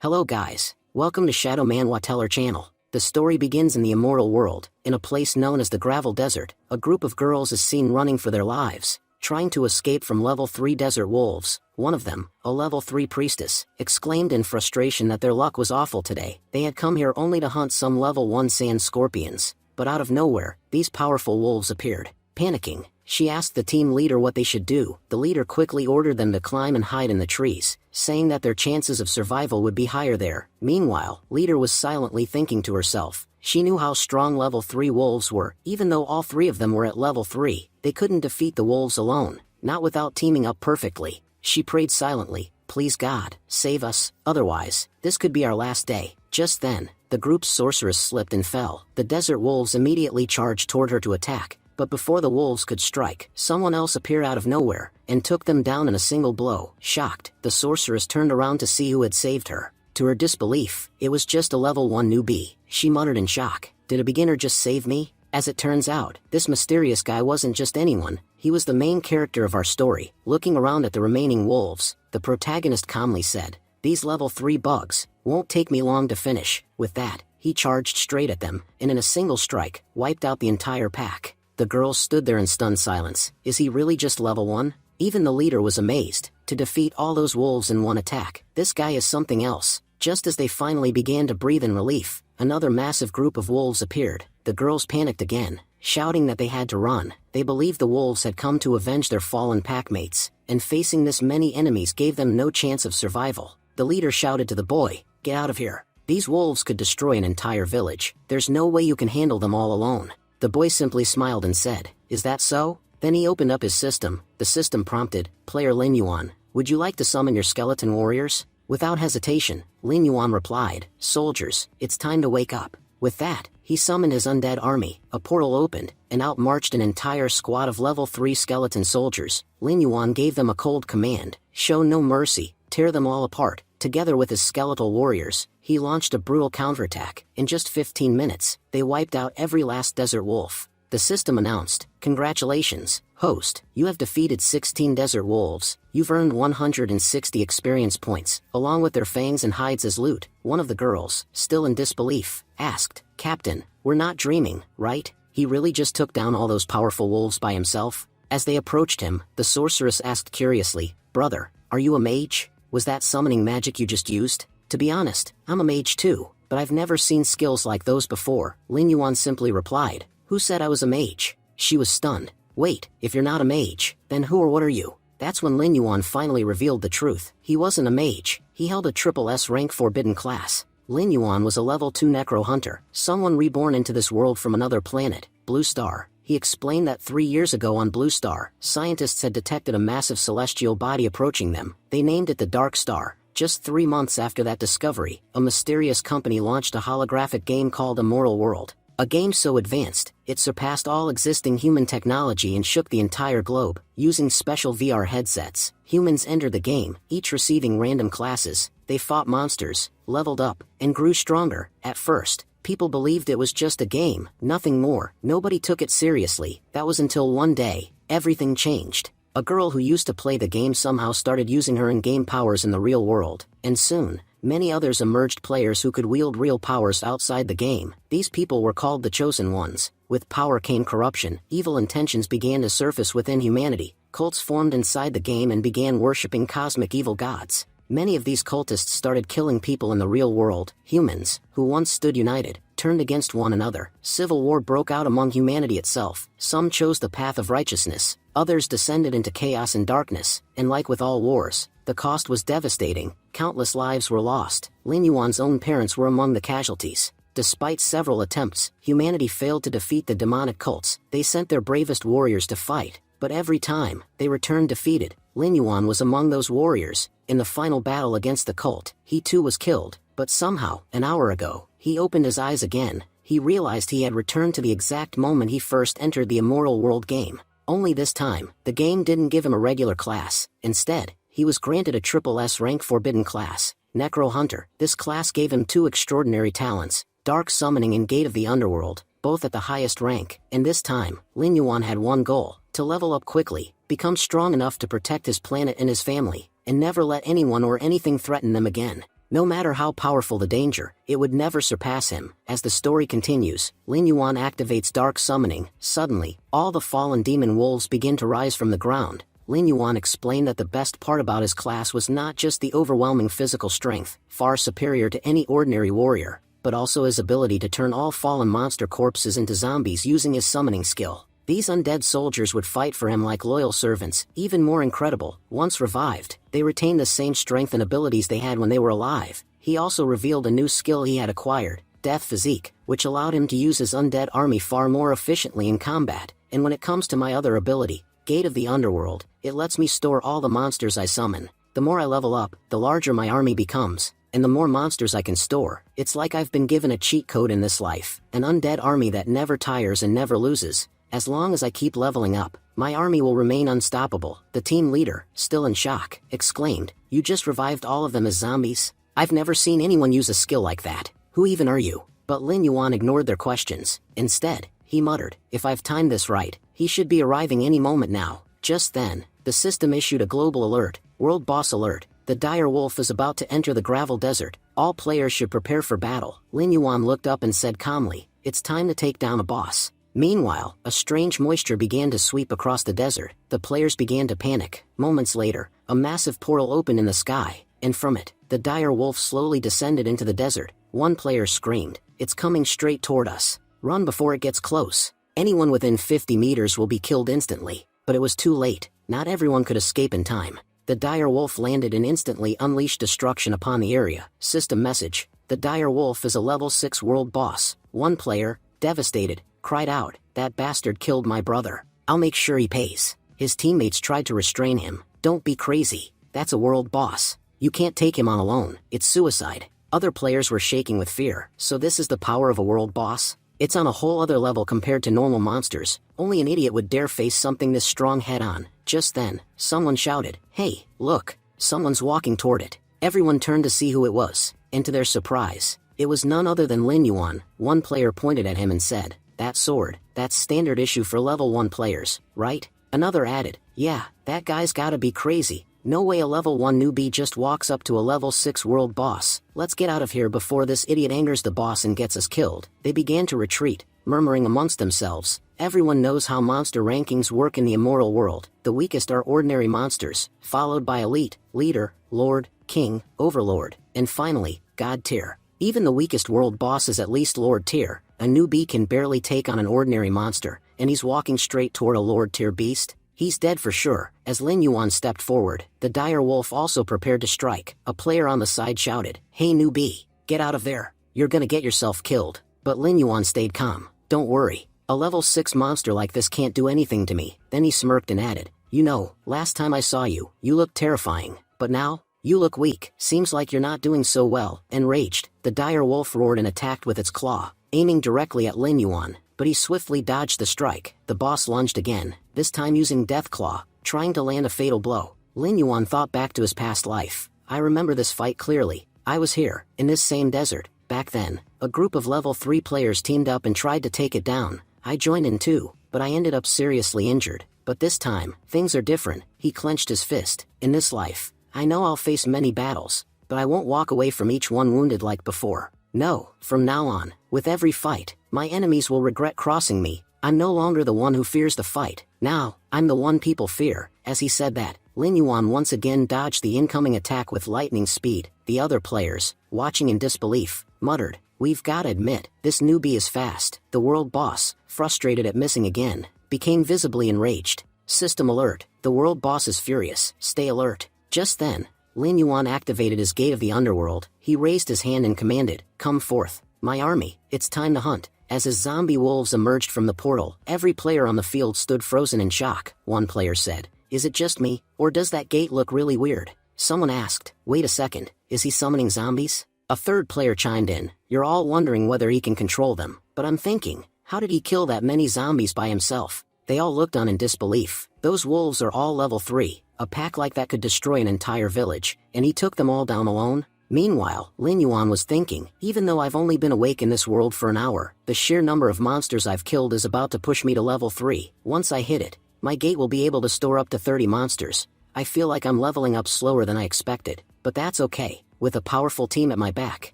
Hello guys, welcome to Shadow Manhwa Teller channel. The story begins in the immortal world. In a place known as the Gravel Desert, a group of girls is seen running for their lives, trying to escape from level 3 desert wolves. One of them, a level 3 priestess, exclaimed in frustration that their luck was awful today. They had come here only to hunt some level 1 sand scorpions, but out of nowhere, these powerful wolves appeared. Panicking, she asked the team leader what they should do. The leader quickly ordered them to climb and hide in the trees, saying that their chances of survival would be higher there. Meanwhile, leader was silently thinking to herself. She knew how strong level 3 wolves were. Even though all 3 of them were at level 3, they couldn't defeat the wolves alone, not without teaming up perfectly. She prayed silently, "Please God, save us, otherwise, this could be our last day." Just then, the group's sorceress slipped and fell. The desert wolves immediately charged toward her to attack. But before the wolves could strike, someone else appeared out of nowhere, and took them down in a single blow. Shocked, the sorceress turned around to see who had saved her. To her disbelief, it was just a level 1 newbie. She muttered in shock, "Did a beginner just save me?" As it turns out, this mysterious guy wasn't just anyone, he was the main character of our story. Looking around at the remaining wolves, the protagonist calmly said, "These level 3 bugs won't take me long to finish." With that, he charged straight at them, and in a single strike, wiped out the entire pack. The girls stood there in stunned silence. Is he really just level 1? Even the leader was amazed. To defeat all those wolves in one attack, this guy is something else. Just as they finally began to breathe in relief, another massive group of wolves appeared. The girls panicked again, shouting that they had to run. They believed the wolves had come to avenge their fallen packmates, and facing this many enemies gave them no chance of survival. The leader shouted to the boy, "Get out of here. These wolves could destroy an entire village. There's no way you can handle them all alone." The boy simply smiled and said, "Is that so?" Then he opened up his system. The system prompted, "Player Lin Yuan, would you like to summon your skeleton warriors?" Without hesitation, Lin Yuan replied, "Soldiers, it's time to wake up." With that, he summoned his undead army. A portal opened, and out marched an entire squad of level 3 skeleton soldiers. Lin Yuan gave them a cold command, "Show no mercy, tear them all apart." Together with his skeletal warriors, he launched a brutal counterattack. In just 15 minutes, they wiped out every last desert wolf. The system announced, "Congratulations, host, you have defeated 16 desert wolves. You've earned 160 experience points, along with their fangs and hides as loot." One of the girls, still in disbelief, asked, "Captain, we're not dreaming, right? He really just took down all those powerful wolves by himself?" As they approached him, the sorceress asked curiously, "Brother, are you a mage? Was that summoning magic you just used?" "To be honest, I'm a mage too, but I've never seen skills like those before." Lin Yuan simply replied, "Who said I was a mage?" She was stunned. "Wait, if you're not a mage, then who or what are you?" That's when Lin Yuan finally revealed the truth. He wasn't a mage, he held a triple S rank forbidden class. Lin Yuan was a level 2 necro hunter, someone reborn into this world from another planet, Blue Star. He explained that 3 years ago on Blue Star, scientists had detected a massive celestial body approaching them. They named it the Dark Star. Just 3 months after that discovery, a mysterious company launched a holographic game called Immortal World. A game so advanced, it surpassed all existing human technology and shook the entire globe. Using special VR headsets, humans entered the game, each receiving random classes. They fought monsters, leveled up, and grew stronger. At first, people believed it was just a game, nothing more. Nobody took it seriously. That was until one day, everything changed. A girl who used to play the game somehow started using her in-game powers in the real world, and soon, many others emerged, players who could wield real powers outside the game. These people were called the Chosen Ones. With power came corruption. Evil intentions began to surface within humanity. Cults formed inside the game and began worshipping cosmic evil gods. Many of these cultists started killing people in the real world. Humans, who once stood united, turned against one another. Civil war broke out among humanity itself. Some chose the path of righteousness, others descended into chaos and darkness, and like with all wars, the cost was devastating. Countless lives were lost. Lin Yuan's own parents were among the casualties. Despite several attempts, humanity failed to defeat the demonic cults. They sent their bravest warriors to fight, but every time, they returned defeated. Lin Yuan was among those warriors. In the final battle against the cult, he too was killed, but somehow, an hour ago, he opened his eyes again. He realized he had returned to the exact moment he first entered the Immortal World game. Only this time, the game didn't give him a regular class. Instead, he was granted a triple S rank forbidden class, Necro Hunter. This class gave him 2 extraordinary talents, Dark Summoning and Gate of the Underworld, both at the highest rank. And this time, Lin Yuan had one goal, to level up quickly, become strong enough to protect his planet and his family, and never let anyone or anything threaten them again. No matter how powerful the danger, it would never surpass him. As the story continues, Lin Yuan activates dark summoning. Suddenly, all the fallen demon wolves begin to rise from the ground. Lin Yuan explained that the best part about his class was not just the overwhelming physical strength, far superior to any ordinary warrior, but also his ability to turn all fallen monster corpses into zombies using his summoning skill. These undead soldiers would fight for him like loyal servants. Even more incredible, once revived, they retained the same strength and abilities they had when they were alive. He also revealed a new skill he had acquired, Death Physique, which allowed him to use his undead army far more efficiently in combat. And when it comes to my other ability, Gate of the Underworld, it lets me store all the monsters I summon. The more I level up, the larger my army becomes, and the more monsters I can store. It's like I've been given a cheat code in this life, an undead army that never tires and never loses. As long as I keep leveling up, my army will remain unstoppable. The team leader, still in shock, exclaimed, "You just revived all of them as zombies? I've never seen anyone use a skill like that. Who even are you?" But Lin Yuan ignored their questions. Instead, he muttered, "If I've timed this right, he should be arriving any moment now." Just then, the system issued a global alert, World Boss Alert. The dire wolf is about to enter the gravel desert. All players should prepare for battle. Lin Yuan looked up and said calmly, "It's time to take down a boss." Meanwhile, a strange moisture began to sweep across the desert. The players began to panic. Moments later, a massive portal opened in the sky, and from it, the dire wolf slowly descended into the desert. One player screamed, "It's coming straight toward us. Run before it gets close. Anyone within 50 meters will be killed instantly." But it was too late. Not everyone could escape in time. The dire wolf landed and instantly unleashed destruction upon the area. System message: the dire wolf is a level 6 world boss. One player, devastated, cried out, "That bastard killed my brother. I'll make sure he pays." His teammates tried to restrain him. "Don't be crazy. That's a world boss. You can't take him on alone. It's suicide." Other players were shaking with fear. So this is the power of a world boss? It's on a whole other level compared to normal monsters. Only an idiot would dare face something this strong head-on. Just then, someone shouted, "Hey, look, someone's walking toward it." Everyone turned to see who it was, and to their surprise, it was none other than Lin Yuan. One player pointed at him and said, "That sword, that's standard issue for level 1 players, right?" Another added, "Yeah, that guy's gotta be crazy. No way a level 1 newbie just walks up to a level 6 world boss. Let's get out of here before this idiot angers the boss and gets us killed." They began to retreat, murmuring amongst themselves. Everyone knows how monster rankings work in the immoral world. The weakest are ordinary monsters, followed by elite, leader, lord, king, overlord, and finally, god tier. Even the weakest world boss is at least lord tier. A newbie can barely take on an ordinary monster, and he's walking straight toward a lord tier beast. He's dead for sure. As Lin Yuan stepped forward, the dire wolf also prepared to strike. A player on the side shouted, "Hey newbie, get out of there. You're gonna get yourself killed." But Lin Yuan stayed calm. "Don't worry. A level 6 monster like this can't do anything to me." Then he smirked and added, "You know, last time I saw you, you looked terrifying. But now, you look weak. Seems like you're not doing so well." Enraged, the dire wolf roared and attacked with its claw, aiming directly at Lin Yuan. But he swiftly dodged the strike. The boss lunged again, this time using Death Claw, trying to land a fatal blow. Lin Yuan thought back to his past life. "I remember this fight clearly. I was here, in this same desert. Back then, a group of level 3 players teamed up and tried to take it down. I joined in too, but I ended up seriously injured. But this time, things are different." He clenched his fist. "In this life, I know I'll face many battles, but I won't walk away from each one wounded like before. No, from now on, with every fight, my enemies will regret crossing me. I'm no longer the one who fears the fight. Now, I'm the one people fear." As he said that, Lin Yuan once again dodged the incoming attack with lightning speed. The other players, watching in disbelief, muttered, "We've gotta admit, this newbie is fast." The world boss, frustrated at missing again, became visibly enraged. System alert, the world boss is furious. Stay alert. Just then, Lin Yuan activated his Gate of the Underworld. He raised his hand and commanded, "Come forth, my army, it's time to hunt." As his zombie wolves emerged from the portal, every player on the field stood frozen in shock. One player said, "Is it just me, or does that gate look really weird?" Someone asked, "Wait a second, is he summoning zombies?" A third player chimed in, "You're all wondering whether he can control them, but I'm thinking, how did he kill that many zombies by himself?" They all looked on in disbelief. Those wolves are all level 3. A pack like that could destroy an entire village, and he took them all down alone? Meanwhile, Lin Yuan was thinking, even though I've only been awake in this world for an hour, the sheer number of monsters I've killed is about to push me to level 3. Once I hit it, my gate will be able to store up to 30 monsters. I feel like I'm leveling up slower than I expected, but that's okay. with a powerful team at my back,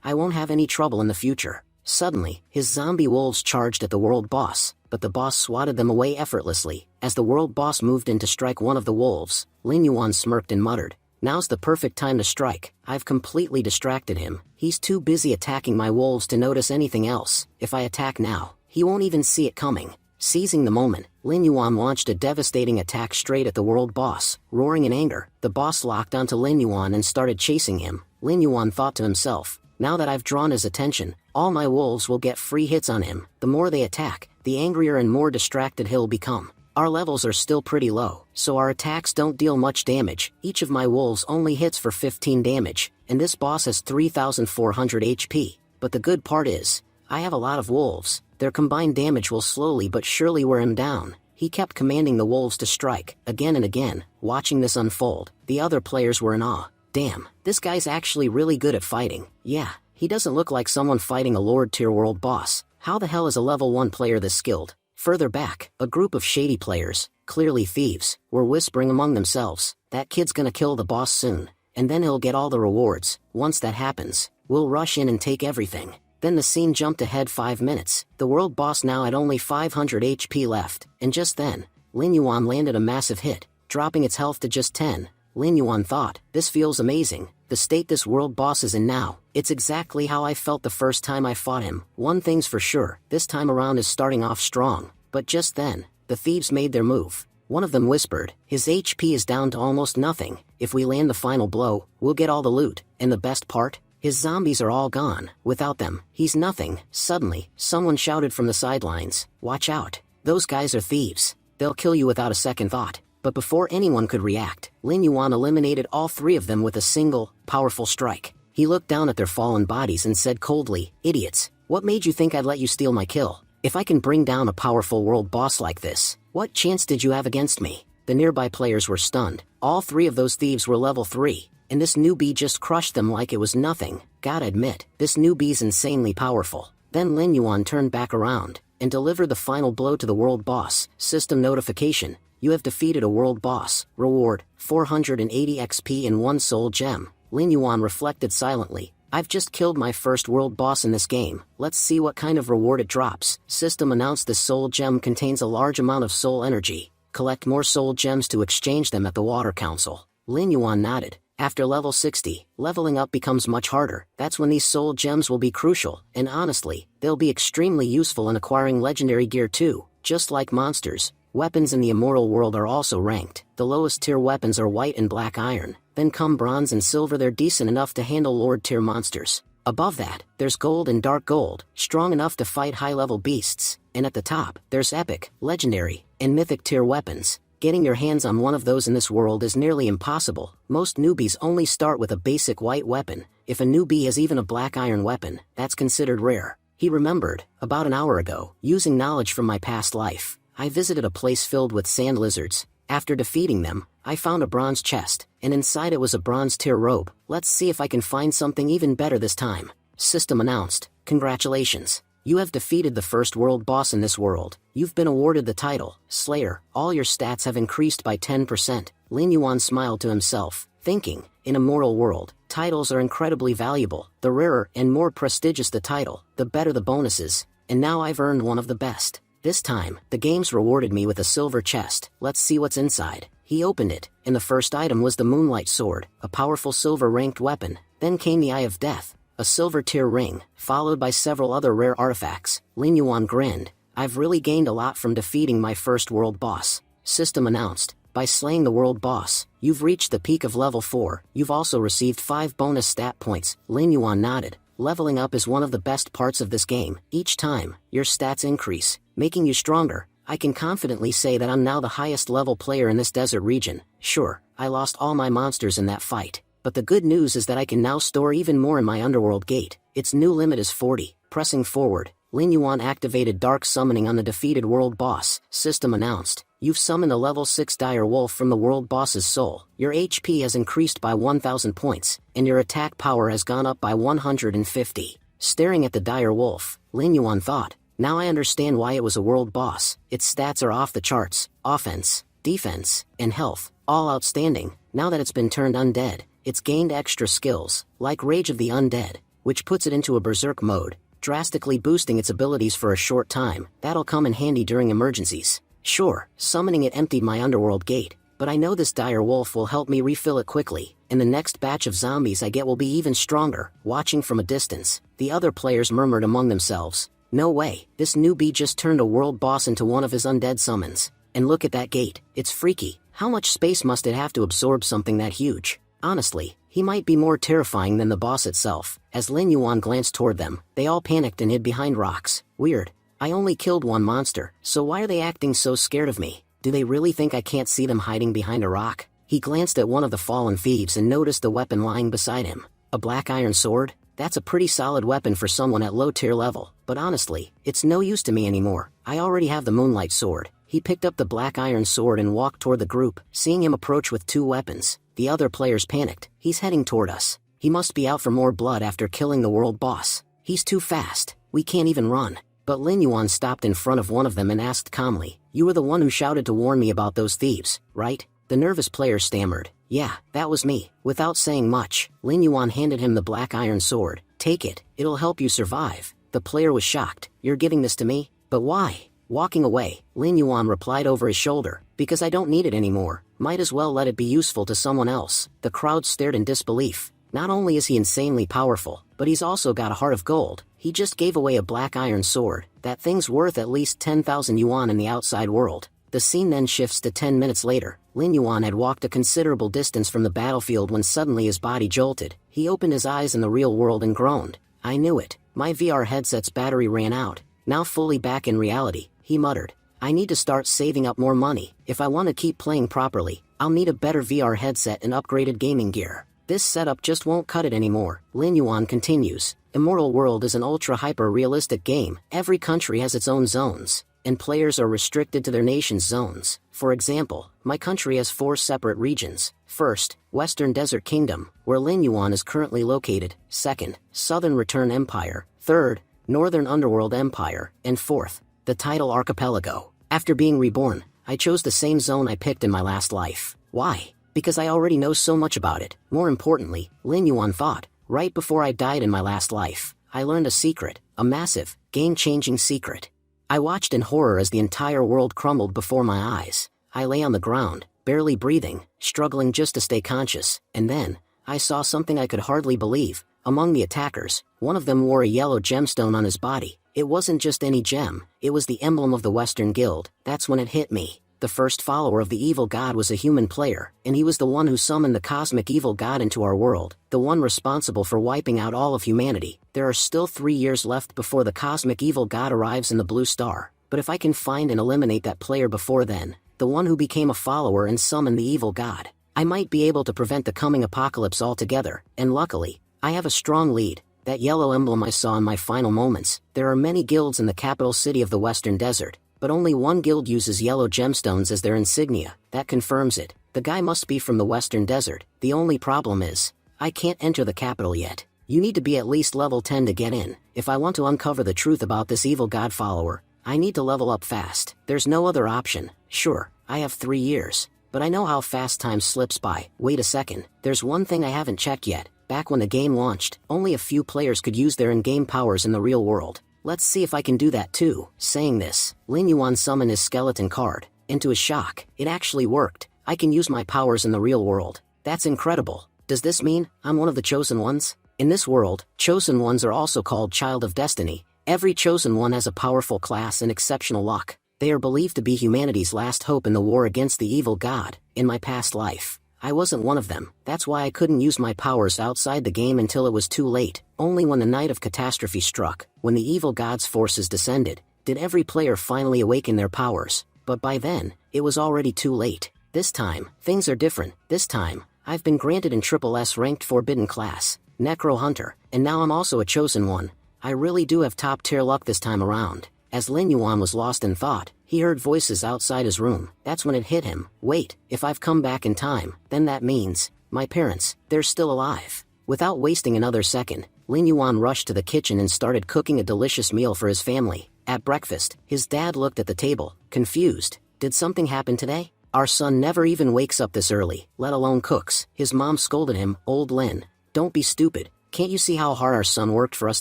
I won't have any trouble in the future. Suddenly, his zombie wolves charged at the world boss, but the boss swatted them away effortlessly. As the world boss moved in to strike one of the wolves, Lin Yuan smirked and muttered, "Now's the perfect time to strike. I've completely distracted him. He's too busy attacking my wolves to notice anything else. If I attack now, he won't even see it coming." Seizing the moment, Lin Yuan launched a devastating attack straight at the world boss. Roaring in anger, the boss locked onto Lin Yuan and started chasing him. Lin Yuan thought to himself, "Now that I've drawn his attention, all my wolves will get free hits on him. The more they attack, the angrier and more distracted he'll become. Our levels are still pretty low, so our attacks don't deal much damage. Each of my wolves only hits for 15 damage, and this boss has 3,400 HP. But the good part is, I have a lot of wolves. Their combined damage will slowly but surely wear him down." He kept commanding the wolves to strike, again and again. Watching this unfold, the other players were in awe. "Damn, this guy's actually really good at fighting. Yeah, he doesn't look like someone fighting a Lord-tier world boss. How the hell is a level 1 player this skilled?" Further back, a group of shady players, clearly thieves, were whispering among themselves, "That kid's gonna kill the boss soon, and then he'll get all the rewards. Once that happens, we'll rush in and take everything." Then the scene jumped ahead 5 minutes. The world boss now had only 500 HP left, and just then, Lin Yuan landed a massive hit, dropping its health to just 10. Lin Yuan thought, "This feels amazing. The state this world boss is in now, it's exactly how I felt the first time I fought him. One thing's for sure, this time around is starting off strong." But just then, the thieves made their move. One of them whispered, "His HP is down to almost nothing. If we land the final blow, we'll get all the loot. And the best part? His zombies are all gone. Without them, he's nothing." Suddenly, someone shouted from the sidelines, "Watch out. Those guys are thieves. They'll kill you without a second thought." But before anyone could react, Lin Yuan eliminated all 3 of them with a single, powerful strike. He looked down at their fallen bodies and said coldly, "Idiots, what made you think I'd let you steal my kill? If I can bring down a powerful world boss like this, what chance did you have against me?" The nearby players were stunned. All 3 of those thieves were level 3. And this newbie just crushed them like it was nothing. Gotta admit, this newbie's insanely powerful. Then Lin Yuan turned back around and delivered the final blow to the world boss. System notification: "You have defeated a world boss. Reward, 480 XP and 1 soul gem." Lin Yuan reflected silently. "I've just killed my first world boss in this game. Let's see what kind of reward it drops." System announced this soul gem contains a large amount of soul energy. Collect more soul gems to exchange them at the Water Council. Lin Yuan nodded. After level 60, leveling up becomes much harder. That's when these soul gems will be crucial, and honestly, they'll be extremely useful in acquiring legendary gear too. Just like monsters, weapons in the immortal world are also ranked. The lowest tier weapons are white and black iron, then come bronze and silver. They're decent enough to handle lord tier monsters. Above that, there's gold and dark gold, strong enough to fight high-level beasts. And at the top, there's epic, legendary, and mythic tier weapons. Getting your hands on one of those in this world is nearly impossible. Most newbies only start with a basic white weapon. If a newbie has even a black iron weapon, that's considered rare. He remembered, about an hour ago, using knowledge from my past life, I visited a place filled with sand lizards. After defeating them, I found a bronze chest, and inside it was a bronze tier robe. Let's see if I can find something even better this time. System announced, "Congratulations. You have defeated the first world boss in this world. You've been awarded the title, Slayer. All your stats have increased by 10%. Lin Yuan smiled to himself, thinking, in a mortal world, titles are incredibly valuable. The rarer and more prestigious the title, the better the bonuses. And now I've earned one of the best. This time, the games rewarded me with a silver chest. Let's see what's inside." He opened it, and the first item was the Moonlight Sword, a powerful silver-ranked weapon. Then came the Eye of Death, a silver tier ring, followed by several other rare artifacts. Lin Yuan grinned. "I've really gained a lot from defeating my first world boss." System announced, "By slaying the world boss, you've reached the peak of level 4. You've also received 5 bonus stat points." Lin Yuan nodded. Leveling up is one of the best parts of this game. Each time, your stats increase, making you stronger. I can confidently say that I'm now the highest level player in this desert region. Sure, I lost all my monsters in that fight, but the good news is that I can now store even more in my underworld gate. Its new limit is 40. Pressing forward, Lin Yuan activated dark summoning on the defeated world boss. System announced, "You've summoned a level 6 dire wolf from the world boss's soul. Your HP has increased by 1000 points, and your attack power has gone up by 150. Staring at the dire wolf, Lin Yuan thought, "Now I understand why it was a world boss. Its stats are off the charts. Offense, defense, and health, all outstanding. Now that it's been turned undead, it's gained extra skills, like Rage of the Undead, which puts it into a berserk mode, drastically boosting its abilities for a short time. That'll come in handy during emergencies. Sure, summoning it emptied my underworld gate, but I know this dire wolf will help me refill it quickly, and the next batch of zombies I get will be even stronger. Watching from a distance, the other players murmured among themselves, "No way, this newbie just turned a world boss into one of his undead summons. And look at that gate, it's freaky. How much space must it have to absorb something that huge?" Honestly, he might be more terrifying than the boss itself. As Lin Yuan glanced toward them, they all panicked and hid behind rocks. Weird. I only killed one monster, so why are they acting so scared of me? Do they really think I can't see them hiding behind a rock? He glanced at one of the fallen thieves and noticed the weapon lying beside him. A black iron sword? That's a pretty solid weapon for someone at low tier level, but honestly, it's no use to me anymore. I already have the moonlight sword. He picked up the black iron sword and walked toward the group. Seeing him approach with 2 weapons, the other players panicked. He's heading toward us. He must be out for more blood after killing the world boss. He's too fast. We can't even run. But Lin Yuan stopped in front of one of them and asked calmly, "You were the one who shouted to warn me about those thieves, right?" The nervous player stammered, "Yeah, that was me." Without saying much, Lin Yuan handed him the black iron sword. "Take it, it'll help you survive." The player was shocked. "You're giving this to me? But why?" Walking away, Lin Yuan replied over his shoulder, "Because I don't need it anymore. Might as well let it be useful to someone else." The crowd stared in disbelief. Not only is he insanely powerful, but he's also got a heart of gold. He just gave away a black iron sword. That thing's worth at least 10,000 yuan in the outside world. The scene then shifts to 10 minutes later. Lin Yuan had walked a considerable distance from the battlefield when suddenly his body jolted. He opened his eyes in the real world and groaned. "I knew it. My VR headset's battery ran out." Now fully back in reality, he muttered, "I need to start saving up more money. If I want to keep playing properly, I'll need a better VR headset and upgraded gaming gear. This setup just won't cut it anymore." Lin Yuan continues, "Immortal World is an ultra-hyper-realistic game. Every country has its own zones, and players are restricted to their nation's zones. For example, my country has 4 separate regions. First, Western Desert Kingdom, where Lin Yuan is currently located. Second, Southern Return Empire. Third, Northern Underworld Empire. And fourth, the Tidal Archipelago. After being reborn, I chose the same zone I picked in my last life. Why? Because I already know so much about it. More importantly, Lin Yuan thought, right before I died in my last life, I learned a secret, a massive, game-changing secret. I watched in horror as the entire world crumbled before my eyes. I lay on the ground, barely breathing, struggling just to stay conscious, and then, I saw something I could hardly believe. Among the attackers, one of them wore a yellow gemstone on his body. It wasn't just any gem, it was the emblem of the Western Guild. That's when it hit me. The first follower of the evil god was a human player, and he was the one who summoned the cosmic evil god into our world, the one responsible for wiping out all of humanity. There are still 3 years left before the cosmic evil god arrives in the blue star, but if I can find and eliminate that player before then, the one who became a follower and summoned the evil god, I might be able to prevent the coming apocalypse altogether. And luckily, I have a strong lead. That yellow emblem I saw in my final moments. There are many guilds in the capital city of the Western Desert, but only one guild uses yellow gemstones as their insignia. That confirms it. The guy must be from the Western Desert. The only problem is, I can't enter the capital yet. You need to be at least level 10 to get in. If I want to uncover the truth about this evil god follower, I need to level up fast. There's no other option. Sure, I have 3 years, but I know how fast time slips by. Wait a second, there's one thing I haven't checked yet. Back when the game launched, only a few players could use their in-game powers in the real world. Let's see if I can do that too. Saying this, Lin Yuan summoned his skeleton card, and to his shock, it actually worked. I can use my powers in the real world. That's incredible. Does this mean I'm one of the chosen ones? In this world, chosen ones are also called Child of Destiny. Every chosen one has a powerful class and exceptional luck. They are believed to be humanity's last hope in the war against the evil god. In my past life, I wasn't one of them. That's why I couldn't use my powers outside the game until it was too late. Only when the night of catastrophe struck, when the evil god's forces descended, did every player finally awaken their powers. But by then, it was already too late. This time, things are different. This time, I've been granted in Triple S ranked Forbidden class, Necro Hunter, and now I'm also a chosen one. I really do have top tier luck this time around. As Lin Yuan was lost in thought, he heard voices outside his room. That's when it hit him. Wait, if I've come back in time, then that means, my parents, they're still alive. Without wasting another second, Lin Yuan rushed to the kitchen and started cooking a delicious meal for his family. At breakfast, his dad looked at the table, confused. Did something happen today? Our son never even wakes up this early, let alone cooks." His mom scolded him. "Old Lin, don't be stupid. Can't you see how hard our son worked for us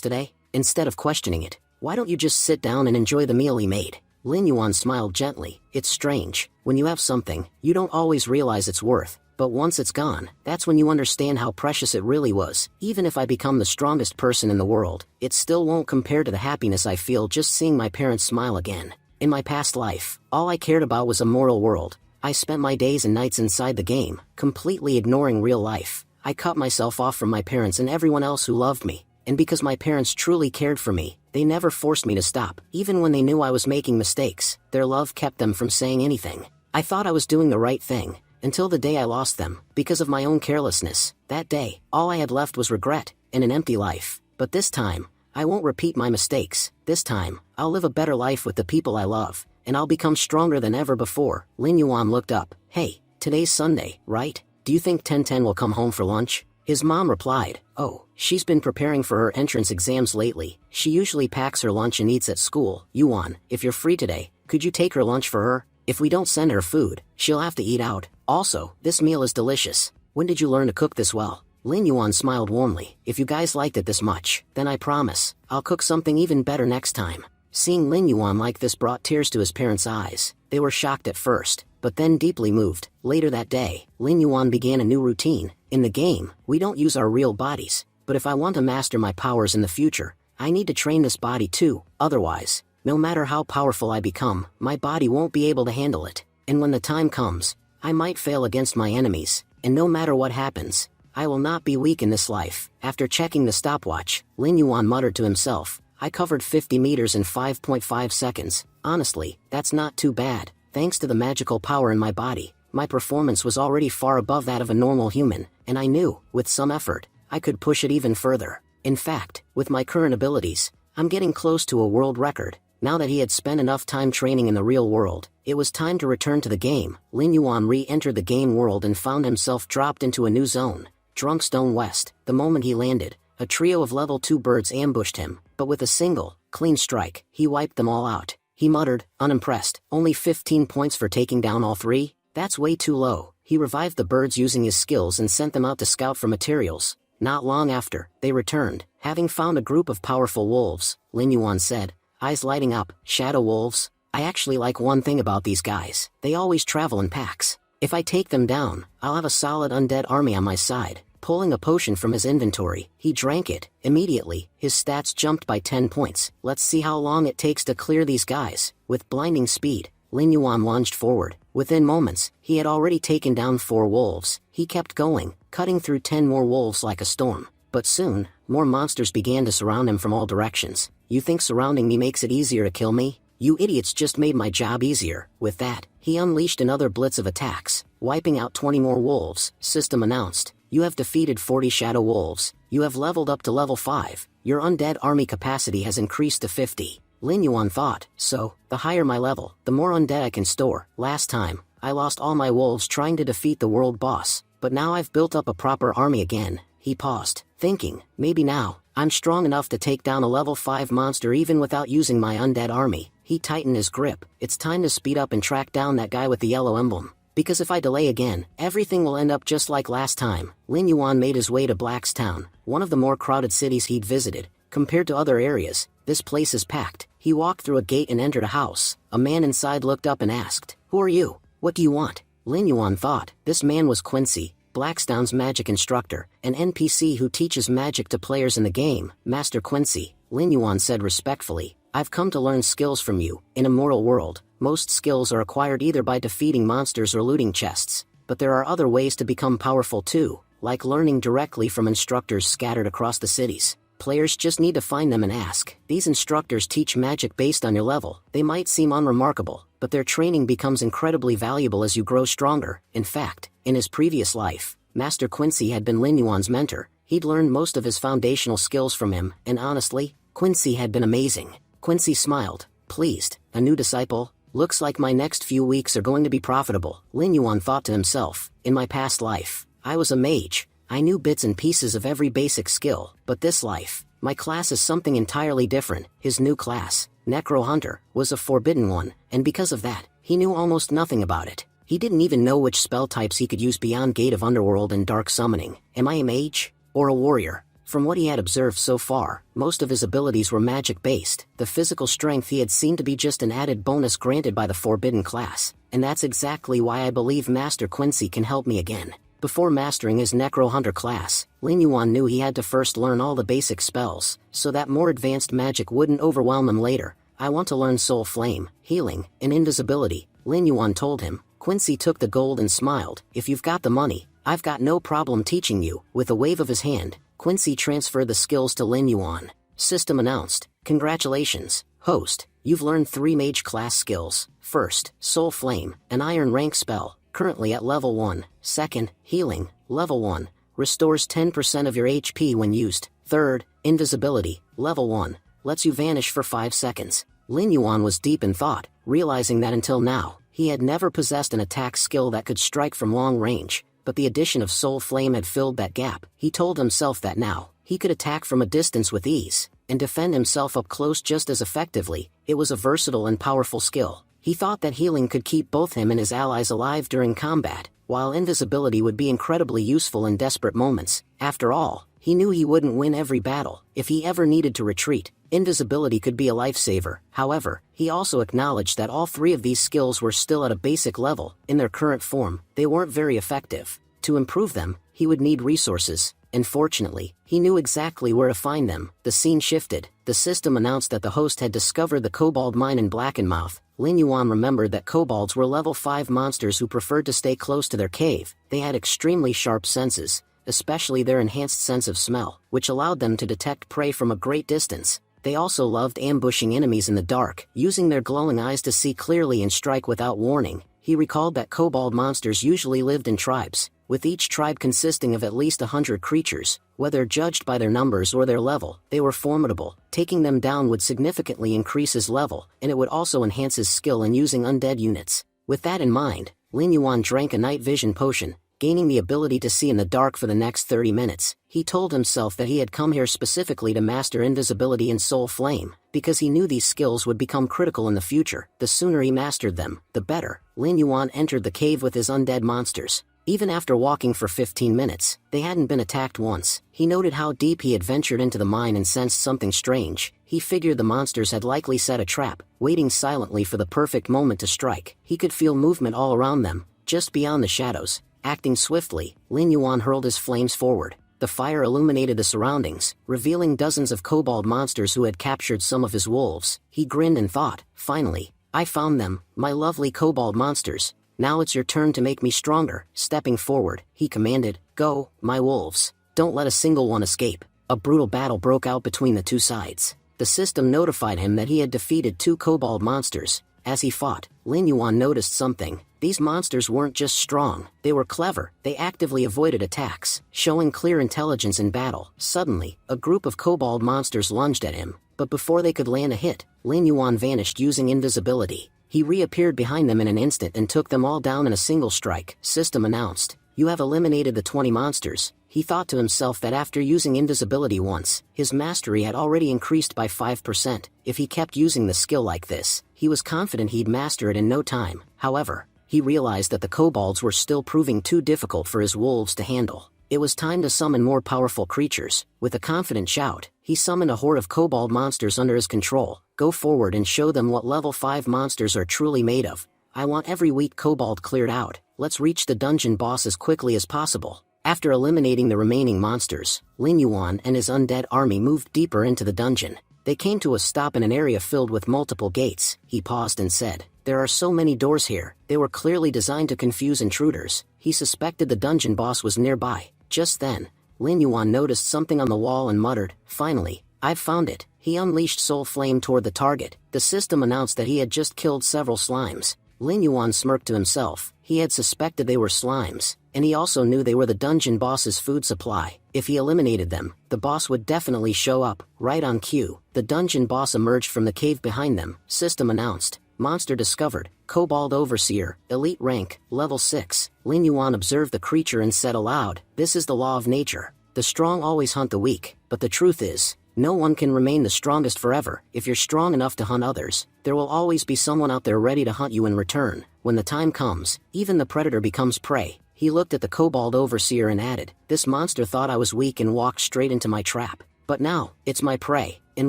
today?" Instead of questioning it, "Why don't you just sit down and enjoy the meal he made?" Lin Yuan smiled gently. "It's strange. When you have something, you don't always realize its worth. But once it's gone, that's when you understand how precious it really was. Even if I become the strongest person in the world, it still won't compare to the happiness I feel just seeing my parents smile again." In my past life, all I cared about was a moral world. I spent my days and nights inside the game, completely ignoring real life. I cut myself off from my parents and everyone else who loved me. And because my parents truly cared for me, they never forced me to stop. Even when they knew I was making mistakes, their love kept them from saying anything. I thought I was doing the right thing, until the day I lost them, because of my own carelessness. That day, all I had left was regret, and an empty life. But this time, I won't repeat my mistakes. This time, I'll live a better life with the people I love, and I'll become stronger than ever before. Lin Yuan looked up. "Hey, today's Sunday, right? Do you think Ten will come home for lunch?" His mom replied, "Oh, she's been preparing for her entrance exams lately. She usually packs her lunch and eats at school. Yuan, if you're free today, could you take her lunch for her? If we don't send her food, she'll have to eat out. Also, this meal is delicious. When did you learn to cook this well?" Lin Yuan smiled warmly. "If you guys liked it this much, then I promise, I'll cook something even better next time." Seeing Lin Yuan like this brought tears to his parents' eyes. They were shocked at first, but then deeply moved. Later that day, Lin Yuan began a new routine. "In the game, we don't use our real bodies, but if I want to master my powers in the future, I need to train this body too. Otherwise, no matter how powerful I become, my body won't be able to handle it. And when the time comes, I might fail against my enemies, and no matter what happens, I will not be weak in this life." After checking the stopwatch, Lin Yuan muttered to himself, "I covered 50 meters in 5.5 seconds. Honestly, that's not too bad. Thanks to the magical power in my body, my performance was already far above that of a normal human, and I knew, with some effort, I could push it even further. In fact, with my current abilities, I'm getting close to a world record." Now that he had spent enough time training in the real world, it was time to return to the game. Lin Yuan re-entered the game world and found himself dropped into a new zone, Drunkstone West. The moment he landed, a trio of level 2 birds ambushed him, but with a single, clean strike, he wiped them all out. He muttered, unimpressed, "Only 15 points for taking down all 3? That's way too low." He revived the birds using his skills and sent them out to scout for materials. Not long after, they returned, having found a group of powerful wolves. Lin Yuan said, eyes lighting up, "Shadow wolves? I actually like one thing about these guys. They always travel in packs. If I take them down, I'll have a solid undead army on my side." Pulling a potion from his inventory, he drank it. Immediately, his stats jumped by 10 points. "Let's see how long it takes to clear these guys." With blinding speed, Lin Yuan lunged forward. Within moments, he had already taken down 4 wolves. He kept going, cutting through 10 more wolves like a storm. But soon, more monsters began to surround him from all directions. "You think surrounding me makes it easier to kill me? You idiots just made my job easier." With that, he unleashed another blitz of attacks, wiping out 20 more wolves. System announced, "You have defeated 40 shadow wolves. You have leveled up to level 5. Your undead army capacity has increased to 50. Lin Yuan thought, "So, the higher my level, the more undead I can store. Last time, I lost all my wolves trying to defeat the world boss, but now I've built up a proper army again." He paused, thinking, "Maybe now, I'm strong enough to take down a level 5 monster even without using my undead army." He tightened his grip. "It's time to speed up and track down that guy with the yellow emblem. Because if I delay again, everything will end up just like last time." Lin Yuan made his way to Blackstown, one of the more crowded cities he'd visited. Compared to other areas, this place is packed. He walked through a gate and entered a house. A man inside looked up and asked, "Who are you? What do you want?" Lin Yuan thought, this man was Quincy, Blackstown's magic instructor, an NPC who teaches magic to players in the game. "Master Quincy," Lin Yuan said respectfully, "I've come to learn skills from you. In a mortal world, most skills are acquired either by defeating monsters or looting chests, but there are other ways to become powerful too, like learning directly from instructors scattered across the cities. Players just need to find them and ask. These instructors teach magic based on your level. They might seem unremarkable, but their training becomes incredibly valuable as you grow stronger." In fact, in his previous life, Master Quincy had been Lin Yuan's mentor. He'd learned most of his foundational skills from him, and honestly, Quincy had been amazing. Quincy smiled, pleased. "A new disciple? Looks like my next few weeks are going to be profitable." Lin Yuan thought to himself, "In my past life, I was a mage. I knew bits and pieces of every basic skill, but this life, my class is something entirely different." His new class, Necro Hunter, was a forbidden one, and because of that, he knew almost nothing about it. He didn't even know which spell types he could use beyond Gate of Underworld and Dark Summoning. Am I a mage? Or a warrior? From what he had observed so far, most of his abilities were magic-based. The physical strength he had seen to be just an added bonus granted by the Forbidden class, and that's exactly why I believe Master Quincy can help me again. Before mastering his Necro Hunter class, Lin Yuan knew he had to first learn all the basic spells, so that more advanced magic wouldn't overwhelm him later. I want to learn Soul Flame, Healing, and Invisibility, Lin Yuan told him. Quincy took the gold and smiled. If you've got the money, I've got no problem teaching you. With a wave of his hand, Quincy transferred the skills to Lin Yuan. System announced, congratulations, host, you've learned 3 mage class skills. First, Soul Flame, an iron rank spell, currently at level 1. Second, Healing, level 1, restores 10% of your HP when used. Third, Invisibility, level 1, lets you vanish for 5 seconds. Lin Yuan was deep in thought, realizing that until now, he had never possessed an attack skill that could strike from long range, but the addition of Soul Flame had filled that gap. He told himself that now, he could attack from a distance with ease, and defend himself up close just as effectively. It was a versatile and powerful skill. He thought that healing could keep both him and his allies alive during combat, while invisibility would be incredibly useful in desperate moments. After all, he knew he wouldn't win every battle. If he ever needed to retreat, invisibility could be a lifesaver. However, he also acknowledged that all 3 of these skills were still at a basic level. In their current form, they weren't very effective. To improve them, he would need resources, and fortunately, he knew exactly where to find them. The scene shifted. The system announced that the host had discovered the Kobold Mine in Blackenmouth. Lin Yuan remembered that kobolds were level 5 monsters who preferred to stay close to their cave. They had extremely sharp senses, especially their enhanced sense of smell, which allowed them to detect prey from a great distance. They also loved ambushing enemies in the dark, using their glowing eyes to see clearly and strike without warning. He recalled that kobold monsters usually lived in tribes, with each tribe consisting of at least 100 creatures. Whether judged by their numbers or their level, they were formidable. Taking them down would significantly increase his level, and it would also enhance his skill in using undead units. With that in mind, Lin Yuan drank a night vision potion, gaining the ability to see in the dark for the next 30 minutes. He told himself that he had come here specifically to master invisibility and Soul Flame, because he knew these skills would become critical in the future. The sooner he mastered them, the better. Lin Yuan entered the cave with his undead monsters. Even after walking for 15 minutes, they hadn't been attacked once. He noted how deep he had ventured into the mine and sensed something strange. He figured the monsters had likely set a trap, waiting silently for the perfect moment to strike. He could feel movement all around them, just beyond the shadows. Acting swiftly, Lin Yuan hurled his flames forward. The fire illuminated the surroundings, revealing dozens of kobold monsters who had captured some of his wolves. He grinned and thought, finally, I found them, my lovely kobold monsters. Now it's your turn to make me stronger. Stepping forward, he commanded, go, my wolves. Don't let a single one escape. A brutal battle broke out between the two sides. The system notified him that he had defeated 2 kobold monsters. As he fought, Lin Yuan noticed something. These monsters weren't just strong, they were clever. They actively avoided attacks, showing clear intelligence in battle. Suddenly, a group of kobold monsters lunged at him, but before they could land a hit, Lin Yuan vanished using invisibility. He reappeared behind them in an instant and took them all down in a single strike. System announced, you have eliminated the 20 monsters. He thought to himself that after using invisibility once, his mastery had already increased by 5%. If he kept using the skill like this, he was confident he'd master it in no time. However, he realized that the kobolds were still proving too difficult for his wolves to handle. It was time to summon more powerful creatures. With a confident shout, he summoned a horde of kobold monsters under his control. Go forward and show them what level 5 monsters are truly made of. I want every weak kobold cleared out. Let's reach the dungeon boss as quickly as possible. After eliminating the remaining monsters, Lin Yuan and his undead army moved deeper into the dungeon. They came to a stop in an area filled with multiple gates. He paused and said, there are so many doors here. They were clearly designed to confuse intruders. He suspected the dungeon boss was nearby. Just then, Lin Yuan noticed something on the wall and muttered, finally, I've found it. He unleashed Soul Flame toward the target. The system announced that he had just killed several slimes. Lin Yuan smirked to himself. He had suspected they were slimes, and he also knew they were the dungeon boss's food supply. If he eliminated them, the boss would definitely show up. Right on cue, the dungeon boss emerged from the cave behind them. System announced, monster discovered, Kobold Overseer, elite rank, level 6. Lin Yuan observed the creature and said aloud, this is the law of nature. The strong always hunt the weak, but the truth is, No one can remain the strongest forever. If you're strong enough to hunt others, there will always be someone out there ready to hunt you in return. When the time comes, even the predator becomes prey. He looked at the kobold overseer and added, "This monster thought I was weak and walked straight into my trap. But now, it's my prey." And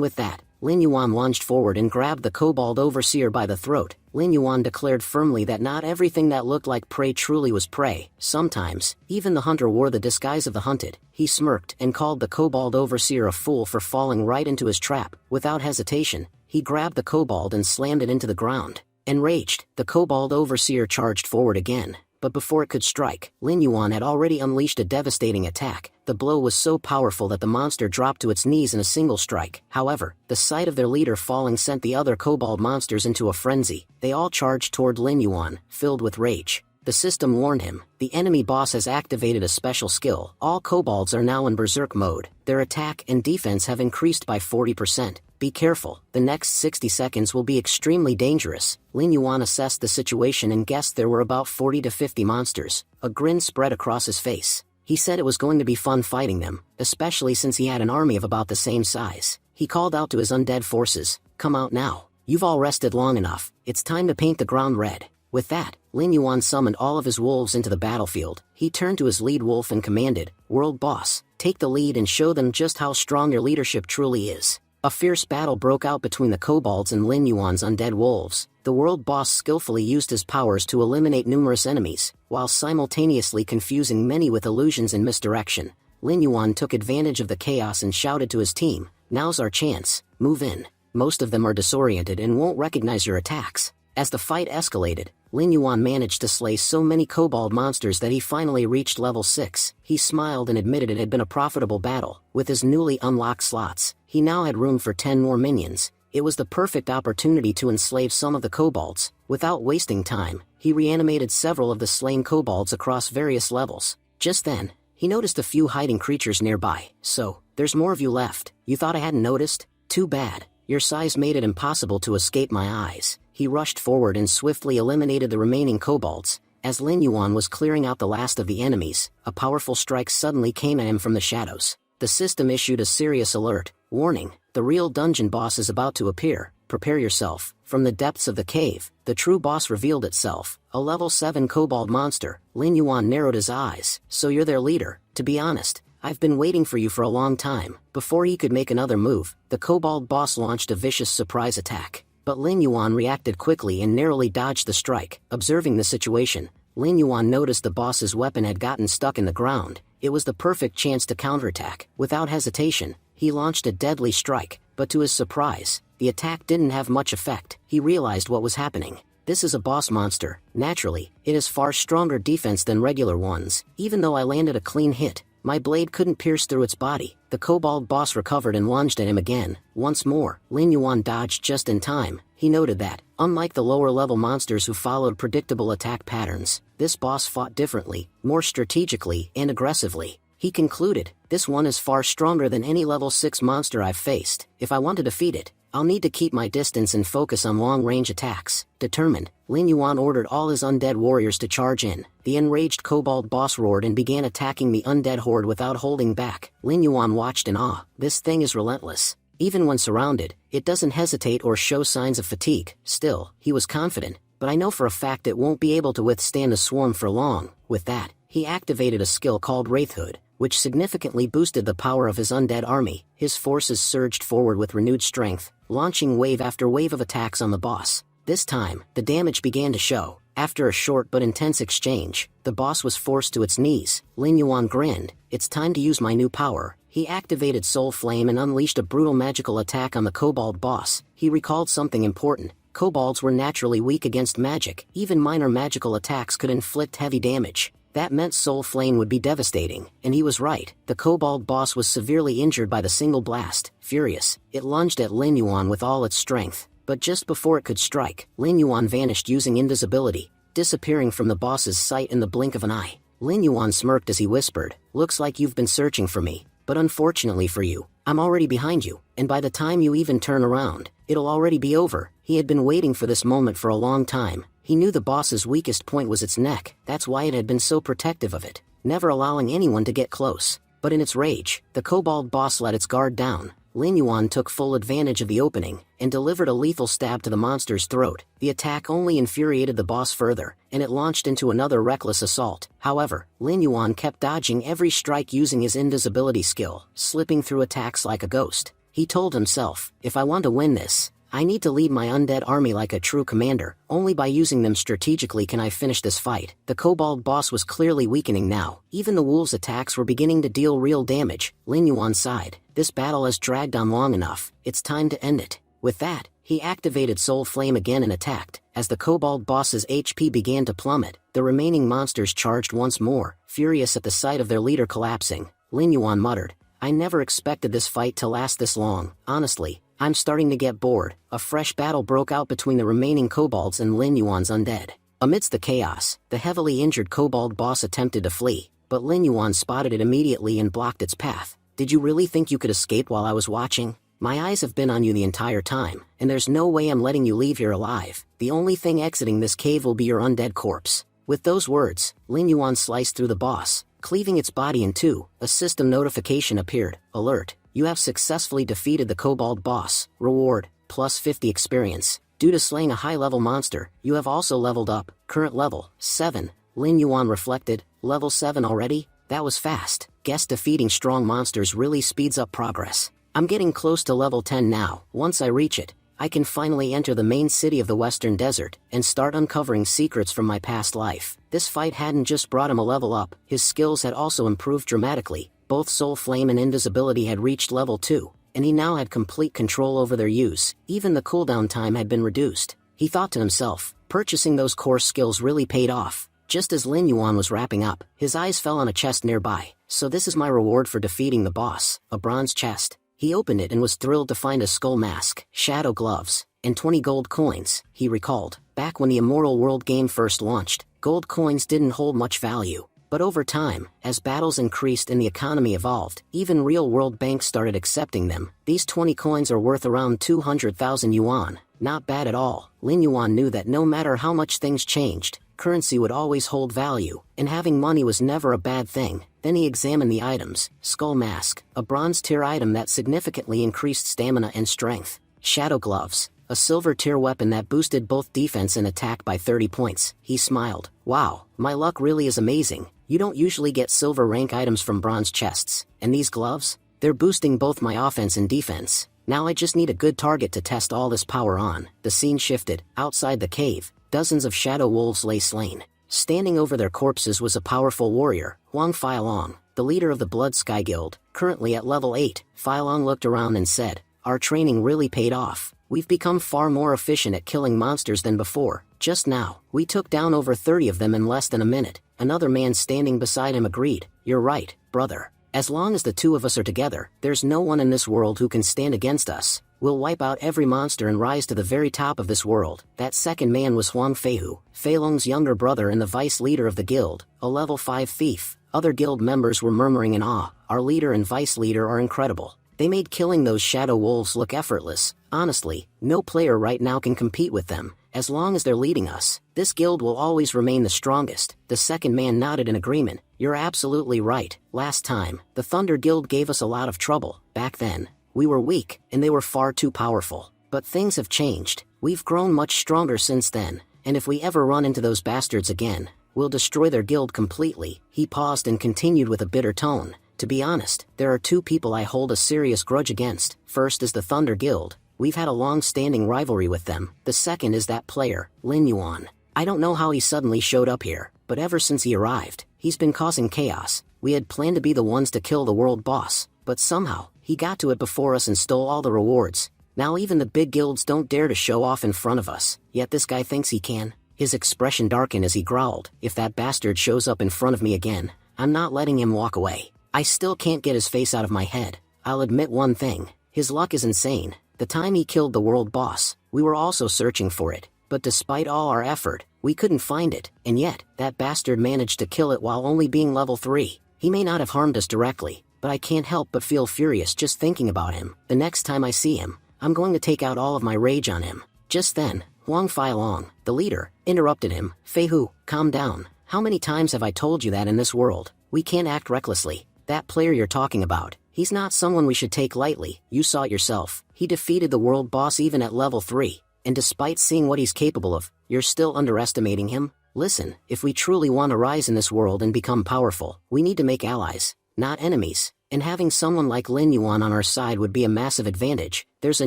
with that, Lin Yuan lunged forward and grabbed the kobold overseer by the throat. Lin Yuan declared firmly that not everything that looked like prey truly was prey. Sometimes, even the hunter wore the disguise of the hunted. He smirked and called the kobold overseer a fool for falling right into his trap. Without hesitation, he grabbed the kobold and slammed it into the ground. Enraged, the kobold overseer charged forward again. But before it could strike, Lin Yuan had already unleashed a devastating attack. The blow was so powerful that the monster dropped to its knees in a single strike. However, the sight of their leader falling sent the other kobold monsters into a frenzy. They all charged toward Lin Yuan, filled with rage. The system warned him, the enemy boss has activated a special skill. All kobolds are now in berserk mode. Their attack and defense have increased by 40%. Be careful, the next 60 seconds will be extremely dangerous. Lin Yuan assessed the situation and guessed there were about 40 to 50 monsters. A grin spread across his face. He said it was going to be fun fighting them, especially since he had an army of about the same size. He called out to his undead forces, "Come out now. You've all rested long enough. It's time to paint the ground red." With that, Lin Yuan summoned all of his wolves into the battlefield. He turned to his lead wolf and commanded, "World boss, take the lead and show them just how strong your leadership truly is." A fierce battle broke out between the kobolds and Lin Yuan's undead wolves. The world boss skillfully used his powers to eliminate numerous enemies, while simultaneously confusing many with illusions and misdirection. Lin Yuan took advantage of the chaos and shouted to his team, "Now's our chance, move in." Most of them are disoriented and won't recognize your attacks. As the fight escalated, Lin Yuan managed to slay so many kobold monsters that he finally reached level 6. He smiled and admitted it had been a profitable battle. With his newly unlocked slots, he now had room for 10 more minions. It was the perfect opportunity to enslave some of the kobolds. Without wasting time, he reanimated several of the slain kobolds across various levels. Just then, he noticed a few hiding creatures nearby. "So, there's more of you left. You thought I hadn't noticed? Too bad. Your size made it impossible to escape my eyes." He rushed forward and swiftly eliminated the remaining kobolds. As Lin Yuan was clearing out the last of the enemies, a powerful strike suddenly came at him from the shadows. The system issued a serious alert. "Warning, the real dungeon boss is about to appear. Prepare yourself." From the depths of the cave, the true boss revealed itself. A level 7 kobold monster. Lin Yuan narrowed his eyes. "So you're their leader? To be honest, I've been waiting for you for a long time." Before he could make another move, the kobold boss launched a vicious surprise attack. But Lin Yuan reacted quickly and narrowly dodged the strike. Observing the situation, Lin Yuan noticed the boss's weapon had gotten stuck in the ground. It was the perfect chance to counterattack. Without hesitation, he launched a deadly strike, but to his surprise, the attack didn't have much effect. He realized what was happening. This is a boss monster. Naturally, it has far stronger defense than regular ones. Even though I landed a clean hit, my blade couldn't pierce through its body. The kobold boss recovered and lunged at him again. Once more, Lin Yuan dodged just in time. He noted that, unlike the lower-level monsters who followed predictable attack patterns, this boss fought differently, more strategically and aggressively. He concluded, "This one is far stronger than any level 6 monster I've faced. If I want to defeat it, I'll need to keep my distance and focus on long-range attacks." Determined, Lin Yuan ordered all his undead warriors to charge in. The enraged kobold boss roared and began attacking the undead horde without holding back. Lin Yuan watched in awe. This thing is relentless. Even when surrounded, it doesn't hesitate or show signs of fatigue. Still, he was confident, "But I know for a fact it won't be able to withstand a swarm for long." With that, he activated a skill called Wraithhood, which significantly boosted the power of his undead army. His forces surged forward with renewed strength, launching wave after wave of attacks on the boss. This time, the damage began to show. After a short but intense exchange, the boss was forced to its knees. Lin Yuan grinned, "It's time to use my new power." He activated Soul Flame and unleashed a brutal magical attack on the kobold boss. He recalled something important. Kobolds were naturally weak against magic. Even minor magical attacks could inflict heavy damage. That meant Soul Flame would be devastating, and he was right. The kobold boss was severely injured by the single blast. Furious, it lunged at Lin Yuan with all its strength. But just before it could strike, Lin Yuan vanished using invisibility, disappearing from the boss's sight in the blink of an eye. Lin Yuan smirked as he whispered, "Looks like you've been searching for me, but unfortunately for you, I'm already behind you, and by the time you even turn around, it'll already be over." He had been waiting for this moment for a long time. He knew the boss's weakest point was its neck. That's why it had been so protective of it, never allowing anyone to get close. But in its rage, the kobold boss let its guard down. Lin Yuan took full advantage of the opening, and delivered a lethal stab to the monster's throat. The attack only infuriated the boss further, and it launched into another reckless assault. However, Lin Yuan kept dodging every strike using his invisibility skill, slipping through attacks like a ghost. He told himself, if I want to win this, I need to lead my undead army like a true commander. Only by using them strategically can I finish this fight. The kobold boss was clearly weakening now. Even the wolves' attacks were beginning to deal real damage. Lin Yuan sighed. This battle has dragged on long enough. It's time to end it. With that, he activated Soul Flame again and attacked. As the kobold boss's HP began to plummet, the remaining monsters charged once more, furious at the sight of their leader collapsing. Lin Yuan muttered, I never expected this fight to last this long. Honestly, I'm starting to get bored. A fresh battle broke out between the remaining kobolds and Lin Yuan's undead. Amidst the chaos, the heavily injured kobold boss attempted to flee, but Lin Yuan spotted it immediately and blocked its path. Did you really think you could escape while I was watching? My eyes have been on you the entire time, and there's no way I'm letting you leave here alive. The only thing exiting this cave will be your undead corpse. With those words, Lin Yuan sliced through the boss, cleaving its body in two. A system notification appeared. Alert. You have successfully defeated the kobold boss. Reward, plus 50 experience. Due to slaying a high-level monster, you have also leveled up. Current level, 7. Lin Yuan reflected, level 7 already? That was fast. Guess defeating strong monsters really speeds up progress. I'm getting close to level 10 now. Once I reach it, I can finally enter the main city of the Western Desert, and start uncovering secrets from my past life. This fight hadn't just brought him a level up, his skills had also improved dramatically. Both Soul Flame and Invisibility had reached level 2, and he now had complete control over their use. Even the cooldown time had been reduced. He thought to himself, purchasing those core skills really paid off. Just as Lin Yuan was wrapping up, his eyes fell on a chest nearby. So this is my reward for defeating the boss, a bronze chest. He opened it and was thrilled to find a skull mask, shadow gloves, and 20 gold coins. He recalled, back when the Immortal World game first launched, gold coins didn't hold much value. But over time, as battles increased and the economy evolved, even real-world banks started accepting them. These 20 coins are worth around 200,000 yuan. Not bad at all. Lin Yuan knew that no matter how much things changed, currency would always hold value, and having money was never a bad thing. Then he examined the items. Skull Mask, a bronze tier item that significantly increased stamina and strength. Shadow Gloves, a silver tier weapon that boosted both defense and attack by 30 points. He smiled. Wow, my luck really is amazing. You don't usually get silver rank items from bronze chests. And these gloves? They're boosting both my offense and defense. Now I just need a good target to test all this power on. The scene shifted. Outside the cave, dozens of shadow wolves lay slain. Standing over their corpses was a powerful warrior, Huang Feilong, the leader of the Blood Sky Guild, currently at level 8. Feilong looked around and said, our training really paid off. We've become far more efficient at killing monsters than before. Just now, we took down over 30 of them in less than a minute. Another man standing beside him agreed. You're right, brother. As long as the two of us are together, there's no one in this world who can stand against us. We'll wipe out every monster and rise to the very top of this world. That second man was Huang Feihu, Feilong's younger brother and the vice leader of the guild, a level 5 thief. Other guild members were murmuring in awe. Our leader and vice leader are incredible. They made killing those shadow wolves look effortless. Honestly, no player right now can compete with them. As long as they're leading us, this guild will always remain the strongest. The second man nodded in agreement. You're absolutely right. Last time, the Thunder Guild gave us a lot of trouble. Back then, we were weak, and they were far too powerful. But things have changed. We've grown much stronger since then, and if we ever run into those bastards again, we'll destroy their guild completely. He paused and continued with a bitter tone. To be honest, there are two people I hold a serious grudge against. First is the Thunder Guild. We've had a long-standing rivalry with them. The second is that player, Lin Yuan. I don't know how he suddenly showed up here, but ever since he arrived, he's been causing chaos. We had planned to be the ones to kill the world boss, but somehow, he got to it before us and stole all the rewards. Now even the big guilds don't dare to show off in front of us, yet this guy thinks he can. His expression darkened as he growled, if that bastard shows up in front of me again, I'm not letting him walk away. I still can't get his face out of my head. I'll admit one thing, his luck is insane. The time he killed the world boss, we were also searching for it, but despite all our effort, we couldn't find it, and yet, that bastard managed to kill it while only being level 3. He may not have harmed us directly, but I can't help but feel furious just thinking about him. The next time I see him, I'm going to take out all of my rage on him. Just then, Huang Feilong, the leader, interrupted him. Feihu, calm down. How many times have I told you that in this world, we can't act recklessly? That player you're talking about, He's not someone we should take lightly, you saw it yourself. He defeated the world boss even at level 3, and despite seeing what he's capable of, you're still underestimating him? Listen, if we truly want to rise in this world and become powerful, we need to make allies, not enemies, and having someone like Lin Yuan on our side would be a massive advantage. There's a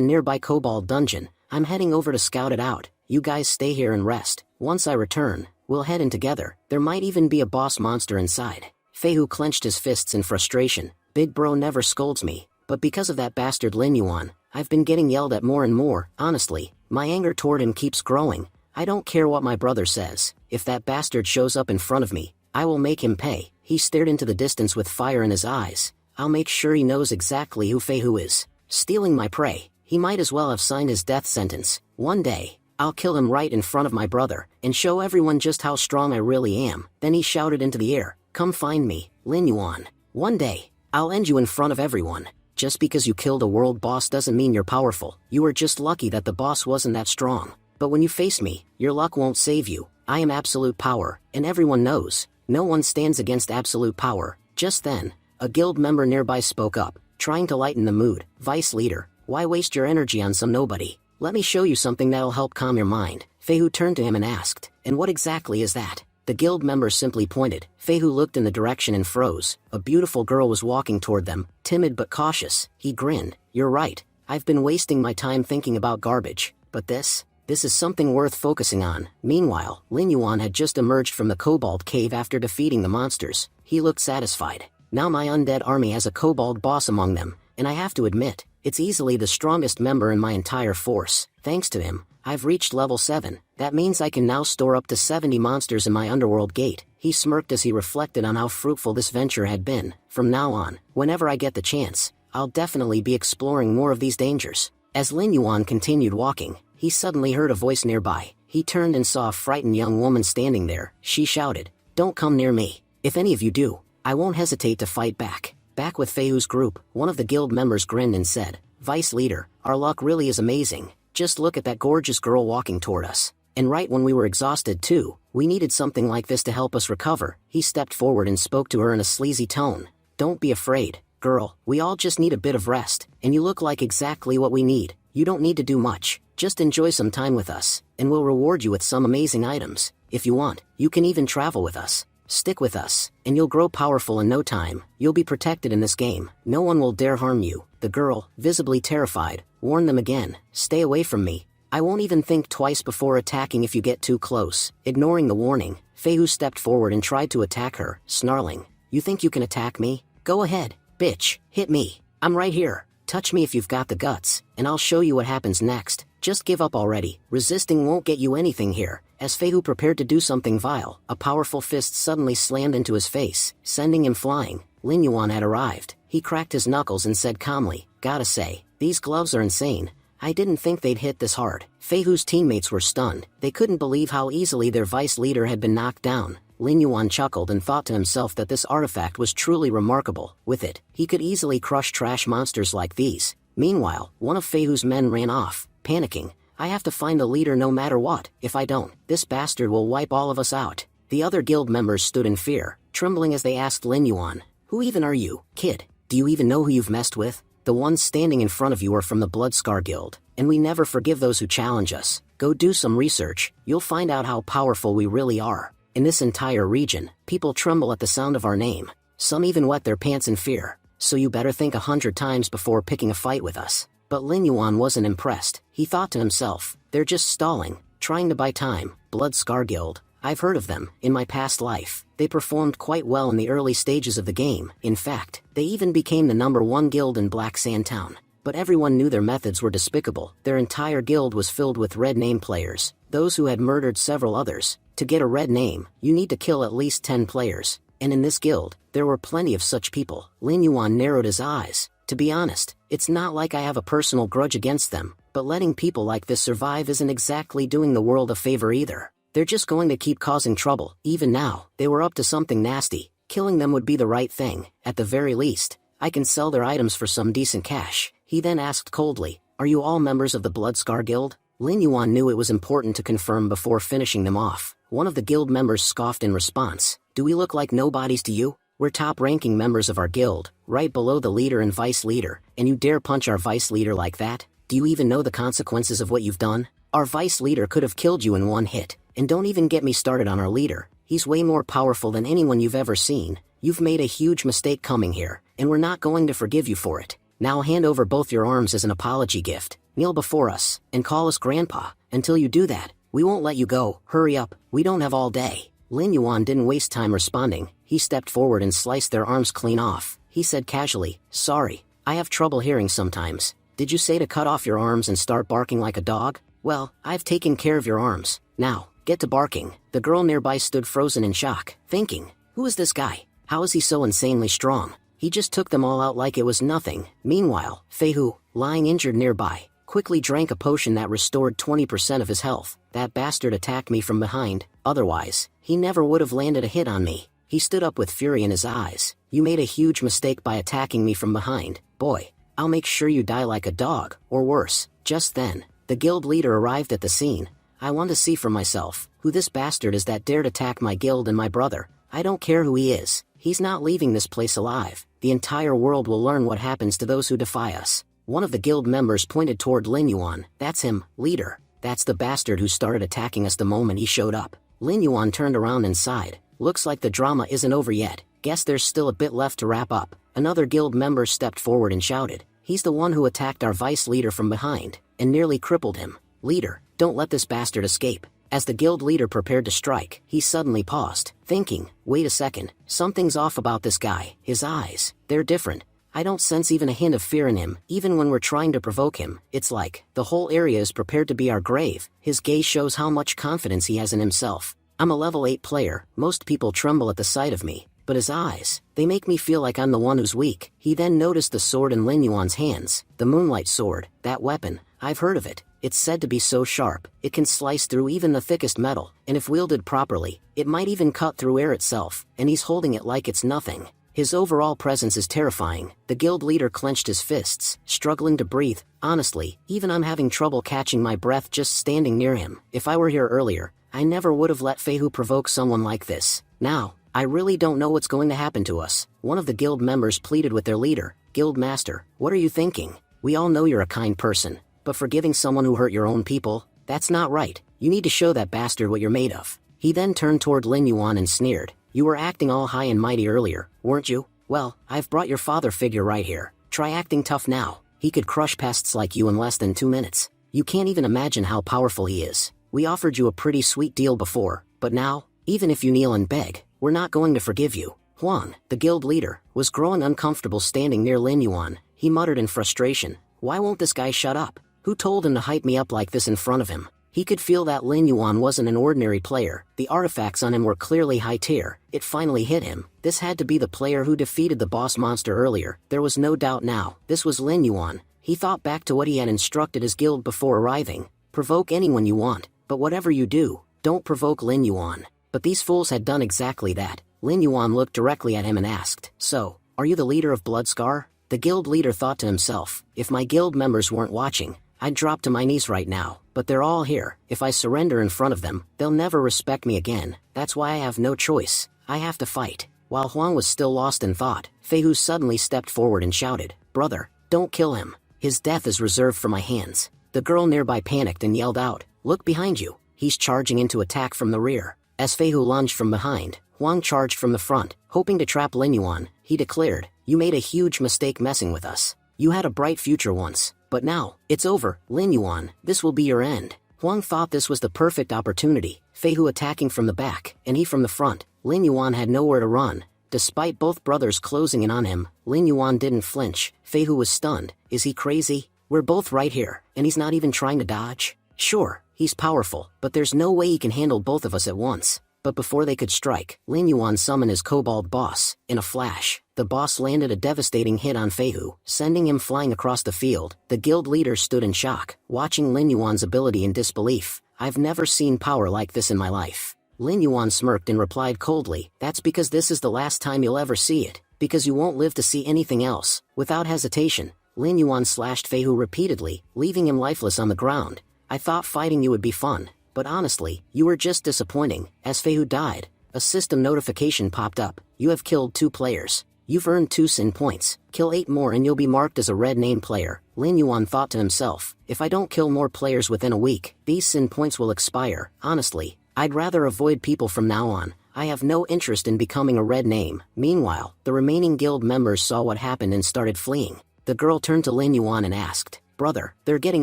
nearby kobold dungeon. I'm heading over to scout it out. You guys stay here and rest. Once I return, we'll head in together. There might even be a boss monster inside. Feihu clenched his fists in frustration. Big bro never scolds me, but because of that bastard Lin Yuan, I've been getting yelled at more and more. Honestly, my anger toward him keeps growing. I don't care what my brother says. If that bastard shows up in front of me, I will make him pay. He stared into the distance with fire in his eyes. I'll make sure he knows exactly who Feihu is. Stealing my prey, he might as well have signed his death sentence. One day, I'll kill him right in front of my brother, and show everyone just how strong I really am. Then he shouted into the air, come find me, Lin Yuan. One day, I'll end you in front of everyone. Just because you killed a world boss doesn't mean you're powerful. You were just lucky that the boss wasn't that strong. But when you face me, your luck won't save you. I am absolute power, and everyone knows. No one stands against absolute power. Just then, a guild member nearby spoke up, trying to lighten the mood. Vice leader, why waste your energy on some nobody? Let me show you something that'll help calm your mind. Feihu turned to him and asked, and what exactly is that? The guild member simply pointed. Feihu looked in the direction and froze. A beautiful girl was walking toward them, timid but cautious. He grinned. You're right. I've been wasting my time thinking about garbage. But this is something worth focusing on. Meanwhile, Lin Yuan had just emerged from the kobold cave after defeating the monsters. He looked satisfied. Now my undead army has a kobold boss among them, and I have to admit, it's easily the strongest member in my entire force. Thanks to him, I've reached level 7. That means I can now store up to 70 monsters in my underworld gate. He smirked as he reflected on how fruitful this venture had been. From now on, whenever I get the chance, I'll definitely be exploring more of these dangers. As Lin Yuan continued walking, he suddenly heard a voice nearby. He turned and saw a frightened young woman standing there. She shouted, don't come near me. If any of you do, I won't hesitate to fight back. Back with Feihu's group, one of the guild members grinned and said, Vice leader, our luck really is amazing. Just look at that gorgeous girl walking toward us. And right when we were exhausted too, we needed something like this to help us recover. He stepped forward and spoke to her in a sleazy tone. Don't be afraid, girl, we all just need a bit of rest, and you look like exactly what we need. You don't need to do much, just enjoy some time with us, and we'll reward you with some amazing items. If you want, you can even travel with us. Stick with us, and you'll grow powerful in no time. You'll be protected in this game. No one will dare harm you. The girl, visibly terrified, warned them again. Stay away from me. I won't even think twice before attacking if you get too close. Ignoring the warning, Feihu stepped forward and tried to attack her, snarling. You think you can attack me? Go ahead, bitch, hit me. I'm right here. Touch me if you've got the guts, and I'll show you what happens next. Just give up already. Resisting won't get you anything here. As Feihu prepared to do something vile, a powerful fist suddenly slammed into his face, sending him flying. Lin Yuan had arrived. He cracked his knuckles and said calmly, gotta say, these gloves are insane. I didn't think they'd hit this hard. Feihu's teammates were stunned. They couldn't believe how easily their vice leader had been knocked down. Lin Yuan chuckled and thought to himself that this artifact was truly remarkable. With it, he could easily crush trash monsters like these. Meanwhile, one of Feihu's men ran off, panicking. I have to find the leader no matter what. If I don't, this bastard will wipe all of us out. The other guild members stood in fear, trembling as they asked Lin Yuan, who even are you, kid? Do you even know who you've messed with? The ones standing in front of you are from the Bloodscar Guild, and we never forgive those who challenge us. Go do some research, you'll find out how powerful we really are. In this entire region, people tremble at the sound of our name. Some even wet their pants in fear, so you better think 100 times before picking a fight with us. But Lin Yuan wasn't impressed. He thought to himself, they're just stalling, trying to buy time. Bloodscar Guild, I've heard of them. In my past life, they performed quite well in the early stages of the game. In fact, they even became the #1 guild in Black Sand Town. But everyone knew their methods were despicable. Their entire guild was filled with red name players, those who had murdered several others. To get a red name, you need to kill at least 10 players. And in this guild, there were plenty of such people. Lin Yuan narrowed his eyes. To be honest, it's not like I have a personal grudge against them, but letting people like this survive isn't exactly doing the world a favor either. They're just going to keep causing trouble. Even now, they were up to something nasty. Killing them would be the right thing. At the very least, I can sell their items for some decent cash. He then asked coldly, are you all members of the Bloodscar Guild? Lin Yuan knew it was important to confirm before finishing them off. One of the guild members scoffed in response. Do we look like nobodies to you? We're top-ranking members of our guild, right below the leader and vice leader, and you dare punch our vice leader like that? Do you even know the consequences of what you've done? Our vice leader could have killed you in one hit, and don't even get me started on our leader. He's way more powerful than anyone you've ever seen. You've made a huge mistake coming here, and we're not going to forgive you for it. Now hand over both your arms as an apology gift, kneel before us, and call us Grandpa. Until you do that, we won't let you go. Hurry up, we don't have all day. Lin Yuan didn't waste time responding. He stepped forward and sliced their arms clean off. He said casually, "Sorry, I have trouble hearing sometimes. Did you say to cut off your arms and start barking like a dog? Well, I've taken care of your arms. Now, get to barking." The girl nearby stood frozen in shock, thinking, who is this guy? How is he so insanely strong? He just took them all out like it was nothing. Meanwhile, Fei Hu, lying injured nearby, quickly drank a potion that restored 20% of his health. That bastard attacked me from behind, otherwise, he never would have landed a hit on me. He stood up with fury in his eyes. You made a huge mistake by attacking me from behind. Boy, I'll make sure you die like a dog, or worse. Just then, the guild leader arrived at the scene. I want to see for myself who this bastard is that dared attack my guild and my brother. I don't care who he is. He's not leaving this place alive. The entire world will learn what happens to those who defy us. One of the guild members pointed toward Lin Yuan. That's him, leader. That's the bastard who started attacking us the moment he showed up. Lin Yuan turned around and sighed. Looks like the drama isn't over yet. Guess there's still a bit left to wrap up. Another guild member stepped forward and shouted. He's the one who attacked our vice leader from behind, and nearly crippled him. Leader, don't let this bastard escape. As the guild leader prepared to strike, he suddenly paused, thinking, wait a second, something's off about this guy. His eyes, they're different. I don't sense even a hint of fear in him, even when we're trying to provoke him. It's like, the whole area is prepared to be our grave. His gaze shows how much confidence he has in himself. I'm a level 8 player, most people tremble at the sight of me, but his eyes, they make me feel like I'm the one who's weak. He then noticed the sword in Lin Yuan's hands, the moonlight sword, that weapon, I've heard of it. It's said to be so sharp, it can slice through even the thickest metal, and if wielded properly, it might even cut through air itself, and he's holding it like it's nothing. His overall presence is terrifying. The guild leader clenched his fists, struggling to breathe. Honestly, even I'm having trouble catching my breath just standing near him. If I were here earlier, I never would have let Fei Hu provoke someone like this. Now, I really don't know what's going to happen to us. One of the guild members pleaded with their leader. Guild master, what are you thinking? We all know you're a kind person, but forgiving someone who hurt your own people, that's not right. You need to show that bastard what you're made of. He then turned toward Lin Yuan and sneered. You were acting all high and mighty earlier, weren't you? Well, I've brought your father figure right here. Try acting tough now. He could crush pests like you in less than 2 minutes. You can't even imagine how powerful he is. We offered you a pretty sweet deal before, but now, even if you kneel and beg, we're not going to forgive you. Huang, the guild leader, was growing uncomfortable standing near Lin Yuan. He muttered in frustration. Why won't this guy shut up? Who told him to hype me up like this in front of him? He could feel that Lin Yuan wasn't an ordinary player. The artifacts on him were clearly high tier. It finally hit him. This had to be the player who defeated the boss monster earlier. There was no doubt now. This was Lin Yuan. He thought back to what he had instructed his guild before arriving. Provoke anyone you want, but whatever you do, don't provoke Lin Yuan. But these fools had done exactly that. Lin Yuan looked directly at him and asked, So, are you the leader of Bloodscar? The guild leader thought to himself, if my guild members weren't watching, I'd drop to my knees right now, but they're all here. If I surrender in front of them, they'll never respect me again. That's why I have no choice. I have to fight. While Huang was still lost in thought, Fei Hu suddenly stepped forward and shouted, Brother, don't kill him. His death is reserved for my hands. The girl nearby panicked and yelled out, Look behind you. He's charging in to attack from the rear. As Fei Hu lunged from behind, Huang charged from the front, hoping to trap Lin Yuan. He declared, You made a huge mistake messing with us. You had a bright future once. But now, it's over, Lin Yuan, this will be your end. Huang thought this was the perfect opportunity, Fei Hu attacking from the back, and he from the front. Lin Yuan had nowhere to run. Despite both brothers closing in on him, Lin Yuan didn't flinch. Fei Hu was stunned. Is he crazy? We're both right here, and he's not even trying to dodge? Sure, he's powerful, but there's no way he can handle both of us at once. But before they could strike, Lin Yuan summoned his kobold boss. In a flash, the boss landed a devastating hit on Fei Hu, sending him flying across the field. The guild leader stood in shock, watching Lin Yuan's ability in disbelief. I've never seen power like this in my life. Lin Yuan smirked and replied coldly, That's because this is the last time you'll ever see it, because you won't live to see anything else. Without hesitation, Lin Yuan slashed Fei Hu repeatedly, leaving him lifeless on the ground. I thought fighting you would be fun. But honestly, you were just disappointing. As Fei Hu died, a system notification popped up. You have killed 2 players. You've earned 2 sin points. Kill 8 more and you'll be marked as a red name player. Lin Yuan thought to himself, if I don't kill more players within a week, these sin points will expire. Honestly, I'd rather avoid people from now on. I have no interest in becoming a red name. Meanwhile, the remaining guild members saw what happened and started fleeing. The girl turned to Lin Yuan and asked, "Brother, they're getting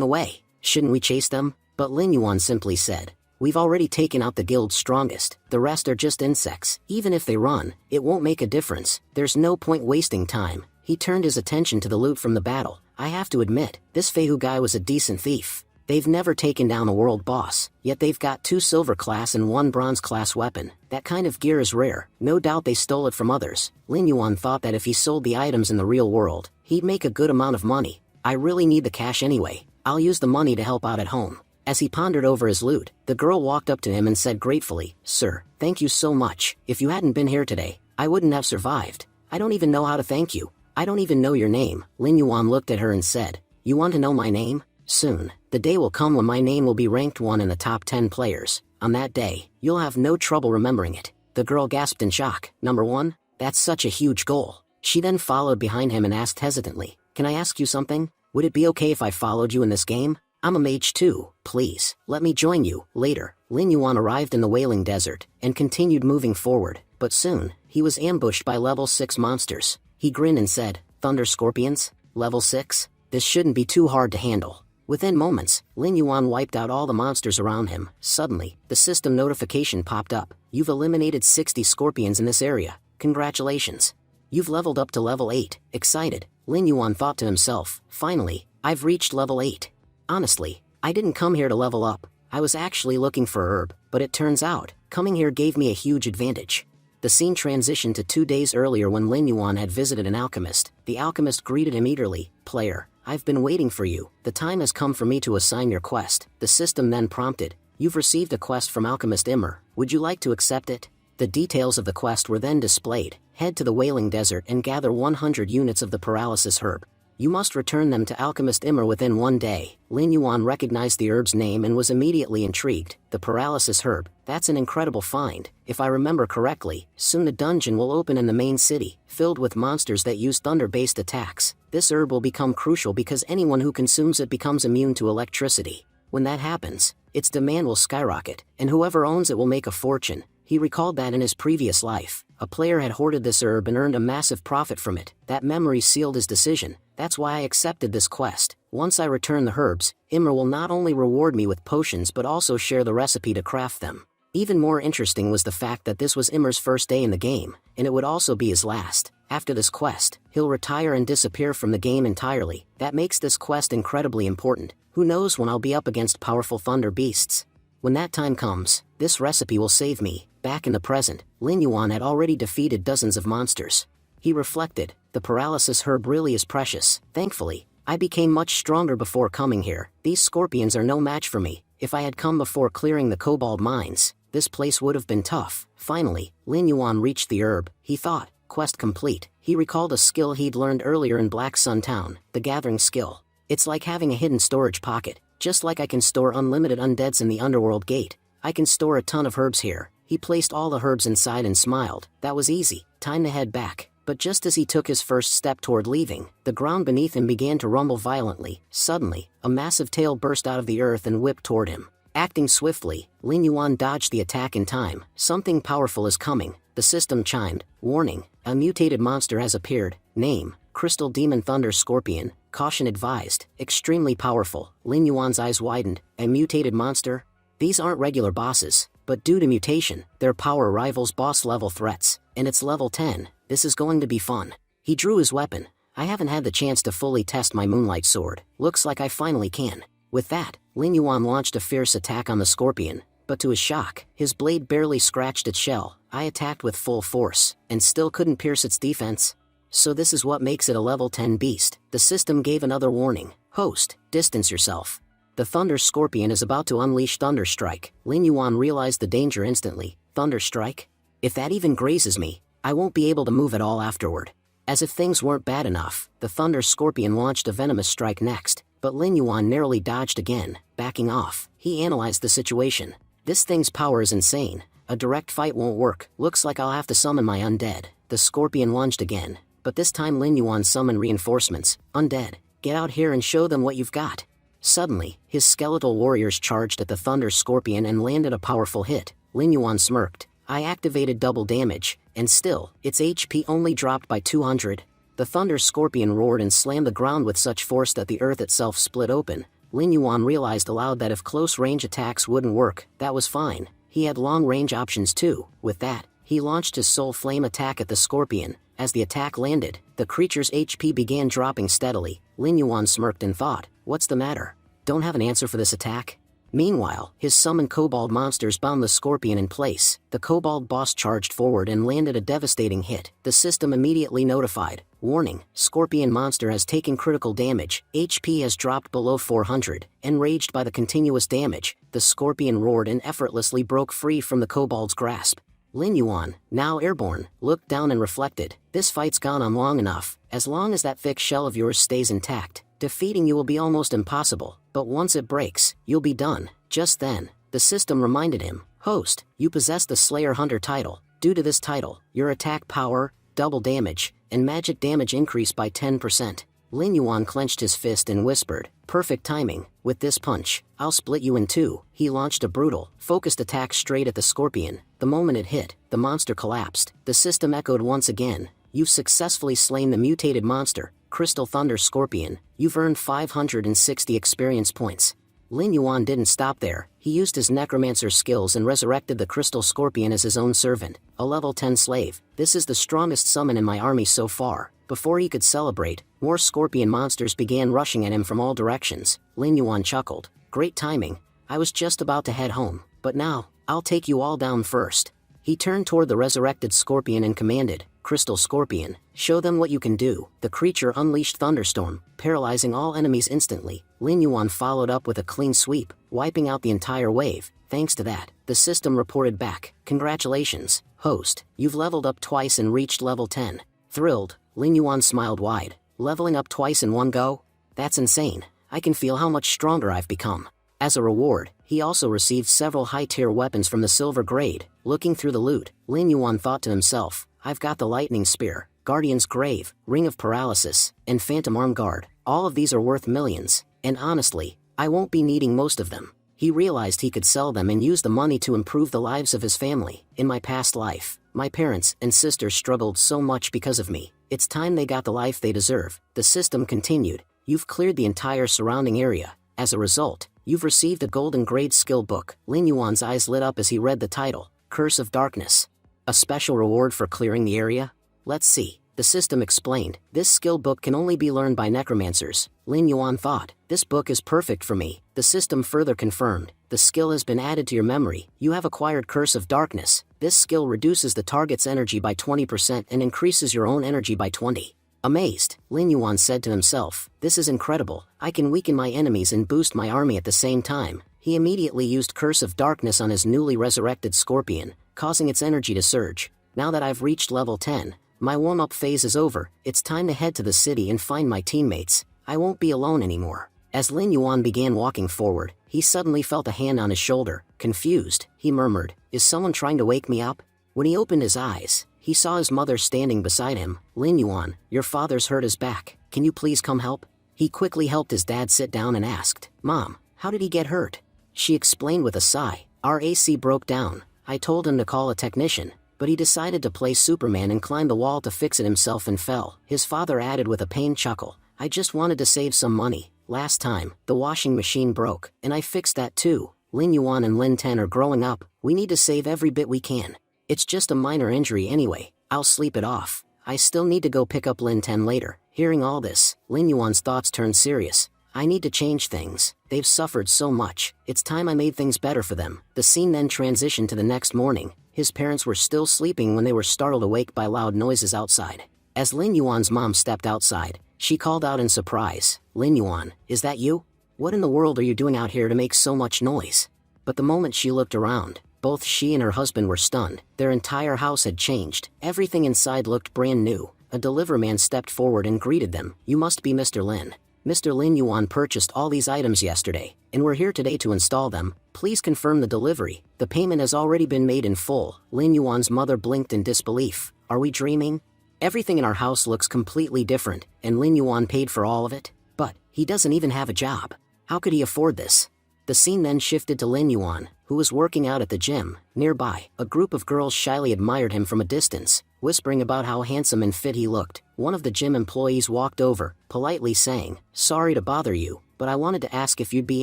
away. Shouldn't we chase them?" But Lin Yuan simply said, "We've already taken out the guild's strongest. The rest are just insects. Even if they run, it won't make a difference. There's no point wasting time." He turned his attention to the loot from the battle. I have to admit, this Feihu guy was a decent thief. They've never taken down a world boss, yet they've got 2 silver class and 1 bronze class weapon. That kind of gear is rare. No doubt they stole it from others. Lin Yuan thought that if he sold the items in the real world, he'd make a good amount of money. I really need the cash anyway. I'll use the money to help out at home. As he pondered over his loot, the girl walked up to him and said gratefully, "Sir, thank you so much. If you hadn't been here today, I wouldn't have survived. I don't even know how to thank you. I don't even know your name." Lin Yuan looked at her and said, "You want to know my name? Soon, the day will come when my name will be ranked 1 in the top 10 players. On that day, you'll have no trouble remembering it." The girl gasped in shock. "Number 1? That's such a huge goal." She then followed behind him and asked hesitantly, "Can I ask you something? Would it be okay if I followed you in this game? I'm a mage too. Please, let me join you." Later, Lin Yuan arrived in the Wailing Desert and continued moving forward, but soon, he was ambushed by level 6 monsters. He grinned and said, "Thunder Scorpions? Level 6? This shouldn't be too hard to handle." Within moments, Lin Yuan wiped out all the monsters around him. Suddenly, the system notification popped up. "You've eliminated 60 scorpions in this area. Congratulations. You've leveled up to level 8. Excited, Lin Yuan thought to himself, "Finally, I've reached level 8. Honestly, I didn't come here to level up. I was actually looking for herb, but it turns out, coming here gave me a huge advantage." The scene transitioned to 2 days earlier when Lin Yuan had visited an alchemist. The alchemist greeted him eagerly. "Player, I've been waiting for you. The time has come for me to assign your quest." The system then prompted, "You've received a quest from Alchemist Immer. Would you like to accept it?" The details of the quest were then displayed. Head to the Wailing Desert and gather 100 units of the paralysis herb. You must return them to Alchemist Immer within 1 day. Lin Yuan recognized the herb's name and was immediately intrigued. The paralysis herb, that's an incredible find. If I remember correctly, soon the dungeon will open in the main city, filled with monsters that use thunder-based attacks. This herb will become crucial because anyone who consumes it becomes immune to electricity. When that happens, its demand will skyrocket, and whoever owns it will make a fortune. He recalled that in his previous life, a player had hoarded this herb and earned a massive profit from it. That memory sealed his decision. That's why I accepted this quest. Once I return the herbs, Immer will not only reward me with potions but also share the recipe to craft them. Even more interesting was the fact that this was Immer's first day in the game, and it would also be his last. After this quest, he'll retire and disappear from the game entirely. That makes this quest incredibly important. Who knows when I'll be up against powerful thunder beasts? When that time comes, this recipe will save me. Back in the present, Lin Yuan had already defeated dozens of monsters. He reflected, the paralysis herb really is precious. Thankfully, I became much stronger before coming here. These scorpions are no match for me. If I had come before clearing the cobalt mines, this place would have been tough. Finally, Lin Yuan reached the herb. He thought, quest complete. He recalled a skill he'd learned earlier in Black Sun Town, the gathering skill. It's like having a hidden storage pocket. Just like I can store unlimited undeads in the underworld gate, I can store a ton of herbs here. He placed all the herbs inside and smiled. That was easy. Time to head back. But just as he took his first step toward leaving, the ground beneath him began to rumble violently. Suddenly, a massive tail burst out of the earth and whipped toward him. Acting swiftly, Lin Yuan dodged the attack in time. Something powerful is coming. The system chimed. Warning, a mutated monster has appeared. Name, Crystal Demon Thunder Scorpion. Caution advised. Extremely powerful. Lin Yuan's eyes widened. A mutated monster? These aren't regular bosses, but due to mutation, their power rivals boss-level threats. And it's level 10. This is going to be fun. He drew his weapon. I haven't had the chance to fully test my Moonlight Sword. Looks like I finally can. With that, Lin Yuan launched a fierce attack on the scorpion, but to his shock, his blade barely scratched its shell. I attacked with full force, and still couldn't pierce its defense. So this is what makes it a level 10 beast. The system gave another warning. Host, distance yourself. The Thunder Scorpion is about to unleash Thunder Strike. Lin Yuan realized the danger instantly. Thunder Strike? If that even grazes me, I won't be able to move at all afterward. As if things weren't bad enough, the Thunder Scorpion launched a venomous strike next, but Lin Yuan narrowly dodged again, backing off. He analyzed the situation. This thing's power is insane. A direct fight won't work. Looks like I'll have to summon my undead. the scorpion lunged again, but this time Lin Yuan summoned reinforcements. Undead, get out here and show them what you've got. Suddenly, his skeletal warriors charged at the thunder scorpion and landed a powerful hit. Lin Yuan smirked. I activated double damage, and still, its HP only dropped by 200. The thunder scorpion roared and slammed the ground with such force that the earth itself split open. Lin Yuan realized aloud that if close-range attacks wouldn't work, that was fine. He had long-range options too. With that, he launched his soul flame attack at the scorpion. As the attack landed, the creature's HP began dropping steadily. Lin Yuan smirked and thought, what's the matter? Don't have an answer for this attack? Meanwhile, his summoned kobold monsters bound the scorpion in place. The kobold boss charged forward and landed a devastating hit. The system immediately notified, warning, scorpion monster has taken critical damage, HP has dropped below 400. Enraged by the continuous damage, the scorpion roared and effortlessly broke free from the kobold's grasp. Lin Yuan, now airborne, looked down and reflected, this fight's gone on long enough. As long as that thick shell of yours stays intact, defeating you will be almost impossible, but once it breaks, you'll be done. Just then, the system reminded him, host, you possess the Slayer Hunter title. Due to this title, your attack power, double damage, and magic damage increase by 10%. Lin Yuan clenched his fist and whispered, perfect timing, with this punch, I'll split you in two. He launched a brutal, focused attack straight at the scorpion. The moment it hit, the monster collapsed. The system echoed once again, you've successfully slain the mutated monster, Crystal Thunder Scorpion. You've earned 560 experience points. Lin Yuan didn't stop there. He used his necromancer skills and resurrected the Crystal Scorpion as his own servant, a level 10 slave. This is the strongest summon in my army so far. Before he could celebrate, more scorpion monsters began rushing at him from all directions. Lin Yuan chuckled. Great timing. I was just about to head home, but now, I'll take you all down first. He turned toward the resurrected scorpion and commanded, Crystal Scorpion, show them what you can do. The creature unleashed thunderstorm, paralyzing all enemies instantly. Lin Yuan followed up with a clean sweep, wiping out the entire wave. Thanks to that, the system reported back, congratulations, host, you've leveled up twice and reached level 10. Thrilled, Lin Yuan smiled wide. Leveling up twice in one go? That's insane. I can feel how much stronger I've become. As a reward, he also received several high-tier weapons from the silver grade. Looking through the loot, Lin Yuan thought to himself, I've got the lightning spear, Guardian's Grave, Ring of Paralysis, and Phantom Arm Guard. All of these are worth millions, and honestly, I won't be needing most of them. He realized he could sell them and use the money to improve the lives of his family. In my past life, my parents and sisters struggled so much because of me. It's time they got the life they deserve. The system continued, you've cleared the entire surrounding area. As a result, you've received a golden grade skill book. Lin Yuan's eyes lit up as he read the title, Curse of Darkness. A special reward for clearing the area? Let's see. The system explained, this skill book can only be learned by necromancers. Lin Yuan thought, this book is perfect for me. The system further confirmed, the skill has been added to your memory. You have acquired Curse of Darkness. This skill reduces the target's energy by 20% and increases your own energy by 20. Amazed, Lin Yuan said to himself, this is incredible. I can weaken my enemies and boost my army at the same time. He immediately used Curse of Darkness on his newly resurrected scorpion, causing its energy to surge. Now that I've reached level 10, my warm-up phase is over. It's time to head to the city and find my teammates. I won't be alone anymore. As Lin Yuan began walking forward, he suddenly felt a hand on his shoulder. Confused, he murmured, is someone trying to wake me up? When he opened his eyes, he saw his mother standing beside him. Lin Yuan, your father's hurt his back. Can you please come help? He quickly helped his dad sit down and asked, Mom, how did he get hurt? She explained with a sigh, our AC broke down. I told him to call a technician, but he decided to play Superman and climb the wall to fix it himself and fell. His father added with a pained chuckle, I just wanted to save some money. Last time, the washing machine broke, and I fixed that too. Lin Yuan and Lin Ten are growing up. We need to save every bit we can. It's just a minor injury anyway. I'll sleep it off. I still need to go pick up Lin Ten later. Hearing all this, Lin Yuan's thoughts turned serious. I need to change things. They've suffered so much. It's time I made things better for them. The scene then transitioned to the next morning. His parents were still sleeping when they were startled awake by loud noises outside. As Lin Yuan's mom stepped outside, she called out in surprise, Lin Yuan, is that you? What in the world are you doing out here to make so much noise? But the moment she looked around, both she and her husband were stunned. Their entire house had changed. Everything inside looked brand new. A deliverman stepped forward and greeted them. You must be Mr. Lin. Mr. Lin Yuan purchased all these items yesterday, and we're here today to install them. Please confirm the delivery. The payment has already been made in full. Lin Yuan's mother blinked in disbelief. Are we dreaming? Everything in our house looks completely different, and Lin Yuan paid for all of it? But he doesn't even have a job. How could he afford this? The scene then shifted to Lin Yuan, who was working out at the gym. Nearby, a group of girls shyly admired him from a distance, whispering about how handsome and fit he looked. One of the gym employees walked over, politely saying, "Sorry to bother you, but I wanted to ask if you'd be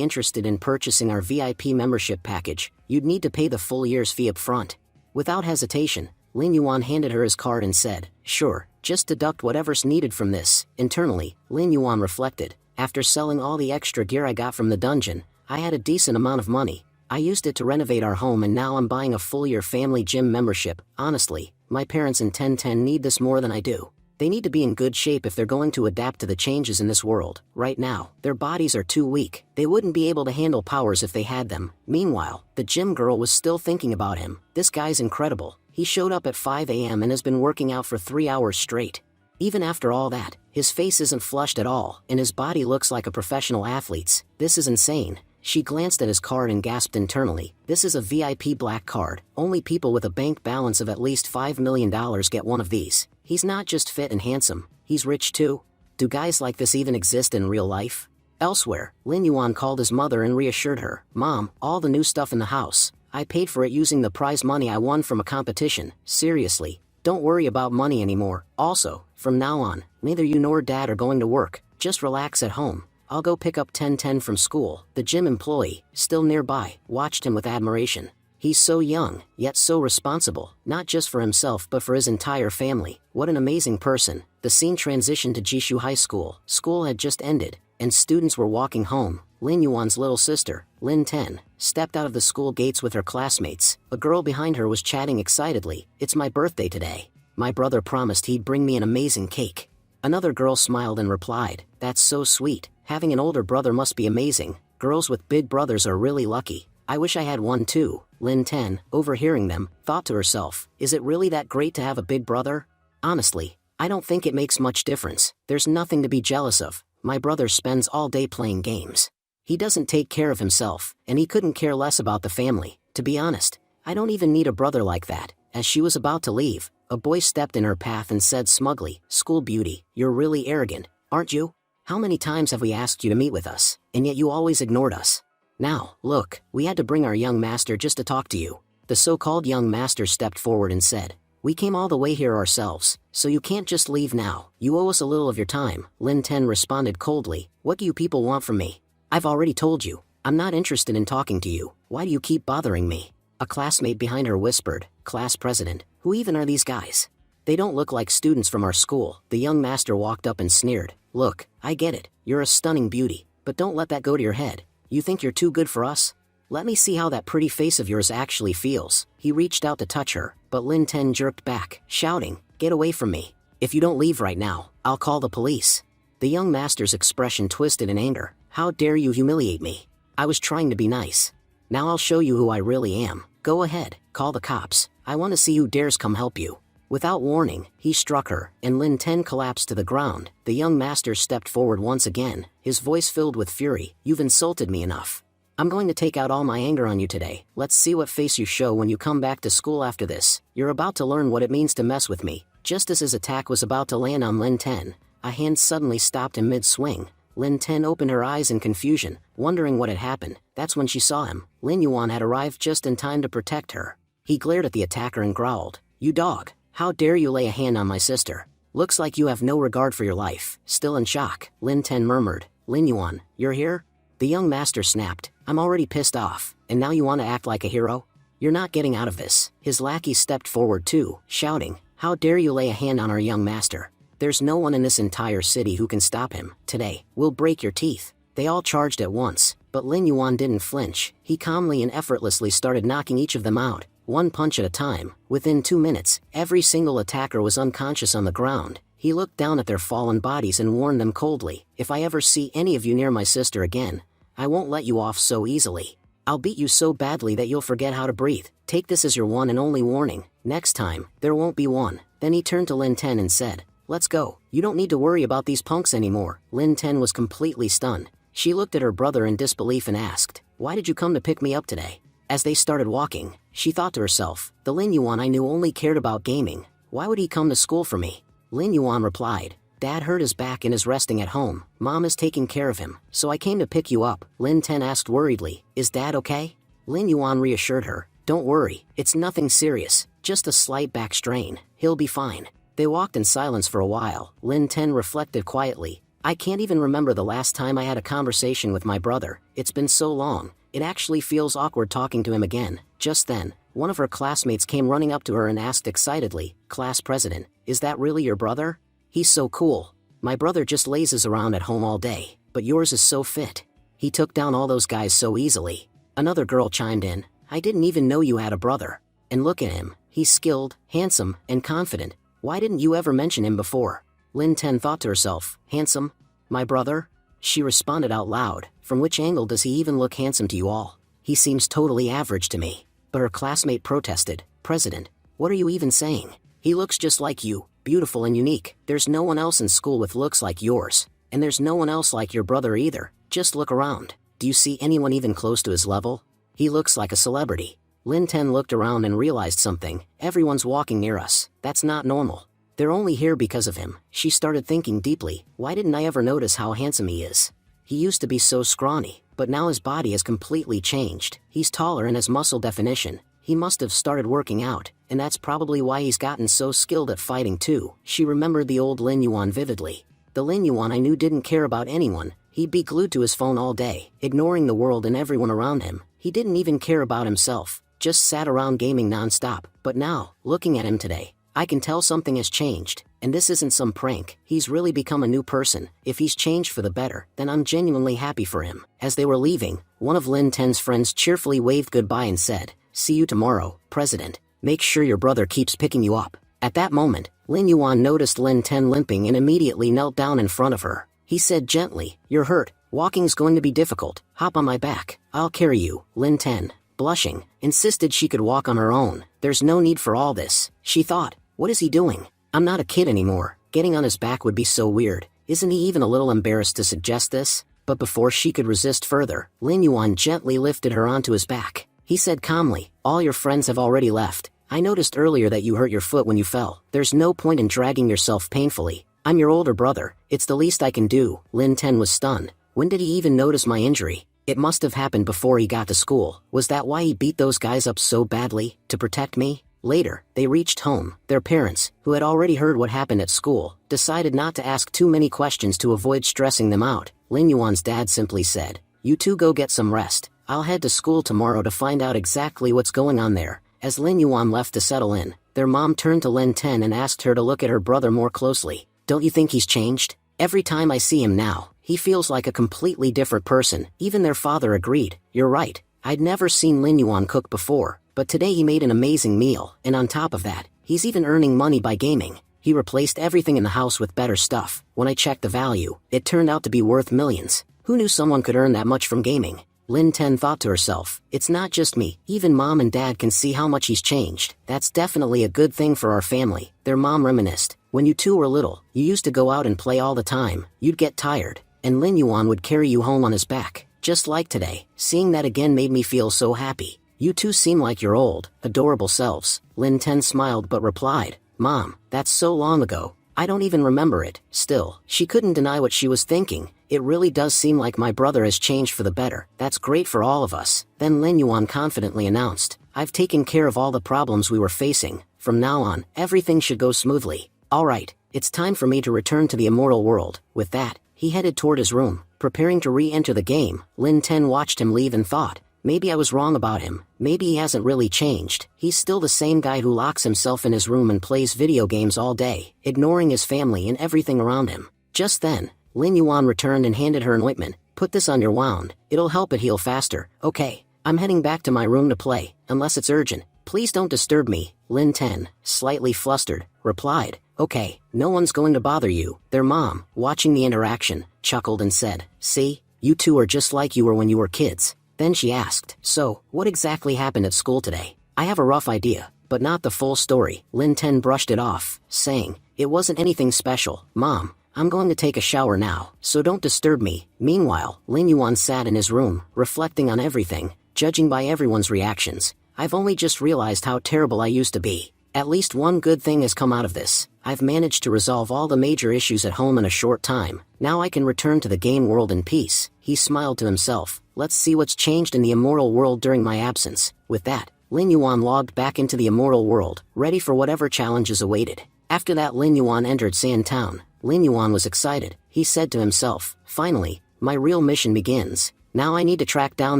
interested in purchasing our VIP membership package. You'd need to pay the full year's fee up front." Without hesitation, Lin Yuan handed her his card and said, "Sure, just deduct whatever's needed from this." Internally, Lin Yuan reflected, "After selling all the extra gear I got from the dungeon, I had a decent amount of money. I used it to renovate our home and now I'm buying a full-year family gym membership. Honestly, my parents in 1010 need this more than I do. They need to be in good shape if they're going to adapt to the changes in this world. Right now, their bodies are too weak. They wouldn't be able to handle powers if they had them." Meanwhile, the gym girl was still thinking about him. "This guy's incredible. He showed up at 5 a.m. and has been working out for 3 hours straight. Even after all that, his face isn't flushed at all, and his body looks like a professional athlete's. This is insane." She glanced at his card and gasped internally. "This is a VIP black card. Only people with a bank balance of at least $5 million get one of these. He's not just fit and handsome, he's rich too. Do guys like this even exist in real life?" Elsewhere, Lin Yuan called his mother and reassured her, "Mom, all the new stuff in the house, I paid for it using the prize money I won from a competition. Seriously, don't worry about money anymore. Also, from now on, neither you nor Dad are going to work. Just relax at home. I'll go pick up 1010 from school." The gym employee, still nearby, watched him with admiration. He's so young, yet so responsible, not just for himself but for his entire family. What an amazing person. The scene transitioned to Jishu High School. School had just ended, and students were walking home. Lin Yuan's little sister, Lin Ten, stepped out of the school gates with her classmates. A girl behind her was chatting excitedly. "It's my birthday today. My brother promised he'd bring me an amazing cake." Another girl smiled and replied, "That's so sweet. Having an older brother must be amazing. Girls with big brothers are really lucky. I wish I had one too." Lin Ten, overhearing them, thought to herself, "Is it really that great to have a big brother? Honestly, I don't think it makes much difference. There's nothing to be jealous of. My brother spends all day playing games. He doesn't take care of himself, and he couldn't care less about the family. To be honest, I don't even need a brother like that." As she was about to leave, a boy stepped in her path and said smugly, "School beauty, you're really arrogant, aren't you? How many times have we asked you to meet with us, and yet you always ignored us? Now, look, we had to bring our young master just to talk to you." The so-called young master stepped forward and said, "We came all the way here ourselves, so you can't just leave now. You owe us a little of your time." Lin Ten responded coldly, "What do you people want from me? I've already told you, I'm not interested in talking to you. Why do you keep bothering me?" A classmate behind her whispered, "Class president, who even are these guys? They don't look like students from our school." The young master walked up and sneered, "Look, I get it, you're a stunning beauty, but don't let that go to your head. You think you're too good for us? Let me see how that pretty face of yours actually feels." He reached out to touch her, but Lin Ten jerked back, shouting, "Get away from me. If you don't leave right now, I'll call the police." The young master's expression twisted in anger. "How dare you humiliate me? I was trying to be nice. Now I'll show you who I really am. Go ahead, call the cops. I want to see who dares come help you." Without warning, he struck her, and Lin Ten collapsed to the ground. The young master stepped forward once again, his voice filled with fury. "You've insulted me enough. I'm going to take out all my anger on you today. Let's see what face you show when you come back to school after this. You're about to learn what it means to mess with me." Just as his attack was about to land on Lin Ten, a hand suddenly stopped him mid-swing. Lin Ten opened her eyes in confusion, wondering what had happened. That's when she saw him. Lin Yuan had arrived just in time to protect her. He glared at the attacker and growled, "You dog! How dare you lay a hand on my sister? Looks like you have no regard for your life." Still in shock, Lin Ten murmured, "Lin Yuan, you're here?" The young master snapped, "I'm already pissed off, and now you want to act like a hero? You're not getting out of this." His lackey stepped forward too, shouting, "How dare you lay a hand on our young master? There's no one in this entire city who can stop him. Today, we'll break your teeth." They all charged at once, but Lin Yuan didn't flinch. He calmly and effortlessly started knocking each of them out, one punch at a time. Within 2 minutes, every single attacker was unconscious on the ground. He looked down at their fallen bodies and warned them coldly, "If I ever see any of you near my sister again, I won't let you off so easily. I'll beat you so badly that you'll forget how to breathe. Take this as your one and only warning. Next time, there won't be one." Then he turned to Lin Ten and said, "Let's go. You don't need to worry about these punks anymore." Lin Ten was completely stunned. She looked at her brother in disbelief and asked, "Why did you come to pick me up today?" As they started walking, she thought to herself, "The Lin Yuan I knew only cared about gaming. Why would he come to school for me? Lin Yuan replied. Dad hurt his back and is resting at home. Mom is taking care of him, so I came to pick you up. Lin Ten asked worriedly. Is Dad okay? Lin Yuan reassured her. Don't worry, it's nothing serious, just a slight back strain. He'll be fine. They walked in silence for a while. Lin Ten reflected quietly. I can't even remember the last time I had a conversation with my brother. It's been so long. It actually feels awkward talking to him again. Just then, one of her classmates came running up to her and asked excitedly, Class President, is that really your brother? He's so cool. My brother just lazes around at home all day, but yours is so fit. He took down all those guys so easily. Another girl chimed in. I didn't even know you had a brother. And look at him. He's skilled, handsome, and confident. Why didn't you ever mention him before? Lin Ten thought to herself. Handsome? My brother? She responded out loud. From which angle does he even look handsome to you all? He seems totally average to me. But her classmate protested. President, what are you even saying? He looks just like you, beautiful and unique. There's no one else in school with looks like yours. And there's no one else like your brother either. Just look around. Do you see anyone even close to his level? He looks like a celebrity. Lin Ten looked around and realized something. Everyone's walking near us. That's not normal. They're only here because of him. She started thinking deeply. Why didn't I ever notice how handsome he is? He used to be so scrawny, but now his body has completely changed. He's taller and has muscle definition. He must have started working out, and that's probably why he's gotten so skilled at fighting too. She remembered the old Lin Yuan vividly. The Lin Yuan I knew didn't care about anyone. He'd be glued to his phone all day, ignoring the world and everyone around him. He didn't even care about himself, just sat around gaming non-stop. But now, looking at him today, I can tell something has changed, and this isn't some prank. He's really become a new person. If he's changed for the better, then I'm genuinely happy for him. As they were leaving, one of Lin Ten's friends cheerfully waved goodbye and said, See you tomorrow, President. Make sure your brother keeps picking you up. At that moment, Lin Yuan noticed Lin Ten limping and immediately knelt down in front of her. He said gently, You're hurt. Walking's going to be difficult. Hop on my back. I'll carry you. Lin Ten, blushing, insisted she could walk on her own. There's no need for all this, she thought. What is he doing? I'm not a kid anymore. Getting on his back would be so weird. Isn't he even a little embarrassed to suggest this? But before she could resist further, Lin Yuan gently lifted her onto his back. He said calmly, All your friends have already left. I noticed earlier that you hurt your foot when you fell. There's no point in dragging yourself painfully. I'm your older brother. It's the least I can do. Lin Ten was stunned. When did he even notice my injury? It must have happened before he got to school. Was that why he beat those guys up so badly? To protect me? Later, they reached home. Their parents, who had already heard what happened at school, decided not to ask too many questions to avoid stressing them out. Lin Yuan's dad simply said, You two go get some rest. I'll head to school tomorrow to find out exactly what's going on there. As Lin Yuan left to settle in, their mom turned to Lin Ten and asked her to look at her brother more closely. Don't you think he's changed? Every time I see him now, he feels like a completely different person. Even their father agreed. You're right. I'd never seen Lin Yuan cook before, but today he made an amazing meal, and on top of that, he's even earning money by gaming. He replaced everything in the house with better stuff. When I checked the value, it turned out to be worth millions. Who knew someone could earn that much from gaming? Lin Ten thought to herself, It's not just me. Even mom and dad can see how much he's changed. That's definitely a good thing for our family. Their mom reminisced. When you two were little, you used to go out and play all the time. You'd get tired, and Lin Yuan would carry you home on his back. Just like today. Seeing that again made me feel so happy. You two seem like your old, adorable selves. Lin Ten smiled but replied, Mom, that's so long ago. I don't even remember it. Still, she couldn't deny what she was thinking. It really does seem like my brother has changed for the better. That's great for all of us. Then Lin Yuan confidently announced, I've taken care of all the problems we were facing. From now on, everything should go smoothly. All right, it's time for me to return to the immortal world. With that, he headed toward his room, preparing to re-enter the game. Lin Ten watched him leave and thought, maybe I was wrong about him. Maybe he hasn't really changed. He's still the same guy who locks himself in his room and plays video games all day, ignoring his family and everything around him. Just then, Lin Yuan returned and handed her an ointment. Put this on your wound. It'll help it heal faster. Okay, I'm heading back to my room to play, unless it's urgent. Please don't disturb me. Lin Ten, slightly flustered, replied, Okay, no one's going to bother you. Their mom, watching the interaction, chuckled and said, See, you two are just like you were when you were kids. Then she asked, So, what exactly happened at school today? I have a rough idea, but not the full story. Lin Ten brushed it off, saying, It wasn't anything special. Mom, I'm going to take a shower now, so don't disturb me. Meanwhile, Lin Yuan sat in his room, reflecting on everything. Judging by everyone's reactions, I've only just realized how terrible I used to be. At least one good thing has come out of this. I've managed to resolve all the major issues at home in a short time. Now I can return to the game world in peace. He smiled to himself. Let's see what's changed in the immoral world during my absence. With that, Lin Yuan logged back into the immoral world, ready for whatever challenges awaited. After that, Lin Yuan entered Sand Town. Lin Yuan was excited. He said to himself, finally, my real mission begins. Now I need to track down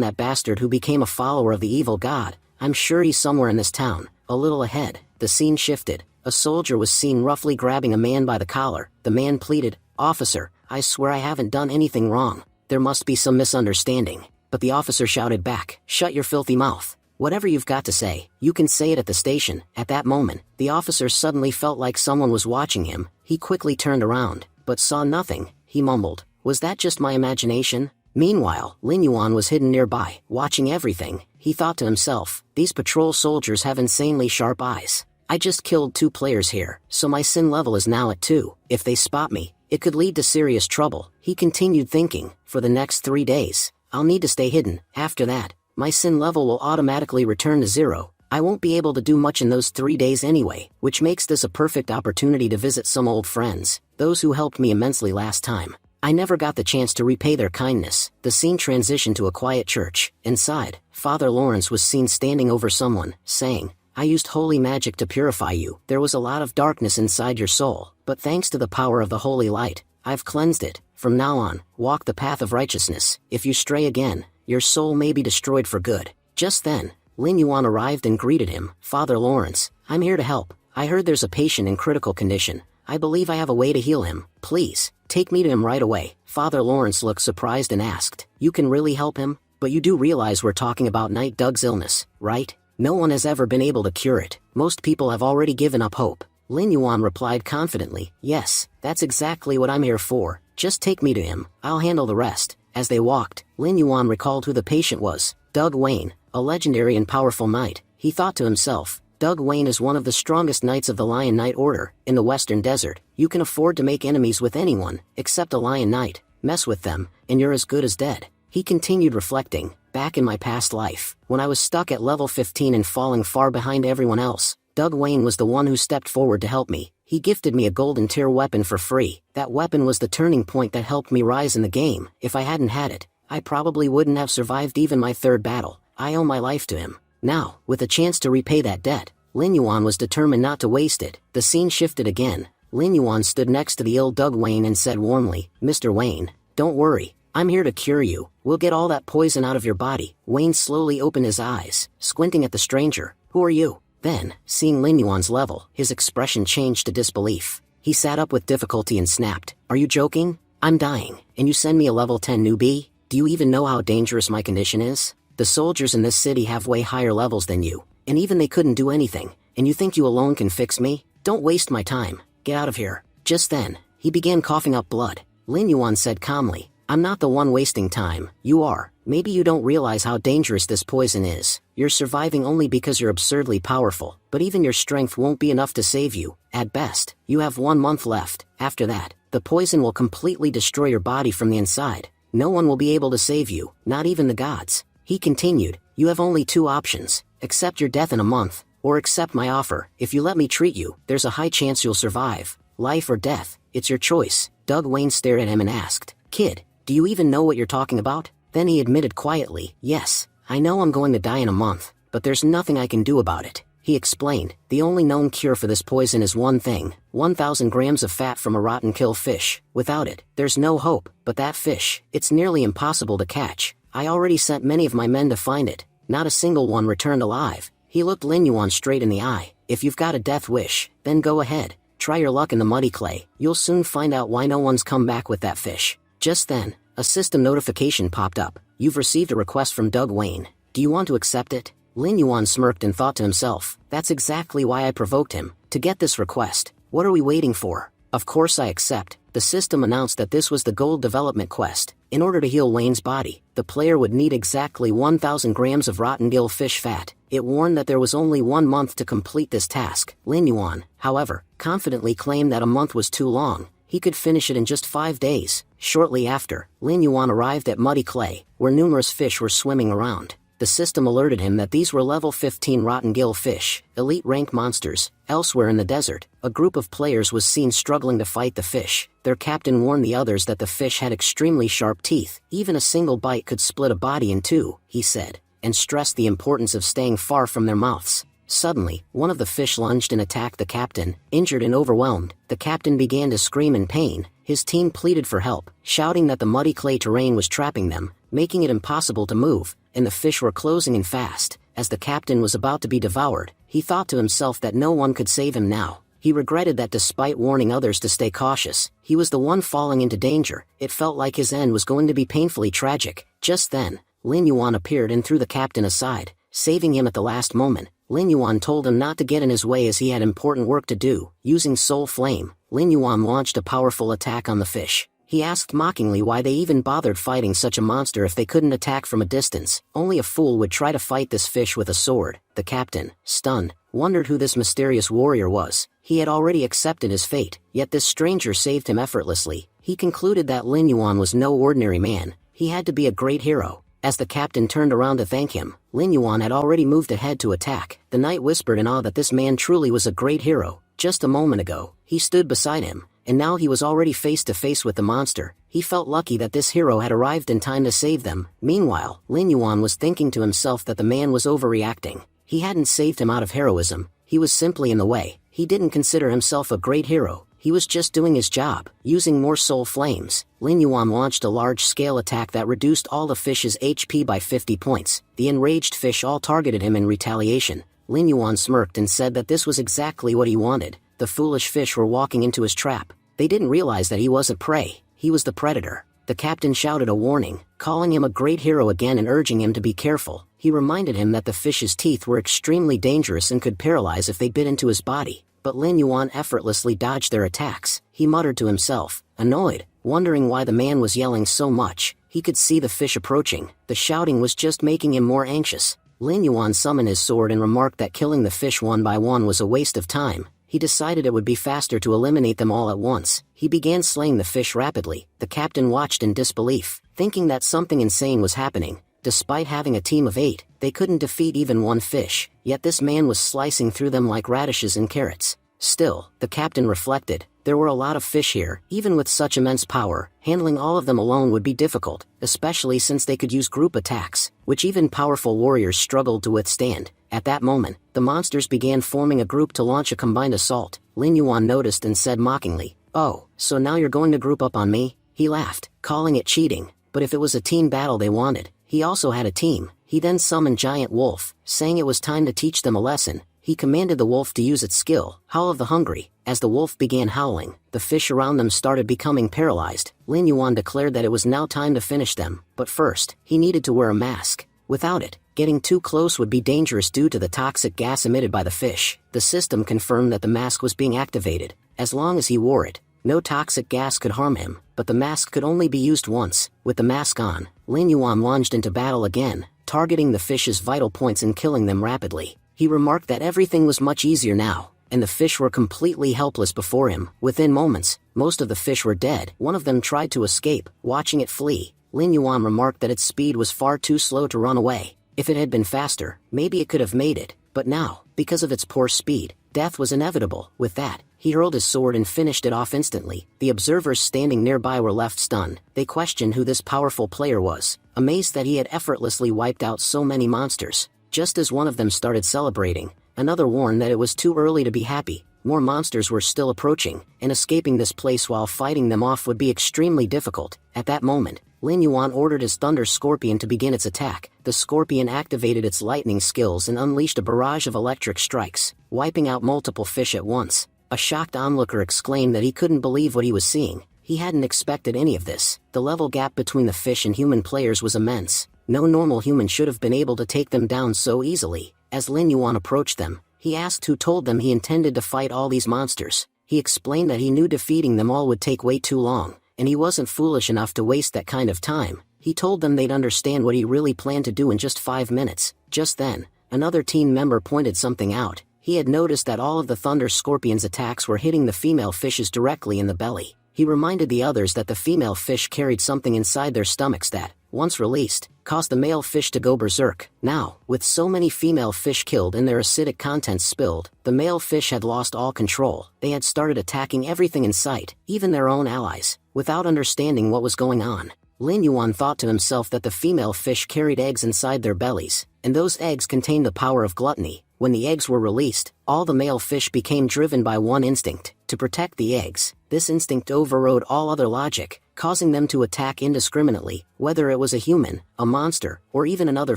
that bastard who became a follower of the evil god. I'm sure he's somewhere in this town. A little ahead, the scene shifted. A soldier was seen roughly grabbing a man by the collar. The man pleaded, "Officer, I swear I haven't done anything wrong. There must be some misunderstanding." But the officer shouted back, "Shut your filthy mouth. Whatever you've got to say, you can say it at the station." At that moment, the officer suddenly felt like someone was watching him. He quickly turned around, but saw nothing. He mumbled, "Was that just my imagination?" Meanwhile, Lin Yuan was hidden nearby, watching everything. He thought to himself, these patrol soldiers have insanely sharp eyes. I just killed 2 players here, so my sin level is now at 2. If they spot me, it could lead to serious trouble. He continued thinking, for the next 3 days, I'll need to stay hidden. After that, my sin level will automatically return to 0. I won't be able to do much in those 3 days anyway, which makes this a perfect opportunity to visit some old friends, those who helped me immensely last time. I never got the chance to repay their kindness. The scene transitioned to a quiet church. Inside, Father Lawrence was seen standing over someone, saying, I used holy magic to purify you. There was a lot of darkness inside your soul, but thanks to the power of the holy light, I've cleansed it. From now on, walk the path of righteousness. If you stray again, your soul may be destroyed for good. Just then, Lin Yuan arrived and greeted him. Father Lawrence, I'm here to help. I heard there's a patient in critical condition. I believe I have a way to heal him. Please, take me to him right away. Father Lawrence looked surprised and asked, You can really help him? But you do realize we're talking about Night Doug's illness, right? No one has ever been able to cure it. Most people have already given up hope. Lin Yuan replied confidently, Yes, that's exactly what I'm here for. Just take me to him. I'll handle the rest. As they walked, Lin Yuan recalled who the patient was. Doug Wayne, a legendary and powerful knight. He thought to himself, Doug Wayne is one of the strongest knights of the Lion Knight Order. In the Western Desert, you can afford to make enemies with anyone, except a Lion Knight. Mess with them, and you're as good as dead. He continued reflecting, back in my past life, when I was stuck at level 15 and falling far behind everyone else, Doug Wayne was the one who stepped forward to help me. He gifted me a golden tier weapon for free. That weapon was the turning point that helped me rise in the game. If I hadn't had it, I probably wouldn't have survived even my 3rd battle. I owe my life to him. Now, with a chance to repay that debt, Lin Yuan was determined not to waste it. The scene shifted again. Lin Yuan stood next to the ill Doug Wayne and said warmly, Mr. Wayne, don't worry. I'm here to cure you. We'll get all that poison out of your body. Wayne slowly opened his eyes, squinting at the stranger. Who are you? Then, seeing Lin Yuan's level, his expression changed to disbelief. He sat up with difficulty and snapped, Are you joking? I'm dying, and you send me a level 10 newbie? Do you even know how dangerous my condition is? The soldiers in this city have way higher levels than you, and even they couldn't do anything, and you think you alone can fix me? Don't waste my time. Get out of here. Just then, he began coughing up blood. Lin Yuan said calmly, I'm not the one wasting time. You are. Maybe you don't realize how dangerous this poison is. You're surviving only because you're absurdly powerful, but even your strength won't be enough to save you. At best, you have 1 month left. After that, the poison will completely destroy your body from the inside. No one will be able to save you, not even the gods. He continued, You have only 2 options. Accept your death in a month, or accept my offer. If you let me treat you, there's a high chance you'll survive. Life or death, it's your choice. Doug Wayne stared at him and asked, Kid, do you even know what you're talking about? Then he admitted quietly, Yes, I know I'm going to die in a month, but there's nothing I can do about it. He explained, the only known cure for this poison is one thing, 1,000 grams of fat from a rotten kill fish. Without it, there's no hope. But that fish, it's nearly impossible to catch. I already sent many of my men to find it. Not a single one returned alive. He looked Lin Yuan straight in the eye. If you've got a death wish, then go ahead. Try your luck in the muddy clay. You'll soon find out why no one's come back with that fish. Just then, a system notification popped up. You've received a request from Doug Wayne. Do you want to accept it? Lin Yuan smirked and thought to himself, That's exactly why I provoked him, to get this request. What are we waiting for? Of course I accept. The system announced that this was the gold development quest. In order to heal Wayne's body, the player would need exactly 1,000 grams of rotten gill fish fat. It warned that there was only 1 month to complete this task. Lin Yuan, however, confidently claimed that a month was too long. He could finish it in just 5 days. Shortly after, Lin Yuan arrived at Muddy Clay, where numerous fish were swimming around. The system alerted him that these were level 15 rotten gill fish, elite rank monsters. Elsewhere in the desert, a group of players was seen struggling to fight the fish. Their captain warned the others that the fish had extremely sharp teeth. Even a single bite could split a body in two, he said, and stressed the importance of staying far from their mouths. Suddenly, one of the fish lunged and attacked the captain. Injured and overwhelmed, the captain began to scream in pain. His team pleaded for help, shouting that the muddy clay terrain was trapping them, making it impossible to move, and the fish were closing in fast. As the captain was about to be devoured, he thought to himself that no one could save him now. He regretted that despite warning others to stay cautious, he was the one falling into danger. It felt like his end was going to be painfully tragic. Just then, Lin Yuan appeared and threw the captain aside, saving him at the last moment. Lin Yuan told him not to get in his way as he had important work to do. Using Soul Flame, Lin Yuan launched a powerful attack on the fish. He asked mockingly why they even bothered fighting such a monster if they couldn't attack from a distance. Only a fool would try to fight this fish with a sword. The captain, stunned, wondered who this mysterious warrior was. He had already accepted his fate, yet this stranger saved him effortlessly. He concluded that Lin Yuan was no ordinary man. He had to be a great hero. As the captain turned around to thank him, Lin Yuan had already moved ahead to attack. The knight whispered in awe that this man truly was a great hero. Just a moment ago, he stood beside him, and now he was already face to face with the monster. He felt lucky that this hero had arrived in time to save them. Meanwhile, Lin Yuan was thinking to himself that the man was overreacting. He hadn't saved him out of heroism, he was simply in the way. He didn't consider himself a great hero. He was just doing his job. Using more soul flames, Lin Yuan launched a large-scale attack that reduced all the fish's HP by 50 points. The enraged fish all targeted him in retaliation. Lin Yuan smirked and said that this was exactly what he wanted. The foolish fish were walking into his trap. They didn't realize that he wasn't prey, he was the predator. The captain shouted a warning, calling him a great hero again and urging him to be careful. He reminded him that the fish's teeth were extremely dangerous and could paralyze if they bit into his body. But Lin Yuan effortlessly dodged their attacks. He muttered to himself, annoyed, wondering why the man was yelling so much. He could see the fish approaching. The shouting was just making him more anxious. Lin Yuan summoned his sword and remarked that killing the fish one by one was a waste of time. He decided it would be faster to eliminate them all at once. He began slaying the fish rapidly. The captain watched in disbelief, thinking that something insane was happening. Despite having a team of 8, they couldn't defeat even one fish, yet this man was slicing through them like radishes and carrots. Still, the captain reflected, there were a lot of fish here. Even with such immense power, handling all of them alone would be difficult, especially since they could use group attacks, which even powerful warriors struggled to withstand. At that moment, the monsters began forming a group to launch a combined assault. Lin Yuan noticed and said mockingly, "Oh, so now you're going to group up on me?" He laughed, calling it cheating, but if it was a team battle they wanted, he also had a team. He then summoned Giant Wolf, saying it was time to teach them a lesson. He commanded the wolf to use its skill, Howl of the Hungry. As the wolf began howling, the fish around them started becoming paralyzed. Lin Yuan declared that it was now time to finish them, but first, he needed to wear a mask. Without it, getting too close would be dangerous due to the toxic gas emitted by the fish. The system confirmed that the mask was being activated. As long as he wore it, no toxic gas could harm him, but the mask could only be used once. With the mask on, Lin Yuan lunged into battle again, targeting the fish's vital points and killing them rapidly. He remarked that everything was much easier now, and the fish were completely helpless before him. Within moments, most of the fish were dead. One of them tried to escape. Watching it flee, Lin Yuan remarked that its speed was far too slow to run away. If it had been faster, maybe it could have made it, but now, because of its poor speed, death was inevitable. With that, he hurled his sword and finished it off instantly. The observers standing nearby were left stunned. They questioned who this powerful player was, amazed that he had effortlessly wiped out so many monsters. Just as one of them started celebrating, another warned that it was too early to be happy. More monsters were still approaching, and escaping this place while fighting them off would be extremely difficult. At that moment, Lin Yuan ordered his Thunder Scorpion to begin its attack. The Scorpion activated its lightning skills and unleashed a barrage of electric strikes, wiping out multiple fish at once. A shocked onlooker exclaimed that he couldn't believe what he was seeing. He hadn't expected any of this. The level gap between the fish and human players was immense. No normal human should have been able to take them down so easily. As Lin Yuan approached them, he asked who told them he intended to fight all these monsters. He explained that he knew defeating them all would take way too long, and he wasn't foolish enough to waste that kind of time. He told them they'd understand what he really planned to do in just 5 minutes. Just then, another team member pointed something out. He had noticed that all of the Thunder Scorpion's attacks were hitting the female fishes directly in the belly. He reminded the others that the female fish carried something inside their stomachs that, once released, caused the male fish to go berserk. Now, with so many female fish killed and their acidic contents spilled, the male fish had lost all control. They had started attacking everything in sight, even their own allies, without understanding what was going on. Lin Yuan thought to himself that the female fish carried eggs inside their bellies, and those eggs contained the power of gluttony. When the eggs were released, all the male fish became driven by one instinct, to protect the eggs. This instinct overrode all other logic, causing them to attack indiscriminately, whether it was a human, a monster, or even another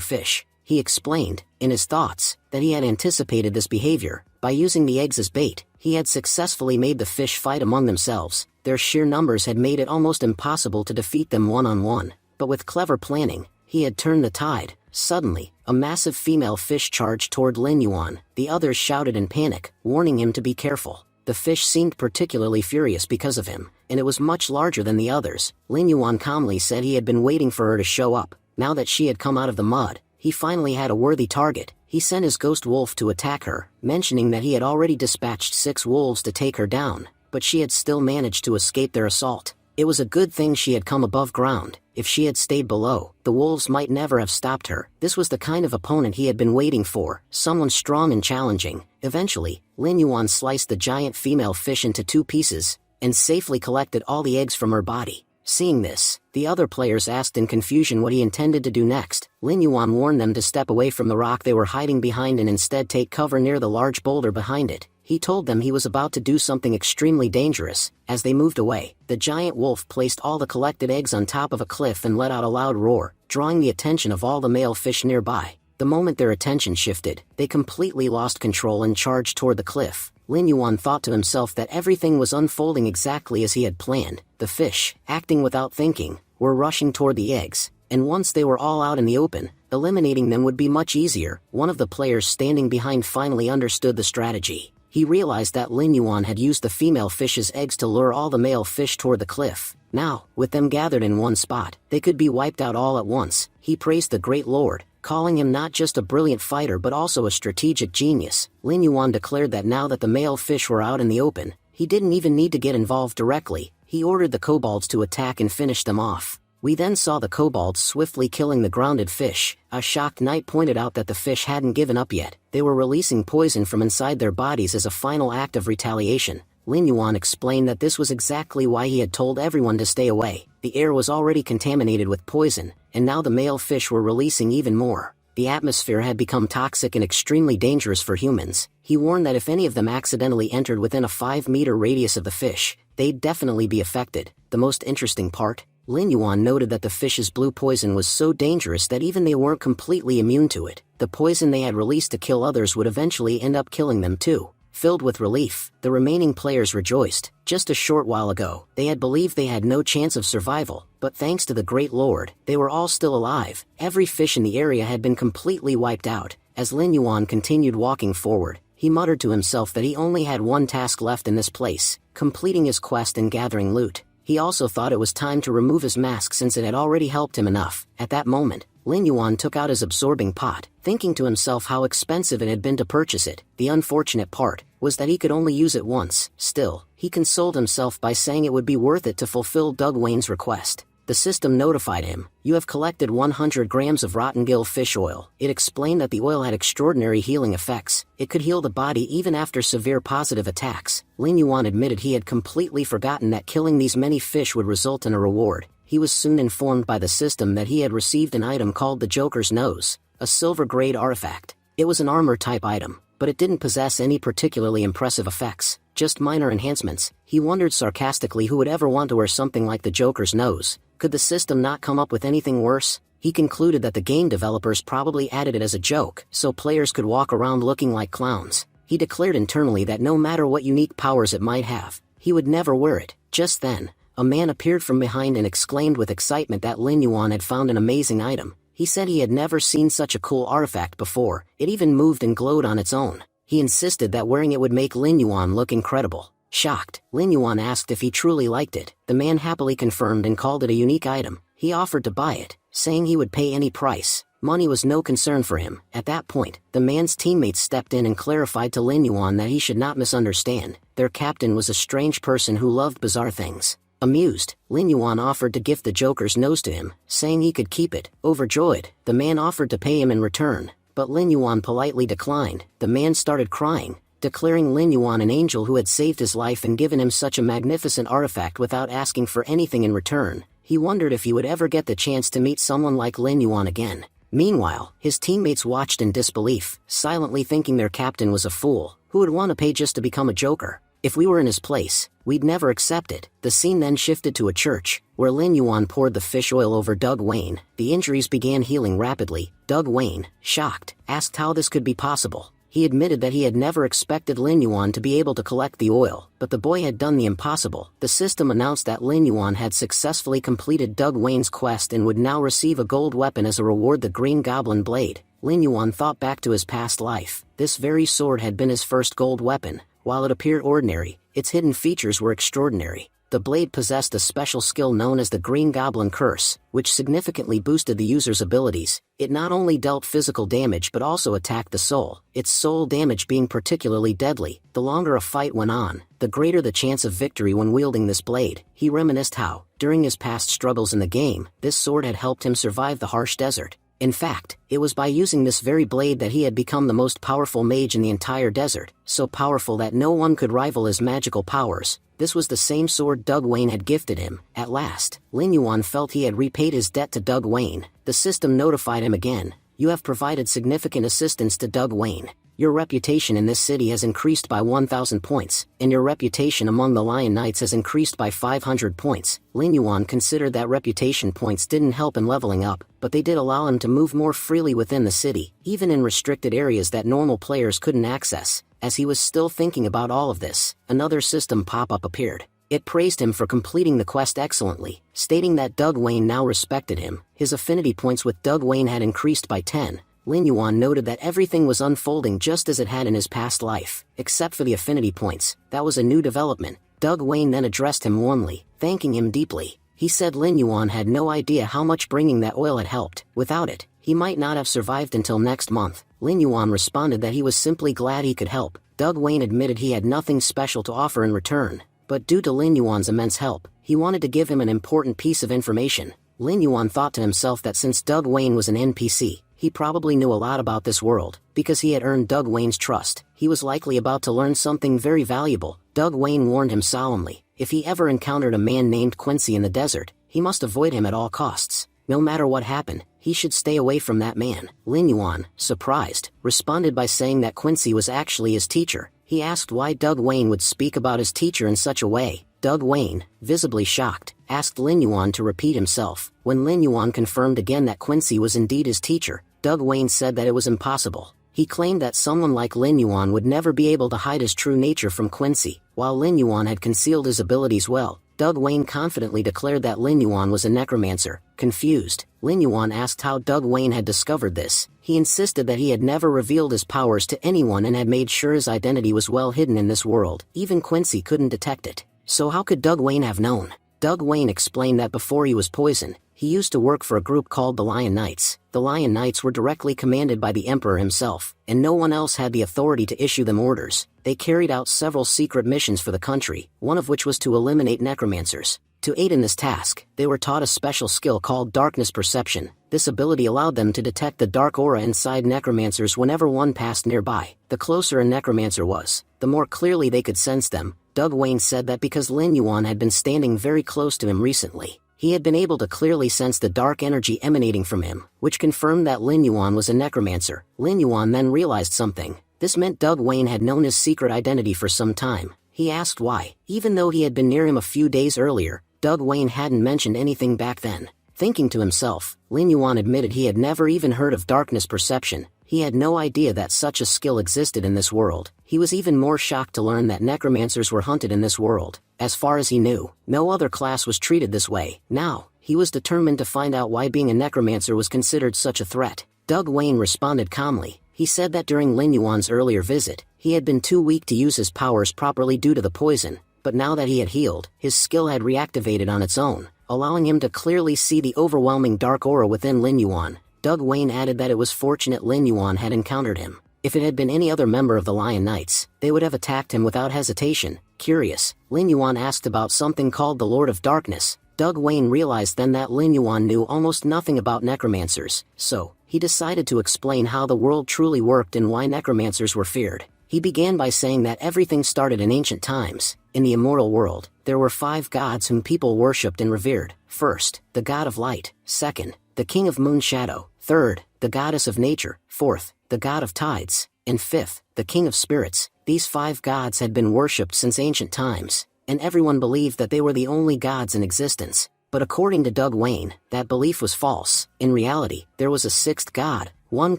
fish. He explained, in his thoughts, that he had anticipated this behavior. By using the eggs as bait, he had successfully made the fish fight among themselves. Their sheer numbers had made it almost impossible to defeat them one-on-one. But with clever planning, he had turned the tide. Suddenly, a massive female fish charged toward Lin Yuan. The others shouted in panic, warning him to be careful. The fish seemed particularly furious because of him, and it was much larger than the others. Lin Yuan calmly said he had been waiting for her to show up. Now that she had come out of the mud, he finally had a worthy target. He sent his ghost wolf to attack her, mentioning that he had already dispatched 6 wolves to take her down, but she had still managed to escape their assault. It was a good thing she had come above ground. If she had stayed below, the wolves might never have stopped her. This was the kind of opponent he had been waiting for, someone strong and challenging. Eventually, Lin Yuan sliced the giant female fish into 2 pieces, and safely collected all the eggs from her body. Seeing this, the other players asked in confusion what he intended to do next. Lin Yuan warned them to step away from the rock they were hiding behind and instead take cover near the large boulder behind it. He told them he was about to do something extremely dangerous. As they moved away, the giant wolf placed all the collected eggs on top of a cliff and let out a loud roar, drawing the attention of all the male fish nearby. The moment their attention shifted, they completely lost control and charged toward the cliff. Lin Yuan thought to himself that everything was unfolding exactly as he had planned. The fish, acting without thinking, were rushing toward the eggs, and once they were all out in the open, eliminating them would be much easier. One of the players standing behind finally understood the strategy. He realized that Lin Yuan had used the female fish's eggs to lure all the male fish toward the cliff. Now, with them gathered in one spot, they could be wiped out all at once. He praised the great lord, calling him not just a brilliant fighter but also a strategic genius. Lin Yuan declared that now that the male fish were out in the open, he didn't even need to get involved directly. He ordered the kobolds to attack and finish them off. We then saw the kobolds swiftly killing the grounded fish. A shocked knight pointed out that the fish hadn't given up yet. They were releasing poison from inside their bodies as a final act of retaliation. Lin Yuan explained that this was exactly why he had told everyone to stay away. The air was already contaminated with poison, and now the male fish were releasing even more. The atmosphere had become toxic and extremely dangerous for humans. He warned that if any of them accidentally entered within a 5-meter radius of the fish, they'd definitely be affected. The most interesting part? Lin Yuan noted that the fish's blue poison was so dangerous that even they weren't completely immune to it. The poison they had released to kill others would eventually end up killing them too. Filled with relief, the remaining players rejoiced. Just a short while ago, they had believed they had no chance of survival, but thanks to the Great Lord, they were all still alive. Every fish in the area had been completely wiped out. As Lin Yuan continued walking forward, he muttered to himself that he only had one task left in this place, completing his quest and gathering loot. He also thought it was time to remove his mask since it had already helped him enough. At that moment, Lin Yuan took out his absorbing pot, thinking to himself how expensive it had been to purchase it. The unfortunate part was that he could only use it once. Still, he consoled himself by saying it would be worth it to fulfill Doug Wayne's request. The system notified him, "You have collected 100 grams of rotten gill fish oil." It explained that the oil had extraordinary healing effects. It could heal the body even after severe positive attacks. Lin Yuan admitted he had completely forgotten that killing these many fish would result in a reward. He was soon informed by the system that he had received an item called the Joker's Nose, a silver-grade artifact. It was an armor-type item, but it didn't possess any particularly impressive effects, just minor enhancements. He wondered sarcastically who would ever want to wear something like the Joker's Nose. Could the system not come up with anything worse? He concluded that the game developers probably added it as a joke, so players could walk around looking like clowns. He declared internally that no matter what unique powers it might have, he would never wear it. Just then, a man appeared from behind and exclaimed with excitement that Lin Yuan had found an amazing item. He said he had never seen such a cool artifact before. It even moved and glowed on its own. He insisted that wearing it would make Lin Yuan look incredible. Shocked, Lin Yuan asked if he truly liked it. The man happily confirmed and called it a unique item. He offered to buy it, saying he would pay any price. Money was no concern for him. At that point, the man's teammates stepped in and clarified to Lin Yuan that he should not misunderstand. Their captain was a strange person who loved bizarre things. Amused, Lin Yuan offered to gift the Joker's nose to him, saying he could keep it. Overjoyed, the man offered to pay him in return, but Lin Yuan politely declined. The man started crying, declaring Lin Yuan an angel who had saved his life and given him such a magnificent artifact without asking for anything in return. He wondered if he would ever get the chance to meet someone like Lin Yuan again. Meanwhile, his teammates watched in disbelief, silently thinking their captain was a fool. Who would want to pay just to become a Joker? If we were in his place, we'd never accept it. The scene then shifted to a church, where Lin Yuan poured the fish oil over Doug Wayne. The injuries began healing rapidly. Doug Wayne, shocked, asked how this could be possible. He admitted that he had never expected Lin Yuan to be able to collect the oil, but the boy had done the impossible. The system announced that Lin Yuan had successfully completed Doug Wayne's quest and would now receive a gold weapon as a reward, the Green Goblin Blade. Lin Yuan thought back to his past life. This very sword had been his first gold weapon. While it appeared ordinary, its hidden features were extraordinary. The blade possessed a special skill known as the Green Goblin Curse, which significantly boosted the user's abilities. It not only dealt physical damage but also attacked the soul, its soul damage being particularly deadly. The longer a fight went on, the greater the chance of victory when wielding this blade. He reminisced how, during his past struggles in the game, this sword had helped him survive the harsh desert. In fact, it was by using this very blade that he had become the most powerful mage in the entire desert, so powerful that no one could rival his magical powers. This was the same sword Doug Wayne had gifted him. At last, Lin Yuan felt he had repaid his debt to Doug Wayne. The system notified him again. You have provided significant assistance to Doug Wayne. Your reputation in this city has increased by 1,000 points, and your reputation among the Lion Knights has increased by 500 points. Lin Yuan considered that reputation points didn't help in leveling up, but they did allow him to move more freely within the city, even in restricted areas that normal players couldn't access. As he was still thinking about all of this, another system pop-up appeared. It praised him for completing the quest excellently, stating that Doug Wayne now respected him. His affinity points with Doug Wayne had increased by 10. Lin Yuan noted that everything was unfolding just as it had in his past life, except for the affinity points. That was a new development. Doug Wayne then addressed him warmly, thanking him deeply. He said Lin Yuan had no idea how much bringing that oil had helped. Without it, he might not have survived until next month. Lin Yuan responded that he was simply glad he could help. Doug Wayne admitted he had nothing special to offer in return, but due to Lin Yuan's immense help, he wanted to give him an important piece of information. Lin Yuan thought to himself that since Doug Wayne was an NPC, he probably knew a lot about this world. Because he had earned Doug Wayne's trust, he was likely about to learn something very valuable. Doug Wayne warned him solemnly, if he ever encountered a man named Quincy in the desert, he must avoid him at all costs. No matter what happened, he should stay away from that man. Lin Yuan, surprised, responded by saying that Quincy was actually his teacher. He asked why Doug Wayne would speak about his teacher in such a way. Doug Wayne, visibly shocked, asked Lin Yuan to repeat himself. When Lin Yuan confirmed again that Quincy was indeed his teacher, Doug Wayne said that it was impossible. He claimed that someone like Lin Yuan would never be able to hide his true nature from Quincy. While Lin Yuan had concealed his abilities well, Doug Wayne confidently declared that Lin Yuan was a necromancer. Confused, Lin Yuan asked how Doug Wayne had discovered this. He insisted that he had never revealed his powers to anyone and had made sure his identity was well hidden in this world. Even Quincy couldn't detect it. So how could Doug Wayne have known? Doug Wayne explained that before he was poisoned, he used to work for a group called the Lion Knights. The Lion Knights were directly commanded by the Emperor himself, and no one else had the authority to issue them orders. They carried out several secret missions for the country, one of which was to eliminate necromancers. To aid in this task, they were taught a special skill called darkness perception. This ability allowed them to detect the dark aura inside necromancers whenever one passed nearby. The closer a necromancer was, the more clearly they could sense them. Doug Wayne said that because Lin Yuan had been standing very close to him recently, he had been able to clearly sense the dark energy emanating from him, which confirmed that Lin Yuan was a necromancer. Lin Yuan then realized something. This meant Doug Wayne had known his secret identity for some time. He asked why. Even though he had been near him a few days earlier, Doug Wayne hadn't mentioned anything back then. Thinking to himself, Lin Yuan admitted he had never even heard of darkness perception. He had no idea that such a skill existed in this world. He was even more shocked to learn that necromancers were hunted in this world. As far as he knew, no other class was treated this way. Now, he was determined to find out why being a necromancer was considered such a threat. Doug Wayne responded calmly. He said that during Lin Yuan's earlier visit, he had been too weak to use his powers properly due to the poison, but now that he had healed, his skill had reactivated on its own, allowing him to clearly see the overwhelming dark aura within Lin Yuan. Doug Wayne added that it was fortunate Lin Yuan had encountered him. If it had been any other member of the Lion Knights, they would have attacked him without hesitation. Curious, Lin Yuan asked about something called the Lord of Darkness. Doug Wayne realized then that Lin Yuan knew almost nothing about necromancers, so he decided to explain how the world truly worked and why necromancers were feared. He began by saying that everything started in ancient times. In the immortal world, there were 5 gods whom people worshipped and revered. First, the god of light. Second, the king of moon shadow. Third, the goddess of nature. Fourth, the god of tides. And fifth, the king of spirits. These 5 gods had been worshipped since ancient times, and everyone believed that they were the only gods in existence. But according to Doug Wayne, that belief was false. In reality, there was a 6th god, one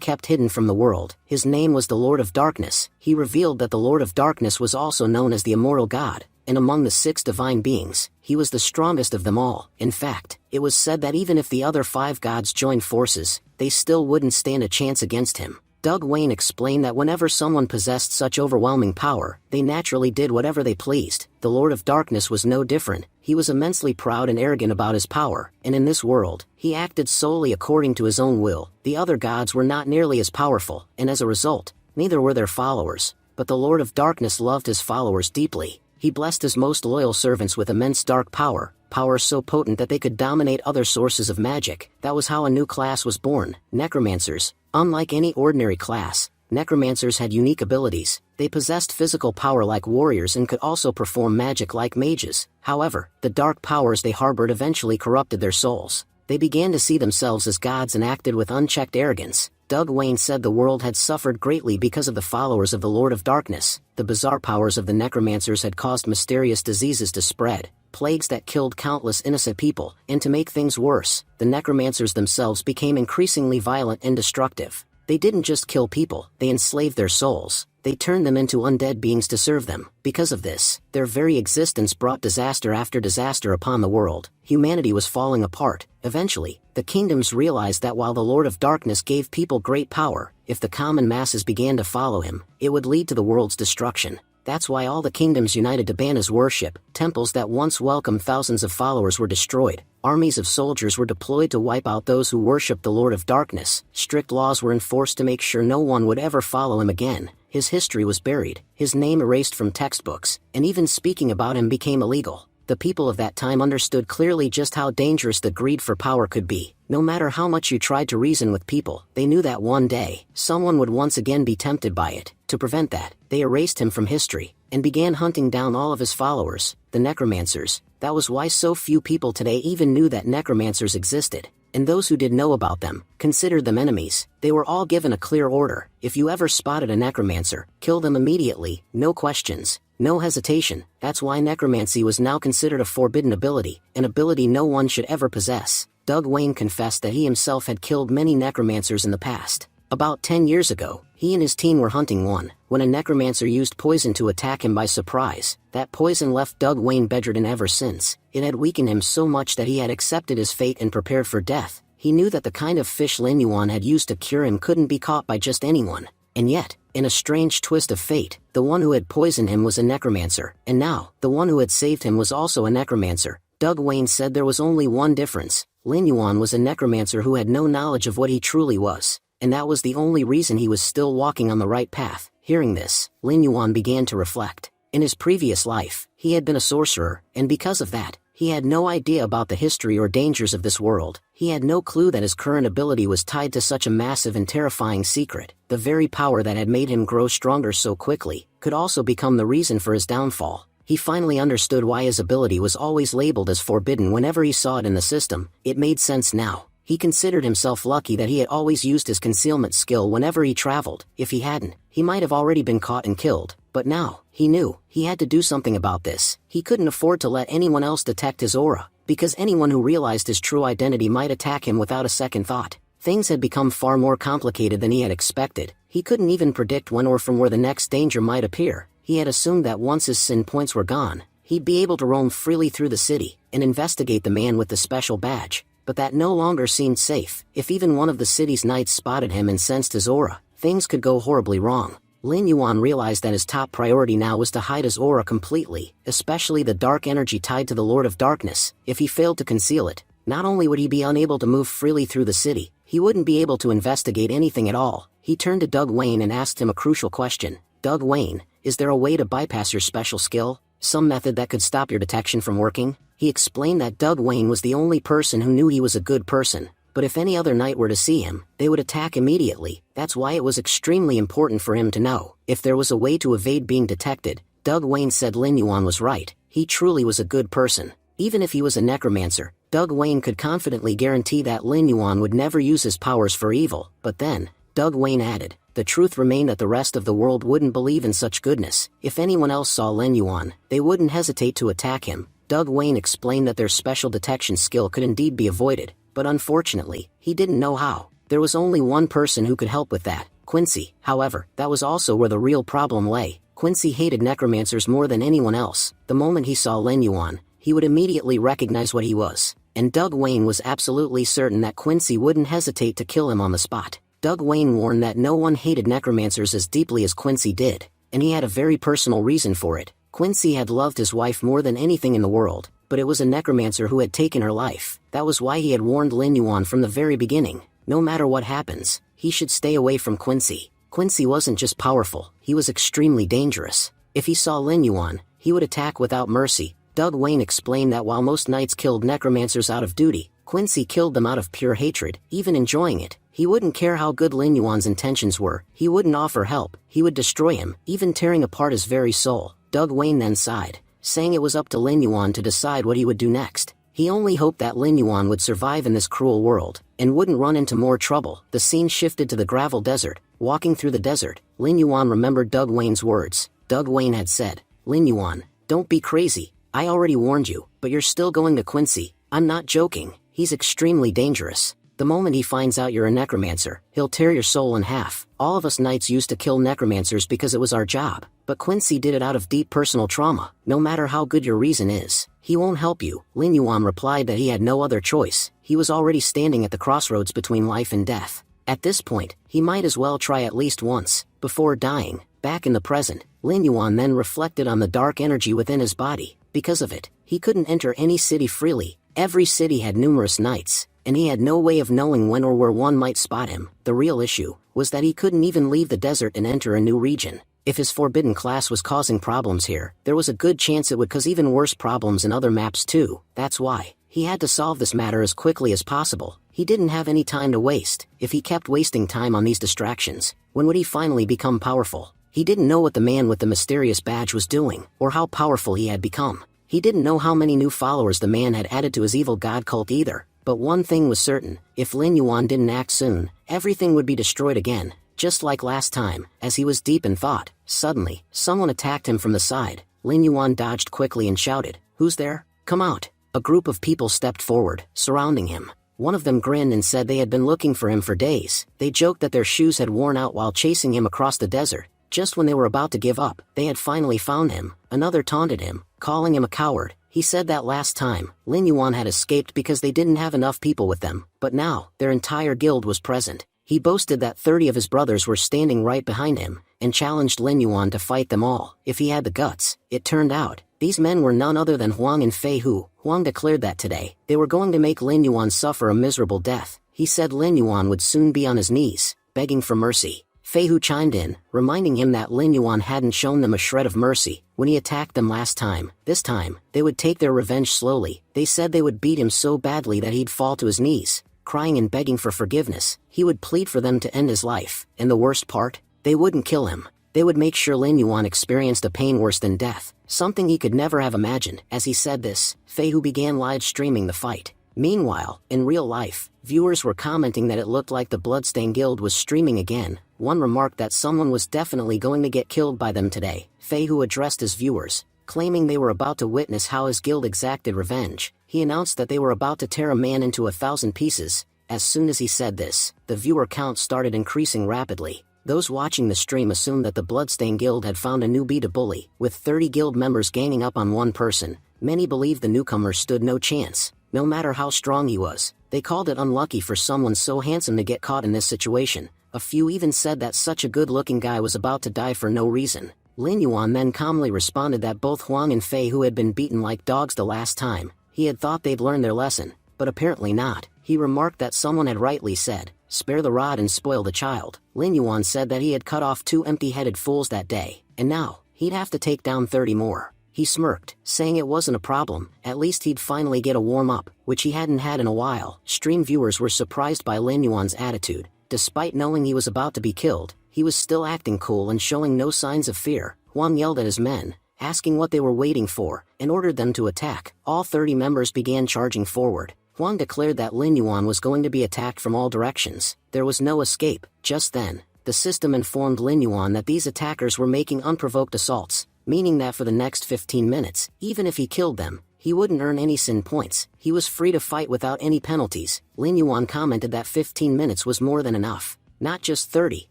kept hidden from the world. His name was the Lord of Darkness. He revealed that the Lord of Darkness was also known as the immortal god, and among the 6 divine beings, he was the strongest of them all. In fact, it was said that even if the other 5 gods joined forces, they still wouldn't stand a chance against him. Doug Wayne explained that whenever someone possessed such overwhelming power, they naturally did whatever they pleased. The Lord of Darkness was no different. He was immensely proud and arrogant about his power, and in this world, he acted solely according to his own will. The other gods were not nearly as powerful, and as a result, neither were their followers. But the Lord of Darkness loved his followers deeply. He blessed his most loyal servants with immense dark power so potent that they could dominate other sources of magic. That was how a new class was born, necromancers. Unlike any ordinary class, necromancers had unique abilities. They possessed physical power like warriors and could also perform magic like mages. However, the dark powers they harbored eventually corrupted their souls. They began to see themselves as gods and acted with unchecked arrogance. Doug Wayne said the world had suffered greatly because of the followers of the Lord of Darkness. The bizarre powers of the necromancers had caused mysterious diseases to spread, plagues that killed countless innocent people, and to make things worse, the necromancers themselves became increasingly violent and destructive. They didn't just kill people, they enslaved their souls. They turned them into undead beings to serve them. Because of this, their very existence brought disaster after disaster upon the world. Humanity was falling apart. Eventually, the kingdoms realized that while the Lord of Darkness gave people great power, if the common masses began to follow him, it would lead to the world's destruction. That's why all the kingdoms united to ban his worship. Temples that once welcomed thousands of followers were destroyed. Armies of soldiers were deployed to wipe out those who worshipped the Lord of Darkness. Strict laws were enforced to make sure no one would ever follow him again. His history was buried, his name erased from textbooks, and even speaking about him became illegal. The people of that time understood clearly just how dangerous the greed for power could be. No matter how much you tried to reason with people, they knew that one day, someone would once again be tempted by it. To prevent that, they erased him from history, and began hunting down all of his followers, the necromancers. That was why so few people today even knew that necromancers existed. And those who did know about them, considered them enemies. They were all given a clear order. If you ever spotted a necromancer, kill them immediately, no questions, no hesitation. That's why necromancy was now considered a forbidden ability, an ability no one should ever possess. Doug Wayne confessed that he himself had killed many necromancers in the past. About 10 years ago, he and his team were hunting one, when a necromancer used poison to attack him by surprise. That poison left Doug Wayne bedridden ever since. It had weakened him so much that he had accepted his fate and prepared for death. He knew that the kind of fish Lin Yuan had used to cure him couldn't be caught by just anyone. And yet, in a strange twist of fate, the one who had poisoned him was a necromancer, and now, the one who had saved him was also a necromancer. Doug Wayne said there was only one difference. Lin Yuan was a necromancer who had no knowledge of what he truly was, and that was the only reason he was still walking on the right path. Hearing this, Lin Yuan began to reflect. In his previous life, he had been a sorcerer, and because of that, he had no idea about the history or dangers of this world. He had no clue that his current ability was tied to such a massive and terrifying secret. The very power that had made him grow stronger so quickly could also become the reason for his downfall. He finally understood why his ability was always labeled as forbidden whenever he saw it in the system. It made sense now. He considered himself lucky that he had always used his concealment skill whenever he traveled. If he hadn't, he might have already been caught and killed. But now, he knew, he had to do something about this. He couldn't afford to let anyone else detect his aura, because anyone who realized his true identity might attack him without a second thought. Things had become far more complicated than he had expected. He couldn't even predict when or from where the next danger might appear. He had assumed that once his sin points were gone, he'd be able to roam freely through the city and investigate the man with the special badge. But that no longer seemed safe. If even one of the city's knights spotted him and sensed his aura, things could go horribly wrong. Lin Yuan realized that his top priority now was to hide his aura completely, especially the dark energy tied to the Lord of Darkness. If he failed to conceal it, not only would he be unable to move freely through the city, he wouldn't be able to investigate anything at all. He turned to Doug Wayne and asked him a crucial question. Doug Wayne, is there a way to bypass your special skill? Some method that could stop your detection from working? He explained that Doug Wayne was the only person who knew he was a good person, but if any other knight were to see him, they would attack immediately. That's why it was extremely important for him to know if there was a way to evade being detected. Doug Wayne said Lin Yuan was right. He truly was a good person. Even if he was a necromancer, Doug Wayne could confidently guarantee that Lin Yuan would never use his powers for evil. But then, Doug Wayne added, the truth remained that the rest of the world wouldn't believe in such goodness. If anyone else saw Lin Yuan, they wouldn't hesitate to attack him. Doug Wayne explained that their special detection skill could indeed be avoided, but unfortunately, he didn't know how. There was only one person who could help with that, Quincy. However, that was also where the real problem lay. Quincy hated necromancers more than anyone else. The moment he saw Lin Yuan, he would immediately recognize what he was, and Doug Wayne was absolutely certain that Quincy wouldn't hesitate to kill him on the spot. Doug Wayne warned that no one hated necromancers as deeply as Quincy did, and he had a very personal reason for it. Quincy had loved his wife more than anything in the world, but it was a necromancer who had taken her life. That was why he had warned Lin Yuan from the very beginning. No matter what happens, he should stay away from Quincy. Quincy wasn't just powerful, he was extremely dangerous. If he saw Lin Yuan, he would attack without mercy. Doug Wayne explained that while most knights killed necromancers out of duty, Quincy killed them out of pure hatred, even enjoying it. He wouldn't care how good Lin Yuan's intentions were. He wouldn't offer help. He would destroy him, even tearing apart his very soul. Doug Wayne then sighed, saying it was up to Lin Yuan to decide what he would do next. He only hoped that Lin Yuan would survive in this cruel world, and wouldn't run into more trouble. The scene shifted to the gravel desert. Walking through the desert, Lin Yuan remembered Doug Wayne's words. Doug Wayne had said, Lin Yuan, don't be crazy. I already warned you, but you're still going to Quincy. I'm not joking. He's extremely dangerous. The moment he finds out you're a necromancer, he'll tear your soul in half. All of us knights used to kill necromancers because it was our job, but Quincy did it out of deep personal trauma. No matter how good your reason is, he won't help you. Lin Yuan replied that he had no other choice. He was already standing at the crossroads between life and death. At this point, he might as well try at least once, before dying. Back in the present, Lin Yuan then reflected on the dark energy within his body. Because of it, he couldn't enter any city freely. Every city had numerous knights, and he had no way of knowing when or where one might spot him. The real issue was that he couldn't even leave the desert and enter a new region. If his forbidden class was causing problems here, there was a good chance it would cause even worse problems in other maps too. That's why he had to solve this matter as quickly as possible. He didn't have any time to waste. If he kept wasting time on these distractions, when would he finally become powerful? He didn't know what the man with the mysterious badge was doing, or how powerful he had become. He didn't know how many new followers the man had added to his evil god cult either. But one thing was certain, if Lin Yuan didn't act soon, everything would be destroyed again. Just like last time, as he was deep in thought, suddenly, someone attacked him from the side. Lin Yuan dodged quickly and shouted, "Who's there? Come out." A group of people stepped forward, surrounding him. One of them grinned and said they had been looking for him for days. They joked that their shoes had worn out while chasing him across the desert. Just when they were about to give up, they had finally found him. Another taunted him, calling him a coward. He said that last time, Lin Yuan had escaped because they didn't have enough people with them, but now, their entire guild was present. He boasted that 30 of his brothers were standing right behind him, and challenged Lin Yuan to fight them all, if he had the guts. It turned out, these men were none other than Huang and Fei Hu. Huang declared that today, they were going to make Lin Yuan suffer a miserable death. He said Lin Yuan would soon be on his knees, begging for mercy. Fei Hu chimed in, reminding him that Lin Yuan hadn't shown them a shred of mercy when he attacked them last time. This time, they would take their revenge slowly. They said they would beat him so badly that he'd fall to his knees, crying and begging for forgiveness. He would plead for them to end his life. And the worst part? They wouldn't kill him. They would make sure Lin Yuan experienced a pain worse than death, something he could never have imagined. As he said this, Fei Hu began live streaming the fight. Meanwhile, in real life, viewers were commenting that it looked like the Bloodstained Guild was streaming again. One remarked that someone was definitely going to get killed by them today. Fei Hu addressed his viewers, claiming they were about to witness how his guild exacted revenge. He announced that they were about to tear a man into 1,000 pieces. As soon as he said this, the viewer count started increasing rapidly. Those watching the stream assumed that the Bloodstained Guild had found a newbie to bully. With 30 guild members ganging up on one person, many believed the newcomer stood no chance. No matter how strong he was, they called it unlucky for someone so handsome to get caught in this situation. A few even said that such a good-looking guy was about to die for no reason. Lin Yuan then calmly responded that both Huang and Fei, who had been beaten like dogs the last time, he had thought they'd learned their lesson, but apparently not. He remarked that someone had rightly said, "Spare the rod and spoil the child." Lin Yuan said that he had cut off 2 empty-headed fools that day, and now, he'd have to take down 30 more. He smirked, saying it wasn't a problem, at least he'd finally get a warm-up, which he hadn't had in a while. Stream viewers were surprised by Lin Yuan's attitude. Despite knowing he was about to be killed, he was still acting cool and showing no signs of fear. Huang yelled at his men, asking what they were waiting for, and ordered them to attack. All 30 members began charging forward. Huang declared that Lin Yuan was going to be attacked from all directions. There was no escape. Just then, the system informed Lin Yuan that these attackers were making unprovoked assaults, meaning that for the next 15 minutes, even if he killed them, he wouldn't earn any sin points. He was free to fight without any penalties. Lin Yuan commented that 15 minutes was more than enough. Not just 30,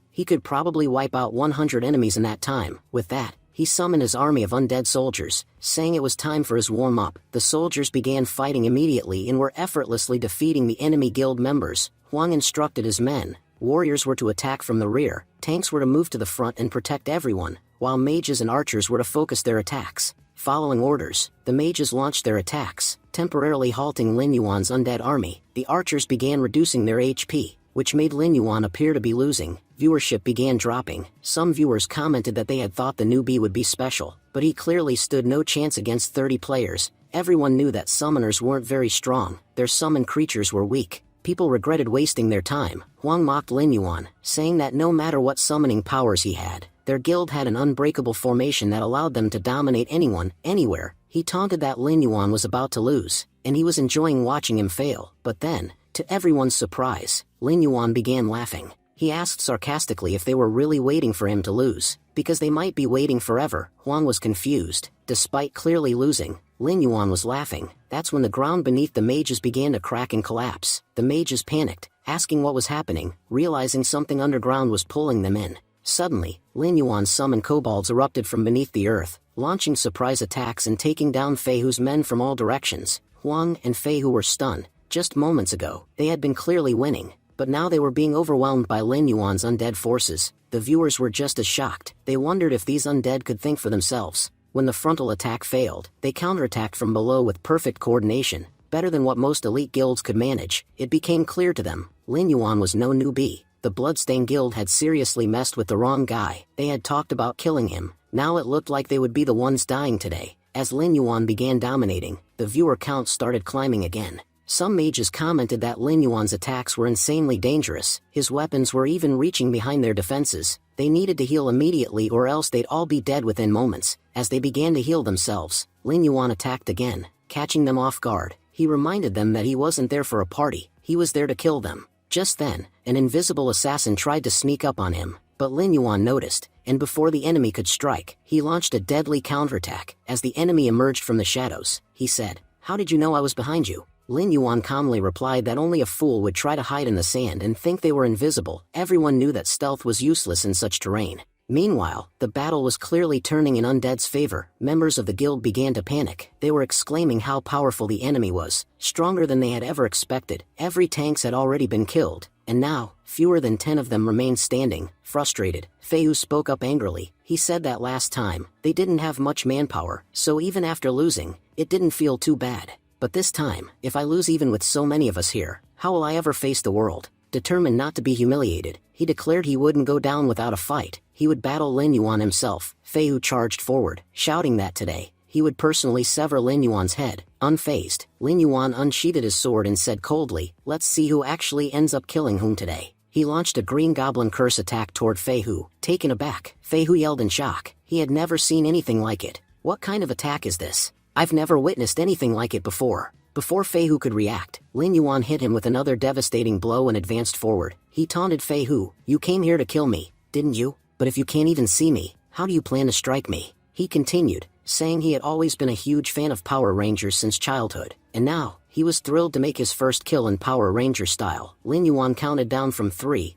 he could probably wipe out 100 enemies in that time. With that, he summoned his army of undead soldiers, saying it was time for his warm-up. The soldiers began fighting immediately and were effortlessly defeating the enemy guild members. Huang instructed his men. Warriors were to attack from the rear, tanks were to move to the front and protect everyone, while mages and archers were to focus their attacks. Following orders, the mages launched their attacks, temporarily halting Lin Yuan's undead army. The archers began reducing their HP, which made Lin Yuan appear to be losing. Viewership began dropping. Some viewers commented that they had thought the newbie would be special, but he clearly stood no chance against 30 players. Everyone knew that summoners weren't very strong, their summoned creatures were weak. People regretted wasting their time. Huang mocked Lin Yuan, saying that no matter what summoning powers he had, their guild had an unbreakable formation that allowed them to dominate anyone, anywhere. He taunted that Lin Yuan was about to lose, and he was enjoying watching him fail. But then, to everyone's surprise, Lin Yuan began laughing. He asked sarcastically if they were really waiting for him to lose, because they might be waiting forever. Huang was confused. Despite clearly losing, Lin Yuan was laughing. That's when the ground beneath the mages began to crack and collapse. The mages panicked, asking what was happening, realizing something underground was pulling them in. Suddenly, Lin Yuan's summoned kobolds erupted from beneath the earth, launching surprise attacks and taking down Fei Hu's men from all directions. Huang and Fei Hu were stunned. Just moments ago, they had been clearly winning, but now they were being overwhelmed by Lin Yuan's undead forces. The viewers were just as shocked. They wondered if these undead could think for themselves. When the frontal attack failed, they counterattacked from below with perfect coordination, better than what most elite guilds could manage. It became clear to them, Lin Yuan was no newbie. The Bloodstained Guild had seriously messed with the wrong guy. They had talked about killing him. Now it looked like they would be the ones dying today. As Lin Yuan began dominating, the viewer count started climbing again. Some mages commented that Lin Yuan's attacks were insanely dangerous. His weapons were even reaching behind their defenses. They needed to heal immediately or else they'd all be dead within moments. As they began to heal themselves, Lin Yuan attacked again, catching them off guard. He reminded them that he wasn't there for a party, he was there to kill them. Just then, an invisible assassin tried to sneak up on him, but Lin Yuan noticed, and before the enemy could strike, he launched a deadly counterattack. As the enemy emerged from the shadows, he said, "How did you know I was behind you?" Lin Yuan calmly replied that only a fool would try to hide in the sand and think they were invisible. Everyone knew that stealth was useless in such terrain. Meanwhile, the battle was clearly turning in undead's favor. Members of the guild began to panic. They were exclaiming how powerful the enemy was, stronger than they had ever expected. Every tanks had already been killed, and now, fewer than 10 of them remained standing. Frustrated, Fei Hu spoke up angrily. He said that last time, they didn't have much manpower, so even after losing, it didn't feel too bad. But this time, if I lose even with so many of us here, how will I ever face the world? Determined not to be humiliated, he declared he wouldn't go down without a fight. He would battle Lin Yuan himself. Fei Hu charged forward, shouting that today, he would personally sever Lin Yuan's head. Unfazed, Lin Yuan unsheathed his sword and said coldly, "Let's see who actually ends up killing whom today." He launched a green goblin curse attack toward Fei Hu. Taken aback, Fei Hu yelled in shock. He had never seen anything like it. What kind of attack is this? I've never witnessed anything like it before. Before Fei Hu could react, Lin Yuan hit him with another devastating blow and advanced forward. He taunted Fei Hu, "You came here to kill me, didn't you? But if you can't even see me, how do you plan to strike me?" He continued, saying he had always been a huge fan of Power Rangers since childhood, and now, he was thrilled to make his first kill in Power Ranger style. Lin Yuan counted down from 3,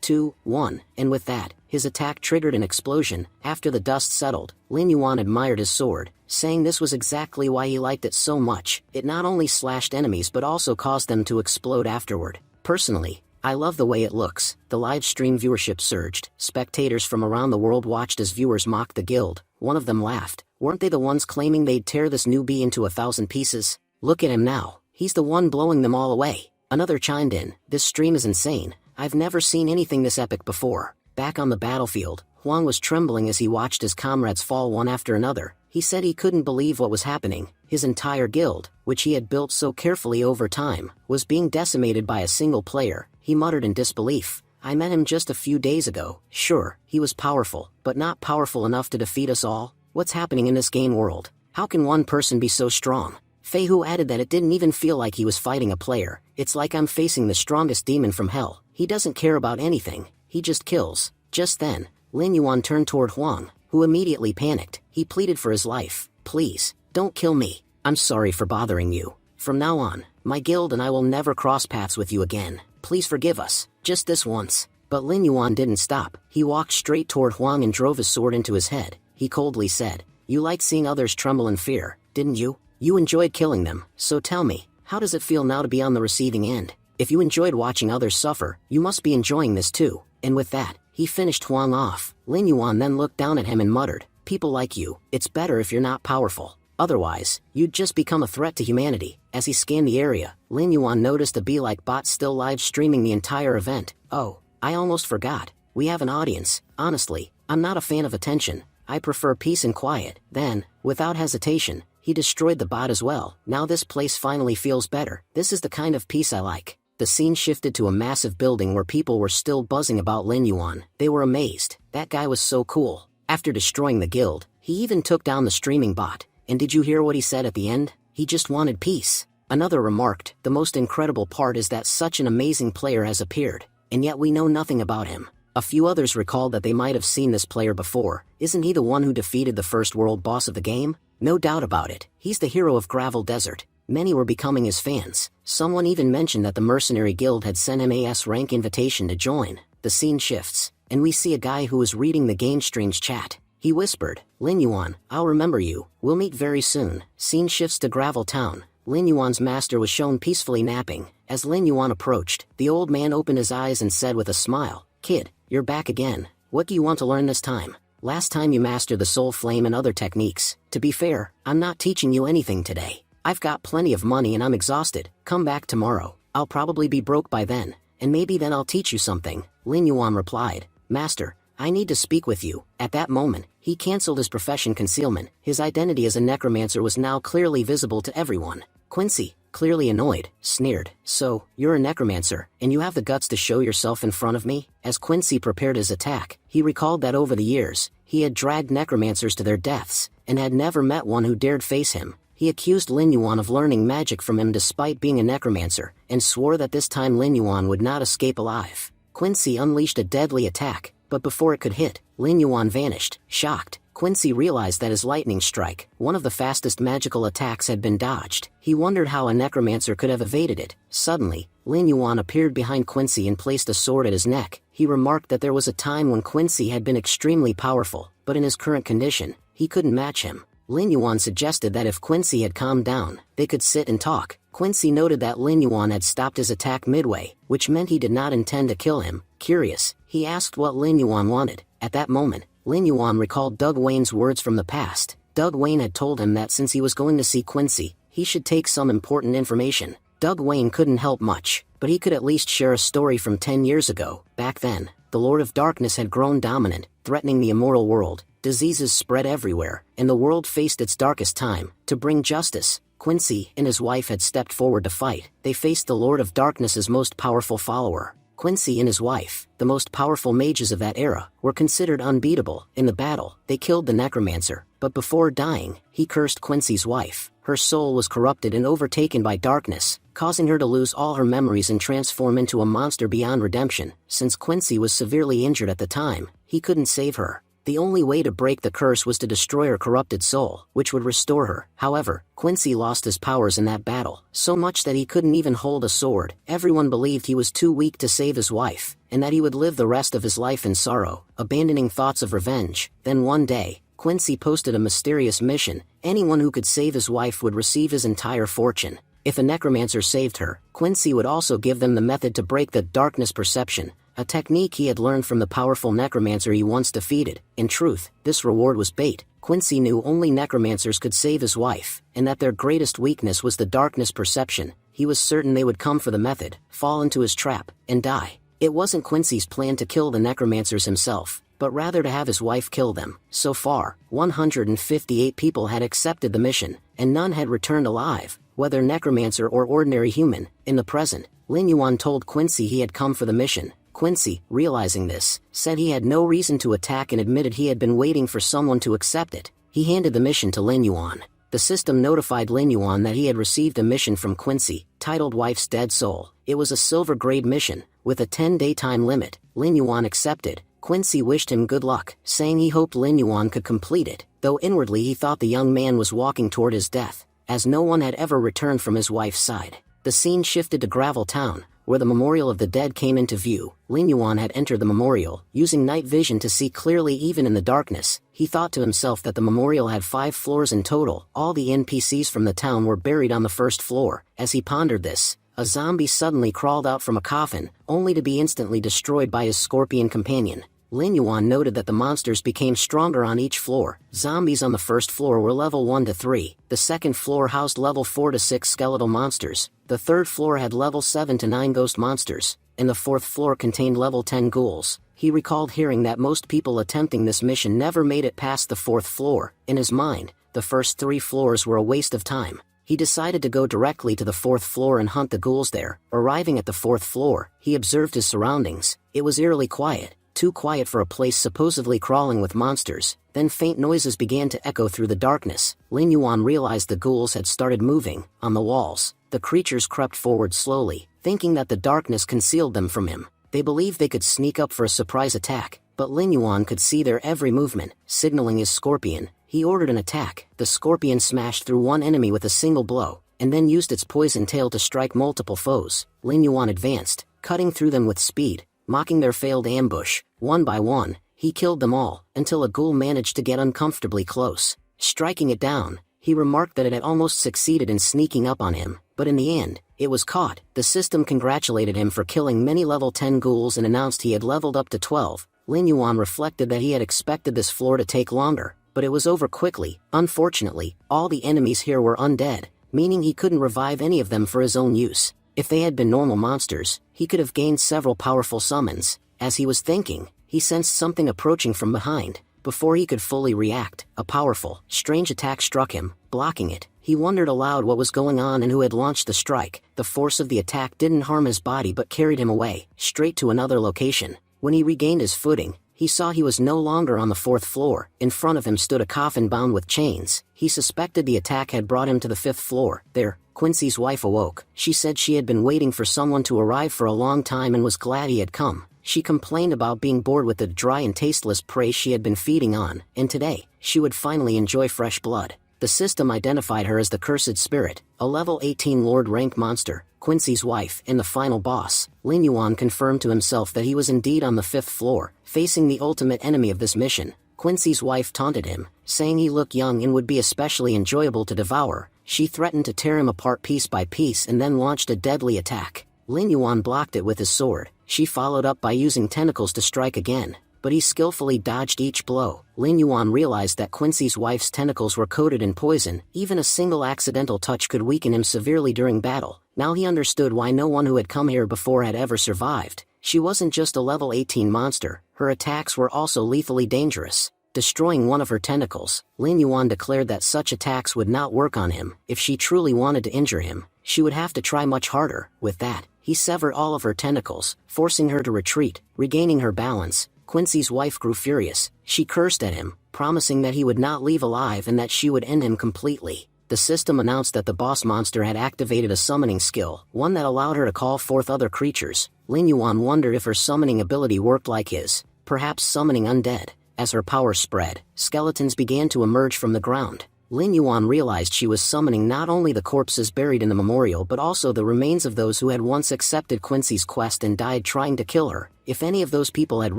2, 1, and with that, his attack triggered an explosion. After the dust settled, Lin Yuan admired his sword, saying this was exactly why he liked it so much. It not only slashed enemies but also caused them to explode afterward. Personally, I love the way it looks. The live stream viewership surged. Spectators from around the world watched as viewers mocked the guild. One of them laughed. Weren't they the ones claiming they'd tear this newbie into 1,000 pieces? Look at him now. He's the one blowing them all away. Another chimed in, "This stream is insane. I've never seen anything this epic before." Back on the battlefield, Huang was trembling as he watched his comrades fall one after another. He said he couldn't believe what was happening. His entire guild, which he had built so carefully over time, was being decimated by a single player. He muttered in disbelief. I met him just a few days ago. Sure, he was powerful, but not powerful enough to defeat us all. What's happening in this game world? How can one person be so strong? Fei Hu added that it didn't even feel like he was fighting a player. It's like I'm facing the strongest demon from hell. He doesn't care about anything. He just kills. Just then, Lin Yuan turned toward Huang, who immediately panicked. He pleaded for his life. Please, don't kill me. I'm sorry for bothering you. From now on, my guild and I will never cross paths with you again. Please forgive us, just this once. But Lin Yuan didn't stop. He walked straight toward Huang and drove his sword into his head. He coldly said, You liked seeing others tremble in fear, didn't you? You enjoyed killing them, so tell me, how does it feel now to be on the receiving end? If you enjoyed watching others suffer, you must be enjoying this too. And with that, he finished Huang off. Lin Yuan then looked down at him and muttered, People like you, it's better if you're not powerful. Otherwise, you'd just become a threat to humanity. As he scanned the area, Lin Yuan noticed a bee-like bot still live streaming the entire event. Oh, I almost forgot. We have an audience. Honestly, I'm not a fan of attention. I prefer peace and quiet. Then, without hesitation, he destroyed the bot as well. Now this place finally feels better. This is the kind of peace I like. The scene shifted to a massive building where people were still buzzing about Lin Yuan. They were amazed. That guy was so cool. After destroying the guild, he even took down the streaming bot. And did you hear what he said at the end? He just wanted peace. Another remarked, The most incredible part is that such an amazing player has appeared, and yet we know nothing about him. A few others recalled that they might have seen this player before. Isn't he the one who defeated the first world boss of the game? No doubt about it. He's the hero of Gravel Desert. Many were becoming his fans. Someone even mentioned that the mercenary guild had sent him a S-rank invitation to join. The scene shifts, and we see a guy who is reading the game stream's chat. He whispered, Lin Yuan, I'll remember you. We'll meet very soon. Scene shifts to Gravel Town. Lin Yuan's master was shown peacefully napping. As Lin Yuan approached, the old man opened his eyes and said with a smile, Kid, you're back again. What do you want to learn this time? Last time you mastered the soul flame and other techniques. To be fair, I'm not teaching you anything today. I've got plenty of money and I'm exhausted. Come back tomorrow. I'll probably be broke by then, and maybe then I'll teach you something. Lin Yuan replied, Master, I need to speak with you. At that moment, he cancelled his profession concealment. His identity as a necromancer was now clearly visible to everyone. Quincy, clearly annoyed, sneered, So, you're a necromancer, and you have the guts to show yourself in front of me? As Quincy prepared his attack, he recalled that over the years, he had dragged necromancers to their deaths, and had never met one who dared face him. He accused Lin Yuan of learning magic from him despite being a necromancer, and swore that this time Lin Yuan would not escape alive. Quincy unleashed a deadly attack, but before it could hit, Lin Yuan vanished. Shocked, Quincy realized that his lightning strike, one of the fastest magical attacks, had been dodged. He wondered how a necromancer could have evaded it. Suddenly, Lin Yuan appeared behind Quincy and placed a sword at his neck. He remarked that there was a time when Quincy had been extremely powerful, but in his current condition, he couldn't match him. Lin Yuan suggested that if Quincy had calmed down, they could sit and talk. Quincy noted that Lin Yuan had stopped his attack midway, which meant he did not intend to kill him. Curious, he asked what Lin Yuan wanted. At that moment, Lin Yuan recalled Doug Wayne's words from the past. Doug Wayne had told him that since he was going to see Quincy, he should take some important information. Doug Wayne couldn't help much, but he could at least share a story from 10 years ago. Back then, the Lord of Darkness had grown dominant, threatening the immortal world. Diseases spread everywhere, and the world faced its darkest time. To bring justice, Quincy and his wife had stepped forward to fight. They faced the Lord of Darkness's most powerful follower. Quincy and his wife, the most powerful mages of that era, were considered unbeatable. In the battle, they killed the necromancer, but before dying, he cursed Quincy's wife. Her soul was corrupted and overtaken by darkness, causing her to lose all her memories and transform into a monster beyond redemption. Since Quincy was severely injured at the time, he couldn't save her. The only way to break the curse was to destroy her corrupted soul, which would restore her. However, Quincy lost his powers in that battle, so much that he couldn't even hold a sword. Everyone believed he was too weak to save his wife, and that he would live the rest of his life in sorrow, abandoning thoughts of revenge. Then one day, Quincy posted a mysterious mission. Anyone who could save his wife would receive his entire fortune. If a necromancer saved her, Quincy would also give them the method to break the darkness perception, a technique he had learned from the powerful necromancer he once defeated. In truth, this reward was bait. Quincy knew only necromancers could save his wife, and that their greatest weakness was the darkness perception. He was certain they would come for the method, fall into his trap, and die. It wasn't Quincy's plan to kill the necromancers himself. but rather to have his wife kill them. So far, 158 people had accepted the mission, and none had returned alive, whether necromancer or ordinary human. In the present, Lin Yuan told Quincy he had come for the mission. Quincy, realizing this, said he had no reason to attack and admitted he had been waiting for someone to accept it. He handed the mission to Lin Yuan. The system notified Lin Yuan that he had received a mission from Quincy, titled Wife's Dead Soul. It was a silver-grade mission, with a 10-day time limit. Lin Yuan accepted. Quincy wished him good luck, saying he hoped Lin Yuan could complete it, though inwardly he thought the young man was walking toward his death, as no one had ever returned from his wife's side. The scene shifted to Gravel Town, where the memorial of the dead came into view. Lin Yuan had entered the memorial, using night vision to see clearly even in the darkness. He thought to himself that the memorial had 5 floors in total. All the NPCs from the town were buried on the first floor. As he pondered this, a zombie suddenly crawled out from a coffin, only to be instantly destroyed by his scorpion companion. Lin Yuan noted that the monsters became stronger on each floor. Zombies on the first floor were level 1 to 3. The second floor housed level 4 to 6 skeletal monsters. The third floor had level 7 to 9 ghost monsters, and the fourth floor contained level 10 ghouls. He recalled hearing that most people attempting this mission never made it past the fourth floor. In his mind, the first 3 floors were a waste of time. He decided to go directly to the fourth floor and hunt the ghouls there. Arriving at the fourth floor, he observed his surroundings. It was eerily quiet. Too quiet for a place supposedly crawling with monsters. Then faint noises began to echo through the darkness. Lin Yuan realized the ghouls had started moving. On the walls, the creatures crept forward slowly, thinking that the darkness concealed them from him. They believed they could sneak up for a surprise attack, but Lin Yuan could see their every movement. Signaling his scorpion, he ordered an attack. The scorpion smashed through one enemy with a single blow, and then used its poison tail to strike multiple foes. Lin Yuan advanced, cutting through them with speed, mocking their failed ambush. One by one, he killed them all, until a ghoul managed to get uncomfortably close. Striking it down, he remarked that it had almost succeeded in sneaking up on him, but in the end, it was caught. The system congratulated him for killing many level 10 ghouls and announced he had leveled up to 12. Lin Yuan reflected that he had expected this floor to take longer, but it was over quickly. Unfortunately, all the enemies here were undead, meaning he couldn't revive any of them for his own use. If they had been normal monsters, he could have gained several powerful summons. As he was thinking, he sensed something approaching from behind. Before he could fully react, a powerful, strange attack struck him, blocking it. He wondered aloud what was going on and who had launched the strike. The force of the attack didn't harm his body but carried him away, straight to another location. When he regained his footing, he saw he was no longer on the fourth floor. In front of him stood a coffin bound with chains. He suspected the attack had brought him to the fifth floor. There, Quincy's wife awoke. She said she had been waiting for someone to arrive for a long time and was glad he had come. She complained about being bored with the dry and tasteless prey she had been feeding on, and today, she would finally enjoy fresh blood. The system identified her as the Cursed Spirit, a level 18 Lord rank monster, Quincy's wife, and the final boss. Lin Yuan confirmed to himself that he was indeed on the fifth floor, facing the ultimate enemy of this mission. Quincy's wife taunted him, saying he looked young and would be especially enjoyable to devour. She threatened to tear him apart piece by piece and then launched a deadly attack. Lin Yuan blocked it with his sword. She followed up by using tentacles to strike again, but he skillfully dodged each blow. Lin Yuan realized that Quincy's wife's tentacles were coated in poison. Even a single accidental touch could weaken him severely during battle. Now he understood why no one who had come here before had ever survived. She wasn't just a level 18 monster, her attacks were also lethally dangerous. Destroying one of her tentacles, Lin Yuan declared that such attacks would not work on him. If she truly wanted to injure him, she would have to try much harder. With that, he severed all of her tentacles, forcing her to retreat. Regaining her balance, Quincy's wife grew furious. She cursed at him, promising that he would not leave alive and that she would end him completely. The system announced that the boss monster had activated a summoning skill, one that allowed her to call forth other creatures. Lin Yuan wondered if her summoning ability worked like his, perhaps summoning undead. As her power spread, skeletons began to emerge from the ground. Lin Yuan realized she was summoning not only the corpses buried in the memorial but also the remains of those who had once accepted Quincy's quest and died trying to kill her. If any of those people had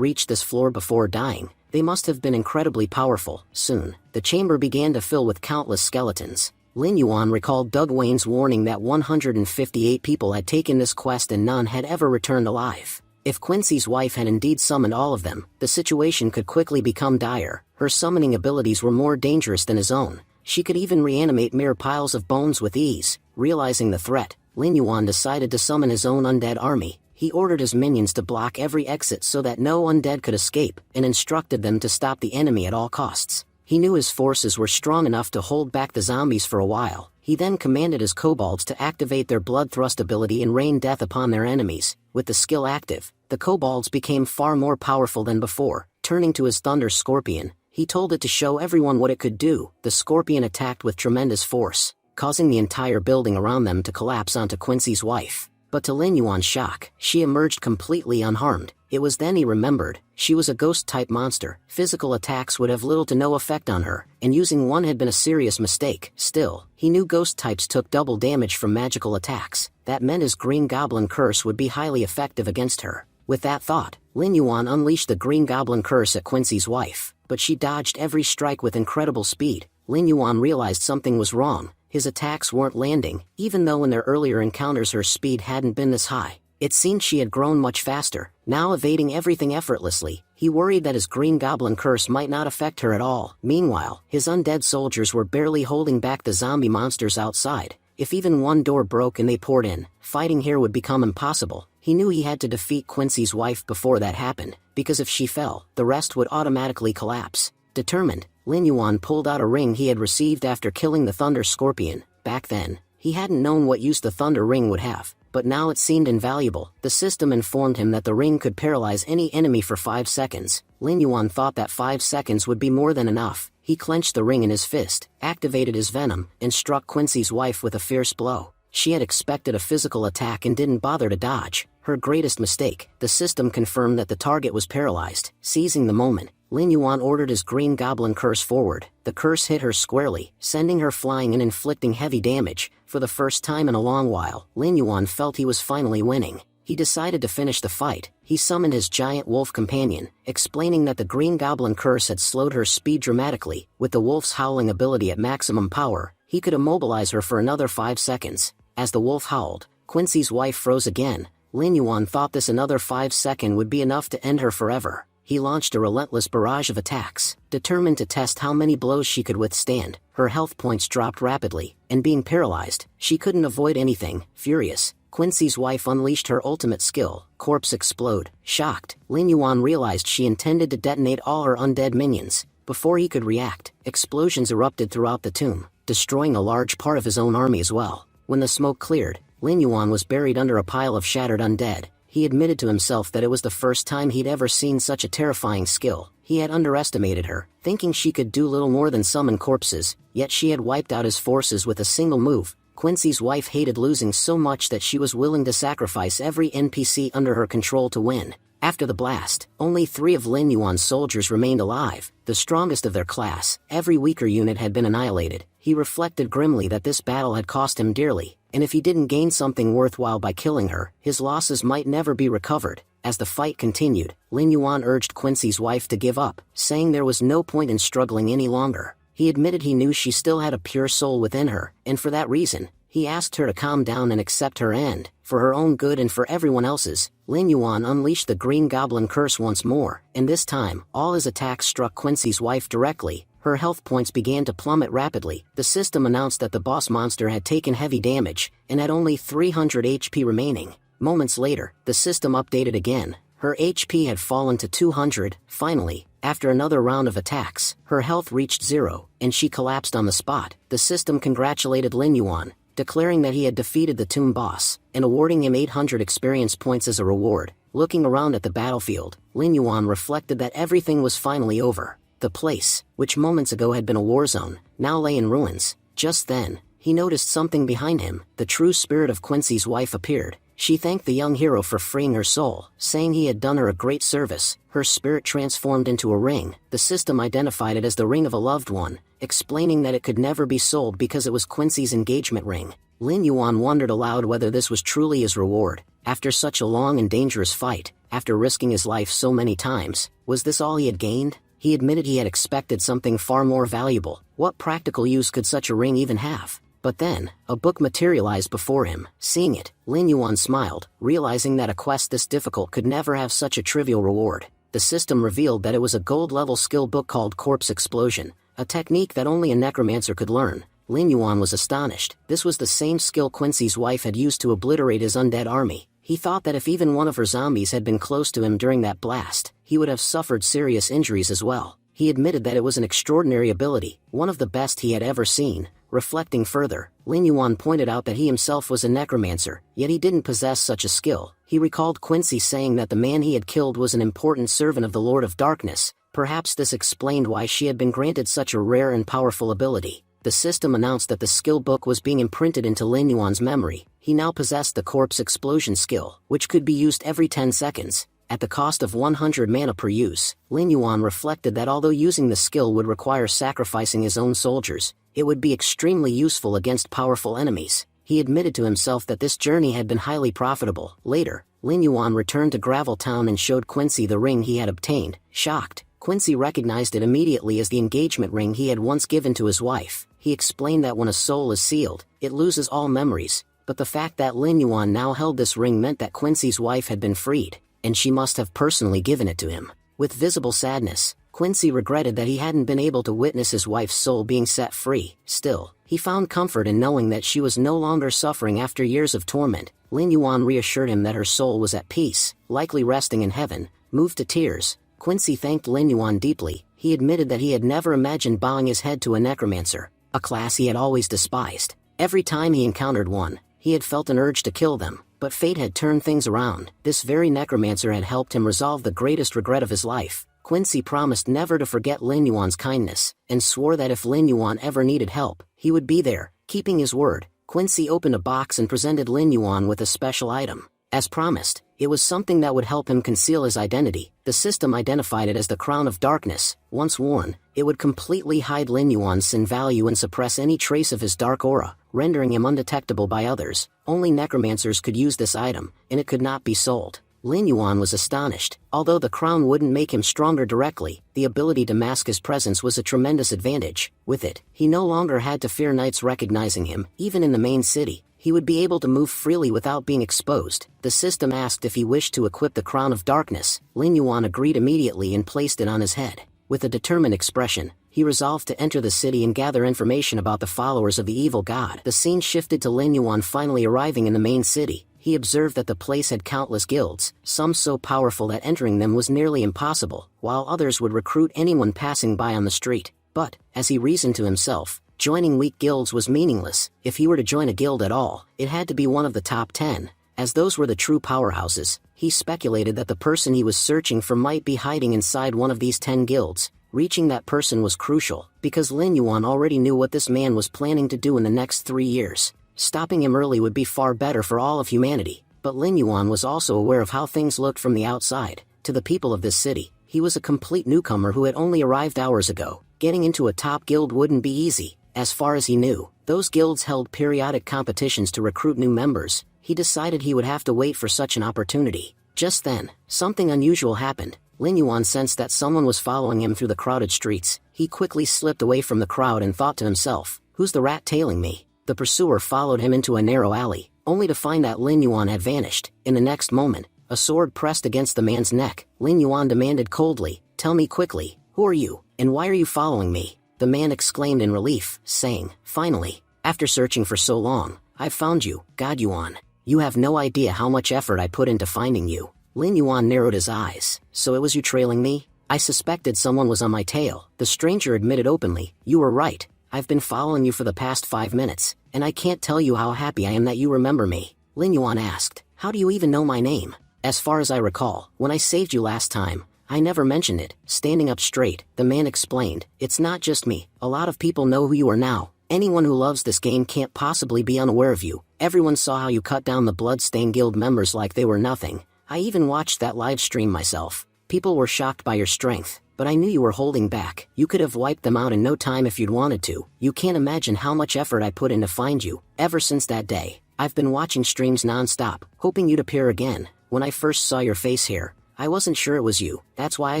reached this floor before dying, they must have been incredibly powerful. Soon, the chamber began to fill with countless skeletons. Lin Yuan recalled Doug Wayne's warning that 158 people had taken this quest and none had ever returned alive. If Quincy's wife had indeed summoned all of them, the situation could quickly become dire. Her summoning abilities were more dangerous than his own. She could even reanimate mere piles of bones with ease. Realizing the threat, Lin Yuan decided to summon his own undead army. He ordered his minions to block every exit so that no undead could escape, and instructed them to stop the enemy at all costs. He knew his forces were strong enough to hold back the zombies for a while. He then commanded his kobolds to activate their bloodthrust ability and rain death upon their enemies. With the skill active, the kobolds became far more powerful than before. Turning to his thunder scorpion, he told it to show everyone what it could do. The scorpion attacked with tremendous force, causing the entire building around them to collapse onto Quincy's wife. But to Lin Yuan's shock, she emerged completely unharmed. It was then he remembered, she was a ghost-type monster. Physical attacks would have little to no effect on her, and using one had been a serious mistake. Still, he knew ghost types took double damage from magical attacks. That meant his Green Goblin Curse would be highly effective against her. With that thought, Lin Yuan unleashed the Green Goblin Curse at Quincy's wife, but she dodged every strike with incredible speed. Lin Yuan realized something was wrong. His attacks weren't landing, even though in their earlier encounters her speed hadn't been this high. It seemed she had grown much faster, now evading everything effortlessly. He worried that his Green Goblin Curse might not affect her at all. Meanwhile, his undead soldiers were barely holding back the zombie monsters outside. If even one door broke and they poured in, fighting here would become impossible. He knew he had to defeat Quincy's wife before that happened, because if she fell, the rest would automatically collapse. Determined, Lin Yuan pulled out a ring he had received after killing the Thunder Scorpion. Back then, he hadn't known what use the Thunder Ring would have, but now it seemed invaluable. The system informed him that the ring could paralyze any enemy for 5 seconds. Lin Yuan thought that 5 seconds would be more than enough. He clenched the ring in his fist, activated his venom, and struck Quincy's wife with a fierce blow. She had expected a physical attack and didn't bother to dodge. Her greatest mistake. The system confirmed that the target was paralyzed. Seizing the moment, Lin Yuan ordered his Green Goblin Curse forward. The curse hit her squarely, sending her flying and inflicting heavy damage. For the first time in a long while, Lin Yuan felt he was finally winning. He decided to finish the fight. He summoned his giant wolf companion, explaining that the Green Goblin Curse had slowed her speed dramatically. With the wolf's howling ability at maximum power, he could immobilize her for another 5 seconds. As the wolf howled, Quincy's wife froze again. Lin Yuan thought this another 5 seconds would be enough to end her forever. He launched a relentless barrage of attacks, determined to test how many blows she could withstand. Her health points dropped rapidly, and being paralyzed, she couldn't avoid anything. Furious, Quincy's wife unleashed her ultimate skill, Corpse Explode. Shocked, Lin Yuan realized she intended to detonate all her undead minions. Before he could react, explosions erupted throughout the tomb, destroying a large part of his own army as well. When the smoke cleared, Lin Yuan was buried under a pile of shattered undead. He admitted to himself that it was the first time he'd ever seen such a terrifying skill. He had underestimated her, thinking she could do little more than summon corpses, yet she had wiped out his forces with a single move. Quincy's wife hated losing so much that she was willing to sacrifice every NPC under her control to win. After the blast, only 3 of Lin Yuan's soldiers remained alive, the strongest of their class. Every weaker unit had been annihilated. He reflected grimly that this battle had cost him dearly, and if he didn't gain something worthwhile by killing her, his losses might never be recovered. As the fight continued, Lin Yuan urged Quincy's wife to give up, saying there was no point in struggling any longer. He admitted he knew she still had a pure soul within her, and for that reason, he asked her to calm down and accept her end. For her own good and for everyone else's, Lin Yuan unleashed the Green Goblin Curse once more, and this time, all his attacks struck Quincy's wife directly. Her health points began to plummet rapidly. The system announced that the boss monster had taken heavy damage, and had only 300 HP remaining. Moments later, the system updated again. Her HP had fallen to 200. Finally, after another round of attacks, her health reached 0, and she collapsed on the spot. The system congratulated Lin Yuan, declaring that he had defeated the tomb boss, and awarding him 800 experience points as a reward. Looking around at the battlefield, Lin Yuan reflected that everything was finally over. The place, which moments ago had been a war zone, now lay in ruins. Just then, he noticed something behind him. The true spirit of Quincy's wife appeared. She thanked the young hero for freeing her soul, saying he had done her a great service. Her spirit transformed into a ring. The system identified it as the ring of a loved one, explaining that it could never be sold because it was Quincy's engagement ring. Lin Yuan wondered aloud whether this was truly his reward. After such a long and dangerous fight, after risking his life so many times, was this all he had gained? He admitted he had expected something far more valuable. What practical use could such a ring even have? But then, a book materialized before him. Seeing it, Lin Yuan smiled, realizing that a quest this difficult could never have such a trivial reward. The system revealed that it was a gold-level skill book called Corpse Explosion, a technique that only a necromancer could learn. Lin Yuan was astonished. This was the same skill Quincy's wife had used to obliterate his undead army. He thought that if even one of her zombies had been close to him during that blast, he would have suffered serious injuries as well. He admitted that it was an extraordinary ability, one of the best he had ever seen. Reflecting further, Lin Yuan pointed out that he himself was a necromancer, yet he didn't possess such a skill. He recalled Quincy saying that the man he had killed was an important servant of the Lord of Darkness. Perhaps this explained why she had been granted such a rare and powerful ability. The system announced that the skill book was being imprinted into Lin Yuan's memory. He now possessed the corpse explosion skill, which could be used every 10 seconds. At the cost of 100 mana per use, Lin Yuan reflected that although using the skill would require sacrificing his own soldiers, it would be extremely useful against powerful enemies. He admitted to himself that this journey had been highly profitable. Later, Lin Yuan returned to Gravel Town and showed Quincy the ring he had obtained. Shocked, Quincy recognized it immediately as the engagement ring he had once given to his wife. He explained that when a soul is sealed, it loses all memories, but the fact that Lin Yuan now held this ring meant that Quincy's wife had been freed, and she must have personally given it to him. With visible sadness, Quincy regretted that he hadn't been able to witness his wife's soul being set free. Still, he found comfort in knowing that she was no longer suffering after years of torment. Lin Yuan reassured him that her soul was at peace, likely resting in heaven. Moved to tears, Quincy thanked Lin Yuan deeply. He admitted that he had never imagined bowing his head to a necromancer, a class he had always despised. Every time he encountered one, he had felt an urge to kill them, but fate had turned things around. This very necromancer had helped him resolve the greatest regret of his life. Quincy promised never to forget Lin Yuan's kindness, and swore that if Lin Yuan ever needed help, he would be there. Keeping his word, Quincy opened a box and presented Lin Yuan with a special item. As promised, it was something that would help him conceal his identity. The system identified it as the Crown of Darkness. Once worn, it would completely hide Lin Yuan's sin value and suppress any trace of his dark aura, rendering him undetectable by others. Only necromancers could use this item, and it could not be sold. Lin Yuan was astonished. Although the crown wouldn't make him stronger directly, the ability to mask his presence was a tremendous advantage. With it, he no longer had to fear knights recognizing him. Even in the main city, he would be able to move freely without being exposed. The system asked if he wished to equip the Crown of Darkness. Lin Yuan agreed immediately and placed it on his head. With a determined expression, he resolved to enter the city and gather information about the followers of the evil god. The scene shifted to Lin Yuan finally arriving in the main city. He observed that the place had countless guilds, some so powerful that entering them was nearly impossible, while others would recruit anyone passing by on the street. But, as he reasoned to himself, joining weak guilds was meaningless. If he were to join a guild at all, it had to be one of the top 10, as those were the true powerhouses. He speculated that the person he was searching for might be hiding inside one of these 10 guilds. Reaching that person was crucial, because Lin Yuan already knew what this man was planning to do in the next 3 years. Stopping him early would be far better for all of humanity, but Lin Yuan was also aware of how things looked from the outside. To the people of this city, he was a complete newcomer who had only arrived hours ago. Getting into a top guild wouldn't be easy. As far as he knew, those guilds held periodic competitions to recruit new members. He decided he would have to wait for such an opportunity. Just then, something unusual happened. Lin Yuan sensed that someone was following him through the crowded streets. He quickly slipped away from the crowd and thought to himself, "Who's the rat tailing me?" The pursuer followed him into a narrow alley, only to find that Lin Yuan had vanished. In the next moment, a sword pressed against the man's neck. Lin Yuan demanded coldly, "Tell me quickly, who are you, and why are you following me?" The man exclaimed in relief, saying, "Finally, after searching for so long, I've found you, God Yuan. You have no idea how much effort I put into finding you." Lin Yuan narrowed his eyes. "So it was you trailing me? I suspected someone was on my tail." The stranger admitted openly, "You were right. I've been following you for the past 5 minutes, and I can't tell you how happy I am that you remember me." Lin Yuan asked, "How do you even know my name?" "As far as I recall, when I saved you last time, I never mentioned it." Standing up straight, the man explained, "It's not just me. A lot of people know who you are now. Anyone who loves this game can't possibly be unaware of you. Everyone saw how you cut down the Bloodstained Guild members like they were nothing. I even watched that live stream myself. People were shocked by your strength, but I knew you were holding back. You could have wiped them out in no time if you'd wanted to. You can't imagine how much effort I put in to find you. Ever since that day, I've been watching streams non-stop, hoping you'd appear again. When I first saw your face here, I wasn't sure it was you. That's why I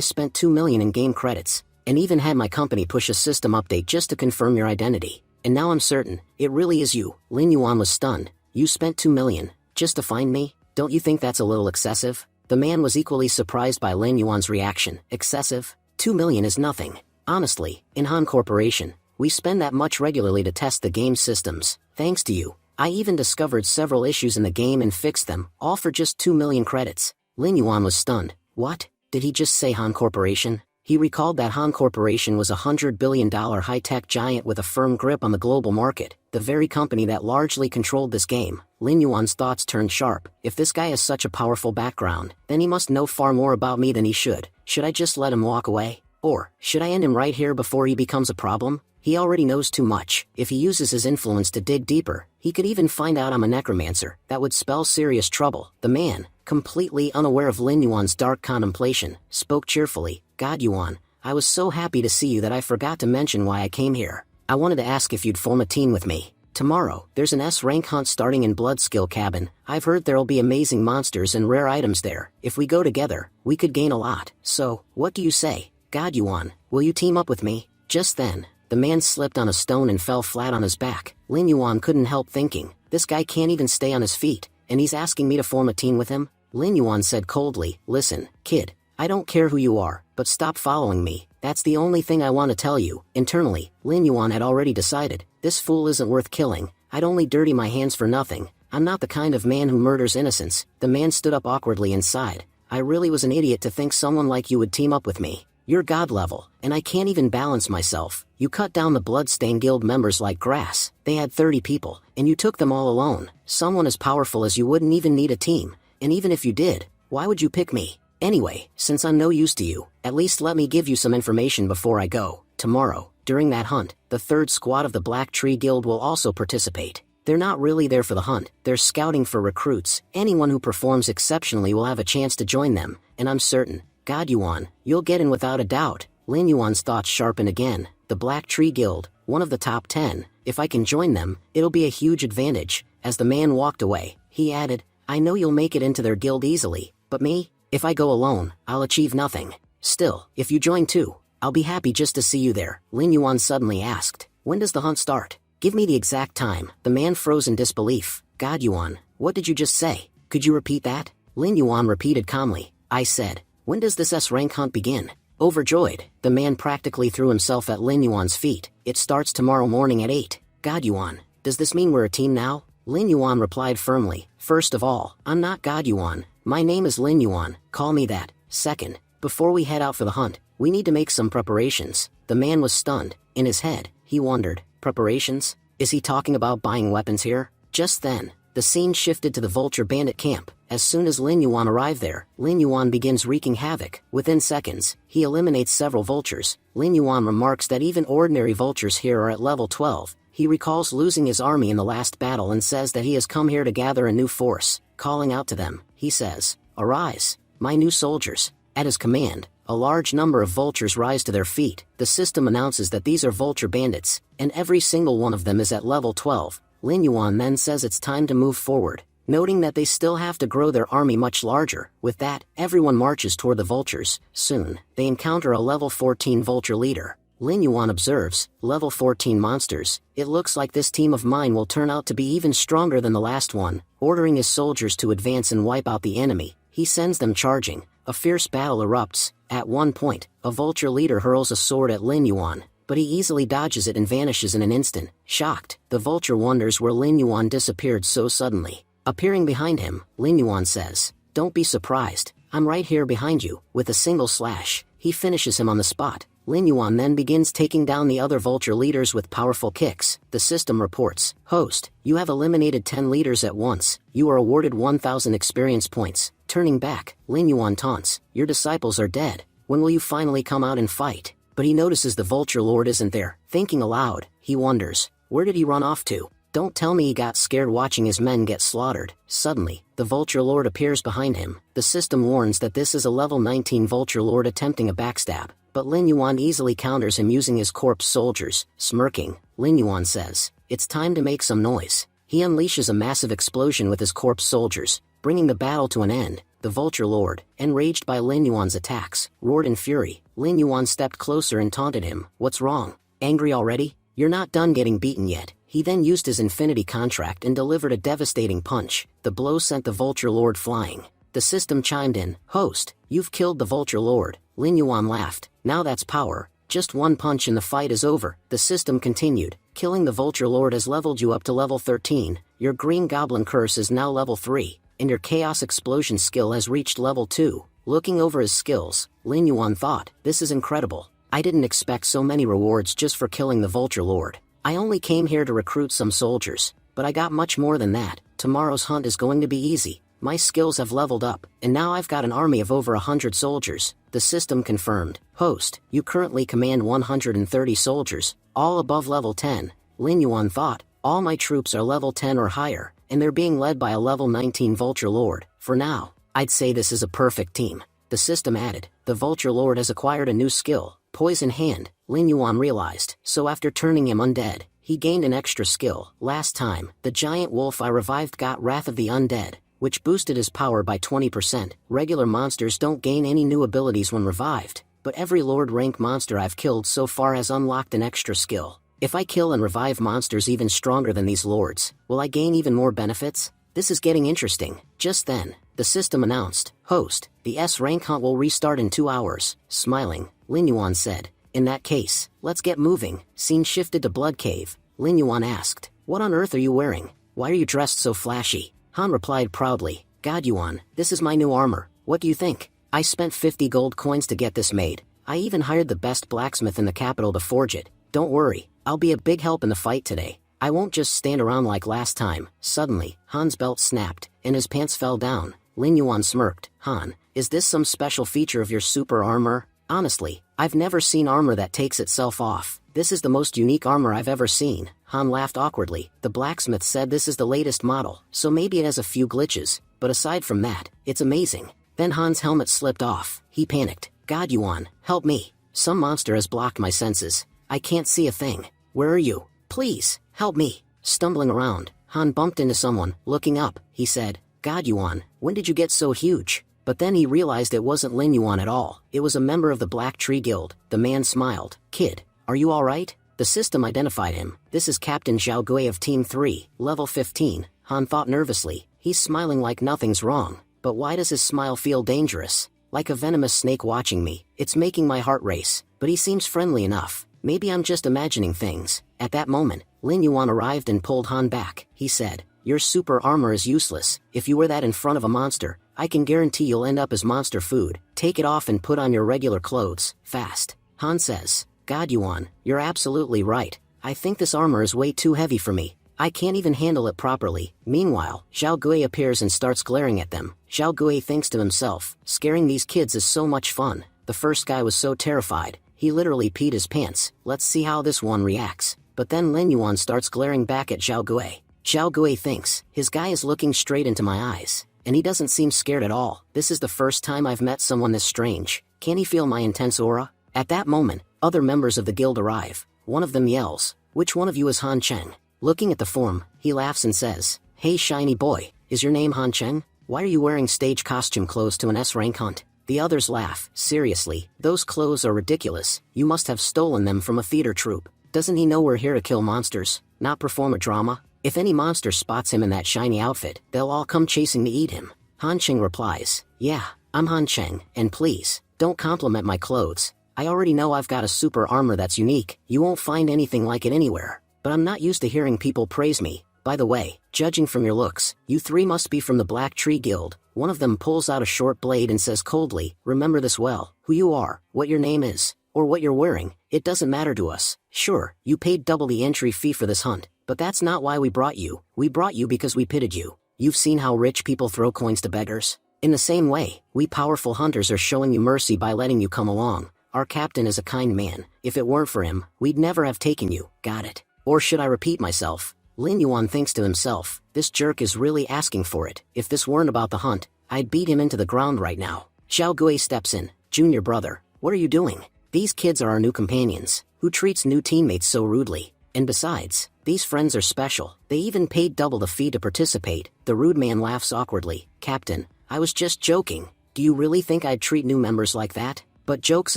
spent 2 million in game credits, and even had my company push a system update just to confirm your identity. And now I'm certain, it really is you." Lin Yuan was stunned. "You spent 2 million, just to find me? Don't you think that's a little excessive?" The man was equally surprised by Lin Yuan's reaction. "Excessive? 2 million is nothing. Honestly, in Han Corporation, we spend that much regularly to test the game systems. Thanks to you, I even discovered several issues in the game and fixed them, all for just 2 million credits. Lin Yuan was stunned. What? Did he just say Han Corporation? He recalled that Han Corporation was a $100 billion high-tech giant with a firm grip on the global market, the very company that largely controlled this game. Lin Yuan's thoughts turned sharp. If this guy has such a powerful background, then he must know far more about me than he should. Should I just let him walk away? Or, should I end him right here before he becomes a problem? He already knows too much. If he uses his influence to dig deeper, he could even find out I'm a necromancer. That would spell serious trouble. The man, completely unaware of Lin Yuan's dark contemplation, spoke cheerfully. God Yuan, I was so happy to see you that I forgot to mention why I came here. I wanted to ask if you'd form a team with me. Tomorrow, there's an S-rank hunt starting in Bloodskill Cabin. I've heard there'll be amazing monsters and rare items there. If we go together, we could gain a lot. So, what do you say? God Yuan, will you team up with me? Just then, the man slipped on a stone and fell flat on his back. Lin Yuan couldn't help thinking, this guy can't even stay on his feet, and he's asking me to form a team with him? Lin Yuan said coldly, listen, kid, I don't care who you are, but stop following me. That's the only thing I want to tell you. Internally, Lin Yuan had already decided, this fool isn't worth killing. I'd only dirty my hands for nothing. I'm not the kind of man who murders innocents. The man stood up awkwardly and sighed. I really was an idiot to think someone like you would team up with me. You're god level, and I can't even balance myself. You cut down the Bloodstained Guild members like grass. They had 30 people, and you took them all alone. Someone as powerful as you wouldn't even need a team. And even if you did, why would you pick me? Anyway, since I'm no use to you, at least let me give you some information before I go. Tomorrow, during that hunt, the third squad of the Black Tree Guild will also participate. They're not really there for the hunt, they're scouting for recruits. Anyone who performs exceptionally will have a chance to join them, and I'm certain, God Yuan, you'll get in without a doubt. Lin Yuan's thoughts sharpened again. The Black Tree Guild, one of the top 10. If I can join them, it'll be a huge advantage. As the man walked away, he added, I know you'll make it into their guild easily, but me? If I go alone, I'll achieve nothing. Still, if you join too, I'll be happy just to see you there. Lin Yuan suddenly asked, when does the hunt start? Give me the exact time. The man froze in disbelief. God Yuan, what did you just say? Could you repeat that? Lin Yuan repeated calmly. I said, when does this S-rank hunt begin? Overjoyed, the man practically threw himself at Lin Yuan's feet. It starts tomorrow morning at 8. God Yuan, does this mean we're a team now? Lin Yuan replied firmly, first of all, I'm not God Yuan. My name is Lin Yuan, call me that. Second, before we head out for the hunt, we need to make some preparations. The man was stunned. In his head, he wondered, preparations? Is he talking about buying weapons here? Just then, the scene shifted to the Vulture Bandit camp. As soon as Lin Yuan arrived there, Lin Yuan begins wreaking havoc. Within seconds, he eliminates several vultures. Lin Yuan remarks that even ordinary vultures here are at level 12. He recalls losing his army in the last battle and says that he has come here to gather a new force. Calling out to them, he says, arise, my new soldiers. At his command, a large number of vultures rise to their feet. The system announces that these are vulture bandits, and every single one of them is at level 12. Lin Yuan then says it's time to move forward, noting that they still have to grow their army much larger. With that, everyone marches toward the vultures. Soon, they encounter a level 14 vulture leader. Lin Yuan observes, level 14 monsters. It looks like this team of mine will turn out to be even stronger than the last one. Ordering his soldiers to advance and wipe out the enemy, he sends them charging. A fierce battle erupts. At one point, a vulture leader hurls a sword at Lin Yuan, but he easily dodges it and vanishes in an instant. Shocked, the vulture wonders where Lin Yuan disappeared so suddenly. Appearing behind him, Lin Yuan says, don't be surprised, I'm right here behind you. With a single slash, he finishes him on the spot. Lin Yuan then begins taking down the other vulture leaders with powerful kicks. The system reports, host, you have eliminated 10 leaders at once. You are awarded 1,000 experience points. Turning back, Lin Yuan taunts, your disciples are dead. When will you finally come out and fight? But he notices the vulture lord isn't there. Thinking aloud, he wonders, where did he run off to? Don't tell me he got scared watching his men get slaughtered. Suddenly, the vulture lord appears behind him. The system warns that this is a level 19 vulture lord attempting a backstab, but Lin Yuan easily counters him using his corpse soldiers. Smirking, Lin Yuan says, it's time to make some noise. He unleashes a massive explosion with his corpse soldiers, bringing the battle to an end. The vulture lord, enraged by Lin Yuan's attacks, roared in fury. Lin Yuan stepped closer and taunted him. What's wrong? Angry already? You're not done getting beaten yet. He then used his infinity contract and delivered a devastating punch. The blow sent the vulture lord flying. The system chimed in, host, you've killed the vulture lord. Lin Yuan laughed. Now that's power. Just one punch and the fight is over. The system continued, Killing the Vulture Lord has leveled you up to level 13, your Green Goblin Curse is now level 3, and your Chaos Explosion skill has reached level 2. Looking over his skills, Lin Yuan thought, this is incredible. I didn't expect so many rewards just for killing the Vulture Lord. I only came here to recruit some soldiers, but I got much more than that. Tomorrow's hunt is going to be easy. My skills have leveled up, and now I've got an army of over 100 soldiers. The system confirmed. Host, you currently command 130 soldiers, all above level 10. Lin Yuan thought, all my troops are level 10 or higher, and they're being led by a level 19 Vulture Lord. For now, I'd say this is a perfect team. The system added, the Vulture Lord has acquired a new skill, Poison Hand. Lin Yuan realized, so after turning him undead, he gained an extra skill. Last time, the giant wolf I revived got Wrath of the Undead, which boosted his power by 20%. Regular monsters don't gain any new abilities when revived, but every Lord rank monster I've killed so far has unlocked an extra skill. If I kill and revive monsters even stronger than these lords, will I gain even more benefits? This is getting interesting. Just then, the system announced, Host, the S-rank hunt will restart in 2 hours. Smiling, Lin Yuan said, in that case, let's get moving. Scene shifted to Blood Cave. Lin Yuan asked, what on earth are you wearing? Why are you dressed so flashy? Han replied proudly, God Yuan, this is my new armor. What do you think? I spent 50 gold coins to get this made. I even hired the best blacksmith in the capital to forge it. Don't worry, I'll be a big help in the fight today. I won't just stand around like last time. Suddenly, Han's belt snapped, and his pants fell down. Lin Yuan smirked. Han, is this some special feature of your super armor? Honestly, I've never seen armor that takes itself off. This is the most unique armor I've ever seen. Han laughed awkwardly. The blacksmith said this is the latest model, so maybe it has a few glitches, but aside from that, it's amazing. Then Han's helmet slipped off. He panicked. God Yuan, help me. Some monster has blocked my senses. I can't see a thing. Where are you? Please, help me. Stumbling around, Han bumped into someone. Looking up, he said, God Yuan, when did you get so huge? But then he realized it wasn't Lin Yuan at all. It was a member of the Black Tree Guild. The man smiled. Kid, are you alright? The system identified him. This is Captain Zhao Gui of Team 3, level 15. Han thought nervously. He's smiling like nothing's wrong. But why does his smile feel dangerous? Like a venomous snake watching me. It's making my heart race. But he seems friendly enough. Maybe I'm just imagining things. At that moment, Lin Yuan arrived and pulled Han back. He said, your super armor is useless. If you wear that in front of a monster, I can guarantee you'll end up as monster food. Take it off and put on your regular clothes, fast. Han says, God Yuan, you're absolutely right. I think this armor is way too heavy for me. I can't even handle it properly. Meanwhile, Zhao Gui appears and starts glaring at them. Zhao Gui thinks to himself, scaring these kids is so much fun. The first guy was so terrified, he literally peed his pants. Let's see how this one reacts. But then Lin Yuan starts glaring back at Zhao Gui. Zhao Gui thinks, his guy is looking straight into my eyes, and he doesn't seem scared at all. This is the first time I've met someone this strange. Can he feel my intense aura? At that moment, other members of the guild arrive. One of them yells, which one of you is Han Cheng? Looking at the form, he laughs and says, hey shiny boy, is your name Han Cheng? Why are you wearing stage costume clothes to an S-rank hunt? The others laugh. Seriously, those clothes are ridiculous. You must have stolen them from a theater troupe. Doesn't he know we're here to kill monsters, not perform a drama? If any monster spots him in that shiny outfit, they'll all come chasing to eat him. Han Cheng replies, yeah, I'm Han Cheng, and please, don't compliment my clothes. I already know I've got a super armor that's unique. You won't find anything like it anywhere. But I'm not used to hearing people praise me. By the way, judging from your looks, you three must be from the Black Tree Guild. One of them pulls out a short blade and says coldly, remember this well, who you are, what your name is, or what you're wearing, it doesn't matter to us. Sure, you paid double the entry fee for this hunt, but that's not why we brought you. We brought you because we pitied you. You've seen how rich people throw coins to beggars? In the same way, we powerful hunters are showing you mercy by letting you come along. Our captain is a kind man. If it weren't for him, we'd never have taken you. Got it? Or should I repeat myself? Lin Yuan thinks to himself, this jerk is really asking for it. If this weren't about the hunt, I'd beat him into the ground right now. Zhao Gui steps in. Junior brother, what are you doing? These kids are our new companions. Who treats new teammates so rudely? And besides, these friends are special. They even paid double the fee to participate. The rude man laughs awkwardly. Captain, I was just joking. Do you really think I'd treat new members like that? But jokes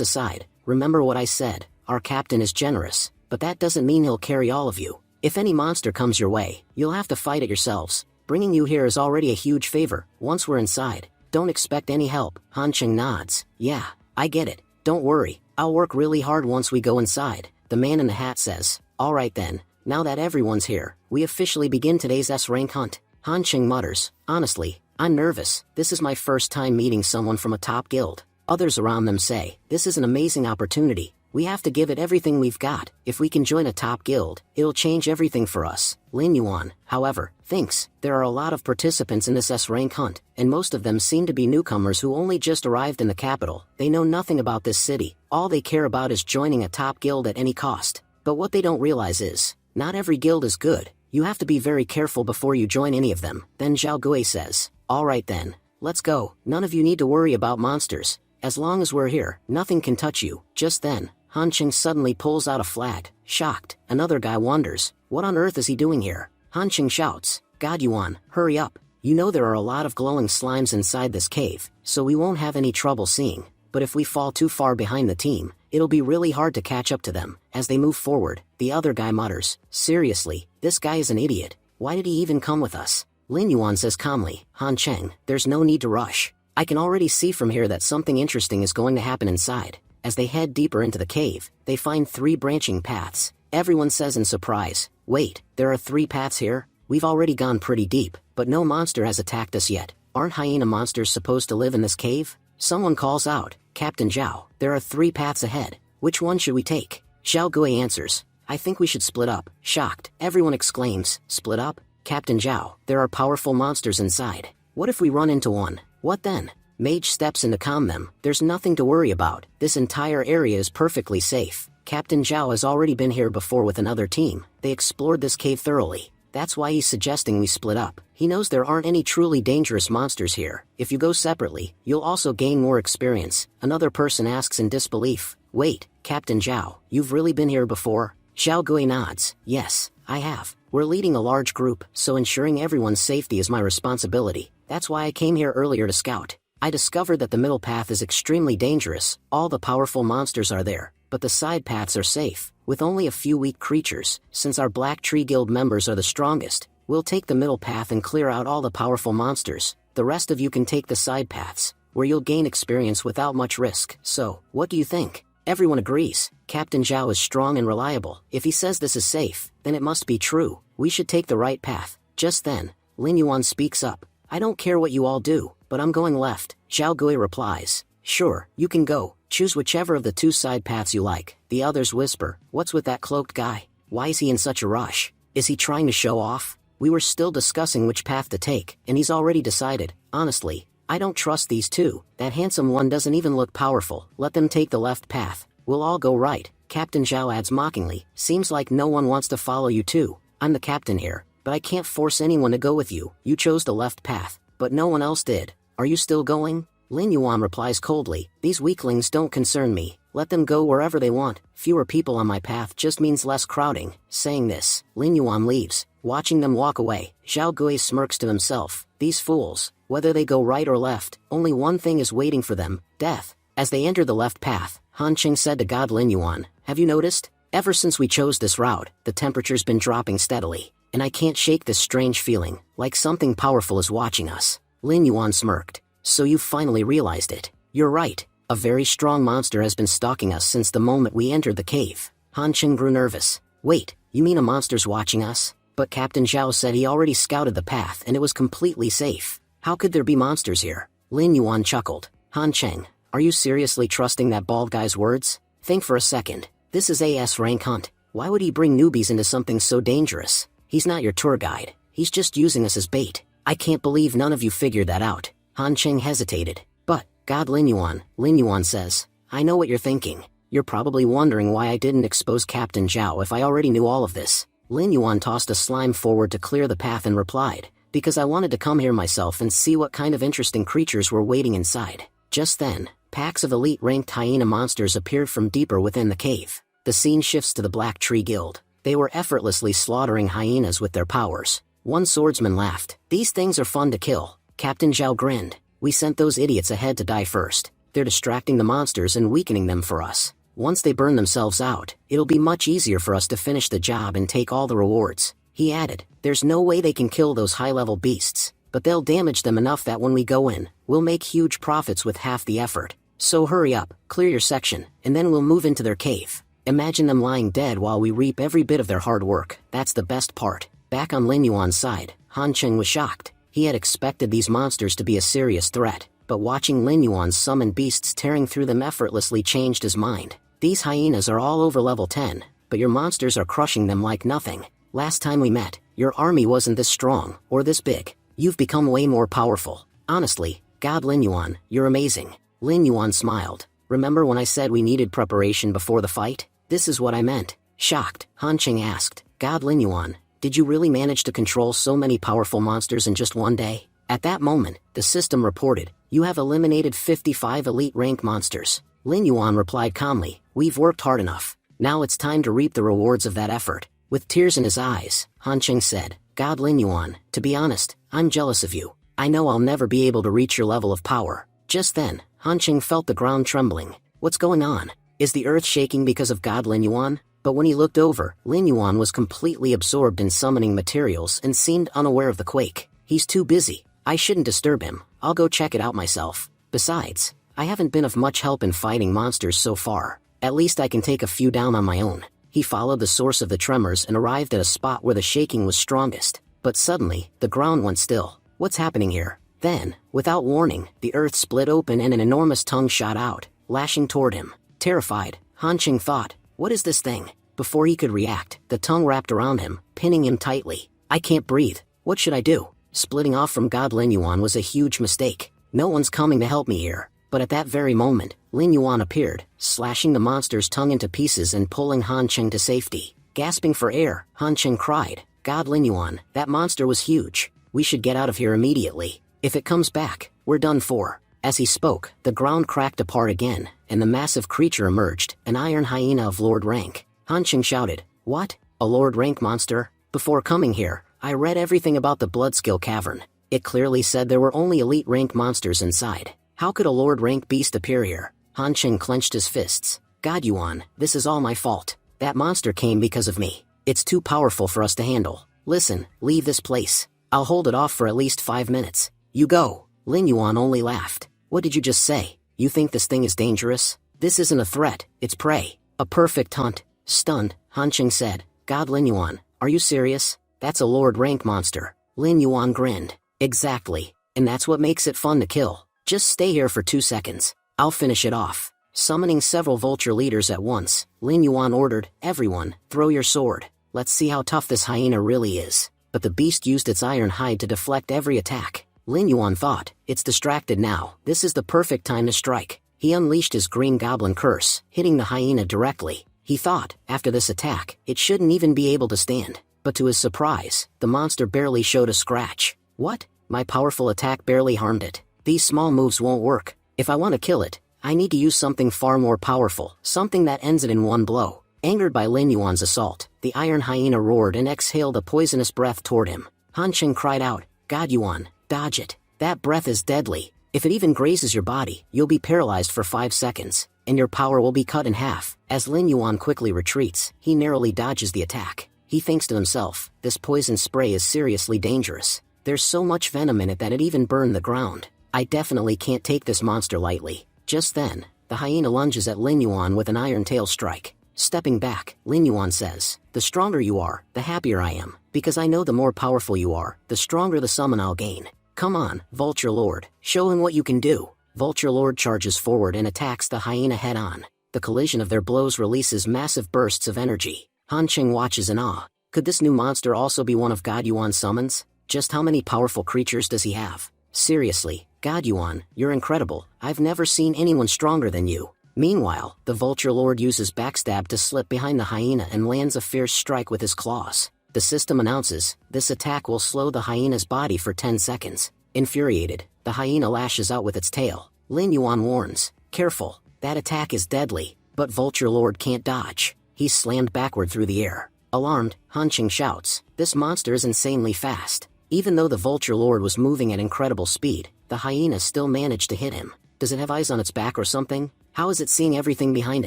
aside, remember what I said. Our captain is generous, but that doesn't mean he'll carry all of you. If any monster comes your way, you'll have to fight it yourselves. Bringing you here is already a huge favor. Once we're inside, don't expect any help. Han Cheng nods. Yeah, I get it. Don't worry, I'll work really hard once we go inside. The man in the hat says, alright then, now that everyone's here, we officially begin today's S-rank hunt. Han Cheng mutters, honestly, I'm nervous. This is my first time meeting someone from a top guild. Others around them say, this is an amazing opportunity. We have to give it everything we've got. If we can join a top guild, it'll change everything for us. Lin Yuan, however, thinks, there are a lot of participants in this S-rank hunt, and most of them seem to be newcomers who only just arrived in the capital. They know nothing about this city. All they care about is joining a top guild at any cost. But what they don't realize is, not every guild is good. You have to be very careful before you join any of them. Then Zhao Gui says, alright then, let's go. None of you need to worry about monsters. As long as we're here, nothing can touch you. Just then, Han Cheng suddenly pulls out a flag. Shocked, another guy wonders, what on earth is he doing here? Han Cheng shouts, God Yuan, hurry up. You know there are a lot of glowing slimes inside this cave, so we won't have any trouble seeing. But if we fall too far behind the team, it'll be really hard to catch up to them. As they move forward, the other guy mutters, seriously, this guy is an idiot. Why did he even come with us? Lin Yuan says calmly, Han Cheng, there's no need to rush. I can already see from here that something interesting is going to happen inside. As they head deeper into the cave, they find 3 branching paths. Everyone says in surprise, wait, there are 3 paths here? We've already gone pretty deep, but no monster has attacked us yet. Aren't hyena monsters supposed to live in this cave? Someone calls out, Captain Zhao, there are 3 paths ahead. Which one should we take? Zhao Gui answers, I think we should split up. Shocked, everyone exclaims, split up? Captain Zhao, there are powerful monsters inside. What if we run into one? What then? Mage steps in to calm them. There's nothing to worry about. This entire area is perfectly safe. Captain Zhao has already been here before with another team. They explored this cave thoroughly. That's why he's suggesting we split up. He knows there aren't any truly dangerous monsters here. If you go separately, you'll also gain more experience. Another person asks in disbelief, wait, Captain Zhao, you've really been here before? Zhao Gui nods, yes, I have. We're leading a large group, so ensuring everyone's safety is my responsibility. That's why I came here earlier to scout. I discovered that the middle path is extremely dangerous. All the powerful monsters are there, but the side paths are safe, with only a few weak creatures. Since our Black Tree Guild members are the strongest, we'll take the middle path and clear out all the powerful monsters. The rest of you can take the side paths, where you'll gain experience without much risk. So, what do you think? Everyone agrees. Captain Zhao is strong and reliable. If he says this is safe, then it must be true. We should take the right path. Just then, Lin Yuan speaks up. I don't care what you all do, but I'm going left. Zhao Gui replies, sure, you can go. Choose whichever of the 2 side paths you like. The others whisper, what's with that cloaked guy? Why is he in such a rush? Is he trying to show off? We were still discussing which path to take, and he's already decided. Honestly, I don't trust these 2. That handsome one doesn't even look powerful. Let them take the left path. We'll all go right. Captain Zhao adds mockingly, seems like no one wants to follow you too. I'm the captain here, but I can't force anyone to go with you. You chose the left path, but no one else did. Are you still going? Lin Yuan replies coldly, these weaklings don't concern me. Let them go wherever they want. Fewer people on my path just means less crowding. Saying this, Lin Yuan leaves. Watching them walk away, Zhao Gui smirks to himself. These fools, whether they go right or left, only one thing is waiting for them, death. As they enter the left path, Han Cheng said to God Lin Yuan, have you noticed? Ever since we chose this route, the temperature's been dropping steadily, and I can't shake this strange feeling, like something powerful is watching us. Lin Yuan smirked. So you finally realized it. You're right. A very strong monster has been stalking us since the moment we entered the cave. Han Cheng grew nervous. Wait, you mean a monster's watching us? But Captain Zhao said he already scouted the path and it was completely safe. How could there be monsters here? Lin Yuan chuckled. Han Cheng, are you seriously trusting that bald guy's words? Think for a second. This is a S-rank hunt. Why would he bring newbies into something so dangerous? He's not your tour guide. He's just using us as bait. I can't believe none of you figured that out. Han Cheng hesitated. But, God Lin Yuan says, I know what you're thinking. You're probably wondering why I didn't expose Captain Zhao if I already knew all of this. Lin Yuan tossed a slime forward to clear the path and replied, because I wanted to come here myself and see what kind of interesting creatures were waiting inside. Just then, packs of elite-ranked hyena monsters appeared from deeper within the cave. The scene shifts to the Black Tree Guild. They were effortlessly slaughtering hyenas with their powers. One swordsman laughed. These things are fun to kill. Captain Zhao grinned. We sent those idiots ahead to die first. They're distracting the monsters and weakening them for us. Once they burn themselves out, it'll be much easier for us to finish the job and take all the rewards. He added, there's no way they can kill those high-level beasts, but they'll damage them enough that when we go in, we'll make huge profits with half the effort. So hurry up, clear your section, and then we'll move into their cave. Imagine them lying dead while we reap every bit of their hard work. That's the best part. Back on Lin Yuan's side, Han Cheng was shocked. He had expected these monsters to be a serious threat, but watching Lin Yuan's summoned beasts tearing through them effortlessly changed his mind. These hyenas are all over level 10, but your monsters are crushing them like nothing. Last time we met, your army wasn't this strong, or this big. You've become way more powerful. Honestly, God Lin Yuan, you're amazing. Lin Yuan smiled. Remember when I said we needed preparation before the fight? This is what I meant. Shocked, Han Cheng asked, God Lin Yuan, did you really manage to control so many powerful monsters in just one day? At that moment, the system reported, you have eliminated 55 elite rank monsters. Lin Yuan replied calmly, we've worked hard enough. Now it's time to reap the rewards of that effort. With tears in his eyes, Han Cheng said, God Lin Yuan, to be honest, I'm jealous of you. I know I'll never be able to reach your level of power. Just then, Han Cheng felt the ground trembling. What's going on? Is the earth shaking because of God Lin Yuan? But when he looked over, Lin Yuan was completely absorbed in summoning materials and seemed unaware of the quake. He's too busy. I shouldn't disturb him. I'll go check it out myself. Besides, I haven't been of much help in fighting monsters so far. At least I can take a few down on my own. He followed the source of the tremors and arrived at a spot where the shaking was strongest. But suddenly, the ground went still. What's happening here? Then, without warning, the earth split open and an enormous tongue shot out, lashing toward him. Terrified, Han Cheng thought, what is this thing? Before he could react, the tongue wrapped around him, pinning him tightly. I can't breathe. What should I do? Splitting off from God Lin Yuan was a huge mistake. No one's coming to help me here. But at that very moment, Lin Yuan appeared, slashing the monster's tongue into pieces and pulling Han Cheng to safety. Gasping for air, Han Cheng cried, God Lin Yuan, that monster was huge. We should get out of here immediately. If it comes back, we're done for. As he spoke, the ground cracked apart again, and the massive creature emerged, an iron hyena of Lord rank. Han Cheng shouted, what? A Lord rank monster? Before coming here, I read everything about the Bloodskill Cavern. It clearly said there were only elite rank monsters inside. How could a Lord rank beast appear here? Han Cheng clenched his fists. God Yuan, this is all my fault. That monster came because of me. It's too powerful for us to handle. Listen, leave this place. I'll hold it off for at least 5 minutes. You go. Lin Yuan only laughed. What did you just say? You think this thing is dangerous? This isn't a threat, it's prey. A perfect hunt. Stunned, Han Cheng said, God Lin Yuan, are you serious? That's a Lord rank monster. Lin Yuan grinned. Exactly. And that's what makes it fun to kill. Just stay here for 2 seconds. I'll finish it off. Summoning several vulture leaders at once, Lin Yuan ordered, everyone, throw your sword. Let's see how tough this hyena really is. But the beast used its iron hide to deflect every attack. Lin Yuan thought, it's distracted now. This is the perfect time to strike. He unleashed his green goblin curse, hitting the hyena directly. He thought, after this attack, it shouldn't even be able to stand. But to his surprise, the monster barely showed a scratch. What? My powerful attack barely harmed it. These small moves won't work. If I want to kill it, I need to use something far more powerful, something that ends it in one blow. Angered by Lin Yuan's assault, the iron hyena roared and exhaled a poisonous breath toward him. Han Cheng cried out, God Yuan, dodge it. That breath is deadly. If it even grazes your body, you'll be paralyzed for 5 seconds, and your power will be cut in half. As Lin Yuan quickly retreats, he narrowly dodges the attack. He thinks to himself, this poison spray is seriously dangerous. There's so much venom in it that it even burned the ground. I definitely can't take this monster lightly. Just then, the hyena lunges at Lin Yuan with an iron tail strike. Stepping back, Lin Yuan says, the stronger you are, the happier I am, because I know the more powerful you are, the stronger the summon I'll gain. Come on, Vulture Lord, show him what you can do. Vulture Lord charges forward and attacks the hyena head-on. The collision of their blows releases massive bursts of energy. Han Cheng watches in awe. Could this new monster also be one of God Yuan's summons? Just how many powerful creatures does he have? Seriously, God Yuan, you're incredible. I've never seen anyone stronger than you. Meanwhile, the Vulture Lord uses backstab to slip behind the hyena and lands a fierce strike with his claws. The system announces, this attack will slow the hyena's body for 10 seconds. Infuriated, the hyena lashes out with its tail. Lin Yuan warns, careful, that attack is deadly, but Vulture Lord can't dodge. He's slammed backward through the air. Alarmed, Han Cheng shouts, this monster is insanely fast. Even though the Vulture Lord was moving at incredible speed, the hyena still managed to hit him. Does it have eyes on its back or something? How is it seeing everything behind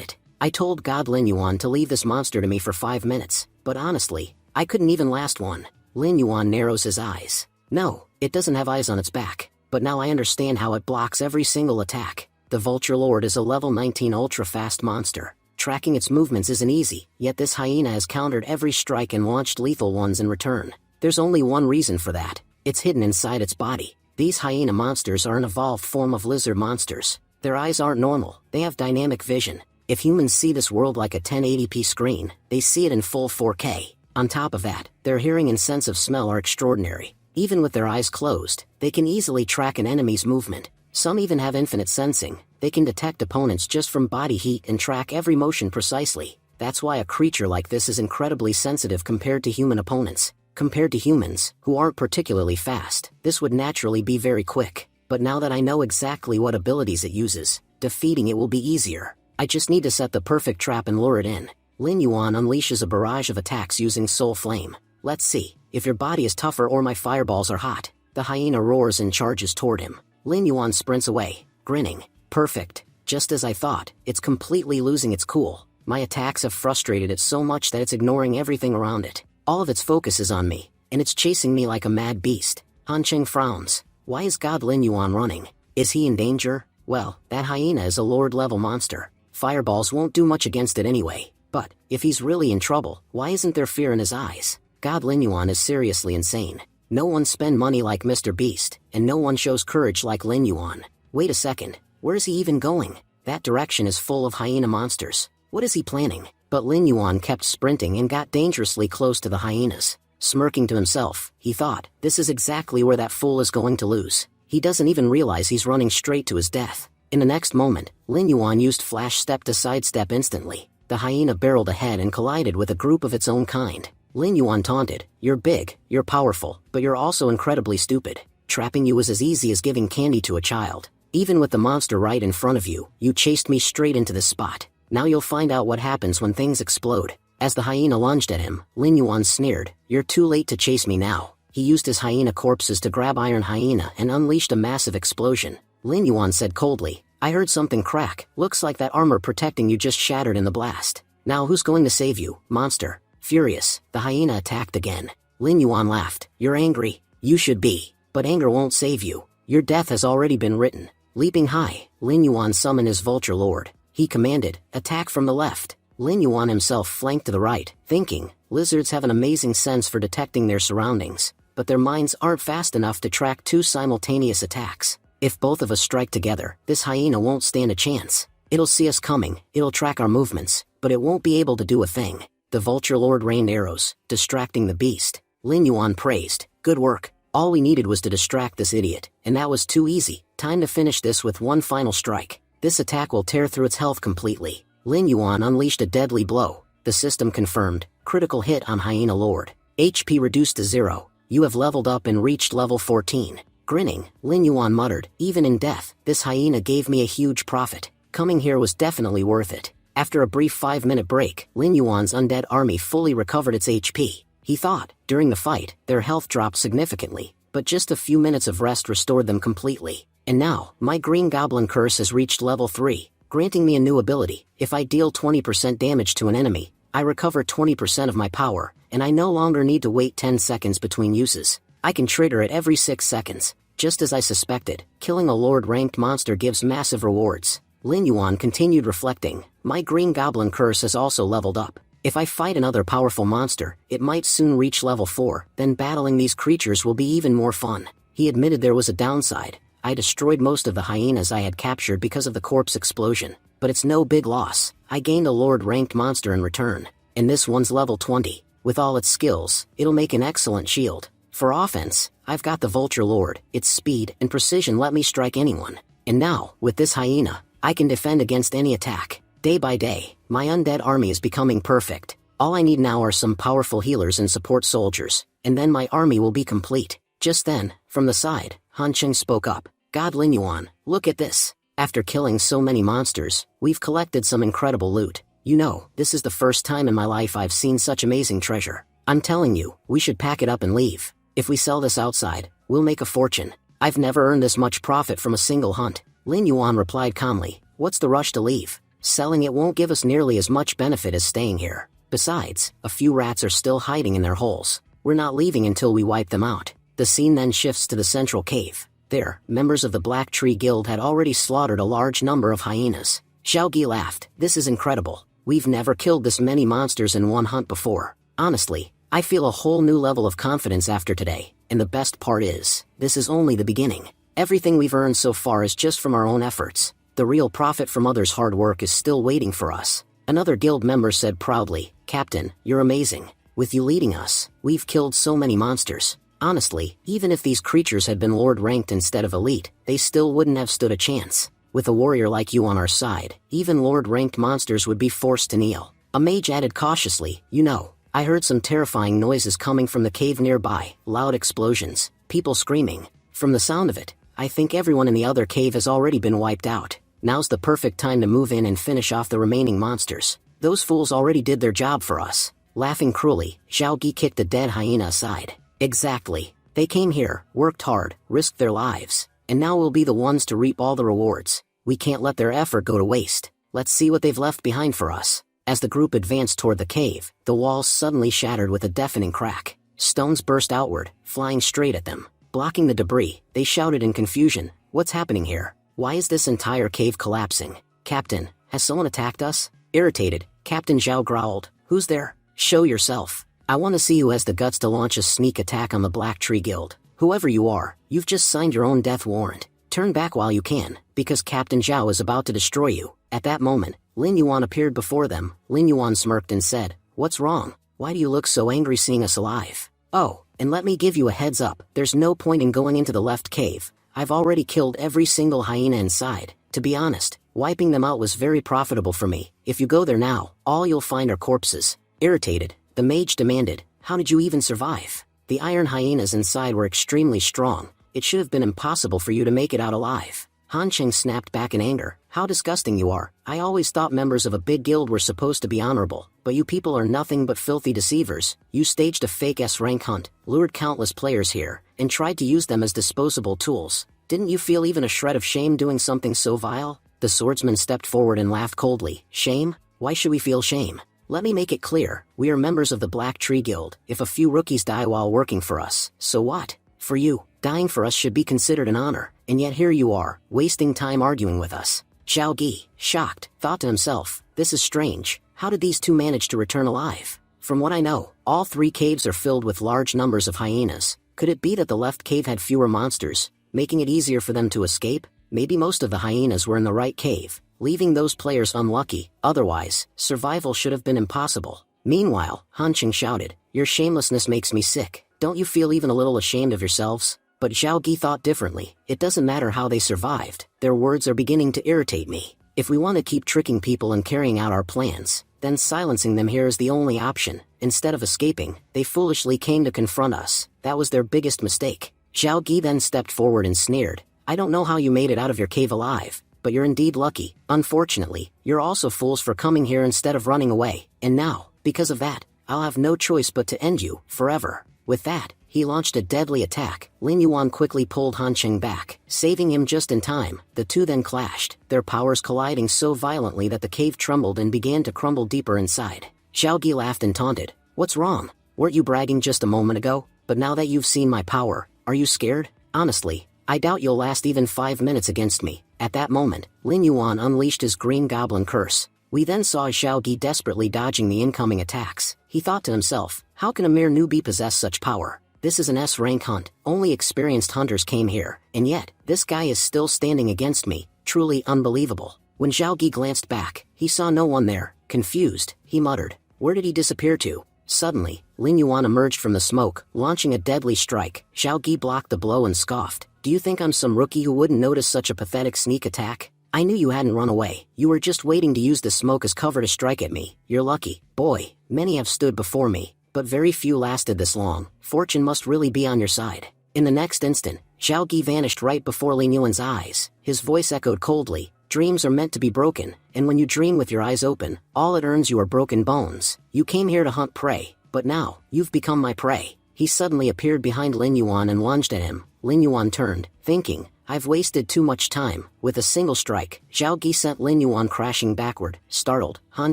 it? I told God Lin Yuan to leave this monster to me for 5 minutes, but honestly, I couldn't even last one. Lin Yuan narrows his eyes. No, it doesn't have eyes on its back, but now I understand how it blocks every single attack. The Vulture Lord is a level 19 ultra-fast monster. Tracking its movements isn't easy, yet this hyena has countered every strike and launched lethal ones in return. There's only one reason for that. It's hidden inside its body. These hyena monsters are an evolved form of lizard monsters. Their eyes aren't normal, they have dynamic vision. If humans see this world like a 1080p screen, they see it in full 4K. On top of that, their hearing and sense of smell are extraordinary. Even with their eyes closed, they can easily track an enemy's movement. Some even have infinite sensing. They can detect opponents just from body heat and track every motion precisely. That's why a creature like this is incredibly sensitive compared to human opponents. Compared to humans, who aren't particularly fast, this would naturally be very quick. But now that I know exactly what abilities it uses, defeating it will be easier. I just need to set the perfect trap and lure it in. Lin Yuan unleashes a barrage of attacks using Soul Flame. Let's see, if your body is tougher or my fireballs are hot. The hyena roars and charges toward him. Lin Yuan sprints away, grinning. Perfect. Just as I thought, it's completely losing its cool. My attacks have frustrated it so much that it's ignoring everything around it. All of its focus is on me, and it's chasing me like a mad beast. Han Qing frowns. Why is God Lin Yuan running? Is he in danger? Well, that hyena is a lord-level monster. Fireballs won't do much against it anyway. But, if he's really in trouble, why isn't there fear in his eyes? God Lin Yuan is seriously insane. No one spends money like Mr. Beast, and no one shows courage like Lin Yuan. Wait a second, where's he even going? That direction is full of hyena monsters. What is he planning? But Lin Yuan kept sprinting and got dangerously close to the hyenas. Smirking to himself, he thought, this is exactly where that fool is going to lose. He doesn't even realize he's running straight to his death. In the next moment, Lin Yuan used Flash Step to sidestep instantly. The hyena barreled ahead and collided with a group of its own kind. Lin Yuan taunted, "You're big, you're powerful, but you're also incredibly stupid. Trapping you is as easy as giving candy to a child. Even with the monster right in front of you, you chased me straight into this spot. Now you'll find out what happens when things explode." As the hyena lunged at him, Lin Yuan sneered, "You're too late to chase me now." He used his hyena corpses to grab Iron Hyena and unleashed a massive explosion. Lin Yuan said coldly, "I heard something crack. Looks like that armor protecting you just shattered in the blast. Now who's going to save you, monster?" Furious, the hyena attacked again. Lin Yuan laughed, "You're angry. You should be. But anger won't save you. Your death has already been written." Leaping high, Lin Yuan summoned his Vulture Lord. He commanded, "Attack from the left." Lin Yuan himself flanked to the right, thinking, lizards have an amazing sense for detecting their surroundings, but their minds aren't fast enough to track two simultaneous attacks. If both of us strike together, this hyena won't stand a chance. It'll see us coming, it'll track our movements, but it won't be able to do a thing. The Vulture Lord rained arrows, distracting the beast. Lin Yuan praised, "Good work. All we needed was to distract this idiot, and that was too easy. Time to finish this with one final strike. This attack will tear through its health completely." Lin Yuan unleashed a deadly blow. The system confirmed, critical hit on Hyena Lord. HP reduced to 0. You have leveled up and reached level 14. Grinning, Lin Yuan muttered, "Even in death, this hyena gave me a huge profit. Coming here was definitely worth it." After a brief 5-minute break, Lin Yuan's undead army fully recovered its HP. He thought, during the fight, their health dropped significantly, but just a few minutes of rest restored them completely. And now, my Green Goblin Curse has reached level 3, granting me a new ability. If I deal 20% damage to an enemy, I recover 20% of my power, and I no longer need to wait 10 seconds between uses. I can trigger it every 6 seconds. Just as I suspected, killing a Lord-ranked monster gives massive rewards. Lin Yuan continued reflecting, my Green Goblin Curse has also leveled up. If I fight another powerful monster, it might soon reach level 4, then battling these creatures will be even more fun. He admitted there was a downside. I destroyed most of the hyenas I had captured because of the corpse explosion, but it's no big loss. I gained a Lord-ranked monster in return, and this one's level 20. With all its skills, it'll make an excellent shield. For offense, I've got the Vulture Lord. Its speed and precision let me strike anyone. And now, with this hyena, I can defend against any attack. Day by day, my undead army is becoming perfect. All I need now are some powerful healers and support soldiers, and then my army will be complete. Just then, from the side, Han Qing spoke up. "God Lin Yuan, look at this. After killing so many monsters, we've collected some incredible loot. You know, this is the first time in my life I've seen such amazing treasure. I'm telling you, we should pack it up and leave. If we sell this outside, we'll make a fortune. I've never earned this much profit from a single hunt." Lin Yuan replied calmly, "What's the rush to leave? Selling it won't give us nearly as much benefit as staying here. Besides, a few rats are still hiding in their holes. We're not leaving until we wipe them out." The scene then shifts to the central cave. There, members of the Black Tree Guild had already slaughtered a large number of hyenas. Xiao Gi laughed, "This is incredible. We've never killed this many monsters in one hunt before. Honestly, I feel a whole new level of confidence after today, and the best part is, this is only the beginning. Everything we've earned so far is just from our own efforts. The real profit from others' hard work is still waiting for us." Another guild member said proudly, "Captain, you're amazing. With you leading us, we've killed so many monsters. Honestly, even if these creatures had been Lord ranked instead of elite, they still wouldn't have stood a chance. With a warrior like you on our side, even Lord ranked monsters would be forced to kneel." A mage added cautiously, "You know, I heard some terrifying noises coming from the cave nearby, loud explosions, people screaming. From the sound of it, I think everyone in the other cave has already been wiped out. Now's the perfect time to move in and finish off the remaining monsters. Those fools already did their job for us." Laughing cruelly, Zhao Gi kicked the dead hyena aside. "Exactly. They came here, worked hard, risked their lives, and now we'll be the ones to reap all the rewards. We can't let their effort go to waste. Let's see what they've left behind for us." As the group advanced toward the cave, the walls suddenly shattered with a deafening crack. Stones burst outward, flying straight at them. Blocking the debris, they shouted in confusion, "What's happening here? Why is this entire cave collapsing? Captain, has someone attacked us?" Irritated, Captain Zhao growled, "Who's there? Show yourself. I want to see who has the guts to launch a sneak attack on the Black Tree Guild. Whoever you are, you've just signed your own death warrant. Turn back while you can, because Captain Zhao is about to destroy you." At that moment, Lin Yuan appeared before them. Lin Yuan smirked and said, "What's wrong? Why do you look so angry seeing us alive? Oh, and let me give you a heads up, there's no point in going into the left cave. I've already killed every single hyena inside. To be honest, wiping them out was very profitable for me. If you go there now, all you'll find are corpses." Irritated, the mage demanded, "How did you even survive? The iron hyenas inside were extremely strong. It should have been impossible for you to make it out alive." Han Cheng snapped back in anger, "How disgusting you are. I always thought members of a big guild were supposed to be honorable, but you people are nothing but filthy deceivers. You staged a fake S-rank hunt, lured countless players here, and tried to use them as disposable tools. Didn't you feel even a shred of shame doing something so vile?" The swordsman stepped forward and laughed coldly. "Shame? Why should we feel shame? Let me make it clear, we are members of the Black Tree Guild. If a few rookies die while working for us, so what? For you, dying for us should be considered an honor, and yet here you are, wasting time arguing with us." Zhao Gi, shocked, thought to himself, "This is strange. How did these two manage to return alive? From what I know, all three caves are filled with large numbers of hyenas. Could it be that the left cave had fewer monsters, making it easier for them to escape? Maybe most of the hyenas were in the right cave, leaving those players unlucky. Otherwise, survival should have been impossible." Meanwhile, Han Cheng shouted, "Your shamelessness makes me sick. Don't you feel even a little ashamed of yourselves?" But Zhao Gi thought differently. It doesn't matter how they survived, their words are beginning to irritate me. If we want to keep tricking people and carrying out our plans, then silencing them here is the only option. Instead of escaping, they foolishly came to confront us. That was their biggest mistake. Zhao Gi then stepped forward and sneered, "I don't know how you made it out of your cave alive, but you're indeed lucky. Unfortunately, you're also fools for coming here instead of running away. And now, because of that, I'll have no choice but to end you, forever." With that, he launched a deadly attack. Lin Yuan quickly pulled Han Cheng back, saving him just in time. The two then clashed, their powers colliding so violently that the cave trembled and began to crumble deeper inside. Zhao Gi laughed and taunted, "What's wrong? Weren't you bragging just a moment ago? But now that you've seen my power, are you scared? Honestly, I doubt you'll last even 5 minutes against me." At that moment, Lin Yuan unleashed his green goblin curse. We then saw Zhao Gi desperately dodging the incoming attacks. He thought to himself, how can a mere newbie possess such power? This is an S-rank hunt, only experienced hunters came here, and yet, this guy is still standing against me, truly unbelievable. When Zhao Gi glanced back, he saw no one there. Confused, he muttered, "Where did he disappear to?" Suddenly, Lin Yuan emerged from the smoke, launching a deadly strike. Zhao Gi blocked the blow and scoffed, "Do you think I'm some rookie who wouldn't notice such a pathetic sneak attack? I knew you hadn't run away. You were just waiting to use the smoke as cover to strike at me. You're lucky. Boy, many have stood before me, but very few lasted this long. Fortune must really be on your side." In the next instant, Zhao Gi vanished right before Lin Yuan's eyes. His voice echoed coldly, "Dreams are meant to be broken, and when you dream with your eyes open, all it earns you are broken bones. You came here to hunt prey, but now, you've become my prey." He suddenly appeared behind Lin Yuan and lunged at him. Lin Yuan turned, thinking, "I've wasted too much time." With a single strike, Zhao Gi sent Lin Yuan crashing backward. Startled, Han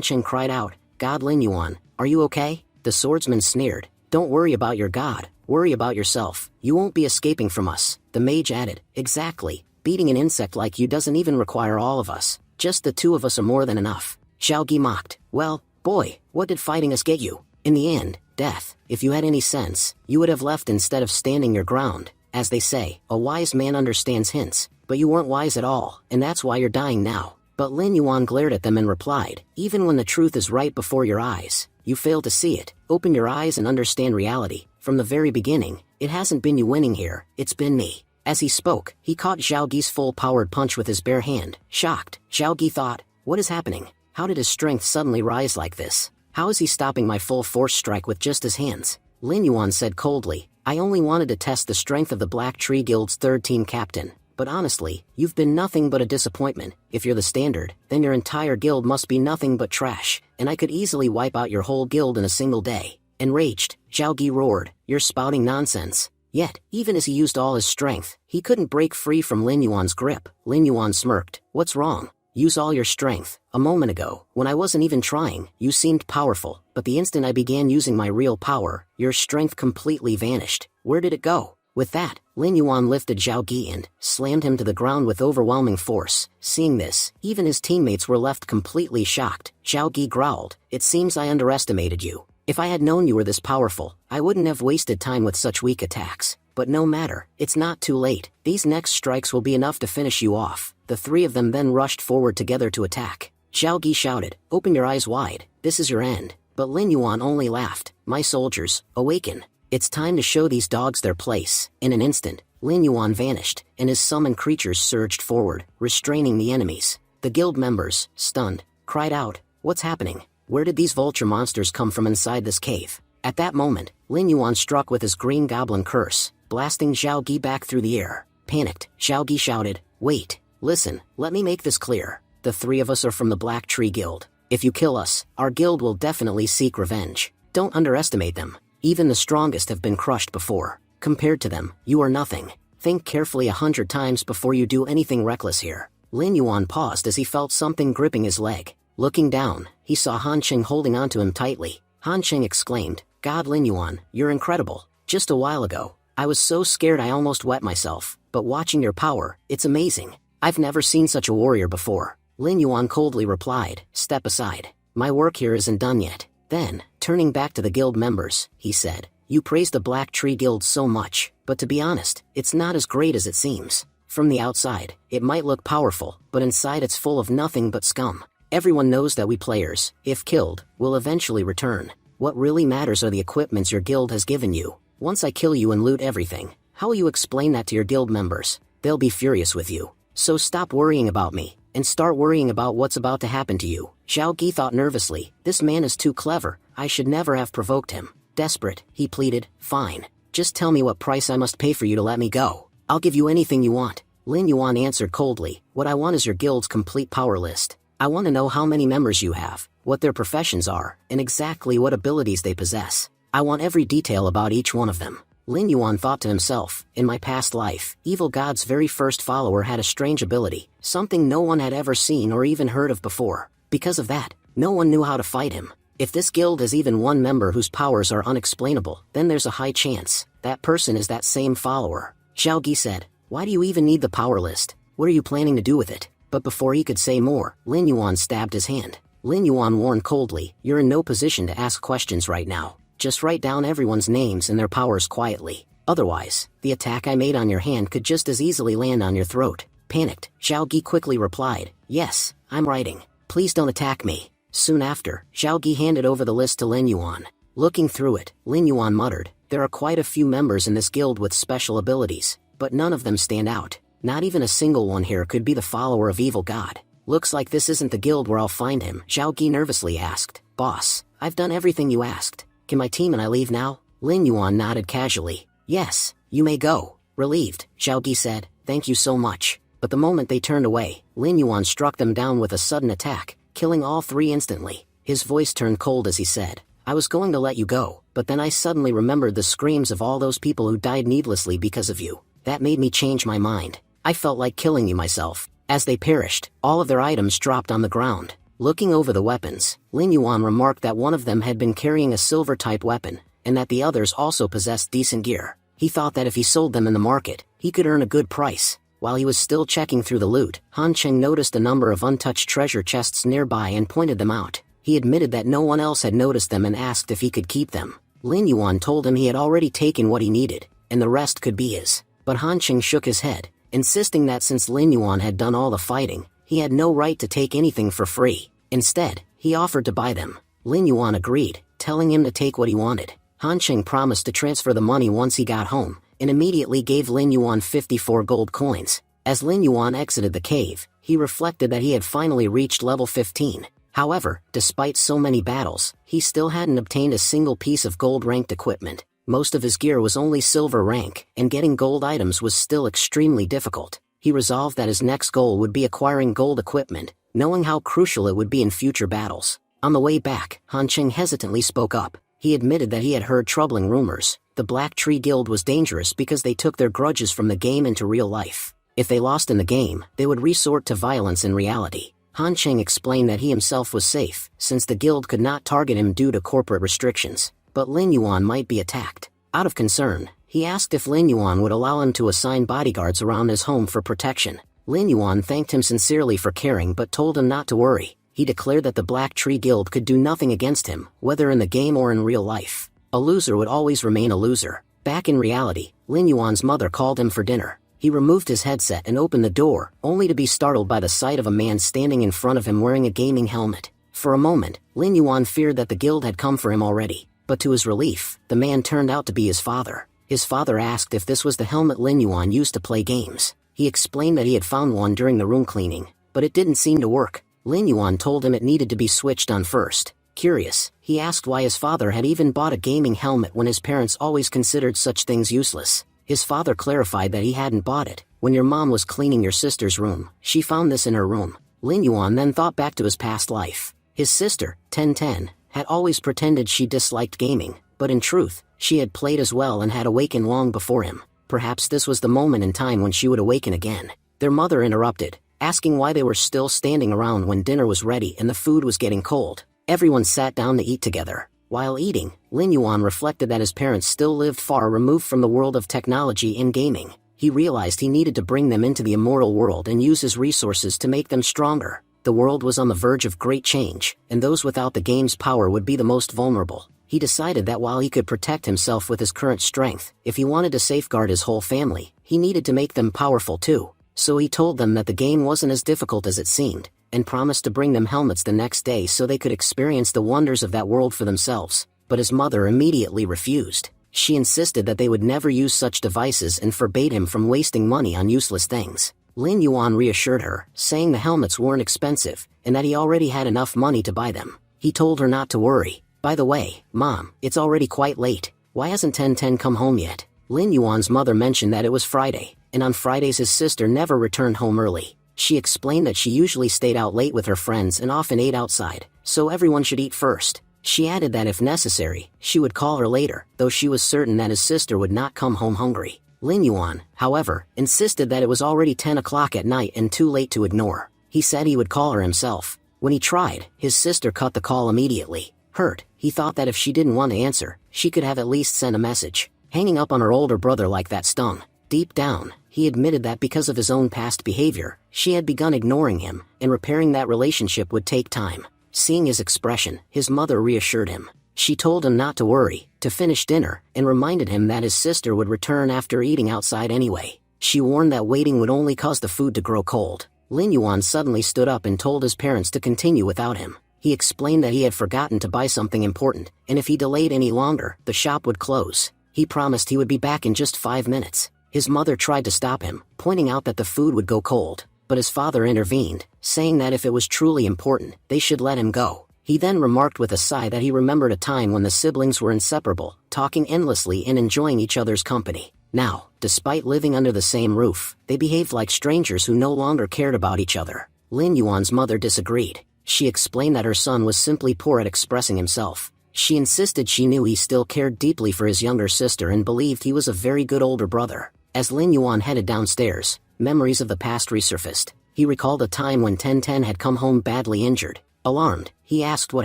Cheng cried out, "God, Lin Yuan, are you okay?" The swordsman sneered, "Don't worry about your god, worry about yourself. You won't be escaping from us." The mage added, "Exactly. Beating an insect like you doesn't even require all of us. Just the two of us are more than enough." Zhao Gi mocked. Well, boy, what did fighting us get you? In the end, death. If you had any sense, you would have left instead of standing your ground. As they say, a wise man understands hints, but you weren't wise at all, and that's why you're dying now. But Lin Yuan glared at them and replied, even when the truth is right before your eyes, you fail to see it. Open your eyes and understand reality. From the very beginning, it hasn't been you winning here, it's been me. As he spoke, he caught Zhao Gi's full-powered punch with his bare hand. Shocked, Zhao Gi thought, what is happening? How did his strength suddenly rise like this? How is he stopping my full-force strike with just his hands? Lin Yuan said coldly, I only wanted to test the strength of the Black Tree Guild's third-team captain. But honestly, you've been nothing but a disappointment. If you're the standard, then your entire guild must be nothing but trash, and I could easily wipe out your whole guild in a single day. Enraged, Zhao Gi roared, you're spouting nonsense. Yet, even as he used all his strength, he couldn't break free from Lin Yuan's grip. Lin Yuan smirked, what's wrong? Use all your strength. A moment ago, when I wasn't even trying, you seemed powerful, but the instant I began using my real power, your strength completely vanished. Where did it go? With that, Lin Yuan lifted Zhao Gi and slammed him to the ground with overwhelming force. Seeing this, even his teammates were left completely shocked. Zhao Gi growled, it seems I underestimated you. If I had known you were this powerful, I wouldn't have wasted time with such weak attacks. But no matter, it's not too late. These next strikes will be enough to finish you off. The three of them then rushed forward together to attack. Zhao Gi shouted, open your eyes wide, this is your end. But Lin Yuan only laughed, my soldiers, awaken. It's time to show these dogs their place. In an instant, Lin Yuan vanished, and his summoned creatures surged forward, restraining the enemies. The guild members, stunned, cried out, what's happening? Where did these vulture monsters come from inside this cave? At that moment, Lin Yuan struck with his green goblin curse, blasting Zhao Gi back through the air. Panicked, Zhao Gi shouted, wait, listen, let me make this clear. The three of us are from the Black Tree Guild. If you kill us, our guild will definitely seek revenge. Don't underestimate them. Even the strongest have been crushed before. Compared to them, you are nothing. Think carefully 100 times before you do anything reckless here. Lin Yuan paused as he felt something gripping his leg. Looking down, he saw Han Qing holding onto him tightly. Han Qing exclaimed, God Lin Yuan, you're incredible. Just a while ago, I was so scared I almost wet myself, but watching your power, it's amazing. I've never seen such a warrior before. Lin Yuan coldly replied, step aside. My work here isn't done yet. Then, turning back to the guild members, he said, you praise the Black Tree Guild so much, but to be honest, it's not as great as it seems. From the outside, it might look powerful, but inside it's full of nothing but scum. Everyone knows that we players, if killed, will eventually return. What really matters are the equipments your guild has given you. Once I kill you and loot everything, how will you explain that to your guild members? They'll be furious with you. So stop worrying about me, and start worrying about what's about to happen to you. Zhao Gi thought nervously, this man is too clever, I should never have provoked him. Desperate, he pleaded, fine. Just tell me what price I must pay for you to let me go. I'll give you anything you want. Lin Yuan answered coldly, what I want is your guild's complete power list. I want to know how many members you have, what their professions are, and exactly what abilities they possess. I want every detail about each one of them. Lin Yuan thought to himself, in my past life, Evil God's very first follower had a strange ability, something no one had ever seen or even heard of before. Because of that, no one knew how to fight him. If this guild has even one member whose powers are unexplainable, then there's a high chance that person is that same follower. Zhao Gi said, why do you even need the power list? What are you planning to do with it? But before he could say more, Lin Yuan stabbed his hand. Lin Yuan warned coldly, you're in no position to ask questions right now. Just write down everyone's names and their powers quietly. Otherwise, the attack I made on your hand could just as easily land on your throat. Panicked, Zhao Gi quickly replied, yes, I'm writing. Please don't attack me. Soon after, Zhao Gi handed over the list to Lin Yuan. Looking through it, Lin Yuan muttered, there are quite a few members in this guild with special abilities, but none of them stand out. Not even a single one here could be the follower of Evil God. Looks like this isn't the guild where I'll find him. Zhao Gi nervously asked, boss, I've done everything you asked. Can my team and I leave now? Lin Yuan nodded casually. Yes, you may go. Relieved, Zhao Gi said, thank you so much. But the moment they turned away, Lin Yuan struck them down with a sudden attack, killing all three instantly. His voice turned cold as he said, I was going to let you go, but then I suddenly remembered the screams of all those people who died needlessly because of you. That made me change my mind. I felt like killing you myself. As they perished, all of their items dropped on the ground. Looking over the weapons, Lin Yuan remarked that one of them had been carrying a silver-type weapon, and that the others also possessed decent gear. He thought that if he sold them in the market, he could earn a good price. While he was still checking through the loot, Han Cheng noticed a number of untouched treasure chests nearby and pointed them out. He admitted that no one else had noticed them and asked if he could keep them. Lin Yuan told him he had already taken what he needed, and the rest could be his. But Han Cheng shook his head, insisting that since Lin Yuan had done all the fighting, he had no right to take anything for free. Instead, he offered to buy them. Lin Yuan agreed, telling him to take what he wanted. Han Cheng promised to transfer the money once he got home, and immediately gave Lin Yuan 54 gold coins. As Lin Yuan exited the cave, he reflected that he had finally reached level 15. However, despite so many battles, he still hadn't obtained a single piece of gold-ranked equipment. Most of his gear was only silver rank, and getting gold items was still extremely difficult. He resolved that his next goal would be acquiring gold equipment, knowing how crucial it would be in future battles. On the way back, Han Cheng hesitantly spoke up. He admitted that he had heard troubling rumors. The Black Tree Guild was dangerous because they took their grudges from the game into real life. If they lost in the game, they would resort to violence in reality. Han Cheng explained that he himself was safe, since the guild could not target him due to corporate restrictions. But Lin Yuan might be attacked. Out of concern, he asked if Lin Yuan would allow him to assign bodyguards around his home for protection. Lin Yuan thanked him sincerely for caring but told him not to worry. He declared that the Black Tree Guild could do nothing against him, whether in the game or in real life. A loser would always remain a loser. Back in reality, Lin Yuan's mother called him for dinner. He removed his headset and opened the door, only to be startled by the sight of a man standing in front of him wearing a gaming helmet. For a moment, Lin Yuan feared that the guild had come for him already, but to his relief, the man turned out to be his father. His father asked if this was the helmet Lin Yuan used to play games. He explained that he had found one during the room cleaning, but it didn't seem to work. Lin Yuan told him it needed to be switched on first. Curious, he asked why his father had even bought a gaming helmet when his parents always considered such things useless. His father clarified that he hadn't bought it. When your mom was cleaning your sister's room, she found this in her room. Lin Yuan then thought back to his past life. His sister, Ten Ten, had always pretended she disliked gaming, but in truth, she had played as well and had awakened long before him. Perhaps this was the moment in time when she would awaken again. Their mother interrupted, asking why they were still standing around when dinner was ready and the food was getting cold. Everyone sat down to eat together. While eating, Lin Yuan reflected that his parents still lived far removed from the world of technology and gaming. He realized he needed to bring them into the immortal world and use his resources to make them stronger. The world was on the verge of great change, and those without the game's power would be the most vulnerable. He decided that while he could protect himself with his current strength, if he wanted to safeguard his whole family, he needed to make them powerful too. So he told them that the game wasn't as difficult as it seemed, and promised to bring them helmets the next day so they could experience the wonders of that world for themselves. But his mother immediately refused. She insisted that they would never use such devices and forbade him from wasting money on useless things. Lin Yuan reassured her, saying the helmets weren't expensive, and that he already had enough money to buy them. He told her not to worry. By the way, Mom, it's already quite late. Why hasn't Ten Ten come home yet? Lin Yuan's mother mentioned that it was Friday, and on Fridays his sister never returned home early. She explained that she usually stayed out late with her friends and often ate outside, so everyone should eat first. She added that if necessary, she would call her later, though she was certain that his sister would not come home hungry. Lin Yuan, however, insisted that it was already 10 o'clock at night and too late to ignore. He said he would call her himself. When he tried, his sister cut the call immediately. Hurt, he thought that if she didn't want to answer, she could have at least sent a message. Hanging up on her older brother like that stung. Deep down, he admitted that because of his own past behavior, she had begun ignoring him, and repairing that relationship would take time. Seeing his expression, his mother reassured him. She told him not to worry, to finish dinner, and reminded him that his sister would return after eating outside anyway. She warned that waiting would only cause the food to grow cold. Lin Yuan suddenly stood up and told his parents to continue without him. He explained that he had forgotten to buy something important, and if he delayed any longer, the shop would close. He promised he would be back in just 5 minutes. His mother tried to stop him, pointing out that the food would go cold, but his father intervened, saying that if it was truly important, they should let him go. He then remarked with a sigh that he remembered a time when the siblings were inseparable, talking endlessly and enjoying each other's company. Now, despite living under the same roof, they behaved like strangers who no longer cared about each other. Lin Yuan's mother disagreed. She explained that her son was simply poor at expressing himself. She insisted she knew he still cared deeply for his younger sister and believed he was a very good older brother. As Lin Yuan headed downstairs, memories of the past resurfaced. He recalled a time when Ten Ten had come home badly injured. Alarmed, he asked what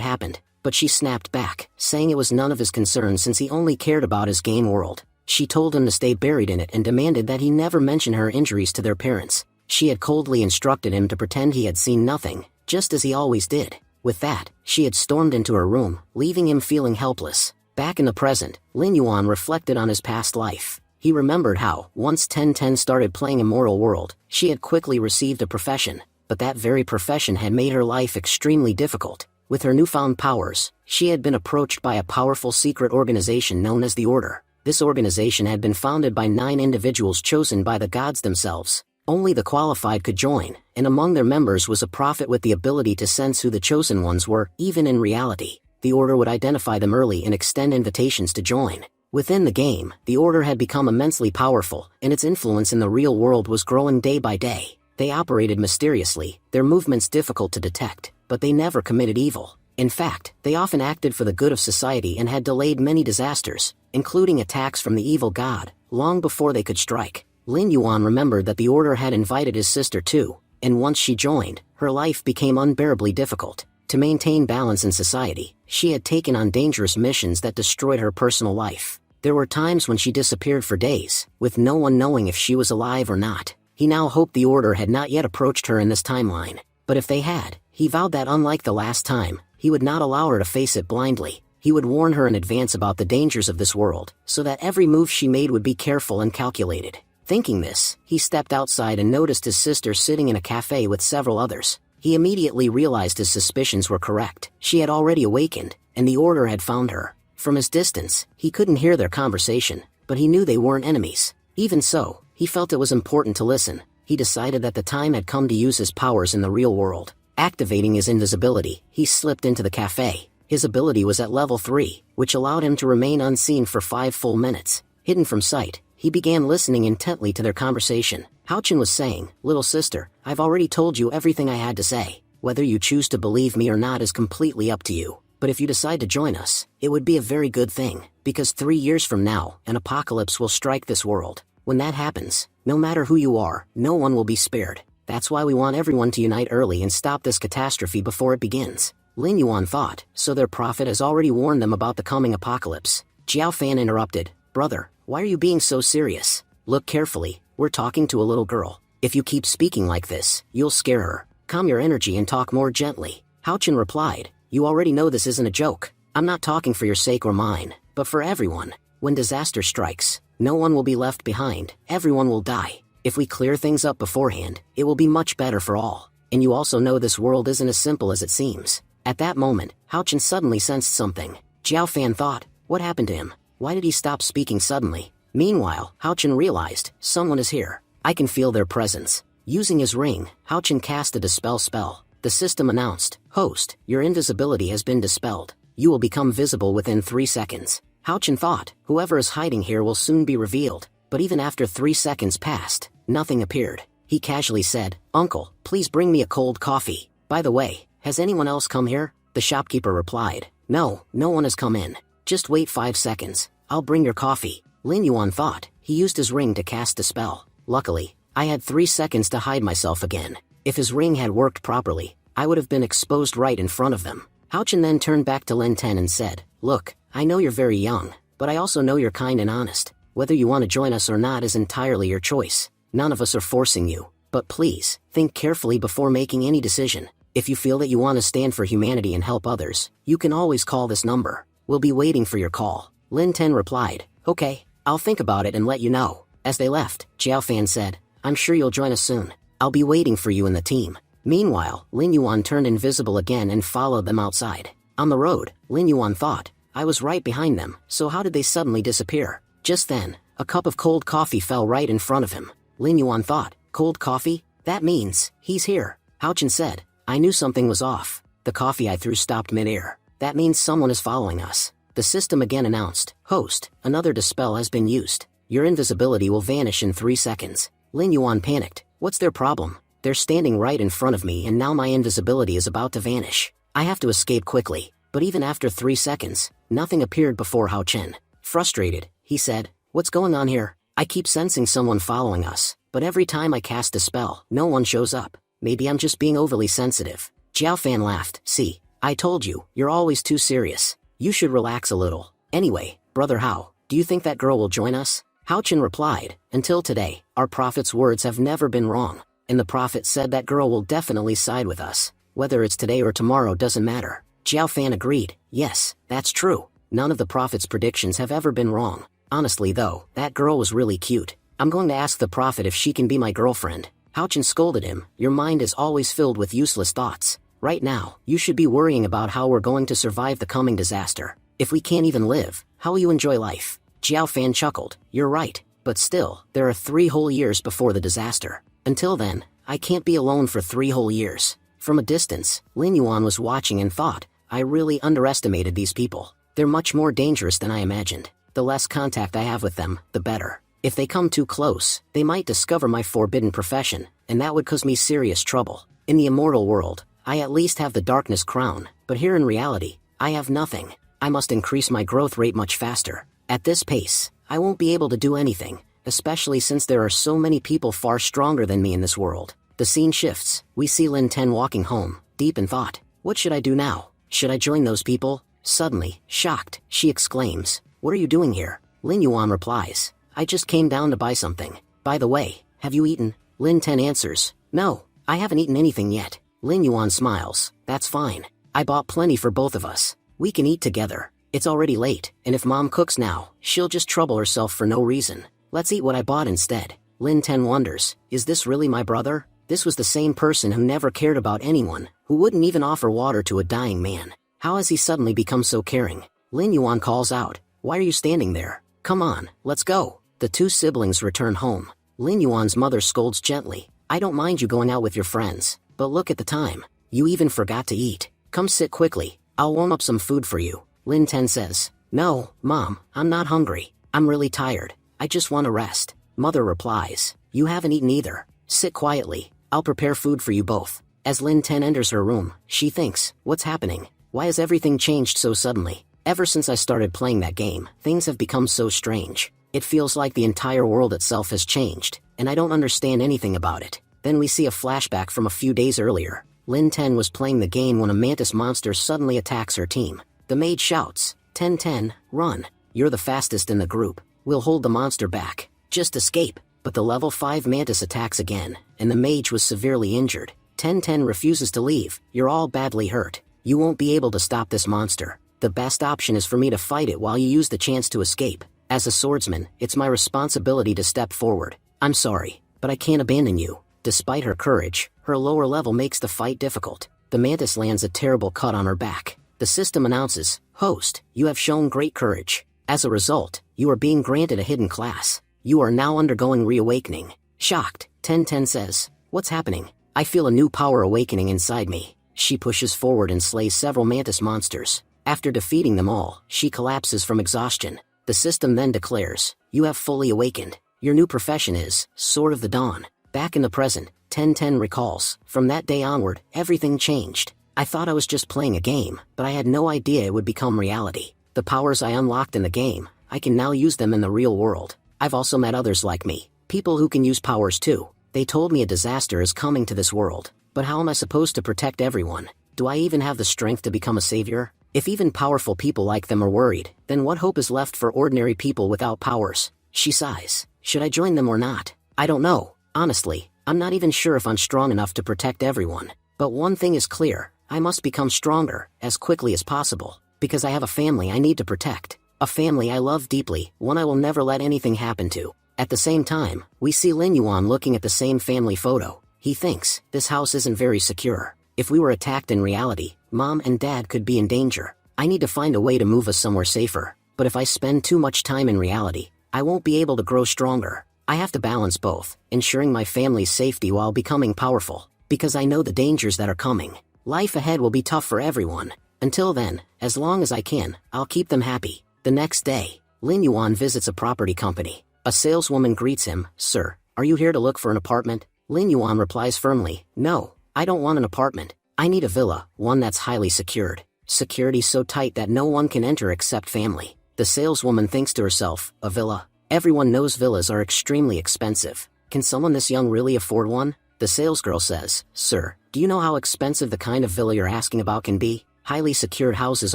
happened, but she snapped back, saying it was none of his concern since he only cared about his game world. She told him to stay buried in it and demanded that he never mention her injuries to their parents. She had coldly instructed him to pretend he had seen nothing, just as he always did. With that, she had stormed into her room, leaving him feeling helpless. Back in the present, Lin Yuan reflected on his past life. He remembered how, once 1010 started playing Immortal World, she had quickly received a profession, but that very profession had made her life extremely difficult. With her newfound powers, she had been approached by a powerful secret organization known as the Order. This organization had been founded by 9 individuals chosen by the gods themselves. Only the qualified could join, and among their members was a prophet with the ability to sense who the chosen ones were. Even in reality, the Order would identify them early and extend invitations to join. Within the game, the Order had become immensely powerful, and its influence in the real world was growing day by day. They operated mysteriously, their movements difficult to detect, but they never committed evil. In fact, they often acted for the good of society and had delayed many disasters, including attacks from the evil god, long before they could strike. Lin Yuan remembered that the Order had invited his sister too, and once she joined, her life became unbearably difficult. To maintain balance in society, she had taken on dangerous missions that destroyed her personal life. There were times when she disappeared for days, with no one knowing if she was alive or not. He now hoped the Order had not yet approached her in this timeline, but if they had, he vowed that unlike the last time, he would not allow her to face it blindly. He would warn her in advance about the dangers of this world, so that every move she made would be careful and calculated. Thinking this, he stepped outside and noticed his sister sitting in a cafe with several others. He immediately realized his suspicions were correct. She had already awakened, and the Order had found her. From his distance, he couldn't hear their conversation, but he knew they weren't enemies. Even so, he felt it was important to listen. He decided that the time had come to use his powers in the real world. Activating his invisibility, he slipped into the cafe. His ability was at level 3, which allowed him to remain unseen for 5 full minutes. Hidden from sight, he began listening intently to their conversation. Haochen was saying, "Little sister, I've already told you everything I had to say. Whether you choose to believe me or not is completely up to you. But if you decide to join us, it would be a very good thing, because 3 years from now, an apocalypse will strike this world. When that happens, no matter who you are, no one will be spared. That's why we want everyone to unite early and stop this catastrophe before it begins." Lin Yuan thought, so their prophet has already warned them about the coming apocalypse. Jiao Fan interrupted, "Brother, why are you being so serious? Look carefully, we're talking to a little girl. If you keep speaking like this, you'll scare her. Calm your energy and talk more gently." Haochen replied, "You already know this isn't a joke. I'm not talking for your sake or mine, but for everyone. When disaster strikes, no one will be left behind, everyone will die. If we clear things up beforehand, it will be much better for all. And you also know this world isn't as simple as it seems." At that moment, Haochen suddenly sensed something. Jiao Fan thought, what happened to him? Why did he stop speaking suddenly? Meanwhile, Haochen realized, someone is here. I can feel their presence. Using his ring, Haochen cast a dispel spell. The system announced, "Host, your invisibility has been dispelled. You will become visible within 3 seconds." Haochen thought, whoever is hiding here will soon be revealed. But even after 3 seconds passed, nothing appeared. He casually said, "Uncle, please bring me a cold coffee. By the way, has anyone else come here?" The shopkeeper replied, "No, no one has come in. Just wait 5 seconds. I'll bring your coffee." Lin Yuan thought. He used his ring to cast a spell. Luckily, I had 3 seconds to hide myself again. If his ring had worked properly, I would have been exposed right in front of them. Haochen then turned back to Lin Ten and said, "Look, I know you're very young, but I also know you're kind and honest. Whether you want to join us or not is entirely your choice. None of us are forcing you. But please, think carefully before making any decision. If you feel that you want to stand for humanity and help others, you can always call this number. We'll be waiting for your call." Lin Ten replied, "Okay, I'll think about it and let you know." As they left, Jiao Fan said, "I'm sure you'll join us soon. I'll be waiting for you in the team." Meanwhile, Lin Yuan turned invisible again and followed them outside. On the road, Lin Yuan thought, I was right behind them, so how did they suddenly disappear? Just then, a cup of cold coffee fell right in front of him. Lin Yuan thought, cold coffee? That means, he's here. Haochen said, I knew something was off. The coffee I threw stopped mid-air. That means someone is following us. The system again announced, Host, another dispel has been used. Your invisibility will vanish in 3 seconds. Lin Yuan panicked. What's their problem? They're standing right in front of me and now my invisibility is about to vanish. I have to escape quickly. But even after 3 seconds, nothing appeared before Haochen. Frustrated, he said, what's going on here? I keep sensing someone following us, but every time I cast a spell, no one shows up. Maybe I'm just being overly sensitive. Jiao Fan laughed. See, I told you, you're always too serious. You should relax a little. Anyway, Brother Hao, Do you think that girl will join us? Haochin replied, until today, our prophet's words have never been wrong. And the prophet said that girl will definitely side with us. Whether it's today or tomorrow doesn't matter. Jiao Fan agreed, yes, that's true. None of the prophet's predictions have ever been wrong. Honestly though, that girl was really cute. I'm going to ask the prophet if she can be my girlfriend. Haochin scolded him, your mind is always filled with useless thoughts. Right now, you should be worrying about how we're going to survive the coming disaster. If we can't even live, how will you enjoy life? Jiao Fan chuckled, you're right, but still, there are 3 whole years before the disaster. Until then, I can't be alone for 3 whole years. From a distance, Lin Yuan was watching and thought, I really underestimated these people. They're much more dangerous than I imagined. The less contact I have with them, the better. If they come too close, they might discover my forbidden profession, and that would cause me serious trouble. In the immortal world, I at least have the darkness crown, but here in reality, I have nothing. I must increase my growth rate much faster. At this pace, I won't be able to do anything, especially since there are so many people far stronger than me in this world. The scene shifts. We see Lin Ten walking home, deep in thought. What should I do now? Should I join those people? Suddenly, shocked, she exclaims, what are you doing here? Lin Yuan replies, I just came down to buy something. By the way, have you eaten? Lin Ten answers, no, I haven't eaten anything yet. Lin Yuan smiles, that's fine. I bought plenty for both of us. We can eat together. It's already late, and if mom cooks now, she'll just trouble herself for no reason. Let's eat what I bought instead. Lin Ten wonders, is this really my brother? This was the same person who never cared about anyone, who wouldn't even offer water to a dying man. How has he suddenly become so caring? Lin Yuan calls out, why are you standing there? Come on, let's go. The 2 siblings return home. Lin Yuan's mother scolds gently, I don't mind you going out with your friends, but look at the time. You even forgot to eat. Come sit quickly, I'll warm up some food for you. Lin Ten says, no, Mom, I'm not hungry. I'm really tired. I just want to rest. Mother replies, you haven't eaten either. Sit quietly, I'll prepare food for you both. As Lin Ten enters her room, she thinks, what's happening? Why has everything changed so suddenly? Ever since I started playing that game, things have become so strange. It feels like the entire world itself has changed, and I don't understand anything about it. Then we see a flashback from a few days earlier. Lin Ten was playing the game when a mantis monster suddenly attacks her team. The maid shouts, 10-10, run. You're the fastest in the group. We'll hold the monster back. Just escape. But the level 5 mantis attacks again, and the mage was severely injured. 10-10 refuses to leave. You're all badly hurt. You won't be able to stop this monster. The best option is for me to fight it while you use the chance to escape. As a swordsman, it's my responsibility to step forward. I'm sorry, but I can't abandon you. Despite her courage, her lower level makes the fight difficult. The mantis lands a terrible cut on her back. The system announces, host, you have shown great courage. As a result, you are being granted a hidden class. You are now undergoing reawakening. Shocked, 10-10 says, what's happening? I feel a new power awakening inside me. She pushes forward and slays several mantis monsters. After defeating them all, she collapses from exhaustion. The system then declares, you have fully awakened. Your new profession is, Sword of the Dawn. Back in the present, 10-10 recalls, from that day onward, everything changed. I thought I was just playing a game, but I had no idea it would become reality. The powers I unlocked in the game, I can now use them in the real world. I've also met others like me, people who can use powers too. They told me a disaster is coming to this world, but how am I supposed to protect everyone? Do I even have the strength to become a savior? If even powerful people like them are worried, then what hope is left for ordinary people without powers? She sighs. Should I join them or not? I don't know. Honestly, I'm not even sure if I'm strong enough to protect everyone. But one thing is clear, I must become stronger, as quickly as possible, because I have a family I need to protect. A family I love deeply, one I will never let anything happen to. At the same time, we see Lin Yuan looking at the same family photo. He thinks, this house isn't very secure. If we were attacked in reality, Mom and Dad could be in danger. I need to find a way to move us somewhere safer. But if I spend too much time in reality, I won't be able to grow stronger. I have to balance both, ensuring my family's safety while becoming powerful, because I know the dangers that are coming. Life ahead will be tough for everyone. Until then, as long as I can, I'll keep them happy. The next day, Lin Yuan visits a property company. A saleswoman greets him, Sir, are you here to look for an apartment? Lin Yuan replies firmly, No, I don't want an apartment. I need a villa, one that's highly secured. Security so tight that no one can enter except family. The saleswoman thinks to herself, a villa? Everyone knows villas are extremely expensive. Can someone this young really afford one? The salesgirl says, Sir, do you know how expensive the kind of villa you're asking about can be? Highly secured houses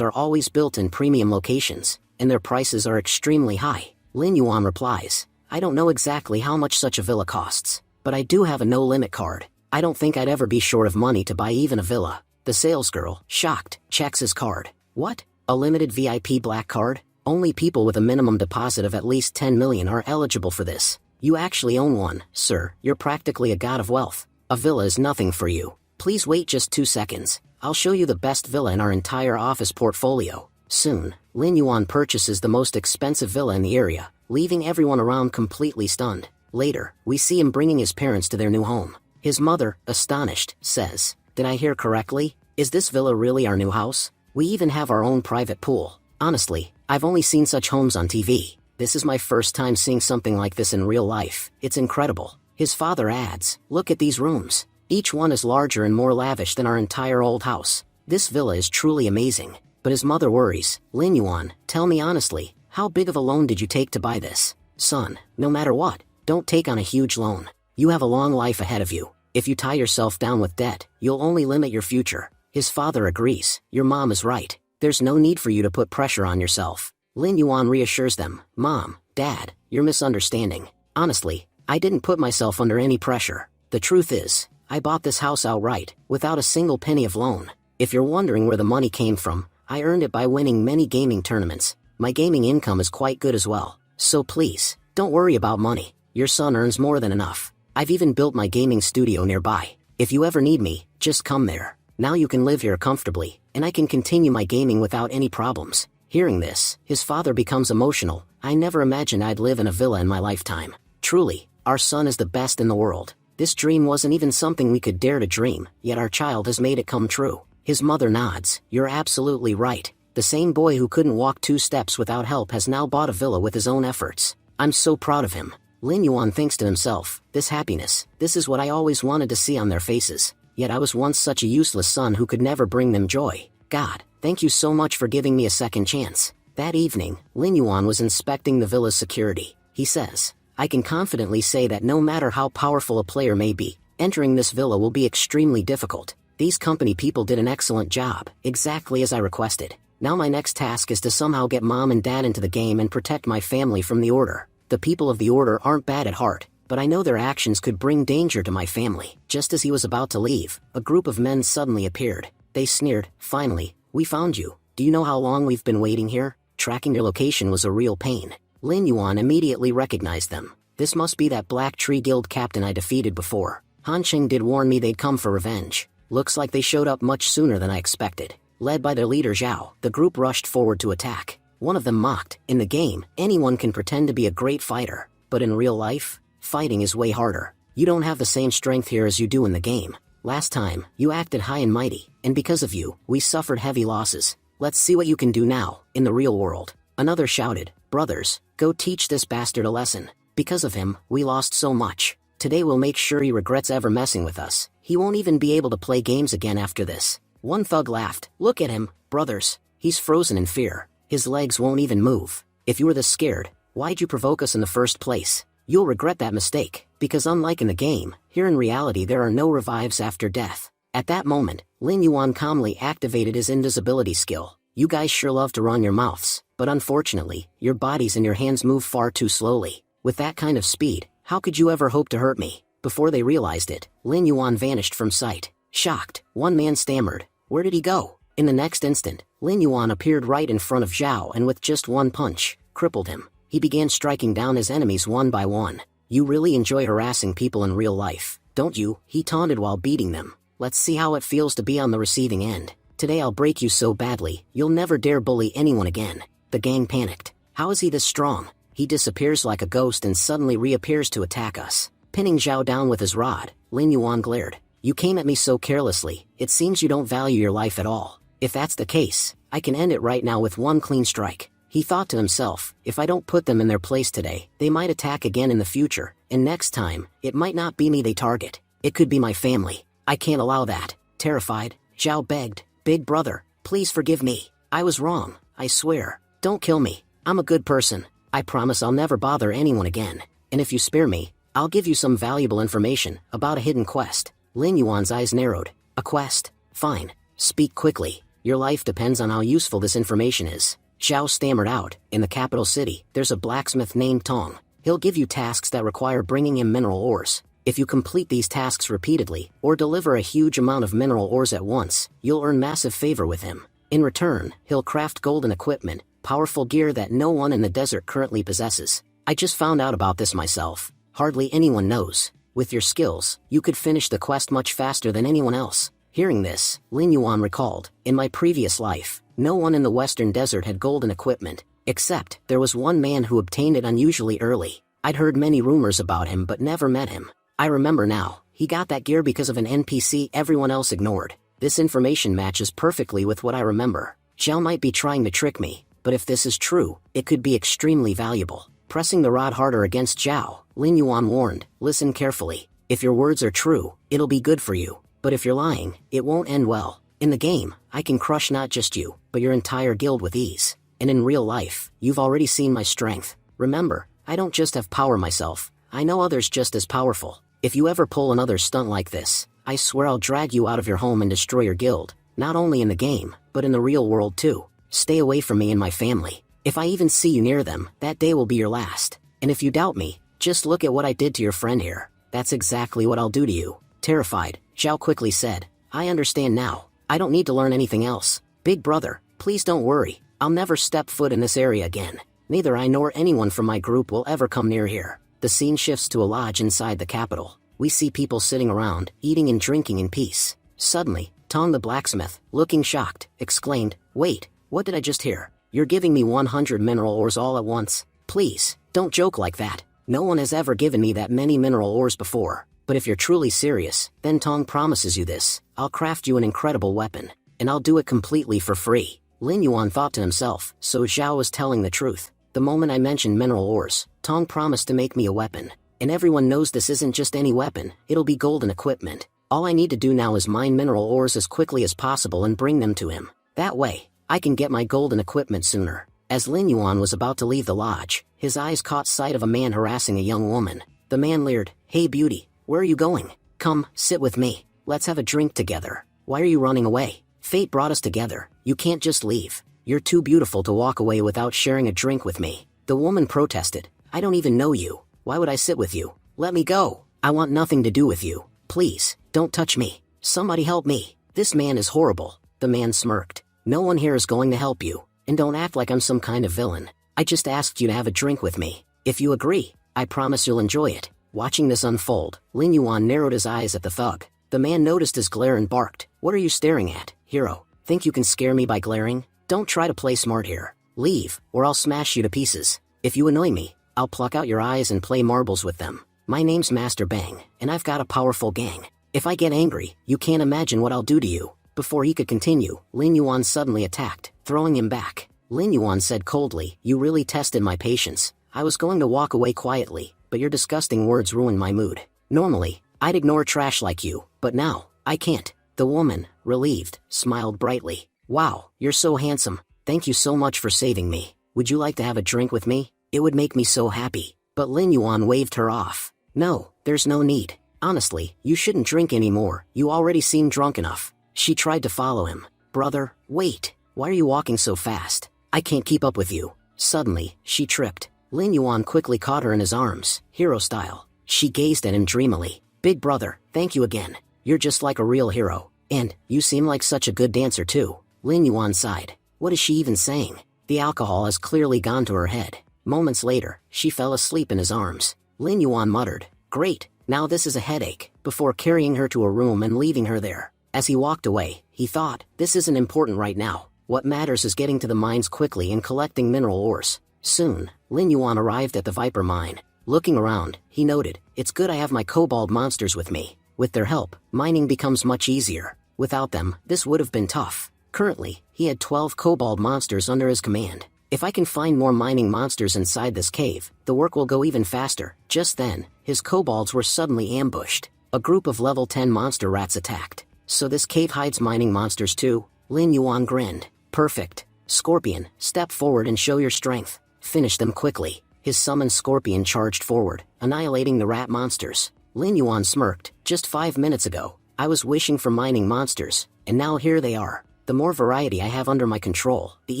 are always built in premium locations. and their prices are extremely high. Lin Yuan replies, I don't know exactly how much such a villa costs, but I do have a no-limit card. I don't think I'd ever be short of money to buy even a villa. The salesgirl, shocked, checks his card. What? A limited VIP black card? Only people with a minimum deposit of at least 10 million are eligible for this. You actually own one, sir. You're practically a god of wealth. A villa is nothing for you. Please wait just 2 seconds. I'll show you the best villa in our entire office portfolio. Soon, Lin Yuan purchases the most expensive villa in the area, leaving everyone around completely stunned. Later, we see him bringing his parents to their new home. His mother, astonished, says, Did I hear correctly? Is this villa really our new house? We even have our own private pool. Honestly, I've only seen such homes on TV. This is my first time seeing something like this in real life. It's incredible. His father adds, Look at these rooms. Each one is larger and more lavish than our entire old house. This villa is truly amazing. But his mother worries. Lin Yuan, tell me honestly, how big of a loan did you take to buy this? Son, no matter what, don't take on a huge loan. You have a long life ahead of you. If you tie yourself down with debt, you'll only limit your future. His father agrees. Your mom is right. There's no need for you to put pressure on yourself. Lin Yuan reassures them. Mom, Dad, you're misunderstanding. Honestly, I didn't put myself under any pressure. The truth is, I bought this house outright, without a single penny of loan. If you're wondering where the money came from, I earned it by winning many gaming tournaments. My gaming income is quite good as well. So please, don't worry about money. Your son earns more than enough. I've even built my gaming studio nearby. If you ever need me, just come there. Now you can live here comfortably, and I can continue my gaming without any problems. Hearing this, his father becomes emotional. I never imagined I'd live in a villa in my lifetime. Truly, our son is the best in the world. This dream wasn't even something we could dare to dream, yet our child has made it come true. His mother nods. You're absolutely right. The same boy who couldn't walk 2 steps without help has now bought a villa with his own efforts. I'm so proud of him. Lin Yuan thinks to himself, this happiness, this is what I always wanted to see on their faces. Yet I was once such a useless son who could never bring them joy. God, thank you so much for giving me a second chance. That evening, Lin Yuan was inspecting the villa's security. He says, I can confidently say that no matter how powerful a player may be, entering this villa will be extremely difficult. These company people did an excellent job, exactly as I requested. Now my next task is to somehow get mom and dad into the game and protect my family from the order. The people of the order aren't bad at heart, but I know their actions could bring danger to my family. Just as he was about to leave, a group of men suddenly appeared. They sneered, Finally, we found you. Do you know how long we've been waiting here? Tracking your location was a real pain. Lin Yuan immediately recognized them. This must be that Black Tree Guild captain I defeated before. Han Qing did warn me they'd come for revenge. Looks like they showed up much sooner than I expected. Led by their leader Zhao, the group rushed forward to attack. One of them mocked, in the game, anyone can pretend to be a great fighter, but in real life, fighting is way harder. You don't have the same strength here as you do in the game. Last time, you acted high and mighty, and because of you, we suffered heavy losses. Let's see what you can do now, in the real world. Another shouted, Brothers, go teach this bastard a lesson. Because of him, we lost so much. Today we'll make sure he regrets ever messing with us. He won't even be able to play games again after this. One thug laughed. Look at him, brothers. He's frozen in fear. His legs won't even move. If you were this scared, why'd you provoke us in the first place? You'll regret that mistake, because unlike in the game, here in reality there are no revives after death. At that moment, Lin Yuan calmly activated his invisibility skill. You guys sure love to run your mouths, but unfortunately, your bodies and your hands move far too slowly. With that kind of speed, how could you ever hope to hurt me? Before they realized it, Lin Yuan vanished from sight. Shocked, one man stammered, Where did he go? In the next instant, Lin Yuan appeared right in front of Zhao and with just one punch, crippled him. He began striking down his enemies one by one. You really enjoy harassing people in real life, don't you? He taunted while beating them. Let's see how it feels to be on the receiving end. Today I'll break you so badly, you'll never dare bully anyone again. The gang panicked. How is he this strong? He disappears like a ghost and suddenly reappears to attack us. Pinning Zhao down with his rod, Lin Yuan glared. You came at me so carelessly, it seems you don't value your life at all. If that's the case, I can end it right now with one clean strike. He thought to himself, if I don't put them in their place today, they might attack again in the future, and next time, it might not be me they target. It could be my family. I can't allow that. Terrified, Zhao begged, Big brother, please forgive me. I was wrong, I swear. Don't kill me. I'm a good person. I promise I'll never bother anyone again. And if you spare me, I'll give you some valuable information about a hidden quest. Lin Yuan's eyes narrowed. A quest? Fine. Speak quickly. Your life depends on how useful this information is. Zhao stammered out, in the capital city, there's a blacksmith named Tong. He'll give you tasks that require bringing him mineral ores. If you complete these tasks repeatedly, or deliver a huge amount of mineral ores at once, you'll earn massive favor with him. In return, he'll craft golden equipment, powerful gear that no one in the desert currently possesses. I just found out about this myself. Hardly anyone knows. With your skills, you could finish the quest much faster than anyone else. Hearing this, Lin Yuan recalled, in my previous life, no one in the western desert had golden equipment, except there was one man who obtained it unusually early. I'd heard many rumors about him but never met him. I remember now, he got that gear because of an NPC everyone else ignored. This information matches perfectly with what I remember. Zhao might be trying to trick me, but if this is true, it could be extremely valuable. Pressing the rod harder against Zhao, Lin Yuan warned, listen carefully. If your words are true, it'll be good for you. But if you're lying, it won't end well. In the game, I can crush not just you, but your entire guild with ease. And in real life, you've already seen my strength. Remember, I don't just have power myself, I know others just as powerful. If you ever pull another stunt like this, I swear I'll drag you out of your home and destroy your guild, not only in the game, but in the real world too. Stay away from me and my family. If I even see you near them, that day will be your last. And if you doubt me, just look at what I did to your friend here. That's exactly what I'll do to you. Terrified, Zhao quickly said, I understand now. I don't need to learn anything else. Big brother, please don't worry. I'll never step foot in this area again. Neither I nor anyone from my group will ever come near here. The scene shifts to a lodge inside the capital. We see people sitting around, eating and drinking in peace. Suddenly, Tong the blacksmith, looking shocked, exclaimed, wait, what did I just hear? You're giving me 100 mineral ores all at once? Please, don't joke like that. No one has ever given me that many mineral ores before. But if you're truly serious, then Tong promises you this. I'll craft you an incredible weapon. And I'll do it completely for free. Lin Yuan thought to himself, so Zhao was telling the truth. The moment I mentioned mineral ores, Tong promised to make me a weapon. And everyone knows this isn't just any weapon, it'll be golden equipment. All I need to do now is mine mineral ores as quickly as possible and bring them to him. That way, I can get my golden equipment sooner. As Lin Yuan was about to leave the lodge, his eyes caught sight of a man harassing a young woman. The man leered, hey beauty, where are you going? Come, sit with me. Let's have a drink together. Why are you running away? Fate brought us together, you can't just leave. You're too beautiful to walk away without sharing a drink with me. The woman protested, I don't even know you. Why would I sit with you? Let me go. I want nothing to do with you. Please, don't touch me. Somebody help me. This man is horrible. The man smirked. No one here is going to help you. And don't act like I'm some kind of villain. I just asked you to have a drink with me. If you agree, I promise you'll enjoy it. Watching this unfold, Lin Yuan narrowed his eyes at the thug. The man noticed his glare and barked, what are you staring at, hero? Think you can scare me by glaring? Don't try to play smart here. Leave, or I'll smash you to pieces. If you annoy me, I'll pluck out your eyes and play marbles with them. My name's Master Bang, and I've got a powerful gang. If I get angry, you can't imagine what I'll do to you. Before he could continue, Lin Yuan suddenly attacked, throwing him back. Lin Yuan said coldly, you really tested my patience. I was going to walk away quietly, but your disgusting words ruined my mood. Normally, I'd ignore trash like you, but now, I can't. The woman, relieved, smiled brightly. Wow, you're so handsome. Thank you so much for saving me. Would you like to have a drink with me? It would make me so happy. But Lin Yuan waved her off. No, there's no need. Honestly, you shouldn't drink anymore. You already seem drunk enough. She tried to follow him. Brother, wait. Why are you walking so fast? I can't keep up with you. Suddenly, she tripped. Lin Yuan quickly caught her in his arms, hero style. She gazed at him dreamily. Big brother, thank you again. You're just like a real hero. And, you seem like such a good dancer too. Lin Yuan sighed. What is she even saying? The alcohol has clearly gone to her head. Moments later, she fell asleep in his arms. Lin Yuan muttered, great, now this is a headache, before carrying her to a room and leaving her there. As he walked away, he thought, this isn't important right now. What matters is getting to the mines quickly and collecting mineral ores. Soon, Lin Yuan arrived at the Viper mine. Looking around, he noted, it's good I have my kobold monsters with me. With their help, mining becomes much easier. Without them, this would have been tough. Currently, he had 12 kobold monsters under his command. If I can find more mining monsters inside this cave, the work will go even faster. Just then, his kobolds were suddenly ambushed. A group of level 10 monster rats attacked. So this cave hides mining monsters too? Lin Yuan grinned. Perfect. Scorpion, step forward and show your strength. Finish them quickly. His summoned scorpion charged forward, annihilating the rat monsters. Lin Yuan smirked. Just 5 minutes ago, I was wishing for mining monsters, and now here they are. The more variety I have under my control, the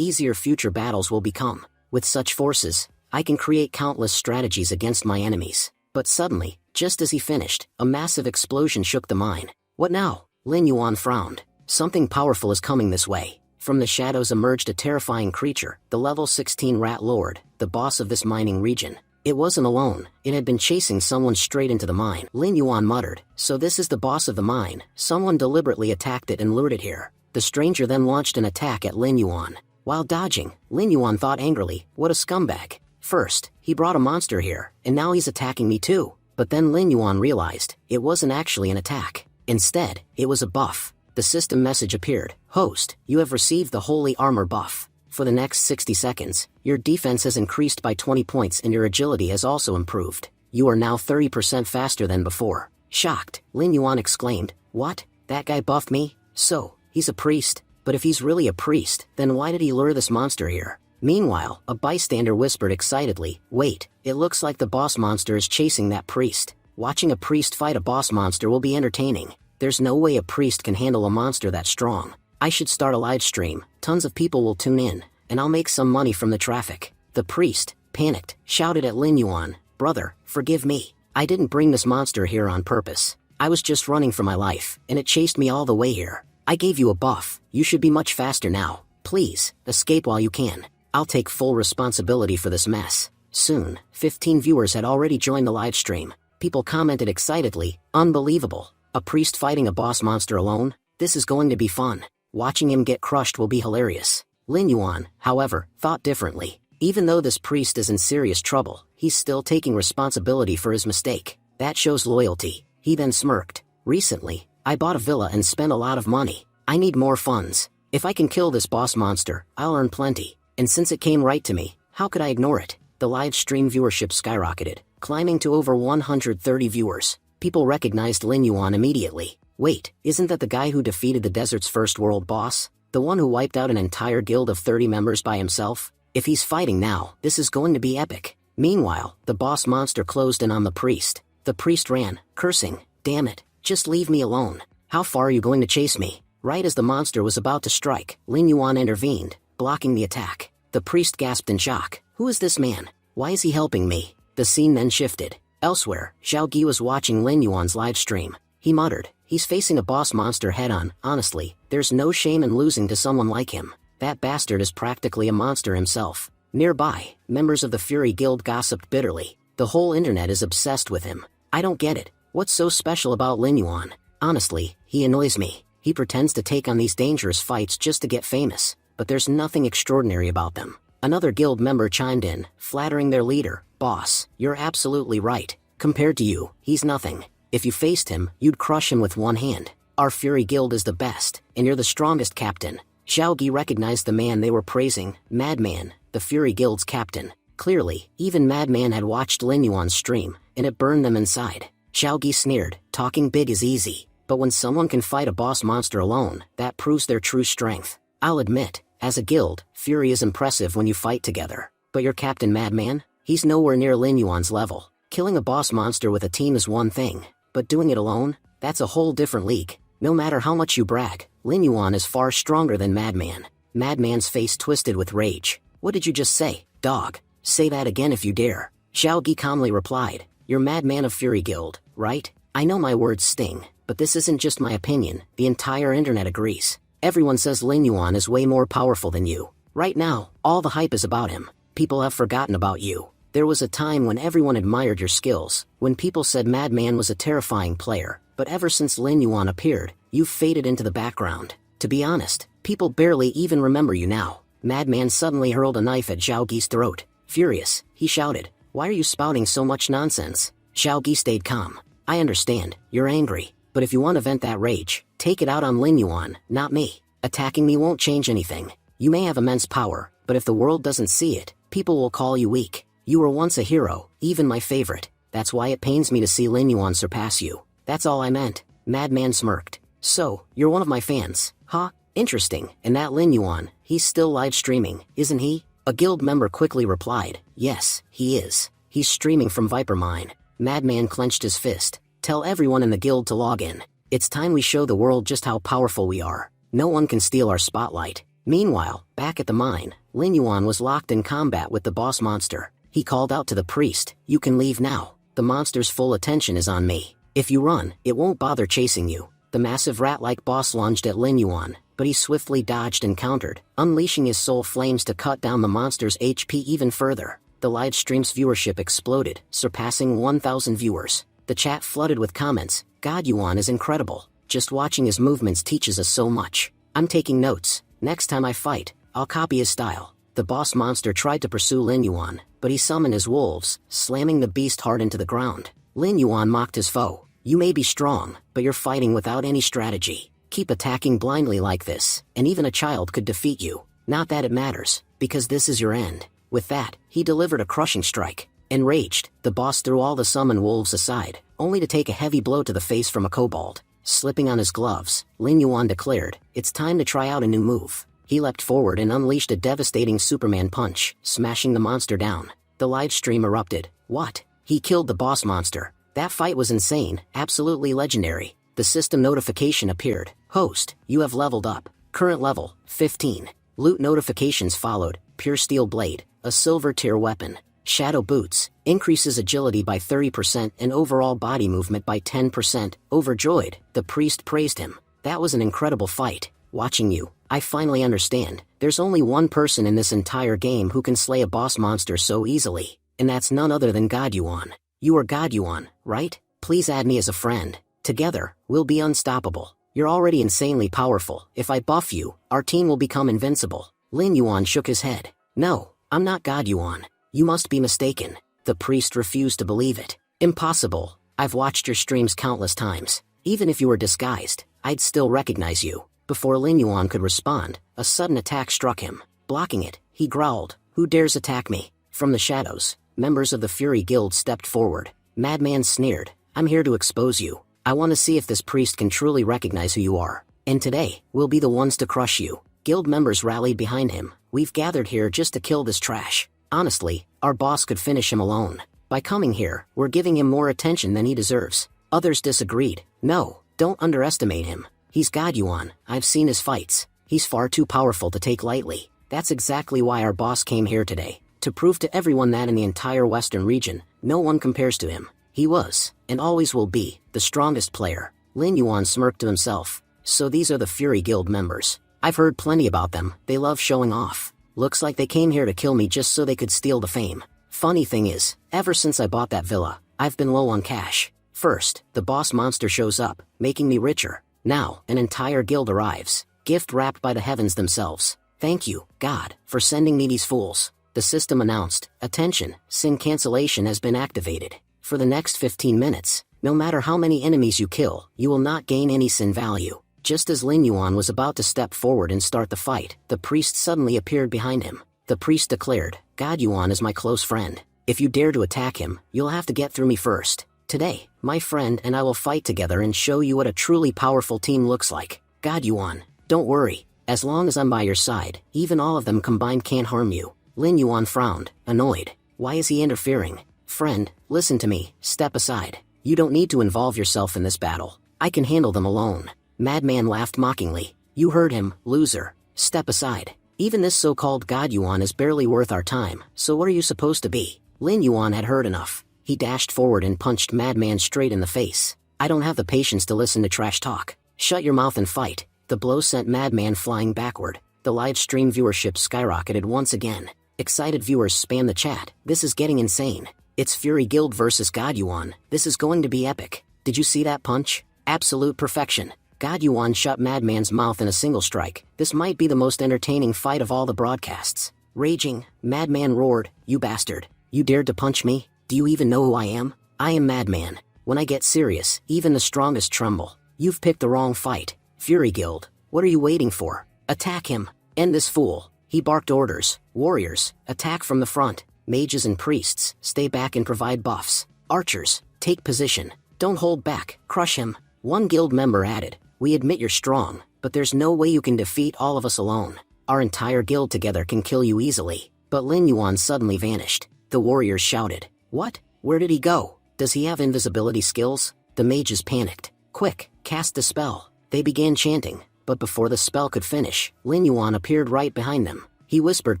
easier future battles will become. With such forces, I can create countless strategies against my enemies. But suddenly, just as he finished, a massive explosion shook the mine. What now? Lin Yuan frowned. Something powerful is coming this way. From the shadows emerged a terrifying creature, the level 16 Rat Lord, the boss of this mining region. It wasn't alone, it had been chasing someone straight into the mine. Lin Yuan muttered, so this is the boss of the mine. Someone deliberately attacked it and lured it here. The stranger then launched an attack at Lin Yuan. While dodging, Lin Yuan thought angrily, what a scumbag. First, he brought a monster here, and now he's attacking me too. But then Lin Yuan realized, it wasn't actually an attack. Instead, it was a buff. The system message appeared, Host, you have received the Holy Armor buff. For the next 60 seconds, your defense has increased by 20 points and your agility has also improved. You are now 30% faster than before. Shocked, Lin Yuan exclaimed, what? That guy buffed me? So, he's a priest? But if he's really a priest, then why did he lure this monster here? Meanwhile, a bystander whispered excitedly, wait, it looks like the boss monster is chasing that priest. Watching a priest fight a boss monster will be entertaining. There's no way a priest can handle a monster that strong. I should start a live stream, tons of people will tune in, and I'll make some money from the traffic. The priest, panicked, shouted at Lin Yuan, brother, forgive me. I didn't bring this monster here on purpose. I was just running for my life, and it chased me all the way here. I gave you a buff, you should be much faster now. Please, escape while you can. I'll take full responsibility for this mess. Soon, 15 viewers had already joined the live stream. People commented excitedly, unbelievable. A priest fighting a boss monster alone? This is going to be fun. Watching him get crushed will be hilarious. Lin Yuan, however, thought differently. Even though this priest is in serious trouble, he's still taking responsibility for his mistake. That shows loyalty. He then smirked. Recently, I bought a villa and spent a lot of money. I need more funds. If I can kill this boss monster, I'll earn plenty. And since it came right to me, how could I ignore it? The live stream viewership skyrocketed, climbing to over 130 viewers. People recognized Lin Yuan immediately. Wait, isn't that the guy who defeated the desert's first world boss? The one who wiped out an entire guild of 30 members by himself? If he's fighting now, this is going to be epic. Meanwhile, the boss monster closed in on the priest. The priest ran, cursing, damn it, just leave me alone. How far are you going to chase me? Right as the monster was about to strike, Lin Yuan intervened, blocking the attack. The priest gasped in shock. Who is this man? Why is he helping me? The scene then shifted. Elsewhere, Xiao Gi was watching Lin Yuan's live stream. He muttered, he's facing a boss monster head-on. Honestly, there's no shame in losing to someone like him. That bastard is practically a monster himself. Nearby, members of the Fury Guild gossiped bitterly. The whole internet is obsessed with him. I don't get it. What's so special about Lin Yuan? Honestly, he annoys me. He pretends to take on these dangerous fights just to get famous, but there's nothing extraordinary about them. Another guild member chimed in, flattering their leader. Boss, you're absolutely right. Compared to you, he's nothing. If you faced him, you'd crush him with one hand. Our Fury Guild is the best, and you're the strongest captain. Xiao Gi recognized the man they were praising, Madman, the Fury Guild's captain. Clearly, even Madman had watched Lin Yuan's stream, and it burned them inside. Xiao Gi sneered, talking big is easy. But when someone can fight a boss monster alone, that proves their true strength. I'll admit, as a guild, Fury is impressive when you fight together. But your captain Madman? He's nowhere near Lin Yuan's level. Killing a boss monster with a team is one thing, but doing it alone? That's a whole different league. No matter how much you brag, Lin Yuan is far stronger than Madman. Madman's face twisted with rage. What did you just say, dog? Say that again if you dare. Xiao Gi calmly replied, you're Madman of Fury Guild, right? I know my words sting, but this isn't just my opinion, the entire internet agrees. Everyone says Lin Yuan is way more powerful than you. Right now, all the hype is about him. People have forgotten about you. There was a time when everyone admired your skills, when people said Madman was a terrifying player, but ever since Lin Yuan appeared, you've faded into the background. To be honest, people barely even remember you now. Madman suddenly hurled a knife at Xiao Gi's throat. Furious, he shouted, why are you spouting so much nonsense? Xiao Gi stayed calm. I understand, you're angry, but if you want to vent that rage, take it out on Lin Yuan, not me. Attacking me won't change anything. You may have immense power, but if the world doesn't see it, people will call you weak. You were once a hero, even my favorite. That's why it pains me to see Lin Yuan surpass you. That's all I meant. Madman smirked. So, you're one of my fans, huh? Interesting. And that Lin Yuan, he's still live streaming, isn't he? A guild member quickly replied, yes, he is. He's streaming from Viper Mine. Madman clenched his fist. Tell everyone in the guild to log in. It's time we show the world just how powerful we are. No one can steal our spotlight. Meanwhile, back at the mine, Lin Yuan was locked in combat with the boss monster. He called out to the priest, "You can leave now. The monster's full attention is on me. If you run, it won't bother chasing you." The massive rat-like boss lunged at Lin Yuan, but he swiftly dodged and countered, unleashing his soul flames to cut down the monster's HP even further. The live stream's viewership exploded, surpassing 1,000 viewers. The chat flooded with comments, "God Yuan is incredible. Just watching his movements teaches us so much. I'm taking notes. Next time I fight, I'll copy his style." The boss monster tried to pursue Lin Yuan, but he summoned his wolves, slamming the beast hard into the ground. Lin Yuan mocked his foe. "You may be strong, but you're fighting without any strategy. Keep attacking blindly like this, and even a child could defeat you. Not that it matters, because this is your end." With that, he delivered a crushing strike. Enraged, the boss threw all the summoned wolves aside, only to take a heavy blow to the face from a kobold. Slipping on his gloves, Lin Yuan declared, "It's time to try out a new move." He leapt forward and unleashed a devastating Superman punch, smashing the monster down. The live stream erupted. "What? He killed the boss monster. That fight was insane, absolutely legendary." The system notification appeared. "Host, you have leveled up. Current level, 15. Loot notifications followed. Pure steel blade, a silver tier weapon. Shadow boots, increases agility by 30% and overall body movement by 10%. Overjoyed, the priest praised him. "That was an incredible fight. Watching you, I finally understand. There's only one person in this entire game who can slay a boss monster so easily, and that's none other than God Yuan. You are God Yuan, right? Please add me as a friend. Together, we'll be unstoppable. You're already insanely powerful. If I buff you, our team will become invincible." Lin Yuan shook his head. "No, I'm not God Yuan. You must be mistaken." The priest refused to believe it. "Impossible. I've watched your streams countless times. Even if you were disguised, I'd still recognize you." Before Lin Yuan could respond, a sudden attack struck him. Blocking it, he growled, "Who dares attack me?" From the shadows, members of the Fury Guild stepped forward. Madman sneered, "I'm here to expose you. I want to see if this priest can truly recognize who you are. And today, we'll be the ones to crush you." Guild members rallied behind him. "We've gathered here just to kill this trash. Honestly, our boss could finish him alone. By coming here, we're giving him more attention than he deserves." Others disagreed. "No, don't underestimate him. He's God Yuan. I've seen his fights. He's far too powerful to take lightly. That's exactly why our boss came here today. To prove to everyone that in the entire Western region, no one compares to him. He was, and always will be, the strongest player." Lin Yuan smirked to himself. "So these are the Fury Guild members. I've heard plenty about them. They love showing off. Looks like they came here to kill me just so they could steal the fame. Funny thing is, ever since I bought that villa, I've been low on cash. First, the boss monster shows up, making me richer. Now, an entire guild arrives, gift wrapped by the heavens themselves. Thank you, God, for sending me these fools." The system announced, "Attention, sin cancellation has been activated. For the next 15 minutes, no matter how many enemies you kill, you will not gain any sin value." Just as Lin Yuan was about to step forward and start the fight, the priest suddenly appeared behind him. The priest declared, "God Yuan is my close friend. If you dare to attack him, you'll have to get through me first. Today, my friend and I will fight together and show you what a truly powerful team looks like. God Yuan, don't worry. As long as I'm by your side, even all of them combined can't harm you." Lin Yuan frowned, annoyed. Why is he interfering? "Friend, listen to me, step aside. You don't need to involve yourself in this battle. I can handle them alone." Madman laughed mockingly. "You heard him, loser. Step aside. Even this so-called God Yuan is barely worth our time, so what are you supposed to be?" Lin Yuan had heard enough. He dashed forward and punched Madman straight in the face. "I don't have the patience to listen to trash talk. Shut your mouth and fight." The blow sent Madman flying backward. The live stream viewership skyrocketed once again. Excited viewers spammed the chat. "This is getting insane. It's Fury Guild versus God Yuan. This is going to be epic. Did you see that punch? Absolute perfection." God Yuan shut Madman's mouth in a single strike. This might be the most entertaining fight of all the broadcasts. Raging, Madman roared, "You bastard. You dared to punch me? Do you even know who I am? I am Madman. When I get serious, even the strongest tremble. You've picked the wrong fight. Fury Guild, what are you waiting for? Attack him. End this fool." He barked orders. "Warriors, attack from the front. Mages and priests, stay back and provide buffs. Archers, take position. Don't hold back, crush him." One guild member added, "We admit you're strong, but there's no way you can defeat all of us alone. Our entire guild together can kill you easily." But Lin Yuan suddenly vanished. The warriors shouted, "What? Where did he go? Does he have invisibility skills?" The mages panicked. "Quick, cast the spell." They began chanting, But before the spell could finish, Lin Yuan appeared right behind them. He whispered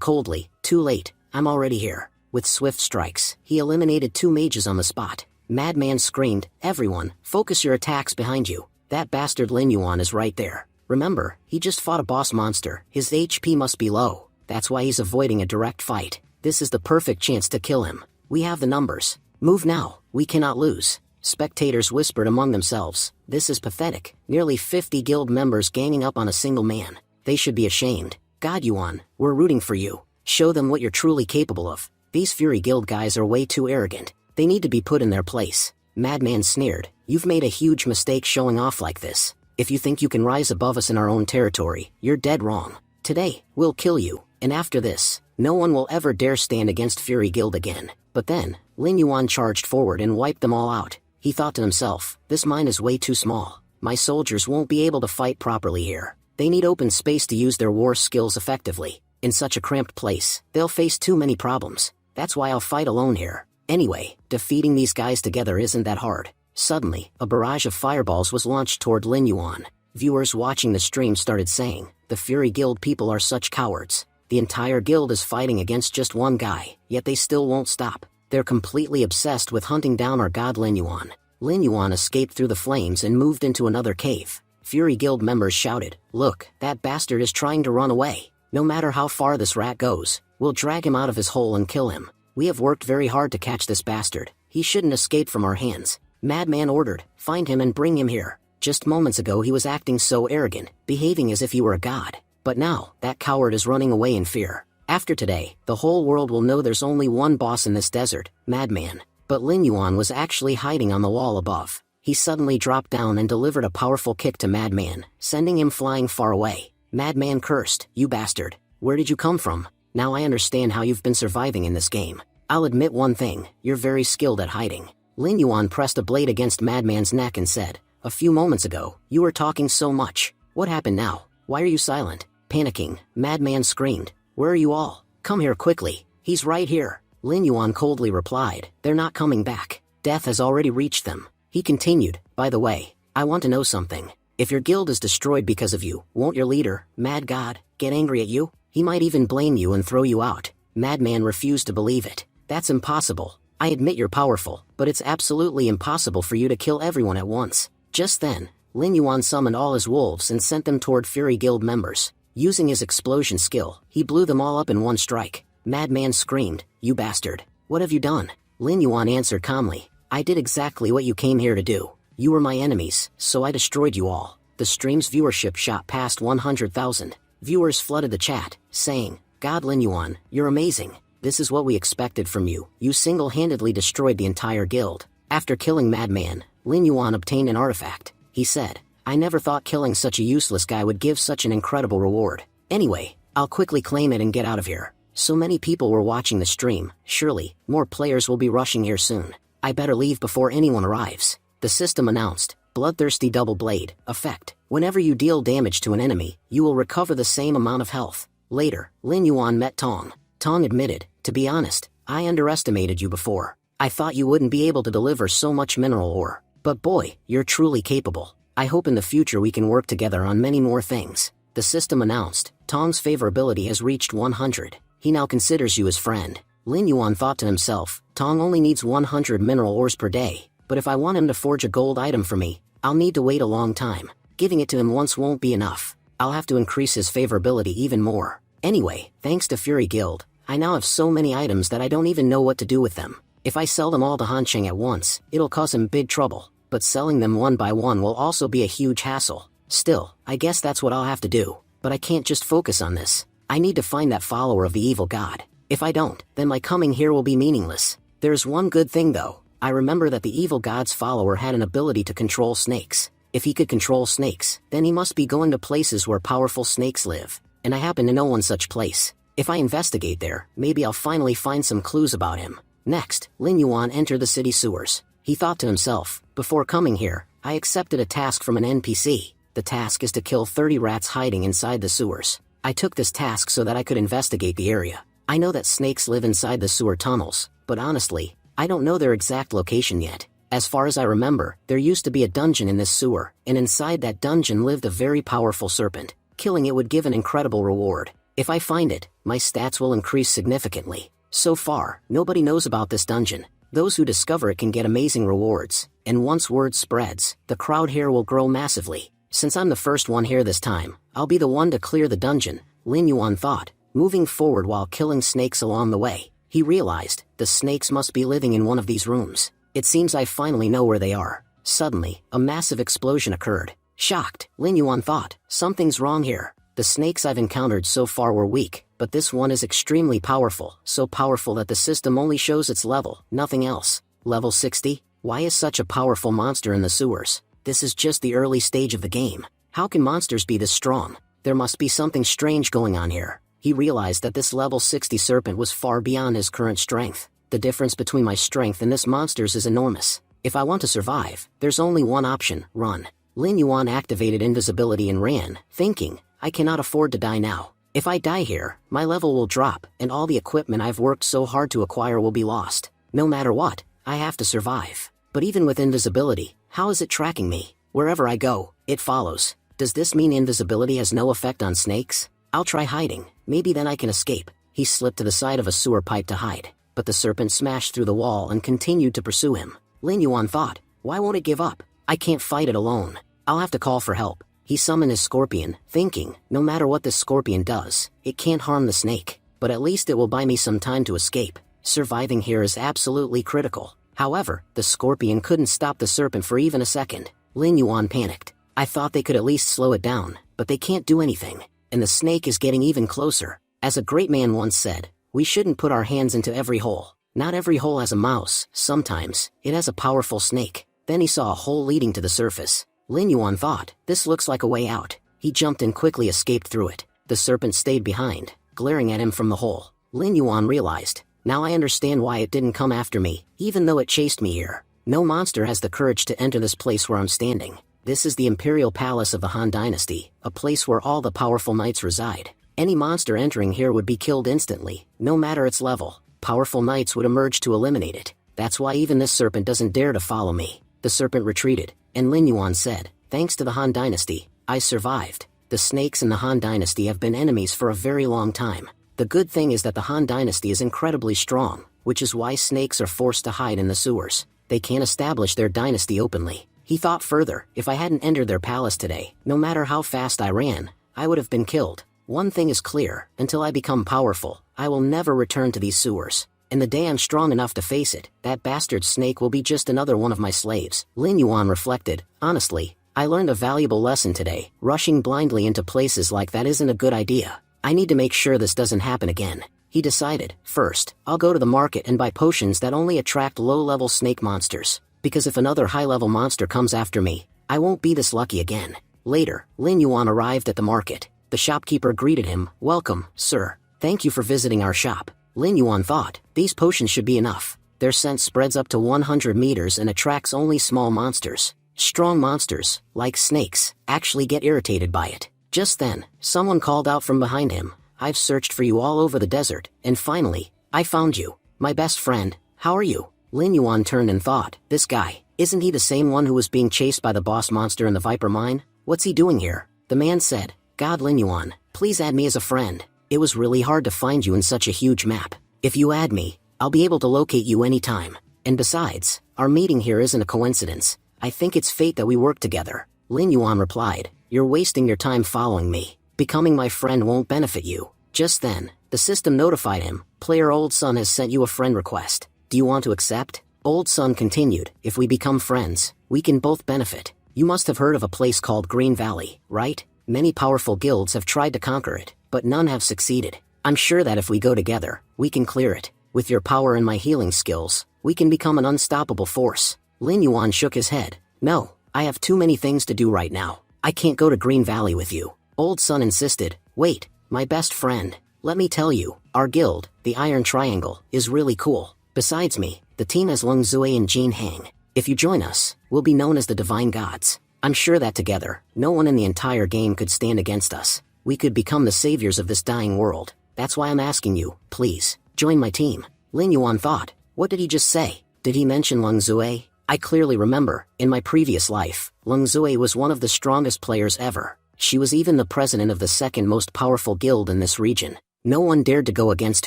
coldly, "Too late, I'm already here." With swift strikes, he eliminated 2 mages on the spot. Madman screamed, "Everyone, focus your attacks behind you. That bastard Lin Yuan is right there. Remember, he just fought a boss monster, his HP must be low. That's why he's avoiding a direct fight. This is the perfect chance to kill him. We have the numbers. Move now, we cannot lose." Spectators whispered among themselves, "This is pathetic. Nearly 50 guild members ganging up on a single man. They should be ashamed. God Yuan, we're rooting for you. Show them what you're truly capable of. These Fury Guild guys are way too arrogant. They need to be put in their place." Madman sneered, "You've made a huge mistake showing off like this. If you think you can rise above us in our own territory, you're dead wrong. Today, we'll kill you, and after this, no one will ever dare stand against Fury Guild again." But then, Lin Yuan charged forward and wiped them all out. He thought to himself, "This mine is way too small. My soldiers won't be able to fight properly here. They need open space to use their war skills effectively. In such a cramped place, they'll face too many problems. That's why I'll fight alone here. Anyway, defeating these guys together isn't that hard." Suddenly, a barrage of fireballs was launched toward Lin Yuan. Viewers watching the stream started saying, "The Fury Guild people are such cowards. The entire guild is fighting against just one guy, yet they still won't stop. They're completely obsessed with hunting down our god Lin Yuan." Lin Yuan escaped through the flames and moved into another cave. Fury Guild members shouted, "Look, that bastard is trying to run away. No matter how far this rat goes, we'll drag him out of his hole and kill him. We have worked very hard to catch this bastard. He shouldn't escape from our hands." Madman ordered, "Find him and bring him here. Just moments ago he was acting so arrogant, behaving as if he were a god. But now, that coward is running away in fear. After today, the whole world will know there's only one boss in this desert, Madman." But Lin Yuan was actually hiding on the wall above. He suddenly dropped down and delivered a powerful kick to Madman, sending him flying far away. Madman cursed, "You bastard. Where did you come from? Now I understand how you've been surviving in this game. I'll admit one thing, you're very skilled at hiding." Lin Yuan pressed a blade against Madman's neck and said, "A few moments ago, you were talking so much. What happened now? Why are you silent?" Panicking, Madman screamed, "Where are you all? Come here quickly. He's right here." Lin Yuan coldly replied, "They're not coming back. Death has already reached them." He continued, "By the way, I want to know something. If your guild is destroyed because of you, won't your leader, Mad God, get angry at you? He might even blame you and throw you out." Madman refused to believe it. "That's impossible. I admit you're powerful, but it's absolutely impossible for you to kill everyone at once." Just then, Lin Yuan summoned all his wolves and sent them toward Fury Guild members. Using his explosion skill, he blew them all up in one strike. Madman screamed, "You bastard. What have you done?" Lin Yuan answered calmly, "I did exactly what you came here to do. You were my enemies, so I destroyed you all." The stream's viewership shot past 100,000. Viewers flooded the chat, saying, "God Lin Yuan, you're amazing. This is what we expected from you. You single-handedly destroyed the entire guild." After killing Madman, Lin Yuan obtained an artifact. He said, "I never thought killing such a useless guy would give such an incredible reward. Anyway, I'll quickly claim it and get out of here." So many people were watching the stream, surely, more players will be rushing here soon. I better leave before anyone arrives. The system announced, Bloodthirsty Double Blade, effect. Whenever you deal damage to an enemy, you will recover the same amount of health. Later, Lin Yuan met Tong. Tong admitted, "To be honest, I underestimated you before. I thought you wouldn't be able to deliver so much mineral ore. But boy, you're truly capable. I hope in the future we can work together on many more things." The system announced, Tong's favorability has reached 100. He now considers you his friend. Lin Yuan thought to himself, Tong only needs 100 mineral ores per day, but if I want him to forge a gold item for me, I'll need to wait a long time. Giving it to him once won't be enough. I'll have to increase his favorability even more. Anyway, thanks to Fury Guild, I now have so many items that I don't even know what to do with them. If I sell them all to Han Cheng at once, it'll cause him big trouble, but selling them one by one will also be a huge hassle. Still, I guess that's what I'll have to do, but I can't just focus on this. I need to find that follower of the evil god. If I don't, then my coming here will be meaningless. There's one good thing though. I remember that the evil god's follower had an ability to control snakes. If he could control snakes, then he must be going to places where powerful snakes live, and I happen to know one such place. If I investigate there, maybe I'll finally find some clues about him. Next, Lin Yuan entered the city sewers. He thought to himself, before coming here, I accepted a task from an NPC. The task is to kill 30 rats hiding inside the sewers. I took this task so that I could investigate the area. I know that snakes live inside the sewer tunnels, but honestly, I don't know their exact location yet. As far as I remember, there used to be a dungeon in this sewer, and inside that dungeon lived a very powerful serpent. Killing it would give an incredible reward. If I find it, my stats will increase significantly. So far, nobody knows about this dungeon. Those who discover it can get amazing rewards, and once word spreads, the crowd here will grow massively. Since I'm the first one here this time, I'll be the one to clear the dungeon, Lin Yuan thought, moving forward while killing snakes along the way. He realized, the snakes must be living in one of these rooms. It seems I finally know where they are. Suddenly, a massive explosion occurred. Shocked, Lin Yuan thought, something's wrong here. The snakes I've encountered so far were weak, but this one is extremely powerful, so powerful that the system only shows its level, nothing else. Level 60? Why is such a powerful monster in the sewers? This is just the early stage of the game. How can monsters be this strong? There must be something strange going on here. He realized that this level 60 serpent was far beyond his current strength. The difference between my strength and this monster's is enormous. If I want to survive, there's only one option, run. Lin Yuan activated invisibility and ran, thinking, I cannot afford to die now. If I die here, my level will drop, and all the equipment I've worked so hard to acquire will be lost. No matter what, I have to survive. But even with invisibility, how is it tracking me? Wherever I go, it follows. Does this mean invisibility has no effect on snakes? I'll try hiding, maybe then I can escape. He slipped to the side of a sewer pipe to hide, but the serpent smashed through the wall and continued to pursue him. Lin Yuan thought, why won't it give up? I can't fight it alone. I'll have to call for help. He summoned his scorpion, thinking, no matter what this scorpion does, it can't harm the snake, but at least it will buy me some time to escape. Surviving here is absolutely critical. However, the scorpion couldn't stop the serpent for even a second. Lin Yuan panicked. I thought they could at least slow it down, but they can't do anything, and the snake is getting even closer. As a great man once said, we shouldn't put our hands into every hole. Not every hole has a mouse, sometimes, it has a powerful snake. Then he saw a hole leading to the surface. Lin Yuan thought, this looks like a way out. He jumped and quickly escaped through it. The serpent stayed behind, glaring at him from the hole. Lin Yuan realized, now I understand why it didn't come after me, even though it chased me here. No monster has the courage to enter this place where I'm standing. This is the Imperial Palace of the Han Dynasty, a place where all the powerful knights reside. Any monster entering here would be killed instantly, no matter its level. Powerful knights would emerge to eliminate it. That's why even this serpent doesn't dare to follow me. The serpent retreated, and Lin Yuan said, thanks to the Han Dynasty, I survived. The snakes in the Han Dynasty have been enemies for a very long time. The good thing is that the Han Dynasty is incredibly strong, which is why snakes are forced to hide in the sewers. They can't establish their dynasty openly. He thought further, if I hadn't entered their palace today, no matter how fast I ran, I would have been killed. One thing is clear, until I become powerful, I will never return to these sewers. And the day I'm strong enough to face it, that bastard snake will be just another one of my slaves. Lin Yuan reflected, honestly, I learned a valuable lesson today. Rushing blindly into places like that isn't a good idea. I need to make sure this doesn't happen again. He decided, first, I'll go to the market and buy potions that only attract low-level snake monsters. Because if another high-level monster comes after me, I won't be this lucky again. Later, Lin Yuan arrived at the market. The shopkeeper greeted him, welcome, sir. Thank you for visiting our shop. Lin Yuan thought, these potions should be enough. Their scent spreads up to 100 meters and attracts only small monsters. Strong monsters, like snakes, actually get irritated by it. Just then, someone called out from behind him, I've searched for you all over the desert, and finally, I found you. My best friend, how are you? Lin Yuan turned and thought, this guy, isn't he the same one who was being chased by the boss monster in the Viper Mine? What's he doing here? The man said, God Lin Yuan, please add me as a friend. It was really hard to find you in such a huge map. If you add me, I'll be able to locate you anytime. And besides, our meeting here isn't a coincidence. I think it's fate that we work together. Lin Yuan replied, you're wasting your time following me. Becoming my friend won't benefit you. Just then, the system notified him, player Old Sun has sent you a friend request. Do you want to accept? Old Sun continued, if we become friends, we can both benefit. You must have heard of a place called Green Valley, right? Many powerful guilds have tried to conquer it, but none have succeeded. I'm sure that if we go together, we can clear it. With your power and my healing skills, we can become an unstoppable force. Lin Yuan shook his head. No, I have too many things to do right now. I can't go to Green Valley with you. Old Sun insisted. Wait, my best friend. Let me tell you, our guild, the Iron Triangle, is really cool. Besides me, the team has Lung Zui and Jin Hang. If you join us, we'll be known as the Divine Gods. I'm sure that together, no one in the entire game could stand against us. We could become the saviors of this dying world. That's why I'm asking you, please, join my team. Lin Yuan thought, what did he just say? Did he mention Lung Zui? I clearly remember, in my previous life, Lung Zui was one of the strongest players ever. She was even the president of the second most powerful guild in this region. No one dared to go against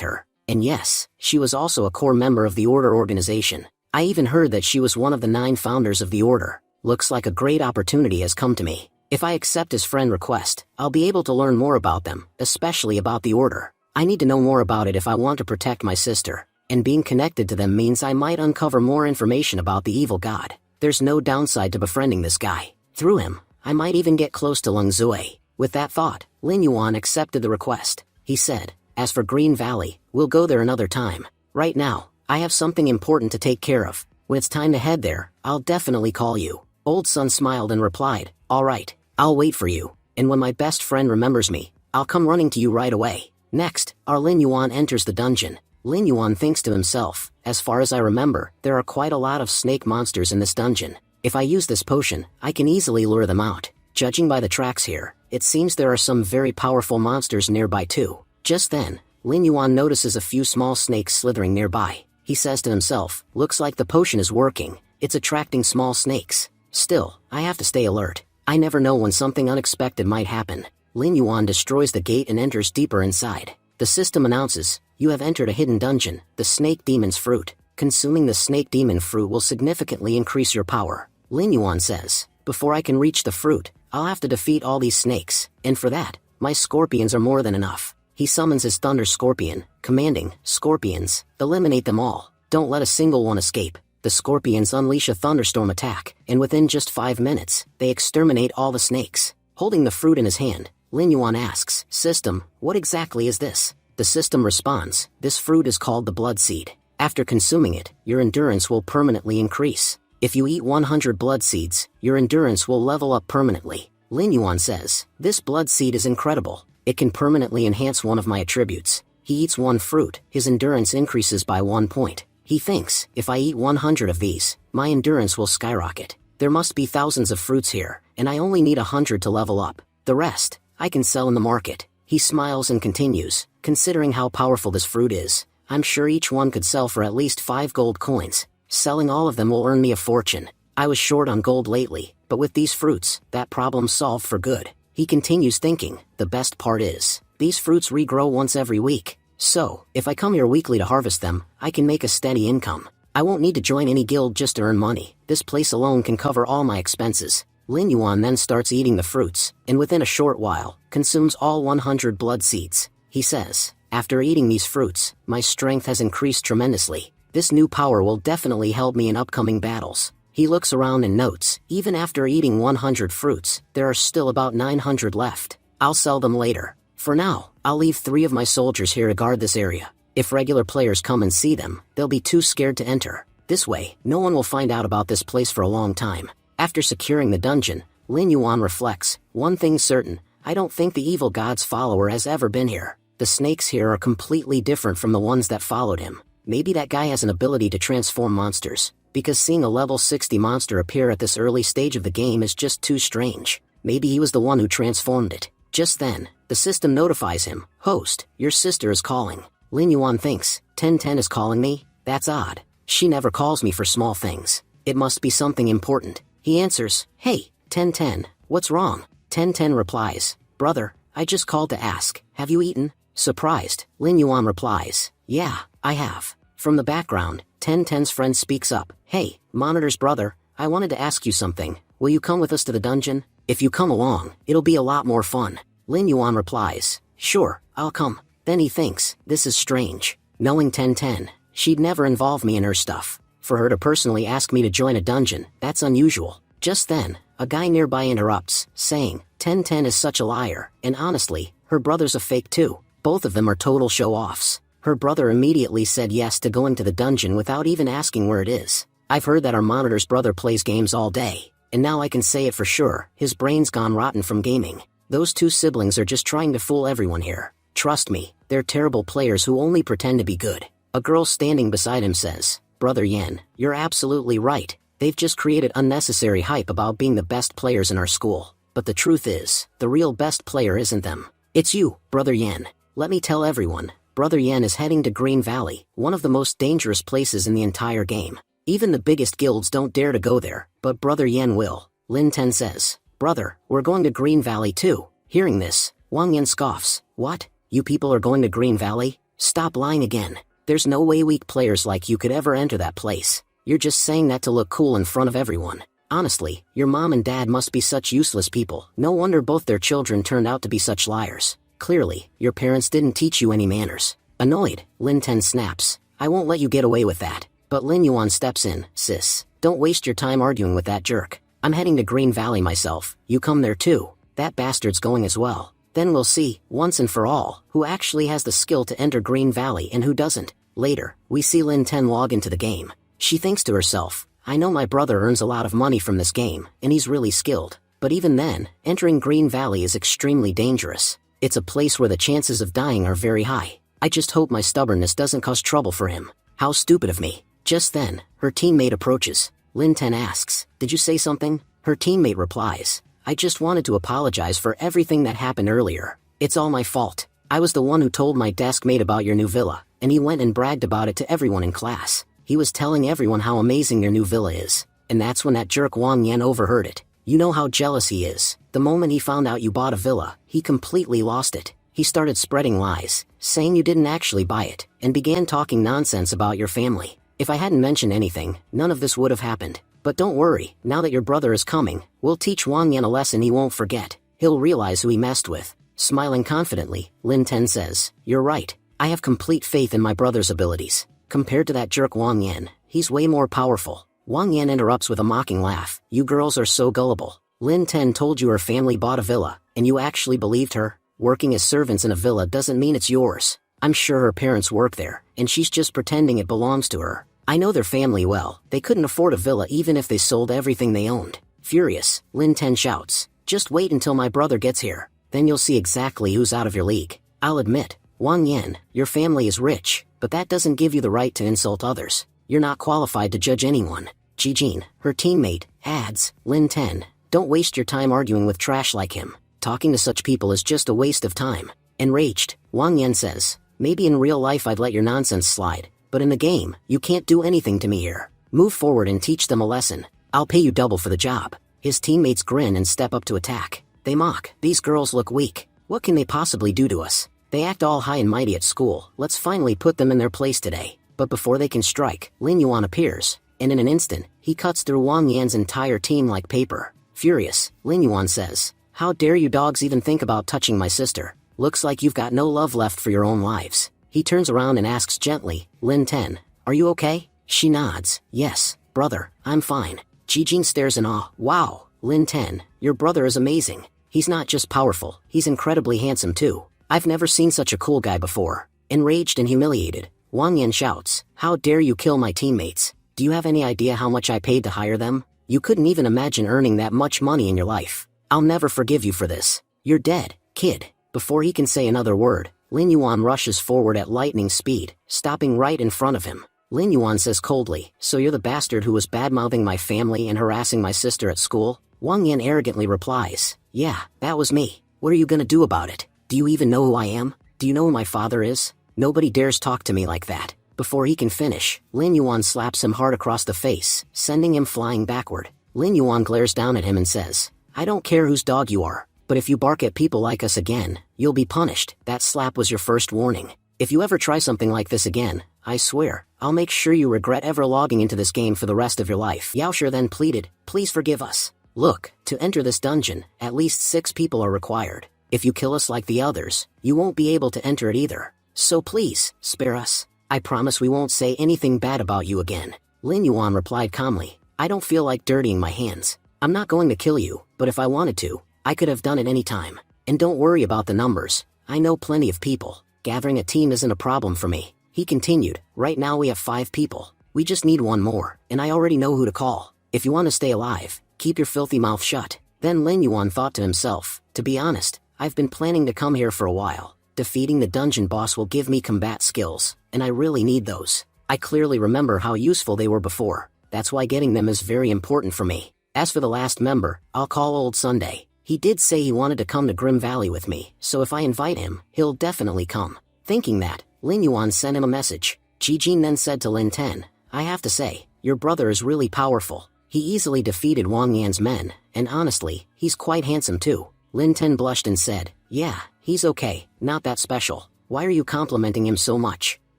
her. And yes, she was also a core member of the Order organization. I even heard that she was one of the 9 founders of the Order. Looks like a great opportunity has come to me. If I accept his friend request, I'll be able to learn more about them, especially about the Order. I need to know more about it if I want to protect my sister. And being connected to them means I might uncover more information about the evil god. There's no downside to befriending this guy. Through him, I might even get close to Lung Zui. With that thought, Lin Yuan accepted the request. He said, "As for Green Valley, we'll go there another time. Right now, I have something important to take care of. When it's time to head there, I'll definitely call you." Old Sun smiled and replied, "All right, I'll wait for you. And when my best friend remembers me, I'll come running to you right away." Next, our Lin Yuan enters the dungeon. Lin Yuan thinks to himself, "As far as I remember, there are quite a lot of snake monsters in this dungeon. If I use this potion, I can easily lure them out. Judging by the tracks here, it seems there are some very powerful monsters nearby too." Just then, Lin Yuan notices a few small snakes slithering nearby. He says to himself, "Looks like the potion is working. It's attracting small snakes. Still, I have to stay alert. I never know when something unexpected might happen." Lin Yuan destroys the gate and enters deeper inside. The system announces, "You have entered a hidden dungeon, the Snake Demon's Fruit. Consuming the Snake Demon Fruit will significantly increase your power." Lin Yuan says, "Before I can reach the fruit, I'll have to defeat all these snakes, and for that, my scorpions are more than enough." He summons his Thunder Scorpion, commanding, "Scorpions, eliminate them all. Don't let a single one escape." The scorpions unleash a thunderstorm attack, and within just 5 minutes, they exterminate all the snakes. Holding the fruit in his hand, Lin Yuan asks, "System, what exactly is this?" The system responds, "This fruit is called the Blood Seed. After consuming it, your endurance will permanently increase. If you eat 100 blood seeds, your endurance will level up permanently." Lin Yuan says, "This blood seed is incredible. It can permanently enhance one of my attributes." He eats one fruit, his endurance increases by 1 point. He thinks, "If I eat 100 of these, my endurance will skyrocket. There must be thousands of fruits here, and I only need 100 to level up. The rest, I can sell in the market." He smiles and continues, "Considering how powerful this fruit is, I'm sure each one could sell for at least 5 gold coins. Selling all of them will earn me a fortune. I was short on gold lately, but with these fruits, that problem's solved for good." He continues thinking, "The best part is, these fruits regrow once every week. So, if I come here weekly to harvest them, I can make a steady income. I won't need to join any guild just to earn money. This place alone can cover all my expenses." Lin Yuan then starts eating the fruits, and within a short while, consumes all 100 blood seeds. He says, "After eating these fruits, my strength has increased tremendously. This new power will definitely help me in upcoming battles." He looks around and notes, even after eating 100 fruits, there are still about 900 left. "I'll sell them later. For now, I'll leave 3 of my soldiers here to guard this area. If regular players come and see them, they'll be too scared to enter. This way, no one will find out about this place for a long time." After securing the dungeon, Lin Yuan reflects, "One thing's certain, I don't think the evil god's follower has ever been here. The snakes here are completely different from the ones that followed him. Maybe that guy has an ability to transform monsters, because seeing a level 60 monster appear at this early stage of the game is just too strange. Maybe he was the one who transformed it." Just then, the system notifies him, "Host, your sister is calling." Lin Yuan thinks, 1010 is calling me? That's odd. She never calls me for small things. It must be something important." He answers, "Hey, 1010, what's wrong?" 1010 replies, "Brother, I just called to ask, have you eaten?" Surprised, Lin Yuan replies, "Yeah, I have." From the background, 1010's friend speaks up, "Hey, Monitor's brother, I wanted to ask you something. Will you come with us to the dungeon? If you come along, it'll be a lot more fun." Lin Yuan replies, "Sure, I'll come." Then he thinks, this is strange. Knowing 1010, she'd never involve me in her stuff. For her to personally ask me to join a dungeon, that's unusual. Just then, a guy nearby interrupts, saying, 1010 is such a liar, and honestly, her brother's a fake too. Both of them are total show-offs. Her brother immediately said yes to going to the dungeon without even asking where it is. I've heard that our Monitor's brother plays games all day, and now I can say it for sure, his brain's gone rotten from gaming. Those 2 siblings are just trying to fool everyone here. Trust me, they're terrible players who only pretend to be good. A girl standing beside him says, "Brother Yen, you're absolutely right. They've just created unnecessary hype about being the best players in our school. But the truth is, the real best player isn't them. It's you, Brother Yen. Let me tell everyone, Brother Yen is heading to Green Valley, one of the most dangerous places in the entire game. Even the biggest guilds don't dare to go there, but Brother Yen will. Lin Ten says, "Brother, we're going to Green Valley too." Hearing this, Wang Yen scoffs. "What? You people are going to Green Valley? Stop lying again. There's no way weak players like you could ever enter that place. You're just saying that to look cool in front of everyone. Honestly, your mom and dad must be such useless people. No wonder both their children turned out to be such liars. Clearly, your parents didn't teach you any manners." Annoyed, Lin Ten snaps, "I won't let you get away with that." But Lin Yuan steps in. "Sis, don't waste your time arguing with that jerk. I'm heading to Green Valley myself. You come there too. That bastard's going as well. Then we'll see, once and for all, who actually has the skill to enter Green Valley and who doesn't." Later, we see Lin Ten log into the game. She thinks to herself, "I know my brother earns a lot of money from this game, and he's really skilled. But even then, entering Green Valley is extremely dangerous. It's a place where the chances of dying are very high. I just hope my stubbornness doesn't cause trouble for him. How stupid of me." Just then, her teammate approaches. Lin Ten asks, "Did you say something?" Her teammate replies, "I just wanted to apologize for everything that happened earlier. It's all my fault. I was the one who told my desk mate about your new villa, and he went and bragged about it to everyone in class. He was telling everyone how amazing your new villa is, and that's when that jerk Wang Yan overheard it. You know how jealous he is. The moment he found out you bought a villa, he completely lost it. He started spreading lies, saying you didn't actually buy it, and began talking nonsense about your family. If I hadn't mentioned anything, none of this would have happened. But don't worry, now that your brother is coming, we'll teach Wang Yan a lesson he won't forget. He'll realize who he messed with." Smiling confidently, Lin Ten says, "You're right. I have complete faith in my brother's abilities. Compared to that jerk Wang Yan, he's way more powerful." Wang Yan interrupts with a mocking laugh. "You girls are so gullible. Lin Ten told you her family bought a villa, and you actually believed her? Working as servants in a villa doesn't mean it's yours. I'm sure her parents work there, and she's just pretending it belongs to her. I know their family well. They couldn't afford a villa even if they sold everything they owned." Furious, Lin Ten shouts, "Just wait until my brother gets here. Then you'll see exactly who's out of your league. I'll admit, Wang Yan, your family is rich, but that doesn't give you the right to insult others. You're not qualified to judge anyone." Jijin, her teammate, adds, "Lin Ten, don't waste your time arguing with trash like him. Talking to such people is just a waste of time." Enraged, Wang Yan says, "Maybe in real life I'd let your nonsense slide, but in the game, you can't do anything to me here. Move forward and teach them a lesson. I'll pay you double for the job." His teammates grin and step up to attack. They mock, "These girls look weak. What can they possibly do to us? They act all high and mighty at school. Let's finally put them in their place today." But before they can strike, Lin Yuan appears, and in an instant, he cuts through Wang Yan's entire team like paper. Furious, Lin Yuan says, "How dare you dogs even think about touching my sister? Looks like you've got no love left for your own lives." He turns around and asks gently, "Lin Ten, are you okay?" She nods, "Yes, brother, I'm fine." Jijin stares in awe. "Wow, Lin Ten, your brother is amazing. He's not just powerful, he's incredibly handsome too. I've never seen such a cool guy before." Enraged and humiliated, Wang Yan shouts, "How dare you kill my teammates? Do you have any idea how much I paid to hire them? You couldn't even imagine earning that much money in your life. I'll never forgive you for this. You're dead, kid." Before he can say another word, Lin Yuan rushes forward at lightning speed, stopping right in front of him. Lin Yuan says coldly, "So you're the bastard who was badmouthing my family and harassing my sister at school?" Wang Yan arrogantly replies, "Yeah, that was me. What are you gonna do about it? Do you even know who I am? Do you know who my father is? Nobody dares talk to me like that." Before he can finish, Lin Yuan slaps him hard across the face, sending him flying backward. Lin Yuan glares down at him and says, "I don't care whose dog you are, but if you bark at people like us again, you'll be punished. That slap was your first warning. If you ever try something like this again, I swear, I'll make sure you regret ever logging into this game for the rest of your life." Yao Shi then pleaded, "Please forgive us. Look, to enter this dungeon, at least 6 people are required. If you kill us like the others, you won't be able to enter it either. So please, spare us. I promise we won't say anything bad about you again." Lin Yuan replied calmly, "I don't feel like dirtying my hands. I'm not going to kill you, but if I wanted to, I could have done it any time. And don't worry about the numbers. I know plenty of people. Gathering a team isn't a problem for me." He continued, "Right now we have 5 people. We just need 1 more, and I already know who to call. If you want to stay alive, keep your filthy mouth shut." Then Lin Yuan thought to himself, "To be honest, I've been planning to come here for a while. Defeating the dungeon boss will give me combat skills, and I really need those. I clearly remember how useful they were before. That's why getting them is very important for me. As for the last member, I'll call Old Sunday. He did say he wanted to come to Grim Valley with me, so if I invite him, he'll definitely come." Thinking that, Lin Yuan sent him a message. Jijin then said to Lin Ten, "I have to say, your brother is really powerful. He easily defeated Wang Yan's men, and honestly, he's quite handsome too. Lin Ten blushed and said, yeah, he's okay, not that special. Why are you complimenting him so much?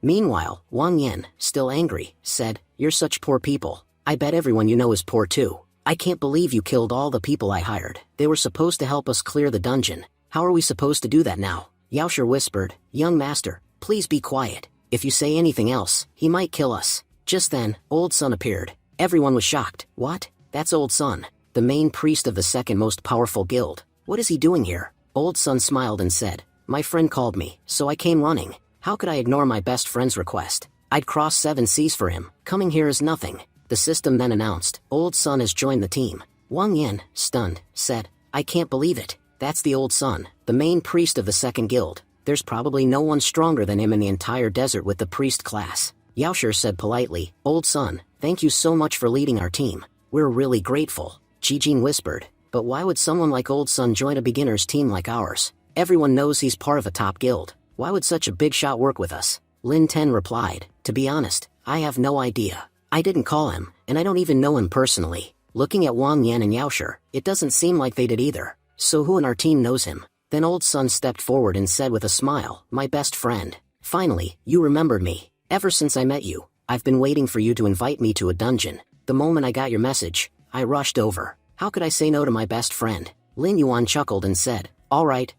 Meanwhile, Wang Yan, still angry, said, you're such poor people. I bet everyone you know is poor too. I can't believe you killed all the people I hired. They were supposed to help us clear the dungeon. How are we supposed to do that now? Yaoshe whispered, young master, please be quiet. If you say anything else, he might kill us. Just then, Old Sun appeared. Everyone was shocked. What? That's Old Sun, the main priest of the second most powerful guild. What is he doing here? Old Sun smiled and said, my friend called me, so I came running. How could I ignore my best friend's request? I'd cross 7 seas for him. Coming here is nothing. The system then announced, Old Sun has joined the team. Wang Yan, stunned, said, I can't believe it. That's the Old Sun, the main priest of the second guild. There's probably no one stronger than him in the entire desert with the priest class. Yaoshe said politely, Old Sun, thank you so much for leading our team. We're really grateful. Jijin whispered, but why would someone like Old Sun join a beginner's team like ours? Everyone knows he's part of a top guild. Why would such a big shot work with us? Lin Ten replied, to be honest, I have no idea. I didn't call him, and I don't even know him personally. Looking at Wang Yan and Yaoshe, it doesn't seem like they did either. So who in our team knows him? Then Old Sun stepped forward and said with a smile, my best friend. Finally, you remembered me. Ever since I met you, I've been waiting for you to invite me to a dungeon. The moment I got your message, I rushed over. How could I say no to my best friend? Lin Yuan chuckled and said, all right,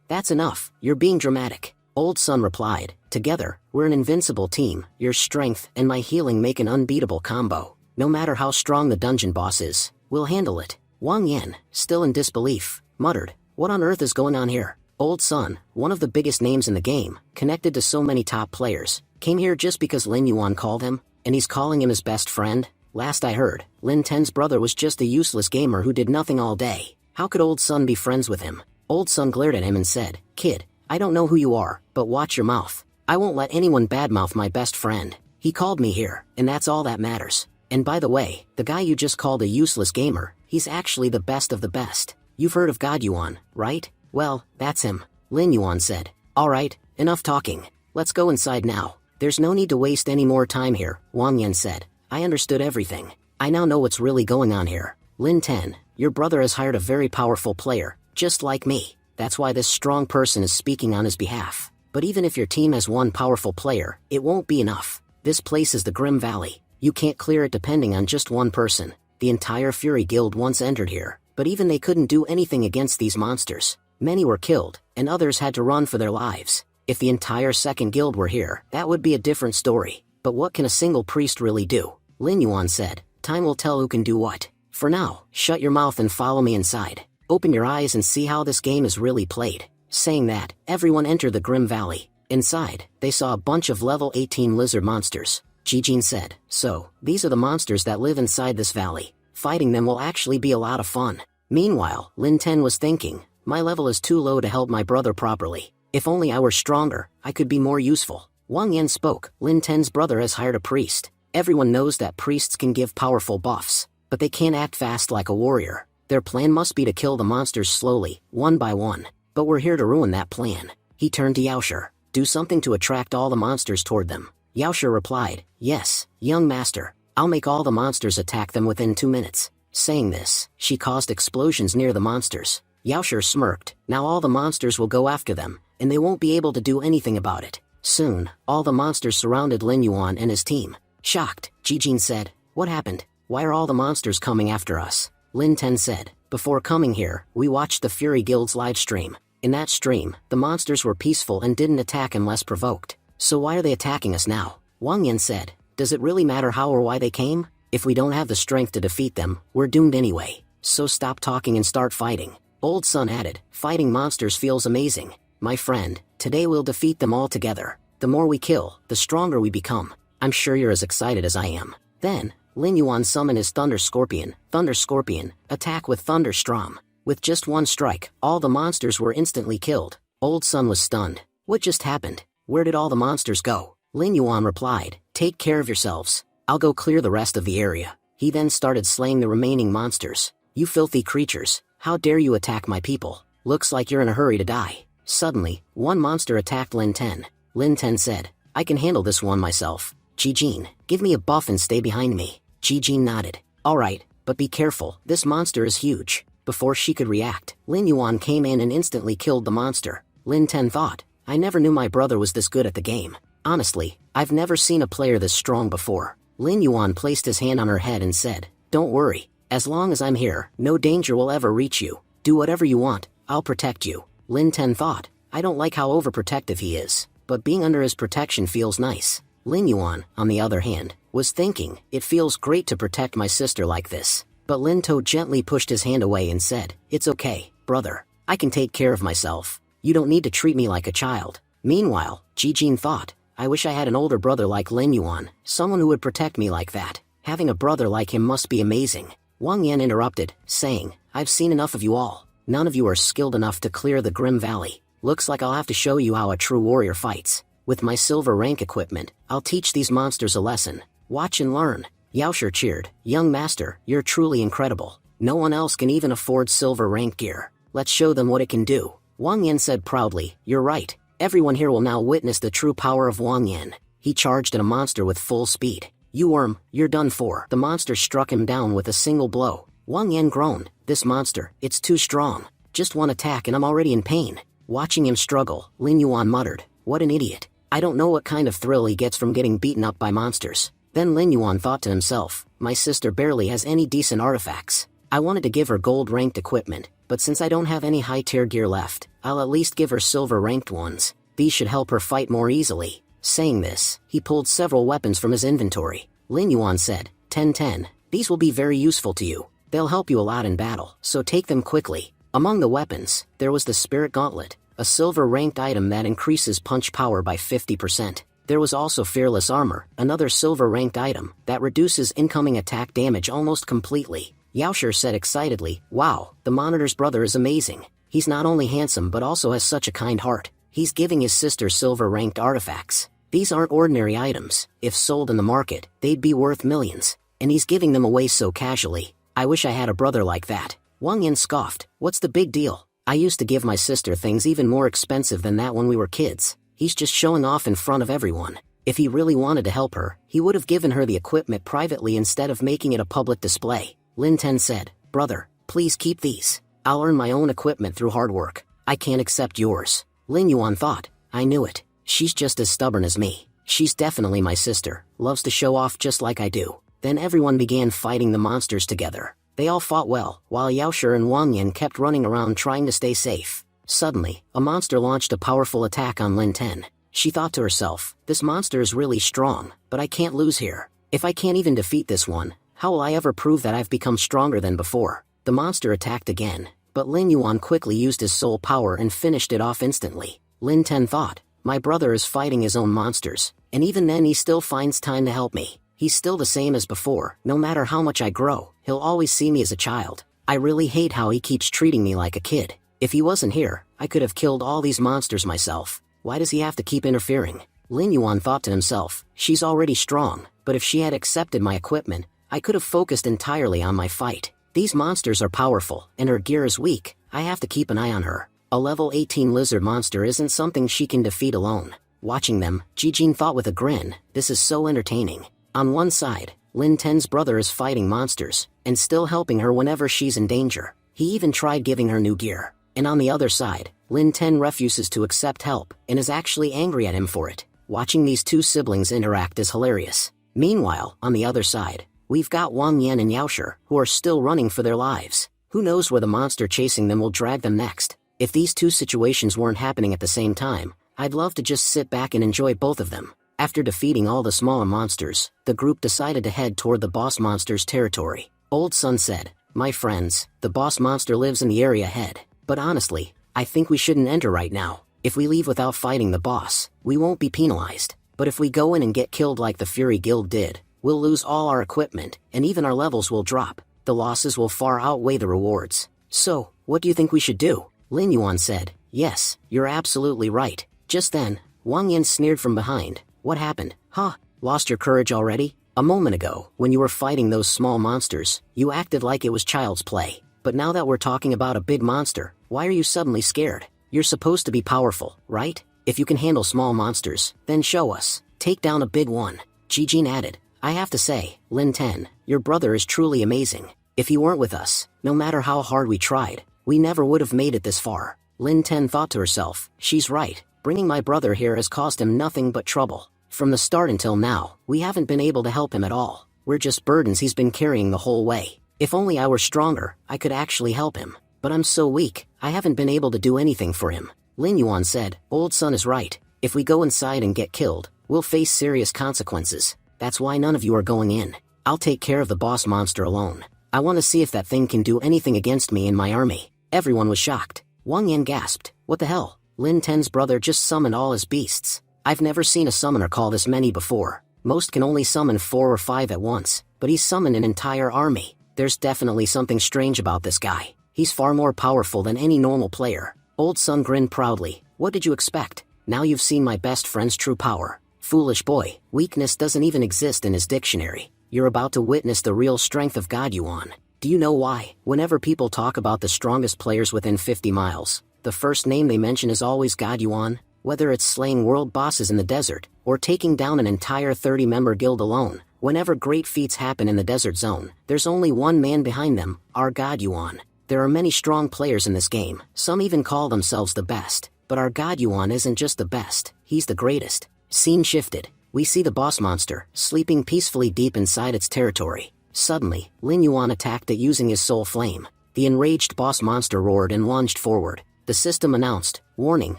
that's enough. You're being dramatic. Old Sun replied, together, we're an invincible team. Your strength and my healing make an unbeatable combo. No matter how strong the dungeon boss is, we'll handle it. Wang Yan, still in disbelief, muttered, what on earth is going on here? Old Sun, one of the biggest names in the game, connected to so many top players, came here just because Lin Yuan called him, and he's calling him his best friend? Last I heard, Lin Ten's brother was just a useless gamer who did nothing all day. How could Old Sun be friends with him? Old Sun glared at him and said, kid, I don't know who you are, but watch your mouth. I won't let anyone badmouth my best friend. He called me here, and that's all that matters. And by the way, the guy you just called a useless gamer, he's actually the best of the best. You've heard of God Yuan, right? Well, that's him. Lin Yuan said, alright, enough talking. Let's go inside now. There's no need to waste any more time here, Wang Yan said. I understood everything. I now know what's really going on here. Lin Ten, your brother has hired a very powerful player, just like me. That's why this strong person is speaking on his behalf. But even if your team has one powerful player, it won't be enough. This place is the Grim Valley. You can't clear it depending on just one person. The entire Fury Guild once entered here, but even they couldn't do anything against these monsters. Many were killed, and others had to run for their lives. If the entire second guild were here, that would be a different story. But what can a single priest really do? Lin Yuan said, time will tell who can do what. For now, shut your mouth and follow me inside. Open your eyes and see how this game is really played. Saying that, everyone entered the Grim Valley. Inside, they saw a bunch of level 18 lizard monsters. Jijin said, so, these are the monsters that live inside this valley. Fighting them will actually be a lot of fun. Meanwhile, Lin Ten was thinking, my level is too low to help my brother properly. If only I were stronger, I could be more useful. Wang Yan spoke, Lin Ten's brother has hired a priest. Everyone knows that priests can give powerful buffs, but they can't act fast like a warrior. Their plan must be to kill the monsters slowly, one by one. But we're here to ruin that plan. He turned to Yaoshe. Do something to attract all the monsters toward them. Yaoshe replied, yes, young master. I'll make all the monsters attack them within 2 minutes. Saying this, she caused explosions near the monsters. Yaoshe smirked, now all the monsters will go after them, and they won't be able to do anything about it. Soon, all the monsters surrounded Lin Yuan and his team. Shocked, Jijin said, what happened? Why are all the monsters coming after us? Lin Ten said, before coming here, we watched the Fury Guild's live stream. In that stream, the monsters were peaceful and didn't attack unless provoked. So why are they attacking us now? Wang Yan said, does it really matter how or why they came? If we don't have the strength to defeat them, we're doomed anyway. So stop talking and start fighting. Old Sun added, fighting monsters feels amazing. My friend, today we'll defeat them all together. The more we kill, the stronger we become. I'm sure you're as excited as I am. Then, Lin Yuan summoned his Thunder Scorpion, attack with Thunderstrom. With just one strike, all the monsters were instantly killed. Old Sun was stunned. What just happened? Where did all the monsters go? Lin Yuan replied, take care of yourselves. I'll go clear the rest of the area. He then started slaying the remaining monsters. You filthy creatures, how dare you attack my people? Looks like you're in a hurry to die. Suddenly, one monster attacked Lin Ten. Lin Ten said, I can handle this one myself. Jijin, give me a buff and stay behind me. Jijin nodded. Alright, but be careful, this monster is huge. Before she could react, Lin Yuan came in and instantly killed the monster. Lin Ten thought, I never knew my brother was this good at the game. Honestly, I've never seen a player this strong before. Lin Yuan placed his hand on her head and said, don't worry, as long as I'm here, no danger will ever reach you. Do whatever you want, I'll protect you. Lin Ten thought, I don't like how overprotective he is, but being under his protection feels nice. Lin Yuan, on the other hand, was thinking, it feels great to protect my sister like this. But Lin To gently pushed his hand away and said, it's okay, brother. I can take care of myself. You don't need to treat me like a child. Meanwhile, Jijin thought, I wish I had an older brother like Lin Yuan, someone who would protect me like that. Having a brother like him must be amazing. Wang Yan interrupted, saying, I've seen enough of you all. None of you are skilled enough to clear the Grim Valley. Looks like I'll have to show you how a true warrior fights. With my silver rank equipment, I'll teach these monsters a lesson. Watch and learn. Yaoshi cheered, young master, you're truly incredible. No one else can even afford silver rank gear. Let's show them what it can do. Wang Yan said proudly, you're right. Everyone here will now witness the true power of Wang Yan. He charged at a monster with full speed. You worm, you're done for. The monster struck him down with a single blow. Wang Yan groaned, this monster, it's too strong. Just one attack and I'm already in pain. Watching him struggle, Lin Yuan muttered, what an idiot. I don't know what kind of thrill he gets from getting beaten up by monsters. Then Lin Yuan thought to himself, my sister barely has any decent artifacts. I wanted to give her gold-ranked equipment, but since I don't have any high-tier gear left, I'll at least give her silver-ranked ones. These should help her fight more easily. Saying this, he pulled several weapons from his inventory. Lin Yuan said, 10-10, these will be very useful to you. They'll help you a lot in battle, so take them quickly. Among the weapons, there was the Spirit Gauntlet, a silver-ranked item that increases punch power by 50%. There was also Fearless Armor, another silver-ranked item, that reduces incoming attack damage almost completely. Yaoshi said excitedly, wow, the monitor's brother is amazing. He's not only handsome but also has such a kind heart. He's giving his sister silver-ranked artifacts. These aren't ordinary items. If sold in the market, they'd be worth millions. And he's giving them away so casually. I wish I had a brother like that. Wang Yan scoffed, what's the big deal? I used to give my sister things even more expensive than that when we were kids. He's just showing off in front of everyone. If he really wanted to help her, he would have given her the equipment privately instead of making it a public display. Lin Ten said, brother, please keep these. I'll earn my own equipment through hard work. I can't accept yours. Lin Yuan thought, I knew it. She's just as stubborn as me. She's definitely my sister, loves to show off just like I do. Then everyone began fighting the monsters together. They all fought well, while Yaoshi and Wang Yan kept running around trying to stay safe. Suddenly, a monster launched a powerful attack on Lin Ten. She thought to herself, this monster is really strong, but I can't lose here. If I can't even defeat this one, how will I ever prove that I've become stronger than before? The monster attacked again, but Lin Yuan quickly used his soul power and finished it off instantly. Lin Ten thought, my brother is fighting his own monsters, and even then he still finds time to help me. He's still the same as before, no matter how much I grow, he'll always see me as a child. I really hate how he keeps treating me like a kid. If he wasn't here, I could have killed all these monsters myself. Why does he have to keep interfering? Lin Yuan thought to himself, she's already strong, but if she had accepted my equipment, I could have focused entirely on my fight. These monsters are powerful, and her gear is weak. I have to keep an eye on her. A level 18 lizard monster isn't something she can defeat alone. Watching them, Jijin thought with a grin, this is so entertaining. On one side, Lin Ten's brother is fighting monsters, and still helping her whenever she's in danger. He even tried giving her new gear. And on the other side, Lin Ten refuses to accept help, and is actually angry at him for it. Watching these two siblings interact is hilarious. Meanwhile, on the other side, we've got Wang Yan and Yaoshi, who are still running for their lives. Who knows where the monster chasing them will drag them next? If these two situations weren't happening at the same time, I'd love to just sit back and enjoy both of them. After defeating all the smaller monsters, the group decided to head toward the boss monster's territory. Old Sun said, my friends, the boss monster lives in the area ahead. But honestly, I think we shouldn't enter right now. If we leave without fighting the boss, we won't be penalized. But if we go in and get killed like the Fury Guild did, we'll lose all our equipment, and even our levels will drop. The losses will far outweigh the rewards. So, what do you think we should do? Lin Yuan said, yes, you're absolutely right. Just then, Wang Yan sneered from behind. What happened? Huh? Lost your courage already? A moment ago, when you were fighting those small monsters, you acted like it was child's play. But now that we're talking about a big monster, why are you suddenly scared? You're supposed to be powerful, right? If you can handle small monsters, then show us. Take down a big one. Jijin added, I have to say, Lin Ten, your brother is truly amazing. If he weren't with us, no matter how hard we tried, we never would have made it this far. Lin Ten thought to herself, she's right, bringing my brother here has caused him nothing but trouble. From the start until now, we haven't been able to help him at all. We're just burdens he's been carrying the whole way. If only I were stronger, I could actually help him. But I'm so weak, I haven't been able to do anything for him. Lin Yuan said, old son is right. If we go inside and get killed, we'll face serious consequences. That's why none of you are going in. I'll take care of the boss monster alone. I want to see if that thing can do anything against me and my army. Everyone was shocked. Wang Yan gasped, what the hell? Lin Ten's brother just summoned all his beasts. I've never seen a summoner call this many before. Most can only summon 4 or 5 at once, but he's summoned an entire army. There's definitely something strange about this guy. He's far more powerful than any normal player. Old son grinned proudly. What did you expect? Now you've seen my best friend's true power. Foolish boy, weakness doesn't even exist in his dictionary. You're about to witness the real strength of God Yuan. Do you know why? Whenever people talk about the strongest players within 50 miles, the first name they mention is always God Yuan. Whether it's slaying world bosses in the desert, or taking down an entire 30-member guild alone, whenever great feats happen in the desert zone, there's only one man behind them, our God Yuan. There are many strong players in this game, some even call themselves the best, but our God Yuan isn't just the best, he's the greatest. Scene shifted. We see the boss monster, sleeping peacefully deep inside its territory. Suddenly, Lin Yuan attacked it using his soul flame. The enraged boss monster roared and lunged forward. The system announced, warning,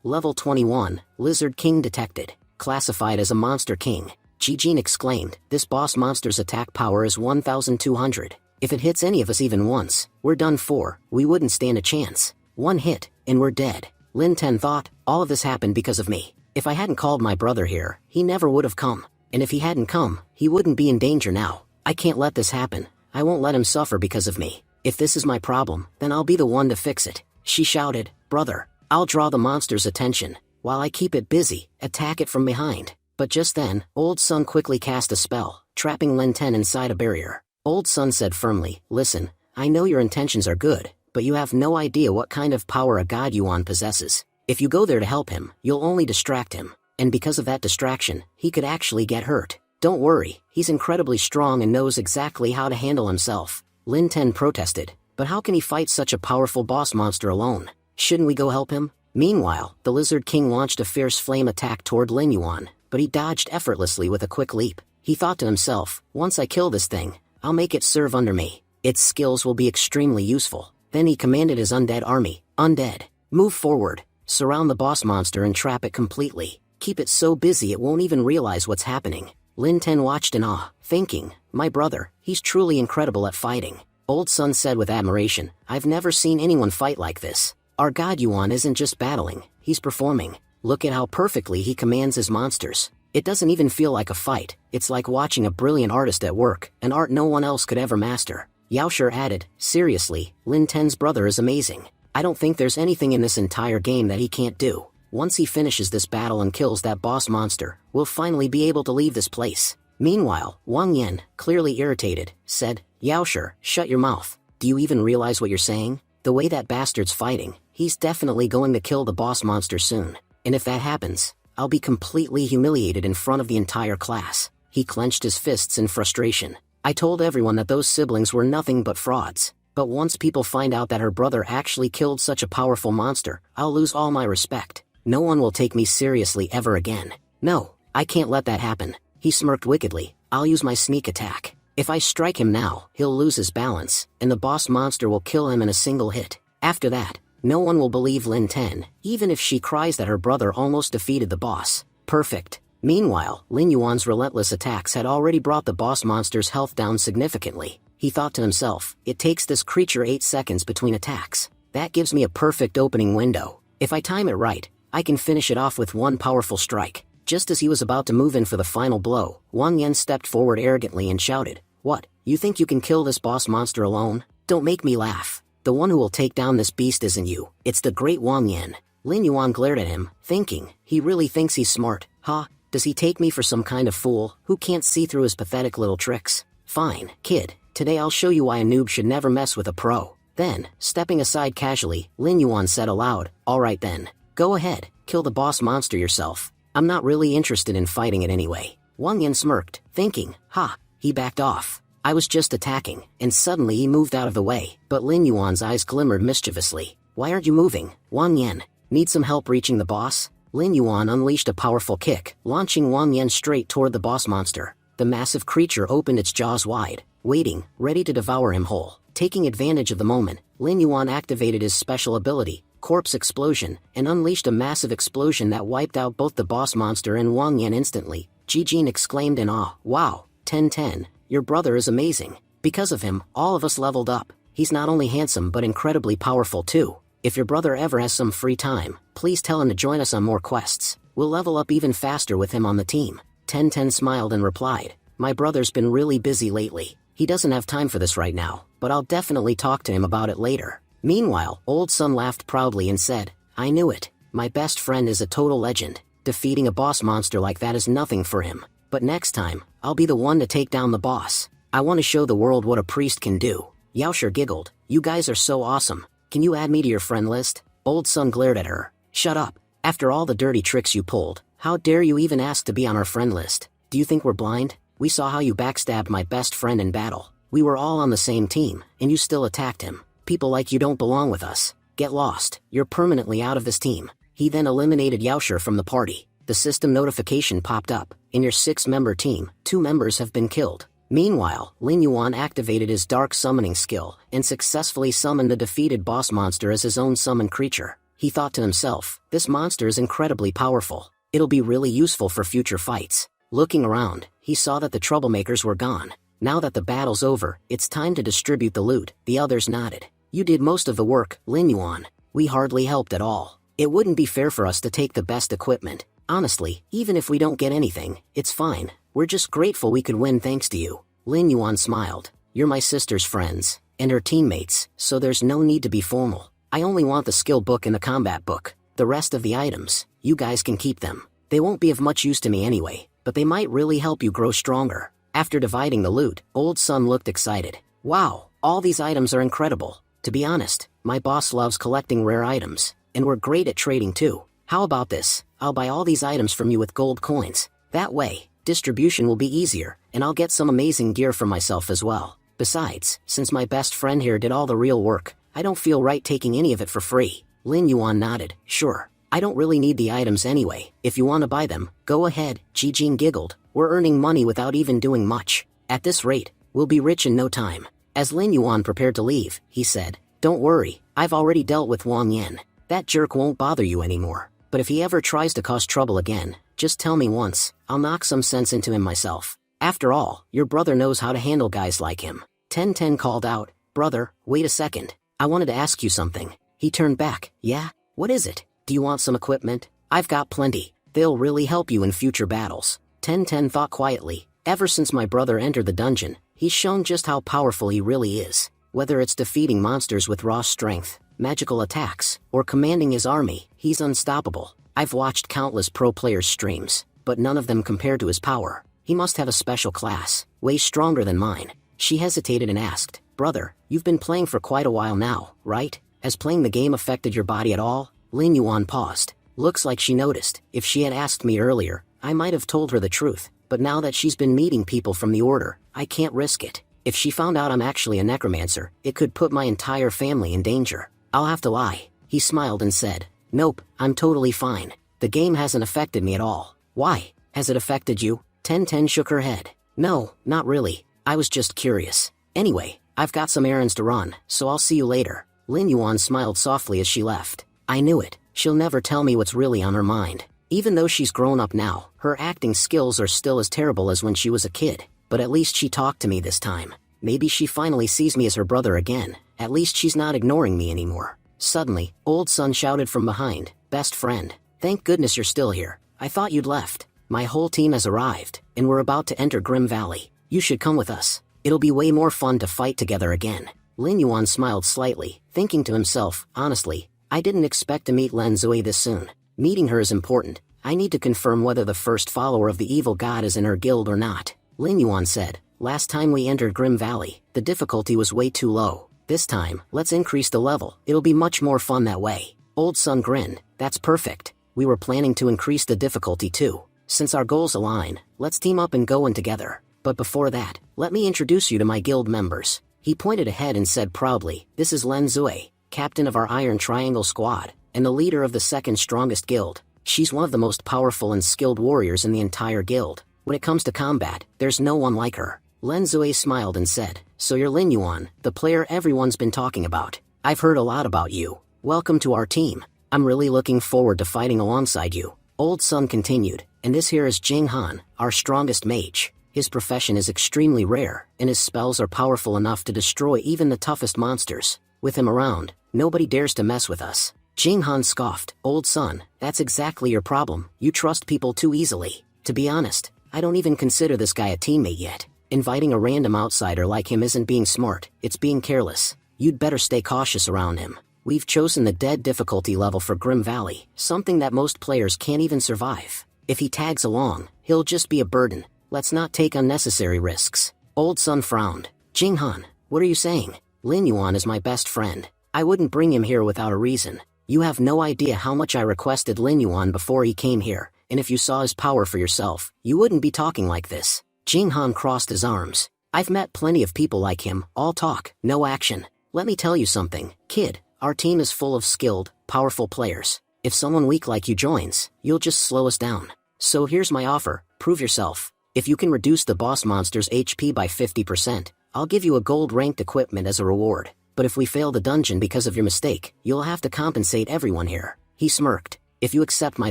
level 21, Lizard King detected. Classified as a monster king. Jijin exclaimed, this boss monster's attack power is 1,200. If it hits any of us even once, we're done for, we wouldn't stand a chance. One hit, and we're dead. Lin Ten thought, all of this happened because of me. If I hadn't called my brother here, he never would have come. And if he hadn't come, he wouldn't be in danger now. I can't let this happen. I won't let him suffer because of me. If this is my problem, then I'll be the one to fix it. She shouted, brother, I'll draw the monster's attention. While I keep it busy, attack it from behind. But just then, Old Sun quickly cast a spell, trapping Lin Ten inside a barrier. Old Sun said firmly, listen, I know your intentions are good, but you have no idea what kind of power a God Yuan possesses. If you go there to help him, you'll only distract him. And because of that distraction, he could actually get hurt. Don't worry, he's incredibly strong and knows exactly how to handle himself. Lin Ten protested, but how can he fight such a powerful boss monster alone? Shouldn't we go help him? Meanwhile, the Lizard King launched a fierce flame attack toward Lin Yuan, but he dodged effortlessly with a quick leap. He thought to himself, once I kill this thing, I'll make it serve under me. Its skills will be extremely useful. Then he commanded his undead army, undead, move forward, surround the boss monster and trap it completely. Keep it so busy it won't even realize what's happening. Lin Ten watched in awe, thinking, my brother, he's truly incredible at fighting. Old Sun said with admiration, I've never seen anyone fight like this. Our God Yuan isn't just battling, he's performing. Look at how perfectly he commands his monsters. It doesn't even feel like a fight, it's like watching a brilliant artist at work, an art no one else could ever master. Yaoshi added, seriously, Lin Ten's brother is amazing. I don't think there's anything in this entire game that he can't do. Once he finishes this battle and kills that boss monster, we'll finally be able to leave this place. Meanwhile, Wang Yan, clearly irritated, said, Yaoshi, shut your mouth. Do you even realize what you're saying? The way that bastard's fighting, he's definitely going to kill the boss monster soon. And if that happens, I'll be completely humiliated in front of the entire class. He clenched his fists in frustration. I told everyone that those siblings were nothing but frauds. But once people find out that her brother actually killed such a powerful monster, I'll lose all my respect. No one will take me seriously ever again. No, I can't let that happen. He smirked wickedly. I'll use my sneak attack. If I strike him now, he'll lose his balance, and the boss monster will kill him in a single hit. After that, no one will believe Lin Ten, even if she cries that her brother almost defeated the boss. Perfect. Meanwhile, Lin Yuan's relentless attacks had already brought the boss monster's health down significantly. He thought to himself, it takes this creature 8 seconds between attacks. That gives me a perfect opening window. If I time it right, I can finish it off with one powerful strike. Just as he was about to move in for the final blow, Wang Yan stepped forward arrogantly and shouted, what, you think you can kill this boss monster alone? Don't make me laugh. The one who will take down this beast isn't you, it's the great Wang Yan. Lin Yuan glared at him, thinking, he really thinks he's smart, huh? Does he take me for some kind of fool, who can't see through his pathetic little tricks? Fine, kid, today I'll show you why a noob should never mess with a pro. Then, stepping aside casually, Lin Yuan said aloud, alright then, go ahead, kill the boss monster yourself. I'm not really interested in fighting it anyway. Wang Yan smirked, thinking, ha, he backed off. I was just attacking, and suddenly he moved out of the way, but Lin Yuan's eyes glimmered mischievously. Why aren't you moving, Wang Yan? Need some help reaching the boss? Lin Yuan unleashed a powerful kick, launching Wang Yan straight toward the boss monster. The massive creature opened its jaws wide, waiting, ready to devour him whole. Taking advantage of the moment, Lin Yuan activated his special ability, Corpse Explosion, and unleashed a massive explosion that wiped out both the boss monster and Wang Yan instantly. Ji Jin exclaimed in awe, wow, 10-10, your brother is amazing. Because of him, all of us leveled up. He's not only handsome but incredibly powerful too. If your brother ever has some free time, please tell him to join us on more quests. We'll level up even faster with him on the team. 10-10 smiled and replied, my brother's been really busy lately. He doesn't have time for this right now, but I'll definitely talk to him about it later. Meanwhile, Old Sun laughed proudly and said, I knew it. My best friend is a total legend. Defeating a boss monster like that is nothing for him. But next time, I'll be the one to take down the boss. I want to show the world what a priest can do. Yaosher giggled, you guys are so awesome. Can you add me to your friend list? Old Sun glared at her. Shut up. After all the dirty tricks you pulled, how dare you even ask to be on our friend list? Do you think we're blind? We saw how you backstabbed my best friend in battle. We were all on the same team, and you still attacked him. People like you don't belong with us. Get lost. You're permanently out of this team. He then eliminated Yaosher from the party. The system notification popped up. In your 6-member team, 2 members have been killed. Meanwhile, Lin Yuan activated his dark summoning skill and successfully summoned the defeated boss monster as his own summoned creature. He thought to himself, this monster is incredibly powerful. It'll be really useful for future fights. Looking around, he saw that the troublemakers were gone. Now that the battle's over, it's time to distribute the loot. The others nodded. You did most of the work, Lin Yuan. We hardly helped at all. It wouldn't be fair for us to take the best equipment. Honestly, even if we don't get anything, it's fine. We're just grateful we could win thanks to you. Lin Yuan smiled. You're my sister's friends, and her teammates, so there's no need to be formal. I only want the skill book and the combat book. The rest of the items, you guys can keep them. They won't be of much use to me anyway, but they might really help you grow stronger. After dividing the loot, Old Sun looked excited. Wow, all these items are incredible. To be honest, my boss loves collecting rare items, and we're great at trading too. How about this? I'll buy all these items from you with gold coins. That way, distribution will be easier, and I'll get some amazing gear for myself as well. Besides, since my best friend here did all the real work, I don't feel right taking any of it for free. Lin Yuan nodded. Sure. I don't really need the items anyway. If you want to buy them, go ahead. Ji Jin giggled. We're earning money without even doing much. At this rate, we'll be rich in no time. As Lin Yuan prepared to leave, he said, don't worry, I've already dealt with Wang Yan. That jerk won't bother you anymore. But if he ever tries to cause trouble again, just tell me once. I'll knock some sense into him myself. After all, your brother knows how to handle guys like him. 10-10 called out, brother, wait a second. I wanted to ask you something. He turned back. Yeah? What is it? Do you want some equipment? I've got plenty. They'll really help you in future battles. 10-10 thought quietly. Ever since my brother entered the dungeon, he's shown just how powerful he really is. Whether it's defeating monsters with raw strength, magical attacks, or commanding his army, he's unstoppable. I've watched countless pro players' streams, but none of them compare to his power. He must have a special class, way stronger than mine. She hesitated and asked, brother, you've been playing for quite a while now, right? Has playing the game affected your body at all? Lin Yuan paused. Looks like she noticed. If she had asked me earlier, I might have told her the truth, but now that she's been meeting people from the order, I can't risk it. If she found out I'm actually a necromancer, it could put my entire family in danger. I'll have to lie. He smiled and said, nope, I'm totally fine. The game hasn't affected me at all. Why? Has it affected you? 10-10 shook her head. No, not really. I was just curious. Anyway, I've got some errands to run, so I'll see you later. Lin Yuan smiled softly as she left. I knew it. She'll never tell me what's really on her mind. Even though she's grown up now, her acting skills are still as terrible as when she was a kid. But at least she talked to me this time. Maybe she finally sees me as her brother again. At least she's not ignoring me anymore. Suddenly, Old Sun shouted from behind, best friend. Thank goodness you're still here. I thought you'd left. My whole team has arrived, and we're about to enter Grim Valley. You should come with us. It'll be way more fun to fight together again. Lin Yuan smiled slightly, thinking to himself, honestly, I didn't expect to meet Len Zui this soon. Meeting her is important. I need to confirm whether the first follower of the evil god is in her guild or not. Lin Yuan said, last time we entered Grim Valley, the difficulty was way too low. This time, let's increase the level. It'll be much more fun that way. Old Sun grinned. That's perfect. We were planning to increase the difficulty too. Since our goals align, let's team up and go in together. But before that, let me introduce you to my guild members. He pointed ahead and said proudly, this is Len Zui, captain of our Iron Triangle squad, and the leader of the second strongest guild. She's one of the most powerful and skilled warriors in the entire guild. When it comes to combat, there's no one like her. Len Zui smiled and said, so you're Lin Yuan, the player everyone's been talking about. I've heard a lot about you. Welcome to our team. I'm really looking forward to fighting alongside you. Old Sun continued, and this here is Jing Han, our strongest mage. His profession is extremely rare, and his spells are powerful enough to destroy even the toughest monsters. With him around, nobody dares to mess with us. Jing Han scoffed, Old Sun, that's exactly your problem. You trust people too easily. To be honest, I don't even consider this guy a teammate yet. Inviting a random outsider like him isn't being smart, it's being careless. You'd better stay cautious around him. We've chosen the dead difficulty level for Grim Valley, something that most players can't even survive. If he tags along, he'll just be a burden. Let's not take unnecessary risks. Old Sun frowned. Jing Han, what are you saying? Lin Yuan is my best friend. I wouldn't bring him here without a reason. You have no idea how much I requested Lin Yuan before he came here, and if you saw his power for yourself, you wouldn't be talking like this. Jing Han crossed his arms. I've met plenty of people like him, all talk, no action. Let me tell you something, kid, our team is full of skilled, powerful players. If someone weak like you joins, you'll just slow us down. So here's my offer, prove yourself. If you can reduce the boss monster's HP by 50%, I'll give you a gold-ranked equipment as a reward. But if we fail the dungeon because of your mistake, you'll have to compensate everyone here. He smirked. If you accept my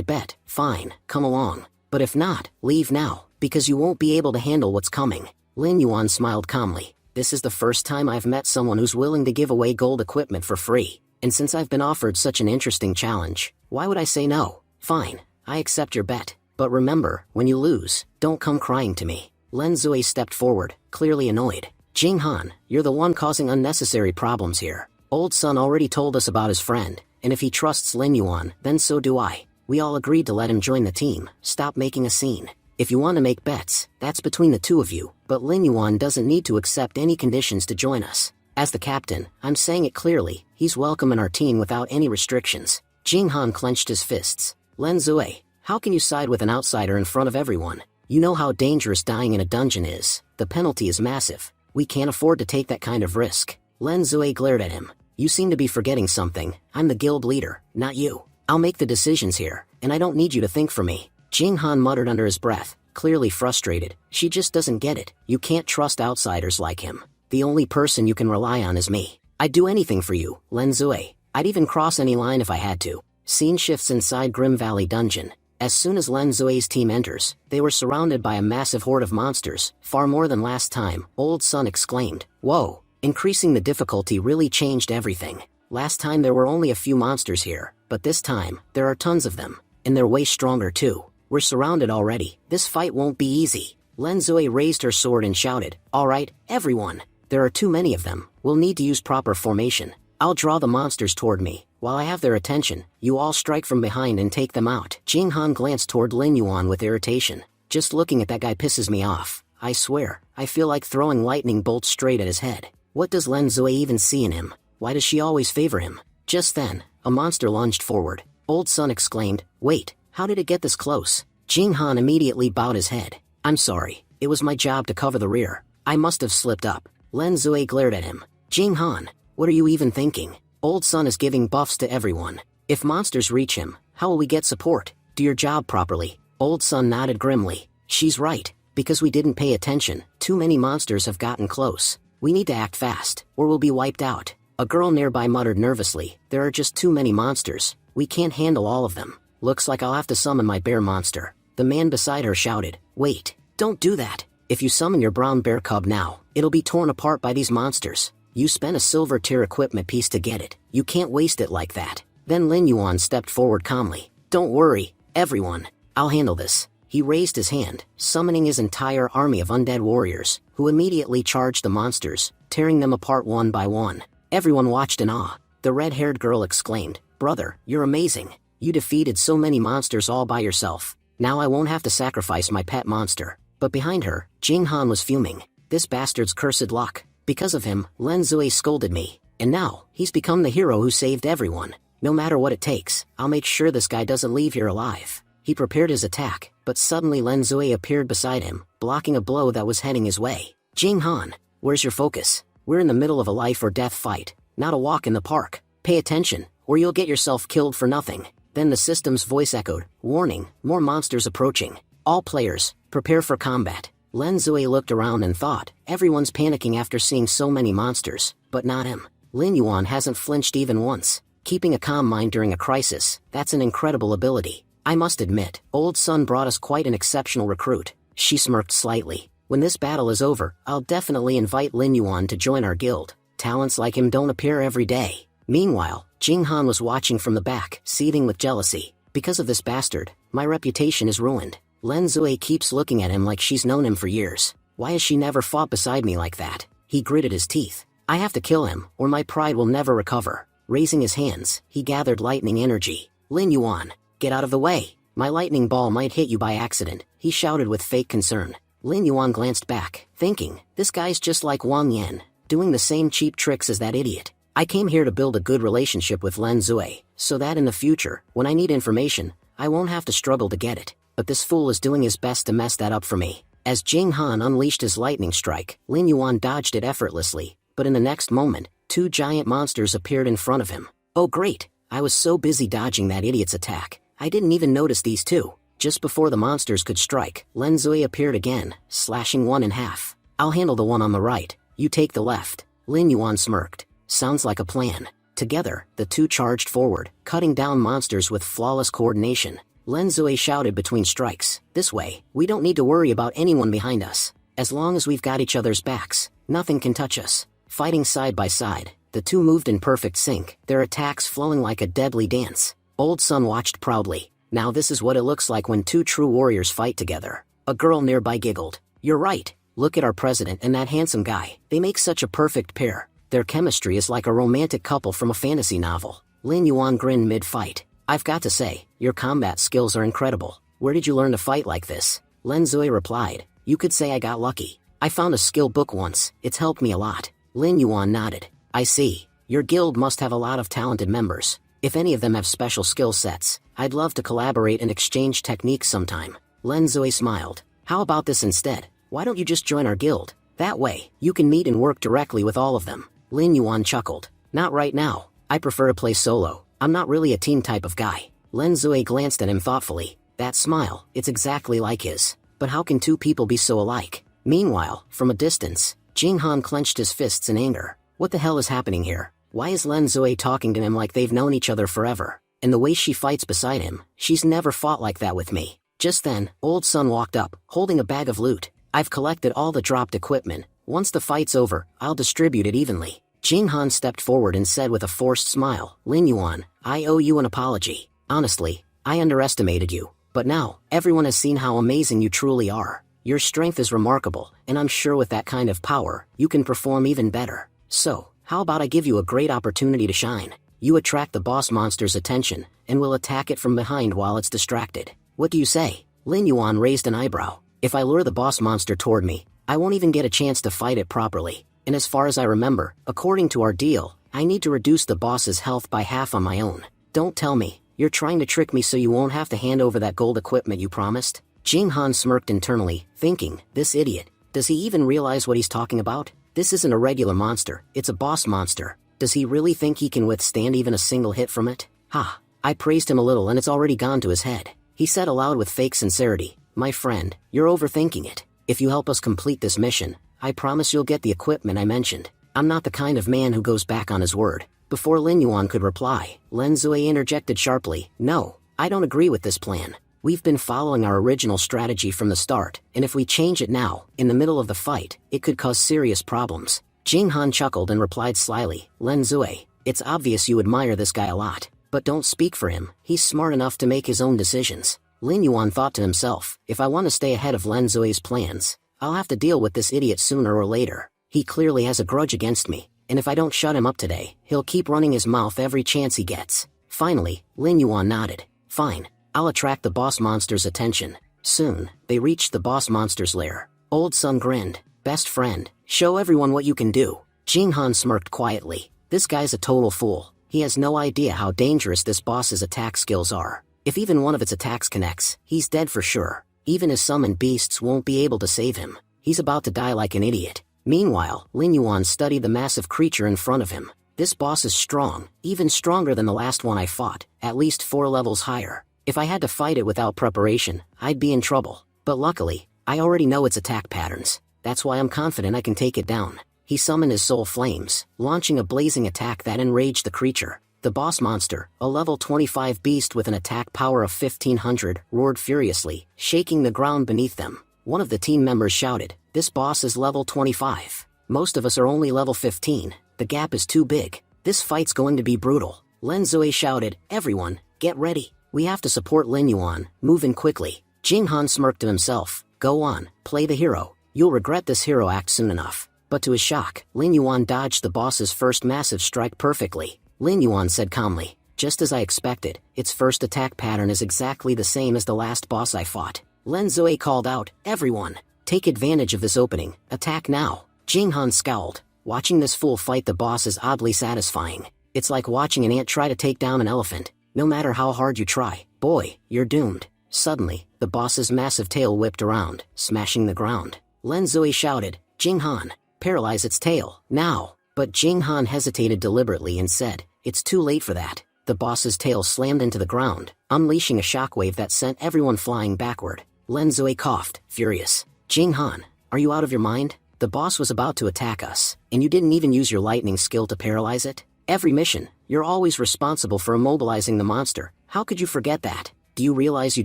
bet, fine, come along. But if not, leave now, because you won't be able to handle what's coming. Lin Yuan smiled calmly. This is the first time I've met someone who's willing to give away gold equipment for free. And since I've been offered such an interesting challenge, why would I say no? Fine, I accept your bet. But remember, when you lose, don't come crying to me. Len Zui stepped forward, clearly annoyed. Jing Han, you're the one causing unnecessary problems here. Old Sun already told us about his friend, and if he trusts Lin Yuan, then so do I. We all agreed to let him join the team. Stop making a scene. If you want to make bets, that's between the two of you, but Lin Yuan doesn't need to accept any conditions to join us. As the captain, I'm saying it clearly, he's welcome in our team without any restrictions. Jing Han clenched his fists. Len Zui, how can you side with an outsider in front of everyone? You know how dangerous dying in a dungeon is. The penalty is massive. We can't afford to take that kind of risk. Len Zui glared at him. You seem to be forgetting something. I'm the guild leader, not you. I'll make the decisions here, and I don't need you to think for me. Jing Han muttered under his breath, clearly frustrated. She just doesn't get it. You can't trust outsiders like him. The only person you can rely on is me. I'd do anything for you, Len Zui. I'd even cross any line if I had to. Scene shifts inside Grim Valley Dungeon. As soon as Len Zui's team enters, they were surrounded by a massive horde of monsters, far more than last time. Old Sun exclaimed, whoa, increasing the difficulty really changed everything. Last time there were only a few monsters here, but this time, there are tons of them, and they're way stronger too. We're surrounded already, this fight won't be easy. Len Zui raised her sword and shouted, alright, everyone. There are too many of them, we'll need to use proper formation. I'll draw the monsters toward me. While I have their attention, you all strike from behind and take them out. Jing Han glanced toward Lin Yuan with irritation. Just looking at that guy pisses me off. I swear, I feel like throwing lightning bolts straight at his head. What does Len Zui even see in him? Why does she always favor him? Just then, a monster lunged forward. Old Sun exclaimed, wait, how did it get this close? Jing Han immediately bowed his head. I'm sorry, it was my job to cover the rear. I must have slipped up. Len Zui glared at him. Jing Han, what are you even thinking? Old Sun is giving buffs to everyone. If monsters reach him, how will we get support? Do your job properly. Old Sun nodded grimly. She's right, because we didn't pay attention. Too many monsters have gotten close. We need to act fast, or we'll be wiped out. A girl nearby muttered nervously, there are just too many monsters. We can't handle all of them. Looks like I'll have to summon my bear monster. The man beside her shouted, wait, don't do that. If you summon your brown bear cub now, it'll be torn apart by these monsters. You spent a silver tier equipment piece to get it. You can't waste it like that. Then Lin Yuan stepped forward calmly. Don't worry, everyone. I'll handle this. He raised his hand, summoning his entire army of undead warriors, who immediately charged the monsters, tearing them apart one by one. Everyone watched in awe. The red-haired girl exclaimed, brother, you're amazing. You defeated so many monsters all by yourself. Now I won't have to sacrifice my pet monster. But behind her, Jing Han was fuming. This bastard's cursed luck. Because of him, Len Zui scolded me. And now, he's become the hero who saved everyone. No matter what it takes, I'll make sure this guy doesn't leave here alive. He prepared his attack, but but suddenly Lin Zui appeared beside him, blocking a blow that was heading his way. Jing Han, where's your focus? We're in the middle of a life or death fight, not a walk in the park. Pay attention, or you'll get yourself killed for nothing. Then the system's voice echoed, warning, more monsters approaching. All players, prepare for combat. Lin Zui looked around and thought, everyone's panicking after seeing so many monsters, but not him. Lin Yuan hasn't flinched even once. Keeping a calm mind during a crisis, that's an incredible ability. I must admit, Old Sun brought us quite an exceptional recruit. She smirked slightly. When this battle is over, I'll definitely invite Lin Yuan to join our guild. Talents like him don't appear every day. Meanwhile, Jing Han was watching from the back, seething with jealousy. Because of this bastard, my reputation is ruined. Lin Zui keeps looking at him like she's known him for years. Why has she never fought beside me like that? He gritted his teeth. I have to kill him, or my pride will never recover. Raising his hands, he gathered lightning energy. Lin Yuan, get out of the way. My lightning ball might hit you by accident, he shouted with fake concern. Lin Yuan glanced back, thinking, this guy's just like Wang Yan, doing the same cheap tricks as that idiot. I came here to build a good relationship with Lin Zui, so that in the future, when I need information, I won't have to struggle to get it. But this fool is doing his best to mess that up for me. As Jing Han unleashed his lightning strike, Lin Yuan dodged it effortlessly, but in the next moment, two giant monsters appeared in front of him. Oh great, I was so busy dodging that idiot's attack, I didn't even notice these two. Just before the monsters could strike, Lin Zui appeared again, slashing one in half. I'll handle the one on the right, you take the left. Lin Yuan smirked. Sounds like a plan. Together, the two charged forward, cutting down monsters with flawless coordination. Lin Zui shouted between strikes, this way, we don't need to worry about anyone behind us. As long as we've got each other's backs, nothing can touch us. Fighting side by side, the two moved in perfect sync, their attacks flowing like a deadly dance. Old Sun watched proudly. Now this is what it looks like when two true warriors fight together. A girl nearby giggled. You're right, look at our president and that handsome guy, they make such a perfect pair. Their chemistry is like a romantic couple from a fantasy novel. Lin Yuan grinned mid-fight. I've got to say, your combat skills are incredible. Where did you learn to fight like this? Lin Zui replied, you could say I got lucky. I found a skill book once, it's helped me a lot. Lin Yuan nodded. I see. Your guild must have a lot of talented members. If any of them have special skill sets, I'd love to collaborate and exchange techniques sometime. Lin Zui smiled. How about this instead? Why don't you just join our guild? That way, you can meet and work directly with all of them. Lin Yuan chuckled. Not right now. I prefer to play solo. I'm not really a team type of guy. Lin Zui glanced at him thoughtfully. That smile, it's exactly like his. But how can two people be so alike? Meanwhile, from a distance, Jing Han clenched his fists in anger. What the hell is happening here? Why is Lin Zui talking to him like they've known each other forever? And the way she fights beside him, she's never fought like that with me. Just then, Old Sun walked up, holding a bag of loot. I've collected all the dropped equipment. Once the fight's over, I'll distribute it evenly. Jing Han stepped forward and said with a forced smile, Lin Yuan, I owe you an apology. Honestly, I underestimated you. But now, everyone has seen how amazing you truly are. Your strength is remarkable, and I'm sure with that kind of power, you can perform even better. So, how about I give you a great opportunity to shine? You attract the boss monster's attention, and will attack it from behind while it's distracted. What do you say? Lin Yuan raised an eyebrow. If I lure the boss monster toward me, I won't even get a chance to fight it properly. And as far as I remember, according to our deal, I need to reduce the boss's health by half on my own. Don't tell me, you're trying to trick me so you won't have to hand over that gold equipment you promised? Jing Han smirked internally, thinking, this idiot, does he even realize what he's talking about? This isn't a regular monster, it's a boss monster. Does he really think he can withstand even a single hit from it? Ha! I praised him a little and it's already gone to his head. He said aloud with fake sincerity, my friend, you're overthinking it. If you help us complete this mission, I promise you'll get the equipment I mentioned. I'm not the kind of man who goes back on his word. Before Lin Yuan could reply, Lin Zui interjected sharply, no, I don't agree with this plan. We've been following our original strategy from the start, and if we change it now, in the middle of the fight, it could cause serious problems. Jing Han chuckled and replied slyly, Lin Zui, it's obvious you admire this guy a lot, but don't speak for him, he's smart enough to make his own decisions. Lin Yuan thought to himself, if I want to stay ahead of Lin Zui's plans, I'll have to deal with this idiot sooner or later. He clearly has a grudge against me, and if I don't shut him up today, he'll keep running his mouth every chance he gets. Finally, Lin Yuan nodded. Fine, I'll attract the boss monster's attention. Soon, they reached the boss monster's lair. Old Sun grinned. Best friend, show everyone what you can do. Jing Han smirked quietly. This guy's a total fool. He has no idea how dangerous this boss's attack skills are. If even one of its attacks connects, he's dead for sure. Even his summoned beasts won't be able to save him. He's about to die like an idiot. Meanwhile, Lin Yuan studied the massive creature in front of him. This boss is strong, even stronger than the last one I fought, at least 4 levels higher. If I had to fight it without preparation, I'd be in trouble. But luckily, I already know its attack patterns. That's why I'm confident I can take it down. He summoned his soul flames, launching a blazing attack that enraged the creature. The boss monster, a level 25 beast with an attack power of 1500, roared furiously, shaking the ground beneath them. One of the team members shouted, "This boss is level 25. Most of us are only level 15. The gap is too big. This fight's going to be brutal." Lin Zui shouted, "Everyone, get ready. We have to support Lin Yuan, move in quickly." Jing Han smirked to himself, "Go on, play the hero. You'll regret this hero act soon enough." But to his shock, Lin Yuan dodged the boss's first massive strike perfectly. Lin Yuan said calmly, "Just as I expected, its first attack pattern is exactly the same as the last boss I fought." Lin Zui called out, "Everyone, take advantage of this opening, attack now." Jing Han scowled. Watching this fool fight the boss is oddly satisfying. It's like watching an ant try to take down an elephant. No matter how hard you try, boy, you're doomed. Suddenly, the boss's massive tail whipped around, smashing the ground. Lin Zui shouted, "Jing Han, paralyze its tail, now." But Jing Han hesitated deliberately and said, "It's too late for that." The boss's tail slammed into the ground, unleashing a shockwave that sent everyone flying backward. Lin Zui coughed, furious. "Jing Han, are you out of your mind? The boss was about to attack us, and you didn't even use your lightning skill to paralyze it? Every mission, you're always responsible for immobilizing the monster. How could you forget that? Do you realize you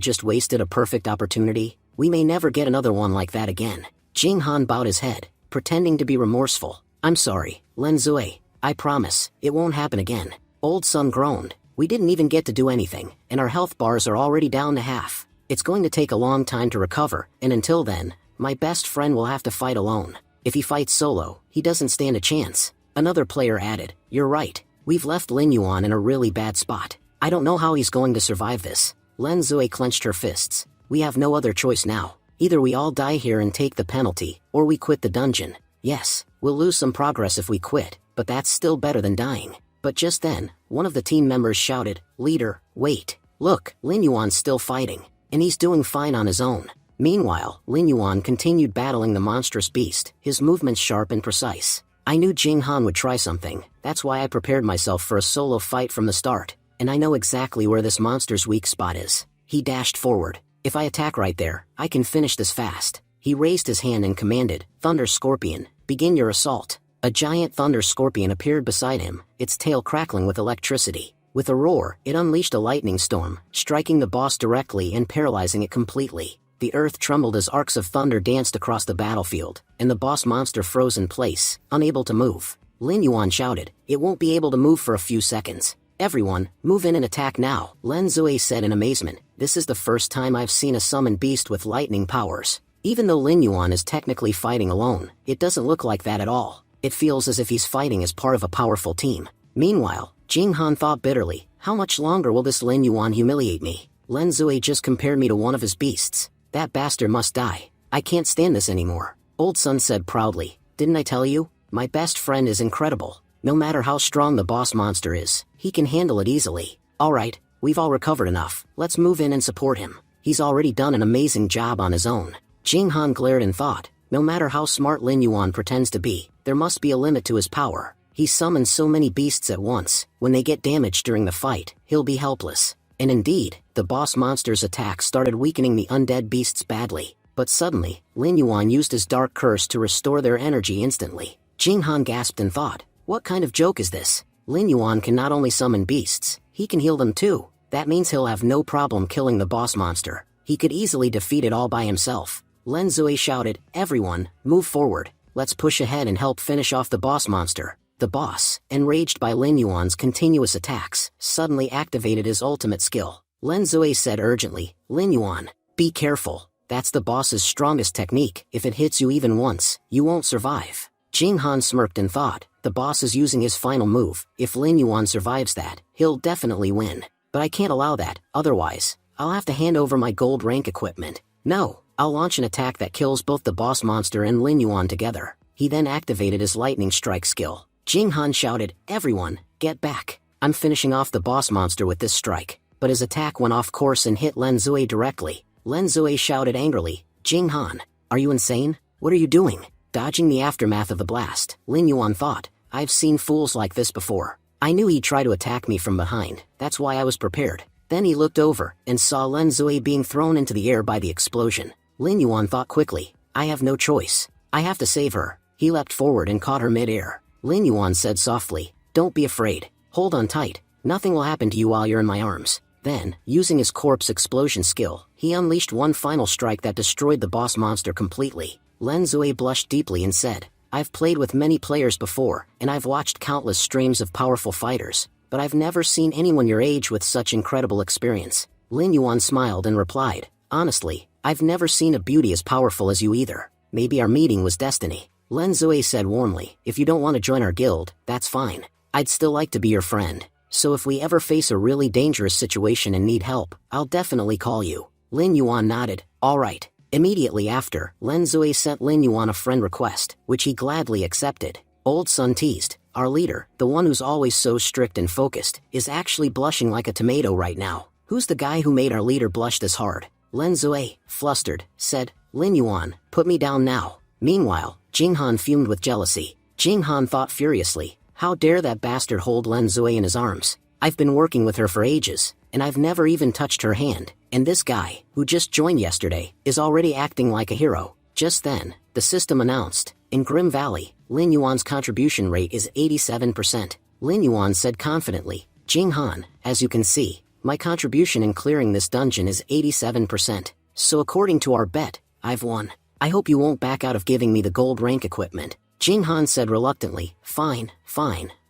just wasted a perfect opportunity? We may never get another one like that again." Jing Han bowed his head, pretending to be remorseful. "I'm sorry, Lin Zui. I promise, it won't happen again." Old Sun groaned. "We didn't even get to do anything, and our health bars are already down to half. It's going to take a long time to recover, and until then, my best friend will have to fight alone. If he fights solo, he doesn't stand a chance." Another player added, "You're right. We've left Lin Yuan in a really bad spot. I don't know how he's going to survive this." Lin Zui clenched her fists. "We have no other choice now. Either we all die here and take the penalty, or we quit the dungeon. Yes, we'll lose some progress if we quit, but that's still better than dying." But just then, one of the team members shouted, "Leader, wait. Look, Lin Yuan's still fighting, and he's doing fine on his own." Meanwhile, Lin Yuan continued battling the monstrous beast, his movements sharp and precise. "I knew Jing Han would try something. That's why I prepared myself for a solo fight from the start, and I know exactly where this monster's weak spot is." He dashed forward. "If I attack right there, I can finish this fast." He raised his hand and commanded, "Thunder Scorpion, begin your assault." A giant thunder scorpion appeared beside him, its tail crackling with electricity. With a roar, it unleashed a lightning storm, striking the boss directly and paralyzing it completely. The earth trembled as arcs of thunder danced across the battlefield, and the boss monster froze in place, unable to move. Lin Yuan shouted, "It won't be able to move for a few seconds. Everyone, move in and attack now." Lin Zui said in amazement, "This is the first time I've seen a summoned beast with lightning powers." Even though Lin Yuan is technically fighting alone, it doesn't look like that at all. It feels as if he's fighting as part of a powerful team. Meanwhile, Jing Han thought bitterly, "How much longer will this Lin Yuan humiliate me? Lin Zui just compared me to one of his beasts. That bastard must die. I can't stand this anymore." Old Sun said proudly, "Didn't I tell you? My best friend is incredible. No matter how strong the boss monster is, he can handle it easily. Alright, we've all recovered enough. Let's move in and support him. He's already done an amazing job on his own." Jing Han glared and thought, no matter how smart Lin Yuan pretends to be, there must be a limit to his power. He summons so many beasts at once. When they get damaged during the fight, he'll be helpless. And indeed, the boss monster's attack started weakening the undead beasts badly. But suddenly, Lin Yuan used his dark curse to restore their energy instantly. Jing Han gasped and thought, what kind of joke is this? Lin Yuan can not only summon beasts, he can heal them too. That means he'll have no problem killing the boss monster. He could easily defeat it all by himself. Lin Zui shouted, "Everyone, move forward. Let's push ahead and help finish off the boss monster." The boss, enraged by Lin Yuan's continuous attacks, suddenly activated his ultimate skill. Lin Zui said urgently, "Lin Yuan, be careful. That's the boss's strongest technique. If it hits you even once, you won't survive." Jing Han smirked and thought, the boss is using his final move. If Lin Yuan survives that, he'll definitely win. But I can't allow that, otherwise, I'll have to hand over my gold rank equipment. No, I'll launch an attack that kills both the boss monster and Lin Yuan together. He then activated his lightning strike skill. Jing Han shouted, "Everyone, get back. I'm finishing off the boss monster with this strike." But his attack went off course and hit Lin Zui directly. Lin Zui shouted angrily, Jing Han, are you insane? What are you doing? Dodging the aftermath of the blast, Lin Yuan thought, I've seen fools like this before. I knew he'd try to attack me from behind, that's why I was prepared. Then he looked over and saw Lin Zui being thrown into the air by the explosion. Lin Yuan thought quickly, I have no choice. I have to save her. He leapt forward and caught her mid-air. Lin Yuan said softly, don't be afraid. Hold on tight. Nothing will happen to you while you're in my arms. Then, using his corpse explosion skill, he unleashed one final strike that destroyed the boss monster completely. Lin Zui blushed deeply and said, I've played with many players before, and I've watched countless streams of powerful fighters, but I've never seen anyone your age with such incredible experience. Lin Yuan smiled and replied, honestly, I've never seen a beauty as powerful as you either. Maybe our meeting was destiny. Lin Zui said warmly, if you don't want to join our guild, that's fine. I'd still like to be your friend. So if we ever face a really dangerous situation and need help, I'll definitely call you. Lin Yuan nodded, alright. Immediately after, Lin Zui sent Lin Yuan a friend request, which he gladly accepted. Old Sun teased, our leader, the one who's always so strict and focused, is actually blushing like a tomato right now. Who's the guy who made our leader blush this hard? Lin Zui, flustered, said, Lin Yuan, put me down now. Meanwhile, Jing Han fumed with jealousy. Jing Han thought furiously, how dare that bastard hold Lin Zui in his arms? I've been working with her for ages, and I've never even touched her hand, and this guy, who just joined yesterday, is already acting like a hero. Just then, the system announced, in Grim Valley, Lin Yuan's contribution rate is 87%. Lin Yuan said confidently, Jing Han, as you can see, my contribution in clearing this dungeon is 87%. So according to our bet, I've won. I hope you won't back out of giving me the gold rank equipment. Jing Han said reluctantly, fine,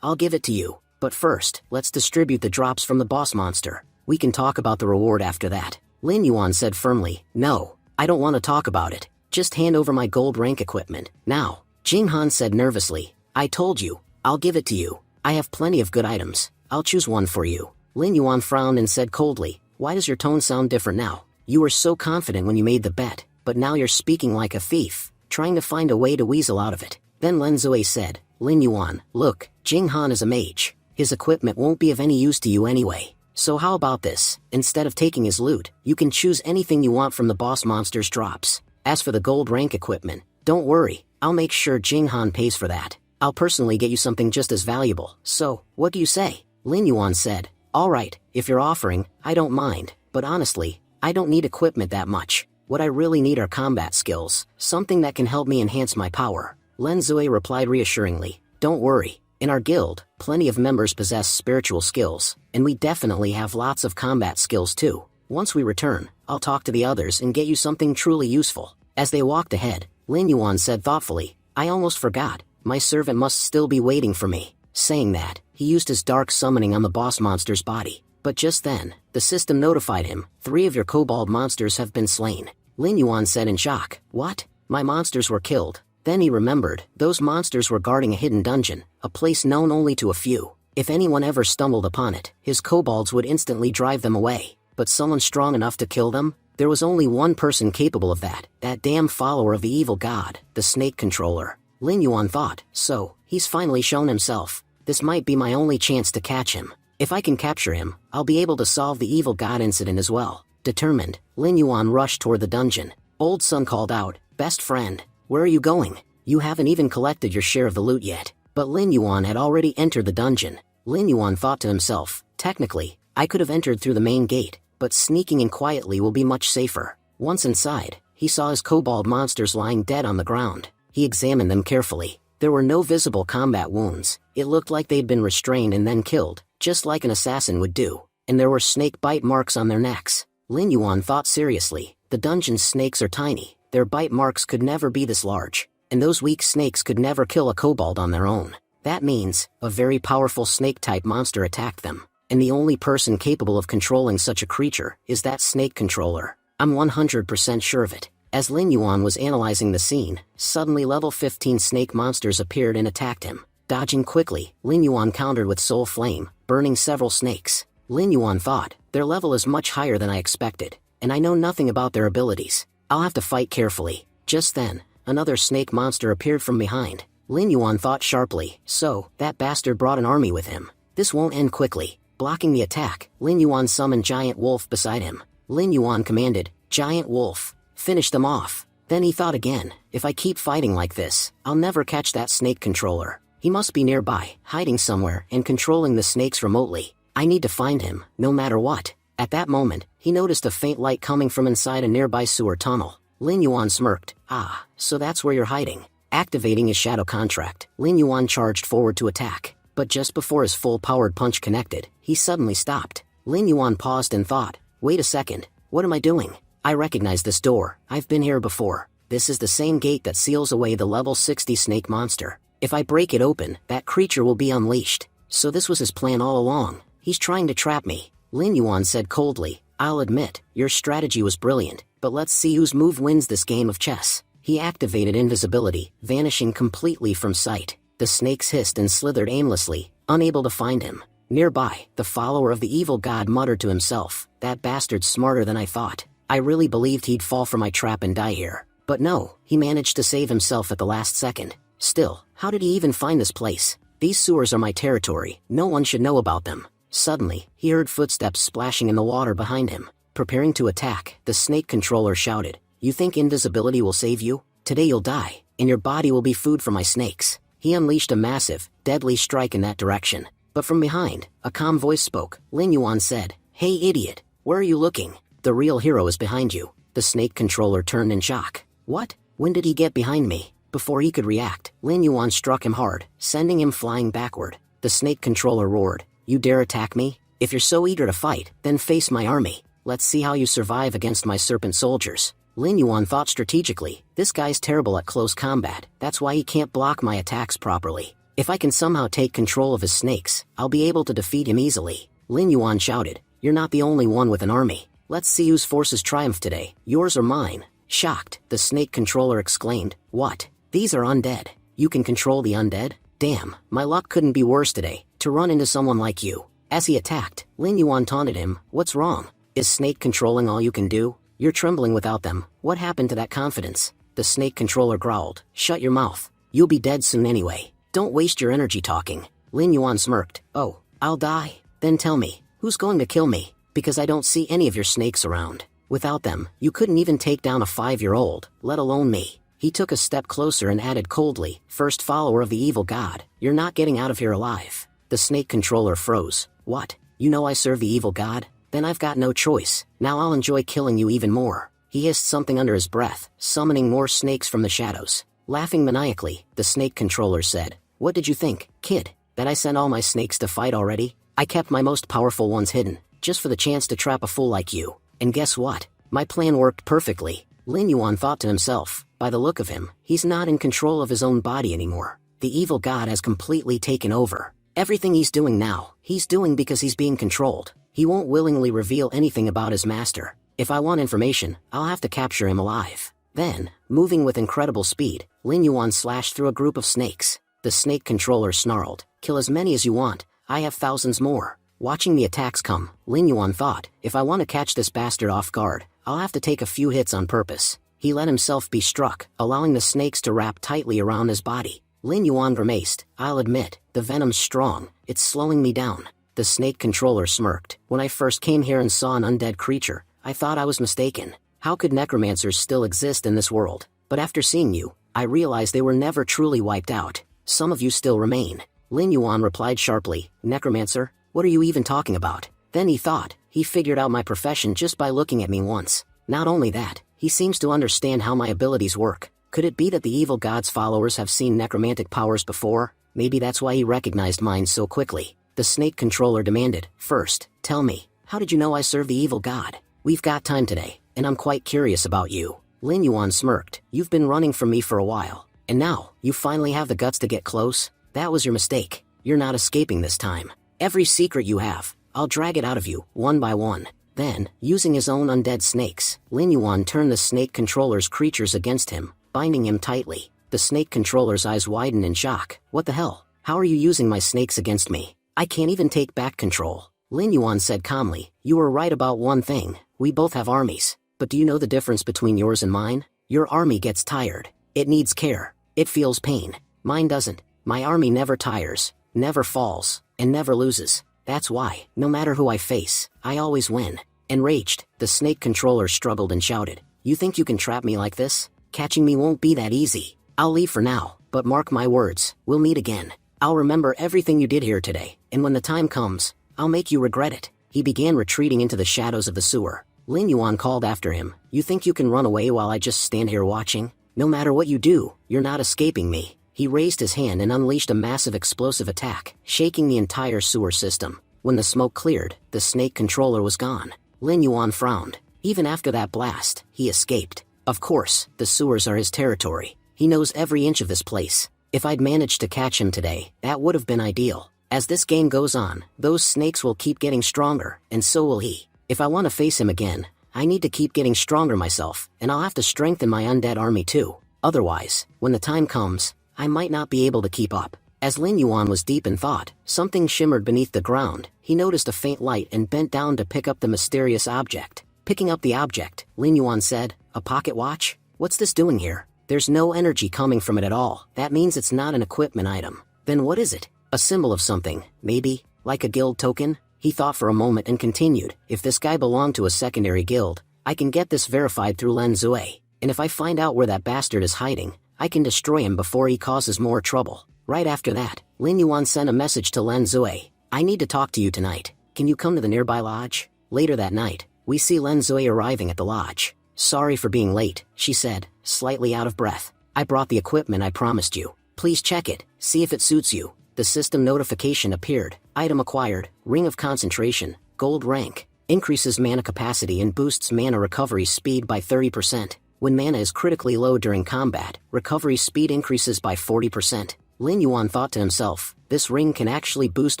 I'll give it to you. But first, let's distribute the drops from the boss monster. We can talk about the reward after that. Lin Yuan said firmly, no, I don't want to talk about it. Just hand over my gold rank equipment, now. Jing Han said nervously, I told you, I'll give it to you. I have plenty of good items. I'll choose one for you. Lin Yuan frowned and said coldly, why does your tone sound different now? You were so confident when you made the bet, but now you're speaking like a thief, trying to find a way to weasel out of it. Then Lin Zui said, Lin Yuan, look, Jing Han is a mage. His equipment won't be of any use to you anyway. So how about this? Instead of taking his loot, you can choose anything you want from the boss monster's drops. As for the gold rank equipment, don't worry, I'll make sure Jing Han pays for that. I'll personally get you something just as valuable. So, what do you say? Lin Yuan said, alright, if you're offering, I don't mind, but honestly, I don't need equipment that much. What I really need are combat skills, something that can help me enhance my power. Lin Zui replied reassuringly, don't worry, in our guild, plenty of members possess spiritual skills, and we definitely have lots of combat skills too. Once we return, I'll talk to the others and get you something truly useful. As they walked ahead, Lin Yuan said thoughtfully, I almost forgot, my servant must still be waiting for me. Saying that, he used his dark summoning on the boss monster's body. But just then, the system notified him, 3 of your kobold monsters have been slain. Lin Yuan said in shock, what? My monsters were killed. Then he remembered, those monsters were guarding a hidden dungeon, a place known only to a few. If anyone ever stumbled upon it, his kobolds would instantly drive them away. But someone strong enough to kill them? There was only one person capable of that damn follower of the evil god, the snake controller. Lin Yuan thought, so, he's finally shown himself. This might be my only chance to catch him. If I can capture him, I'll be able to solve the evil god incident as well. Determined, Lin Yuan rushed toward the dungeon. Old Sun called out, best friend, where are you going? You haven't even collected your share of the loot yet. But Lin Yuan had already entered the dungeon. Lin Yuan thought to himself, technically, I could have entered through the main gate, but sneaking in quietly will be much safer. Once inside, he saw his kobold monsters lying dead on the ground. He examined them carefully. There were no visible combat wounds. It looked like they'd been restrained and then killed, just like an assassin would do. And there were snake bite marks on their necks. Lin Yuan thought seriously, the dungeon's snakes are tiny. Their bite marks could never be this large. And those weak snakes could never kill a kobold on their own. That means, a very powerful snake-type monster attacked them. And the only person capable of controlling such a creature is that snake controller. I'm 100% sure of it. As Lin Yuan was analyzing the scene, suddenly level 15 snake monsters appeared and attacked him. Dodging quickly, Lin Yuan countered with Soul Flame, burning several snakes. Lin Yuan thought, their level is much higher than I expected, and I know nothing about their abilities. I'll have to fight carefully. Just then, another snake monster appeared from behind. Lin Yuan thought sharply, so, that bastard brought an army with him. This won't end quickly. Blocking the attack, Lin Yuan summoned Giant Wolf beside him. Lin Yuan commanded, Giant wolf. Finish them off. Then he thought again, if I keep fighting like this, I'll never catch that snake controller. He must be nearby, hiding somewhere and controlling the snakes remotely. I need to find him, no matter what. At that moment, he noticed a faint light coming from inside a nearby sewer tunnel. Lin Yuan smirked. Ah, so that's where you're hiding. Activating his shadow contract, Lin Yuan charged forward to attack. But just before his full-powered punch connected, he suddenly stopped. Lin Yuan paused and thought, wait a second, what am I doing? I recognize this door, I've been here before. This is the same gate that seals away the level 60 snake monster. If I break it open, that creature will be unleashed. So this was his plan all along. He's trying to trap me. Lin Yuan said coldly, I'll admit, your strategy was brilliant, but let's see whose move wins this game of chess. He activated invisibility, vanishing completely from sight. The snakes hissed and slithered aimlessly, unable to find him. Nearby, the follower of the evil god muttered to himself, that bastard's smarter than I thought. I really believed he'd fall for my trap and die here. But no, he managed to save himself at the last second. Still, how did he even find this place? These sewers are my territory, no one should know about them. Suddenly, he heard footsteps splashing in the water behind him. Preparing to attack, the snake controller shouted, you think invisibility will save you? Today you'll die, and your body will be food for my snakes. He unleashed a massive, deadly strike in that direction. But from behind, a calm voice spoke. Lin Yuan said, hey idiot, where are you looking? The real hero is behind you. The snake controller turned in shock. What? When did he get behind me? Before he could react, Lin Yuan struck him hard, sending him flying backward. The snake controller roared, you dare attack me? If you're so eager to fight, then face my army. Let's see how you survive against my serpent soldiers. Lin Yuan thought strategically, this guy's terrible at close combat, that's why he can't block my attacks properly. If I can somehow take control of his snakes, I'll be able to defeat him easily. Lin Yuan shouted, you're not the only one with an army. Let's see whose forces triumph today, yours or mine. Shocked, the snake controller exclaimed, what? These are undead. You can control the undead? Damn, my luck couldn't be worse today, to run into someone like you. As he attacked, Lin Yuan taunted him, what's wrong? Is snake controlling all you can do? You're trembling without them, what happened to that confidence? The snake controller growled, shut your mouth. You'll be dead soon anyway. Don't waste your energy talking. Lin Yuan smirked, oh, I'll die? Then tell me, who's going to kill me? Because I don't see any of your snakes around. Without them, you couldn't even take down a 5-year-old, let alone me. He took a step closer and added coldly, first follower of the evil god, you're not getting out of here alive. The snake controller froze. What? You know I serve the evil god? Then I've got no choice. Now I'll enjoy killing you even more. He hissed something under his breath, summoning more snakes from the shadows. Laughing maniacally, the snake controller said, what did you think, kid? That I sent all my snakes to fight already? I kept my most powerful ones hidden, just for the chance to trap a fool like you. And guess what? My plan worked perfectly. Lin Yuan thought to himself, by the look of him, he's not in control of his own body anymore. The evil god has completely taken over. Everything he's doing now, he's doing because he's being controlled. He won't willingly reveal anything about his master. If I want information, I'll have to capture him alive. Then, moving with incredible speed, Lin Yuan slashed through a group of snakes. The snake controller snarled, kill as many as you want, I have thousands more. Watching the attacks come, Lin Yuan thought, if I want to catch this bastard off guard, I'll have to take a few hits on purpose. He let himself be struck, allowing the snakes to wrap tightly around his body. Lin Yuan grimaced, I'll admit, the venom's strong, it's slowing me down. The snake controller smirked, when I first came here and saw an undead creature, I thought I was mistaken. How could necromancers still exist in this world? But after seeing you, I realized they were never truly wiped out. Some of you still remain. Lin Yuan replied sharply, necromancer? What are you even talking about? Then he thought, he figured out my profession just by looking at me once. Not only that, he seems to understand how my abilities work. Could it be that the evil god's followers have seen necromantic powers before? Maybe that's why he recognized mine so quickly. The snake controller demanded, first, tell me, how did you know I serve the evil god? We've got time today, and I'm quite curious about you. Lin Yuan smirked, you've been running from me for a while, and now, you finally have the guts to get close? That was your mistake. You're not escaping this time. Every secret you have, I'll drag it out of you, one by one. Then, using his own undead snakes, Lin Yuan turned the snake controller's creatures against him, binding him tightly. The snake controller's eyes widened in shock. What the hell? How are you using my snakes against me? I can't even take back control. Lin Yuan said calmly, you were right about one thing, we both have armies. But do you know the difference between yours and mine? Your army gets tired. It needs care. It feels pain. Mine doesn't. My army never tires, never falls, and never loses. That's why, no matter who I face, I always win. Enraged, the snake controller struggled and shouted, "You think you can trap me like this? Catching me won't be that easy. I'll leave for now, but mark my words, we'll meet again. I'll remember everything you did here today, and when the time comes, I'll make you regret it." He began retreating into the shadows of the sewer. Lin Yuan called after him, "You think you can run away while I just stand here watching? No matter what you do, you're not escaping me." He raised his hand and unleashed a massive explosive attack, shaking the entire sewer system. When the smoke cleared, the snake controller was gone. Lin Yuan frowned. Even after that blast, he escaped. Of course, the sewers are his territory. He knows every inch of this place. If I'd managed to catch him today, that would have been ideal. As this game goes on, those snakes will keep getting stronger, and so will he. If I want to face him again, I need to keep getting stronger myself, and I'll have to strengthen my undead army too. Otherwise, when the time comes, I might not be able to keep up. As Lin Yuan was deep in thought, something shimmered beneath the ground. He noticed a faint light and bent down to pick up the mysterious object. Picking up the object, Lin Yuan said, "A pocket watch? What's this doing here? There's no energy coming from it at all. That means it's not an equipment item. Then what is it? A symbol of something, maybe? Like a guild token?" He thought for a moment and continued, "If this guy belonged to a secondary guild, I can get this verified through Len Zui. And if I find out where that bastard is hiding, I can destroy him before he causes more trouble." Right after that, Lin Yuan sent a message to Len Zui. "I need to talk to you tonight. Can you come to the nearby lodge?" Later that night, we see Len Zui arriving at the lodge. "Sorry for being late," she said, slightly out of breath. "I brought the equipment I promised you. Please check it, see if it suits you." The system notification appeared. Item acquired, Ring of Concentration, Gold rank. Increases mana capacity and boosts mana recovery speed by 30%. When mana is critically low during combat, recovery speed increases by 40%. Lin Yuan thought to himself, "This ring can actually boost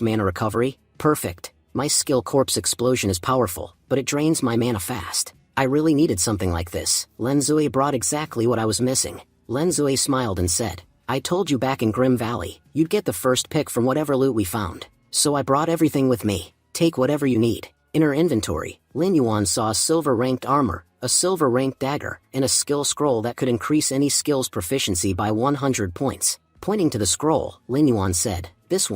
mana recovery? Perfect. My skill Corpse Explosion is powerful, but it drains my mana fast. I really needed something like this." Len Zui brought exactly what I was missing. Len Zui smiled and said, "I told you back in Grim Valley, you'd get the first pick from whatever loot we found. So I brought everything with me. Take whatever you need." In her inventory, Lin Yuan saw a silver-ranked armor, a silver-ranked dagger, and a skill scroll that could increase any skill's proficiency by 100 points. Pointing to the scroll, Lin Yuan said, This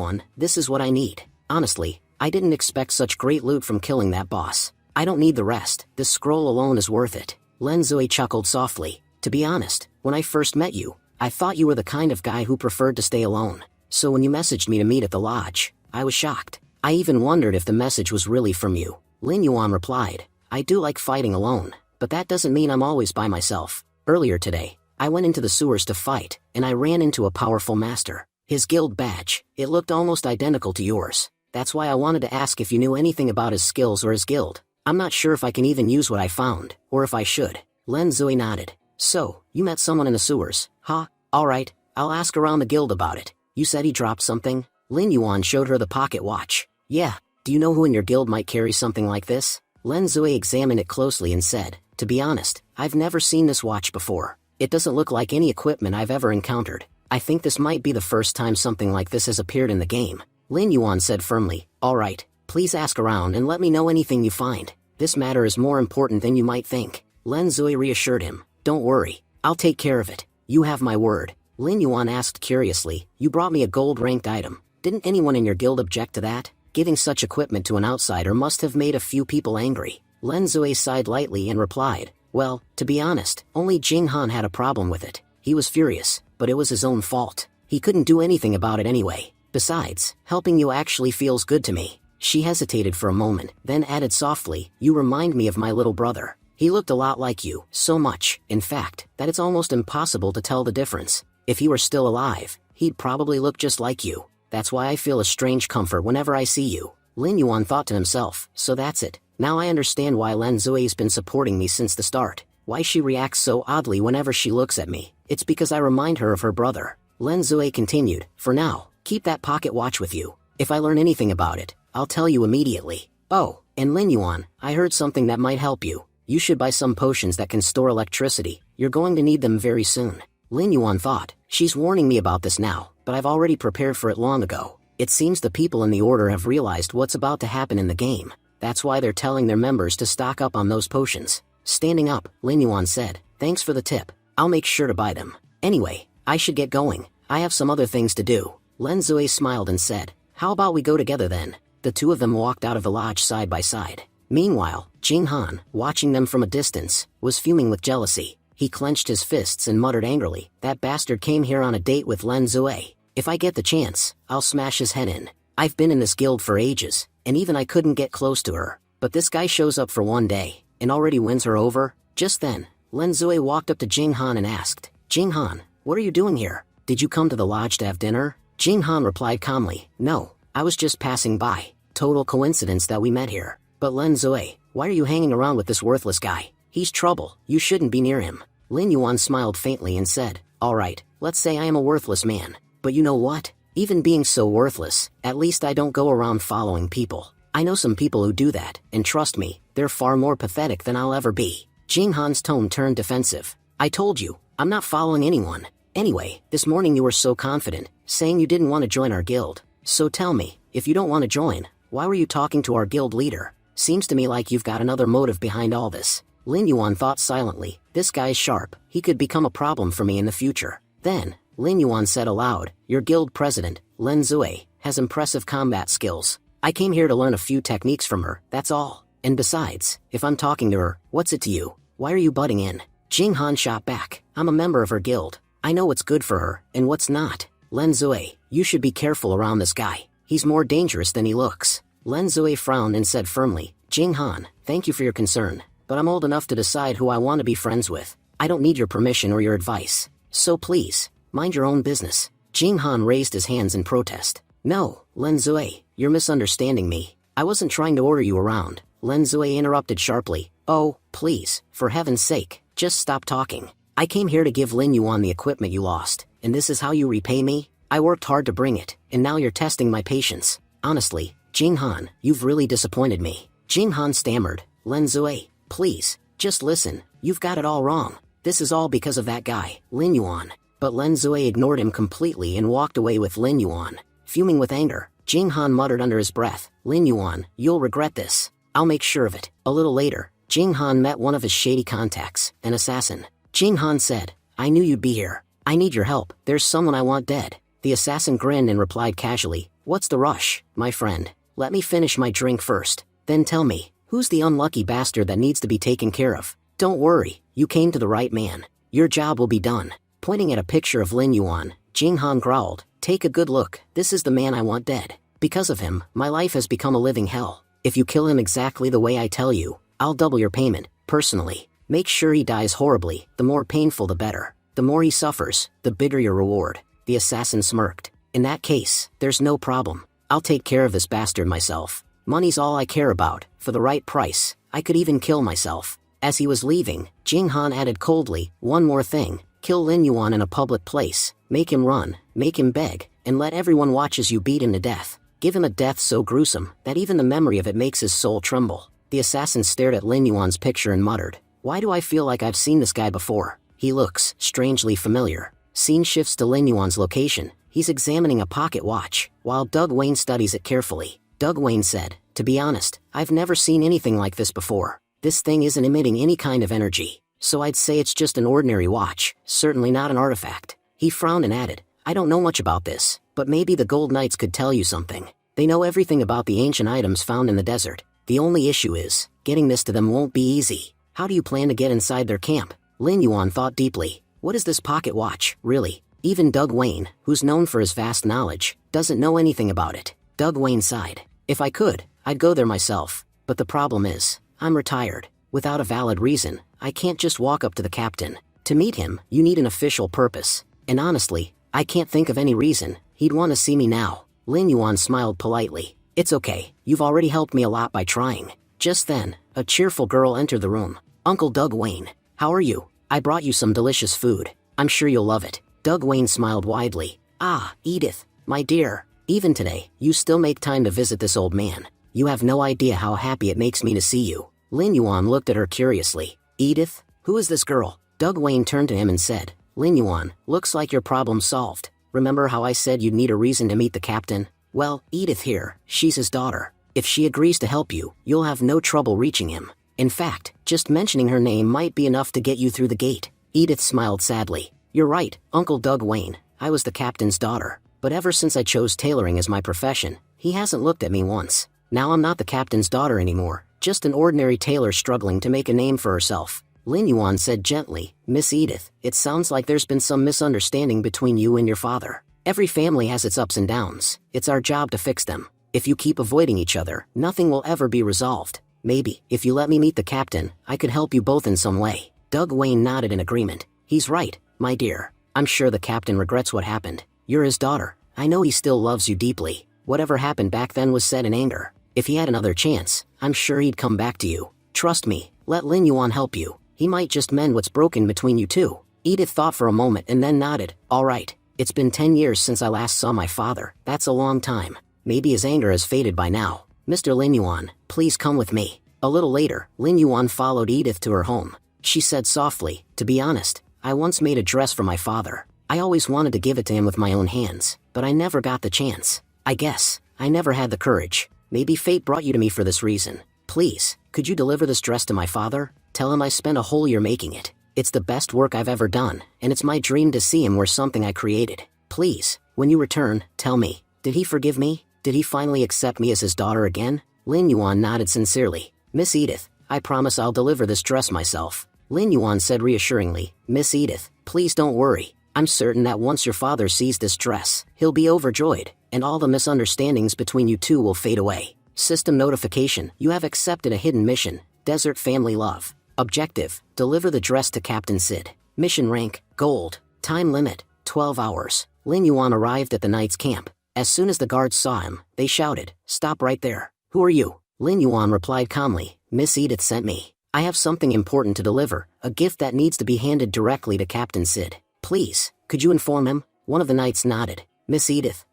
is what I need. Honestly, I didn't expect such great loot from killing that boss. I don't need the rest, this scroll alone is worth it." Len Zui chuckled softly. "To be honest, when I first met you, I thought you were the kind of guy who preferred to stay alone. So when you messaged me to meet at the lodge, I was shocked. I even wondered if the message was really from you." Lin Yuan replied, "I do like fighting alone, but that doesn't mean I'm always by myself. Earlier today, I went into the sewers to fight, and I ran into a powerful master. His guild badge, it looked almost identical to yours. That's why I wanted to ask if you knew anything about his skills or his guild. I'm not sure if I can even use what I found, or if I should." Len Zui nodded. "So, you met someone in the sewers, huh? Alright, I'll ask around the guild about it. You said he dropped something?" Lin Yuan showed her the pocket watch. "Yeah, do you know who in your guild might carry something like this?" Len Zui examined it closely and said, "To be honest, I've never seen this watch before. It doesn't look like any equipment I've ever encountered. I think this might be the first time something like this has appeared in the game." Lin Yuan said firmly, "Alright, please ask around and let me know anything you find. This matter is more important than you might think." Len Zui reassured him, "Don't worry, I'll take care of it. You have my word." Lin Yuan asked curiously, "You brought me a gold-ranked item. Didn't anyone in your guild object to that? Giving such equipment to an outsider must have made a few people angry." Len Zui sighed lightly and replied, "Well, to be honest, only Jing Han had a problem with it. He was furious, but it was his own fault. He couldn't do anything about it anyway. Besides, helping you actually feels good to me." She hesitated for a moment, then added softly, "You remind me of my little brother. He looked a lot like you, so much, in fact, that it's almost impossible to tell the difference. If he were still alive, he'd probably look just like you. That's why I feel a strange comfort whenever I see you." Lin Yuan thought to himself, "So that's it. Now I understand why Len Zui's been supporting me since the start. Why she reacts so oddly whenever she looks at me. It's because I remind her of her brother." Len Zui continued, "For now, keep that pocket watch with you. If I learn anything about it, I'll tell you immediately. Oh, and Lin Yuan, I heard something that might help you. You should buy some potions that can store electricity. You're going to need them very soon." Lin Yuan thought, "She's warning me about this now, but I've already prepared for it long ago. It seems the people in the order have realized what's about to happen in the game. That's why they're telling their members to stock up on those potions." Standing up, Lin Yuan said, "Thanks for the tip. I'll make sure to buy them. Anyway, I should get going. I have some other things to do." Len Zui smiled and said, "How about we go together then?" The two of them walked out of the lodge side by side. Meanwhile, Jing Han, watching them from a distance, was fuming with jealousy. He clenched his fists and muttered angrily, "That bastard came here on a date with Lin Zui. If I get the chance, I'll smash his head in. I've been in this guild for ages, and even I couldn't get close to her. But this guy shows up for one day, and already wins her over?" Just then, Lin Zui walked up to Jing Han and asked, "Jing Han, what are you doing here? Did you come to the lodge to have dinner?" Jing Han replied calmly, "No, I was just passing by. Total coincidence that we met here. But Lin Zui, why are you hanging around with this worthless guy? He's trouble, you shouldn't be near him." Lin Yuan smiled faintly and said, "Alright, let's say I am a worthless man. But you know what? Even being so worthless, at least I don't go around following people. I know some people who do that, and trust me, they're far more pathetic than I'll ever be." Jing Han's tone turned defensive. "I told you, I'm not following anyone. Anyway, this morning you were so confident, saying you didn't want to join our guild. So tell me, if you don't want to join, why were you talking to our guild leader? Seems to me like you've got another motive behind all this." Lin Yuan thought silently, "This guy's sharp, he could become a problem for me in the future." Then, Lin Yuan said aloud, "Your guild president, Lin Zui, has impressive combat skills. I came here to learn a few techniques from her, that's all. And besides, if I'm talking to her, what's it to you? Why are you butting in?" Jing Han shot back, "I'm a member of her guild. I know what's good for her, and what's not. Lin Zui, you should be careful around this guy. He's more dangerous than he looks." Lin Zui frowned and said firmly, "Jing Han, thank you for your concern, but I'm old enough to decide who I want to be friends with. I don't need your permission or your advice. So please, mind your own business." Jing Han raised his hands in protest. "No, Lin Zui, you're misunderstanding me. I wasn't trying to order you around." Lin Zui interrupted sharply, "Oh, please, for heaven's sake, just stop talking. I came here to give Lin Yuan the equipment you lost, and this is how you repay me? I worked hard to bring it, and now you're testing my patience. Honestly, Jing Han, you've really disappointed me." Jing Han stammered, "Lin Zui, please, just listen, you've got it all wrong. This is all because of that guy, Lin Yuan." But Lin Zui ignored him completely and walked away with Lin Yuan. Fuming with anger, Jing Han muttered under his breath, "Lin Yuan, you'll regret this. I'll make sure of it." A little later, Jing Han met one of his shady contacts, an assassin. Jing Han said, "I knew you'd be here. I need your help. There's someone I want dead." The assassin grinned and replied casually, "What's the rush, my friend? Let me finish my drink first. Then tell me, who's the unlucky bastard that needs to be taken care of?" "Don't worry, you came to the right man. Your job will be done." Pointing at a picture of Lin Yuan, Jing Han growled, "Take a good look, this is the man I want dead. Because of him, my life has become a living hell. If you kill him exactly the way I tell you, I'll double your payment, personally. Make sure he dies horribly, the more painful the better. The more he suffers, the bigger your reward." The assassin smirked. "In that case, there's no problem. I'll take care of this bastard myself. Money's all I care about. For the right price, I could even kill myself." As he was leaving, Jing Han added coldly, "One more thing. Kill Lin Yuan in a public place. Make him run, make him beg, and let everyone watch as you beat him to death. Give him a death so gruesome that even the memory of it makes his soul tremble." The assassin stared at Lin Yuan's picture and muttered, "Why do I feel like I've seen this guy before? He looks strangely familiar." Scene shifts to Lin Yuan's location. He's examining a pocket watch, while Doug Wayne studies it carefully. Doug Wayne said, "To be honest, I've never seen anything like this before. This thing isn't emitting any kind of energy, so I'd say it's just an ordinary watch, certainly not an artifact." He frowned and added, "I don't know much about this, but maybe the Gold Knights could tell you something. They know everything about the ancient items found in the desert. The only issue is, getting this to them won't be easy. How do you plan to get inside their camp?" Lin Yuan thought deeply. What is this pocket watch, really? Even Doug Wayne, who's known for his vast knowledge, doesn't know anything about it. Doug Wayne sighed. "If I could, I'd go there myself. But the problem is, I'm retired. Without a valid reason, I can't just walk up to the captain. To meet him, you need an official purpose. And honestly, I can't think of any reason he'd want to see me now." Lin Yuan smiled politely. "It's okay, you've already helped me a lot by trying." Just then, a cheerful girl entered the room. "Uncle Doug Wayne, how are you? I brought you some delicious food. I'm sure you'll love it." Doug Wayne smiled widely. "Ah, Edith, my dear, even today, you still make time to visit this old man. You have no idea how happy it makes me to see you." Lin Yuan looked at her curiously. "Edith? Who is this girl?" Doug Wayne turned to him and said, "Lin Yuan, looks like your problem's solved. Remember how I said you'd need a reason to meet the captain? Well, Edith here, she's his daughter. If she agrees to help you, you'll have no trouble reaching him. In fact, just mentioning her name might be enough to get you through the gate." Edith smiled sadly. "You're right, Uncle Doug Wayne, I was the captain's daughter. But ever since I chose tailoring as my profession, he hasn't looked at me once. Now I'm not the captain's daughter anymore, Just an ordinary tailor struggling to make a name for herself. Lin Yuan said gently, Miss Edith, it sounds like there's been some misunderstanding between you and your father. Every family has its ups and downs. It's our job to fix them. If you keep avoiding each other, nothing will ever be resolved. Maybe, if you let me meet the captain, I could help you both in some way. Doug Wayne nodded in agreement. He's right, my dear. I'm sure the captain regrets what happened. You're his daughter. I know he still loves you deeply. Whatever happened back then was said in anger. If he had another chance, I'm sure he'd come back to you. Trust me, let Lin Yuan help you. He might just mend what's broken between you two. Edith thought for a moment and then nodded. All right. It's been 10 years since I last saw my father. That's a long time. Maybe his anger has faded by now. Mr. Lin Yuan, please come with me. A little later, Lin Yuan followed Edith to her home. She said softly, to be honest, I once made a dress for my father. I always wanted to give it to him with my own hands, but I never got the chance. I guess, I never had the courage. Maybe fate brought you to me for this reason. Please, could you deliver this dress to my father? Tell him I spent a whole year making it. It's the best work I've ever done, and it's my dream to see him wear something I created. Please, when you return, tell me, did he forgive me? Did he finally accept me as his daughter again? Lin Yuan nodded sincerely. Miss Edith, I promise I'll deliver this dress myself. Lin Yuan said reassuringly, Miss Edith, please don't worry. I'm certain that once your father sees this dress, he'll be overjoyed, and all the misunderstandings between you two will fade away. System notification, you have accepted a hidden mission, Desert Family Love. Objective, deliver the dress to Captain Sid. Mission rank, Gold. Time limit, 12 hours. Lin Yuan arrived at the knight's camp. As soon as the guards saw him, they shouted, Stop right there. Who are you? Lin Yuan replied calmly, Miss Edith sent me. I have something important to deliver, a gift that needs to be handed directly to Captain Sid. Please, could you inform him? One of the knights nodded. Miss Edith,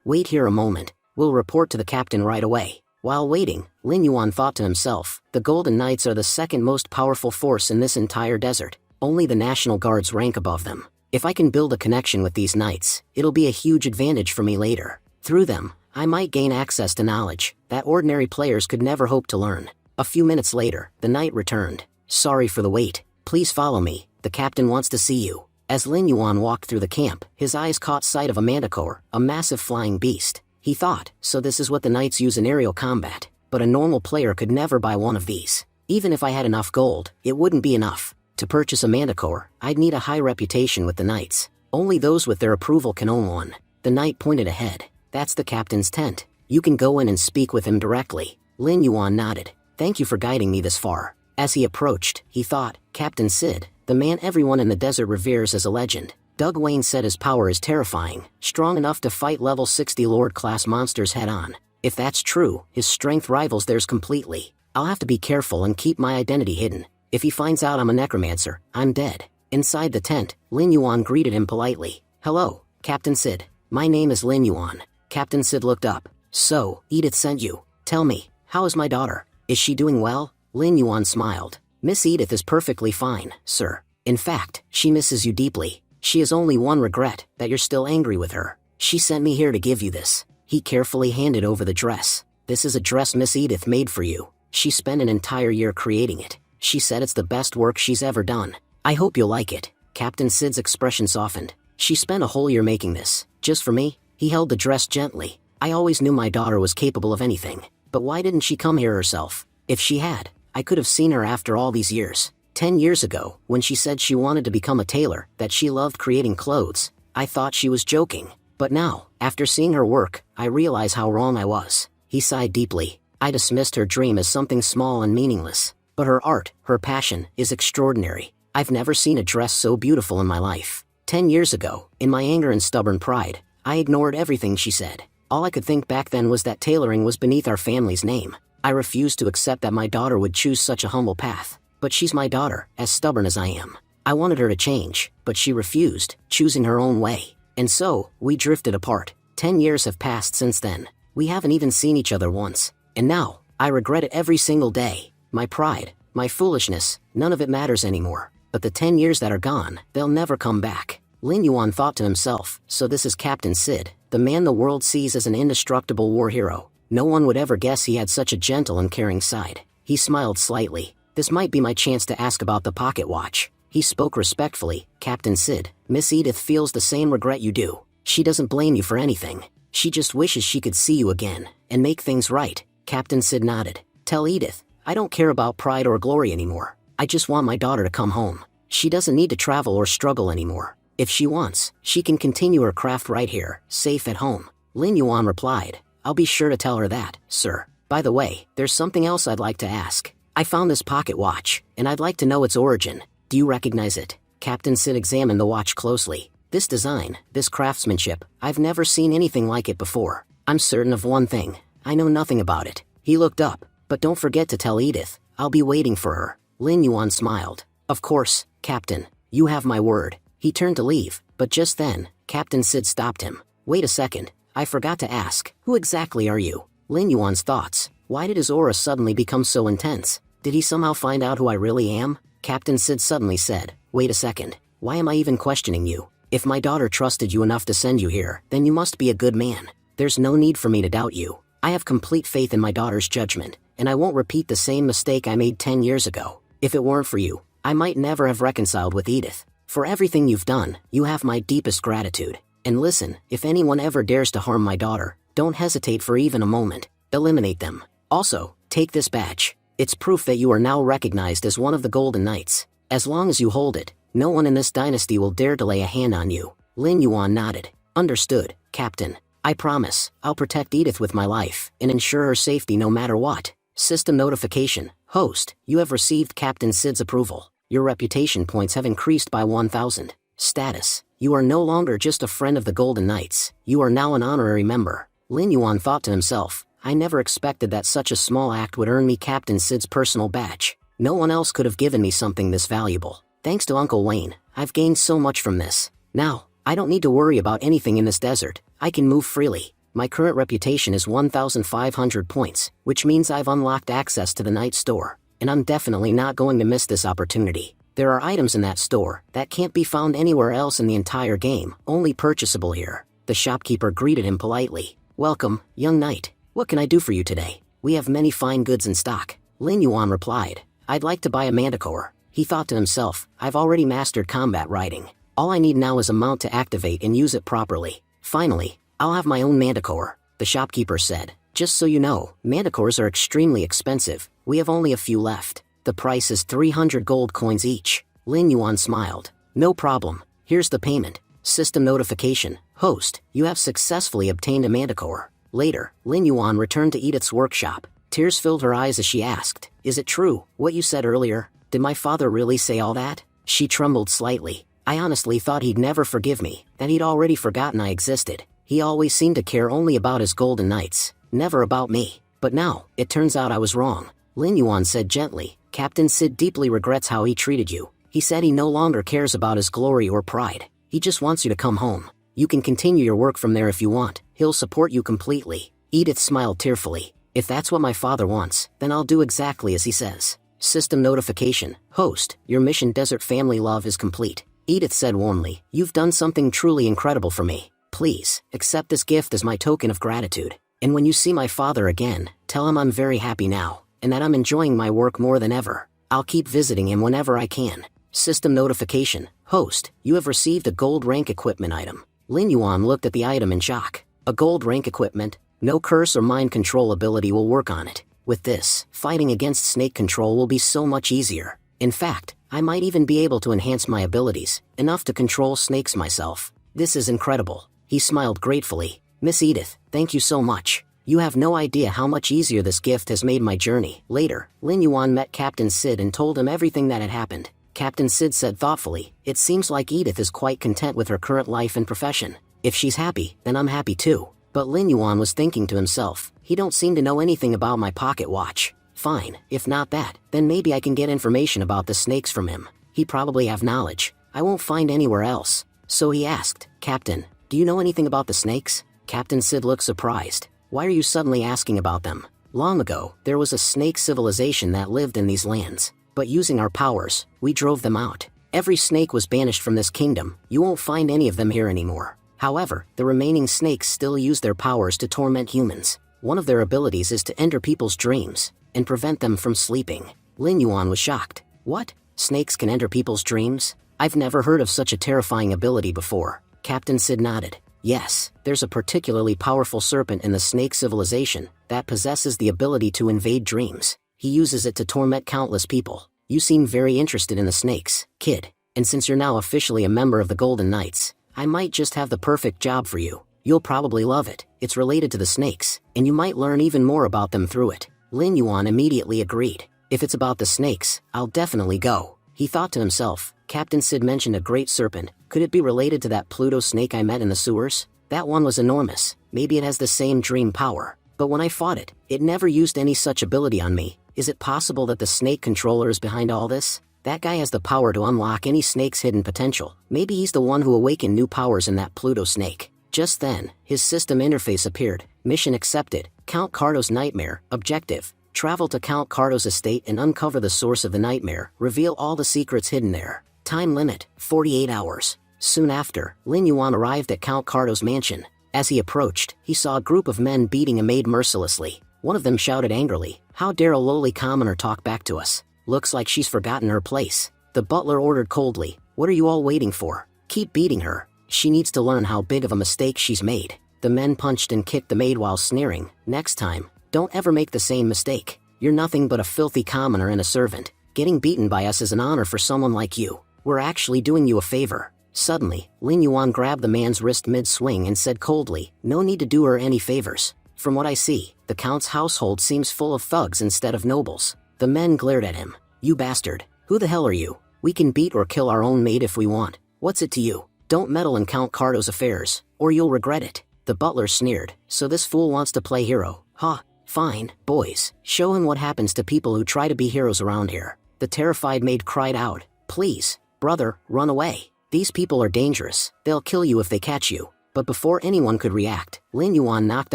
wait here a moment. We'll report to the captain right away. While waiting, Lin Yuan thought to himself, the Golden Knights are the second most powerful force in this entire desert. Only the National Guards rank above them. If I can build a connection with these knights, it'll be a huge advantage for me later. Through them, I might gain access to knowledge that ordinary players could never hope to learn. A few minutes later, the knight returned. Sorry for the wait. Please follow me. The captain wants to see you. As Lin Yuan walked through the camp, his eyes caught sight of a manticore, a massive flying beast. He thought, so this is what the knights use in aerial combat, but a normal player could never buy one of these. Even if I had enough gold, it wouldn't be enough. To purchase a manticore, I'd need a high reputation with the knights. Only those with their approval can own one. The knight pointed ahead. That's the captain's tent. You can go in and speak with him directly. Lin Yuan nodded. Thank you for guiding me this far. As he approached, he thought, Captain Sid, the man everyone in the desert reveres as a legend. Doug Wayne said his power is terrifying, strong enough to fight level 60 Lord-class monsters head-on. If that's true, his strength rivals theirs completely. I'll have to be careful and keep my identity hidden. If he finds out I'm a necromancer, I'm dead. Inside the tent, Lin Yuan greeted him politely. Hello, Captain Sid. My name is Lin Yuan. Captain Sid looked up. So, Edith sent you. Tell me, how is my daughter? Is she doing well? Lin Yuan smiled. Miss Edith is perfectly fine, sir. In fact, she misses you deeply. She has only one regret, that you're still angry with her. She sent me here to give you this. He carefully handed over the dress. This is a dress Miss Edith made for you. She spent an entire year creating it. She said it's the best work she's ever done. I hope you'll like it. Captain Sid's expression softened. She spent a whole year making this, just for me. He held the dress gently. I always knew my daughter was capable of anything. But why didn't she come here herself? If she had, I could have seen her after all these years. 10 years ago, when she said she wanted to become a tailor, that she loved creating clothes, I thought she was joking. But now, after seeing her work, I realize how wrong I was. He sighed deeply. I dismissed her dream as something small and meaningless. But her art, her passion, is extraordinary. I've never seen a dress so beautiful in my life. 10 years ago, in my anger and stubborn pride, I ignored everything she said. All I could think back then was that tailoring was beneath our family's name. I refused to accept that my daughter would choose such a humble path. But she's my daughter, as stubborn as I am. I wanted her to change, but she refused, choosing her own way. And so, we drifted apart. 10 years have passed since then. We haven't even seen each other once. And now, I regret it every single day. My pride, my foolishness, none of it matters anymore. But the 10 years that are gone, they'll never come back. Lin Yuan thought to himself, so this is Captain Sid, the man the world sees as an indestructible war hero. No one would ever guess he had such a gentle and caring side. He smiled slightly. This might be my chance to ask about the pocket watch. He spoke respectfully. Captain Sid, Miss Edith feels the same regret you do. She doesn't blame you for anything. She just wishes she could see you again, and make things right. Captain Sid nodded. Tell Edith, I don't care about pride or glory anymore. I just want my daughter to come home. She doesn't need to travel or struggle anymore. If she wants, she can continue her craft right here, safe at home. Lin Yuan replied, I'll be sure to tell her that, sir. By the way, there's something else I'd like to ask. I found this pocket watch, and I'd like to know its origin. Do you recognize it? Captain Sid examined the watch closely. This design, this craftsmanship, I've never seen anything like it before. I'm certain of one thing. I know nothing about it. He looked up. But don't forget to tell Edith. I'll be waiting for her. Lin Yuan smiled. Of course, Captain. You have my word. He turned to leave, but just then, Captain Sid stopped him. Wait a second. I forgot to ask. Who exactly are you? Lin Yuan's thoughts. Why did his aura suddenly become so intense? Did he somehow find out who I really am? Captain Sid suddenly said, Wait a second. Why am I even questioning you? If my daughter trusted you enough to send you here, then you must be a good man. There's no need for me to doubt you. I have complete faith in my daughter's judgment, and I won't repeat the same mistake I made 10 years ago. If it weren't for you, I might never have reconciled with Edith. For everything you've done, you have my deepest gratitude. And listen, if anyone ever dares to harm my daughter, don't hesitate for even a moment. Eliminate them. Also, take this badge. It's proof that you are now recognized as one of the Golden Knights. As long as you hold it, no one in this dynasty will dare to lay a hand on you. Lin Yuan nodded. Understood, Captain. I promise, I'll protect Edith with my life and ensure her safety no matter what. System notification. Host, you have received Captain Sid's approval. Your reputation points have increased by 1,000. Status. You are no longer just a friend of the Golden Knights. You are now an honorary member. Lin Yuan thought to himself, I never expected that such a small act would earn me Captain Sid's personal badge. No one else could have given me something this valuable. Thanks to Uncle Wayne, I've gained so much from this. Now, I don't need to worry about anything in this desert. I can move freely. My current reputation is 1,500 points, which means I've unlocked access to the night store, and I'm definitely not going to miss this opportunity. There are items in that store that can't be found anywhere else in the entire game, only purchasable here. The shopkeeper greeted him politely. Welcome, young knight. What can I do for you today? We have many fine goods in stock. Lin Yuan replied. I'd like to buy a manticore. He thought to himself, I've already mastered combat riding. All I need now is a mount to activate and use it properly. Finally, I'll have my own manticore, the shopkeeper said. Just so you know, manticores are extremely expensive. We have only a few left. The price is 300 gold coins each. Lin Yuan smiled. No problem. Here's the payment. System notification. Host, you have successfully obtained a manticore. Later, Lin Yuan returned to Edith's workshop. Tears filled her eyes as she asked, Is it true, what you said earlier? Did my father really say all that? She trembled slightly. I honestly thought he'd never forgive me, that he'd already forgotten I existed. He always seemed to care only about his Golden Knights, never about me. But now, it turns out I was wrong. Lin Yuan said gently, Captain Sid deeply regrets how he treated you. He said he no longer cares about his glory or pride. He just wants you to come home. You can continue your work from there if you want. He'll support you completely. Edith smiled tearfully. If that's what my father wants, then I'll do exactly as he says. System notification. Host, your mission Desert Family Love is complete. Edith said warmly, You've done something truly incredible for me. Please, accept this gift as my token of gratitude. And when you see my father again, tell him I'm very happy now, and that I'm enjoying my work more than ever. I'll keep visiting him whenever I can. System notification. Host, you have received a gold rank equipment item. Lin Yuan looked at the item in shock. A gold rank equipment? No curse or mind control ability will work on it. With this, fighting against snake control will be so much easier. In fact, I might even be able to enhance my abilities, enough to control snakes myself. This is incredible. He smiled gratefully. Miss Edith, thank you so much. You have no idea how much easier this gift has made my journey. Later, Lin Yuan met Captain Sid and told him everything that had happened. Captain Sid said thoughtfully, It seems like Edith is quite content with her current life and profession. If she's happy, then I'm happy too. But Lin Yuan was thinking to himself, he don't seem to know anything about my pocket watch. Fine, if not that, then maybe I can get information about the snakes from him. He probably have knowledge I won't find anywhere else. So he asked, Captain, do you know anything about the snakes? Captain Sid looked surprised. Why are you suddenly asking about them? Long ago, there was a snake civilization that lived in these lands. But using our powers, we drove them out. Every snake was banished from this kingdom. You won't find any of them here anymore. However, the remaining snakes still use their powers to torment humans. One of their abilities is to enter people's dreams and prevent them from sleeping. Lin Yuan was shocked. What? Snakes can enter people's dreams? I've never heard of such a terrifying ability before. Captain Sid nodded. Yes, there's a particularly powerful serpent in the snake civilization that possesses the ability to invade dreams. He uses it to torment countless people. You seem very interested in the snakes, kid. And since you're now officially a member of the Golden Knights, I might just have the perfect job for you. You'll probably love it. It's related to the snakes, and you might learn even more about them through it. Lin Yuan immediately agreed. If it's about the snakes, I'll definitely go. He thought to himself, Captain Sid mentioned a great serpent. Could it be related to that Pluto snake I met in the sewers? That one was enormous. Maybe it has the same dream power. But when I fought it, it never used any such ability on me. Is it possible that the snake controller is behind all this? That guy has the power to unlock any snake's hidden potential. Maybe he's the one who awakened new powers in that Pluto snake. Just then, his system interface appeared. Mission accepted. Count Cardo's nightmare. Objective: travel to Count Cardo's estate and uncover the source of the nightmare. Reveal all the secrets hidden there. Time limit: 48 hours. Soon after, Lin Yuan arrived at Count Cardo's mansion. As he approached, he saw a group of men beating a maid mercilessly. One of them shouted angrily, "How dare a lowly commoner talk back to us? Looks like she's forgotten her place." The butler ordered coldly, "What are you all waiting for? Keep beating her. She needs to learn how big of a mistake she's made." The men punched and kicked the maid while sneering, "Next time, don't ever make the same mistake. You're nothing but a filthy commoner and a servant. Getting beaten by us is an honor for someone like you. We're actually doing you a favor." Suddenly, Lin Yuan grabbed the man's wrist mid-swing and said coldly, "No need to do her any favors. From what I see, the Count's household seems full of thugs instead of nobles." The men glared at him. "You bastard. Who the hell are you? We can beat or kill our own maid if we want. What's it to you? Don't meddle in Count Cardo's affairs, or you'll regret it." The butler sneered, "So this fool wants to play hero, huh? Fine, boys, show him what happens to people who try to be heroes around here." The terrified maid cried out, "Please, brother, run away. These people are dangerous. They'll kill you if they catch you." But before anyone could react, Lin Yuan knocked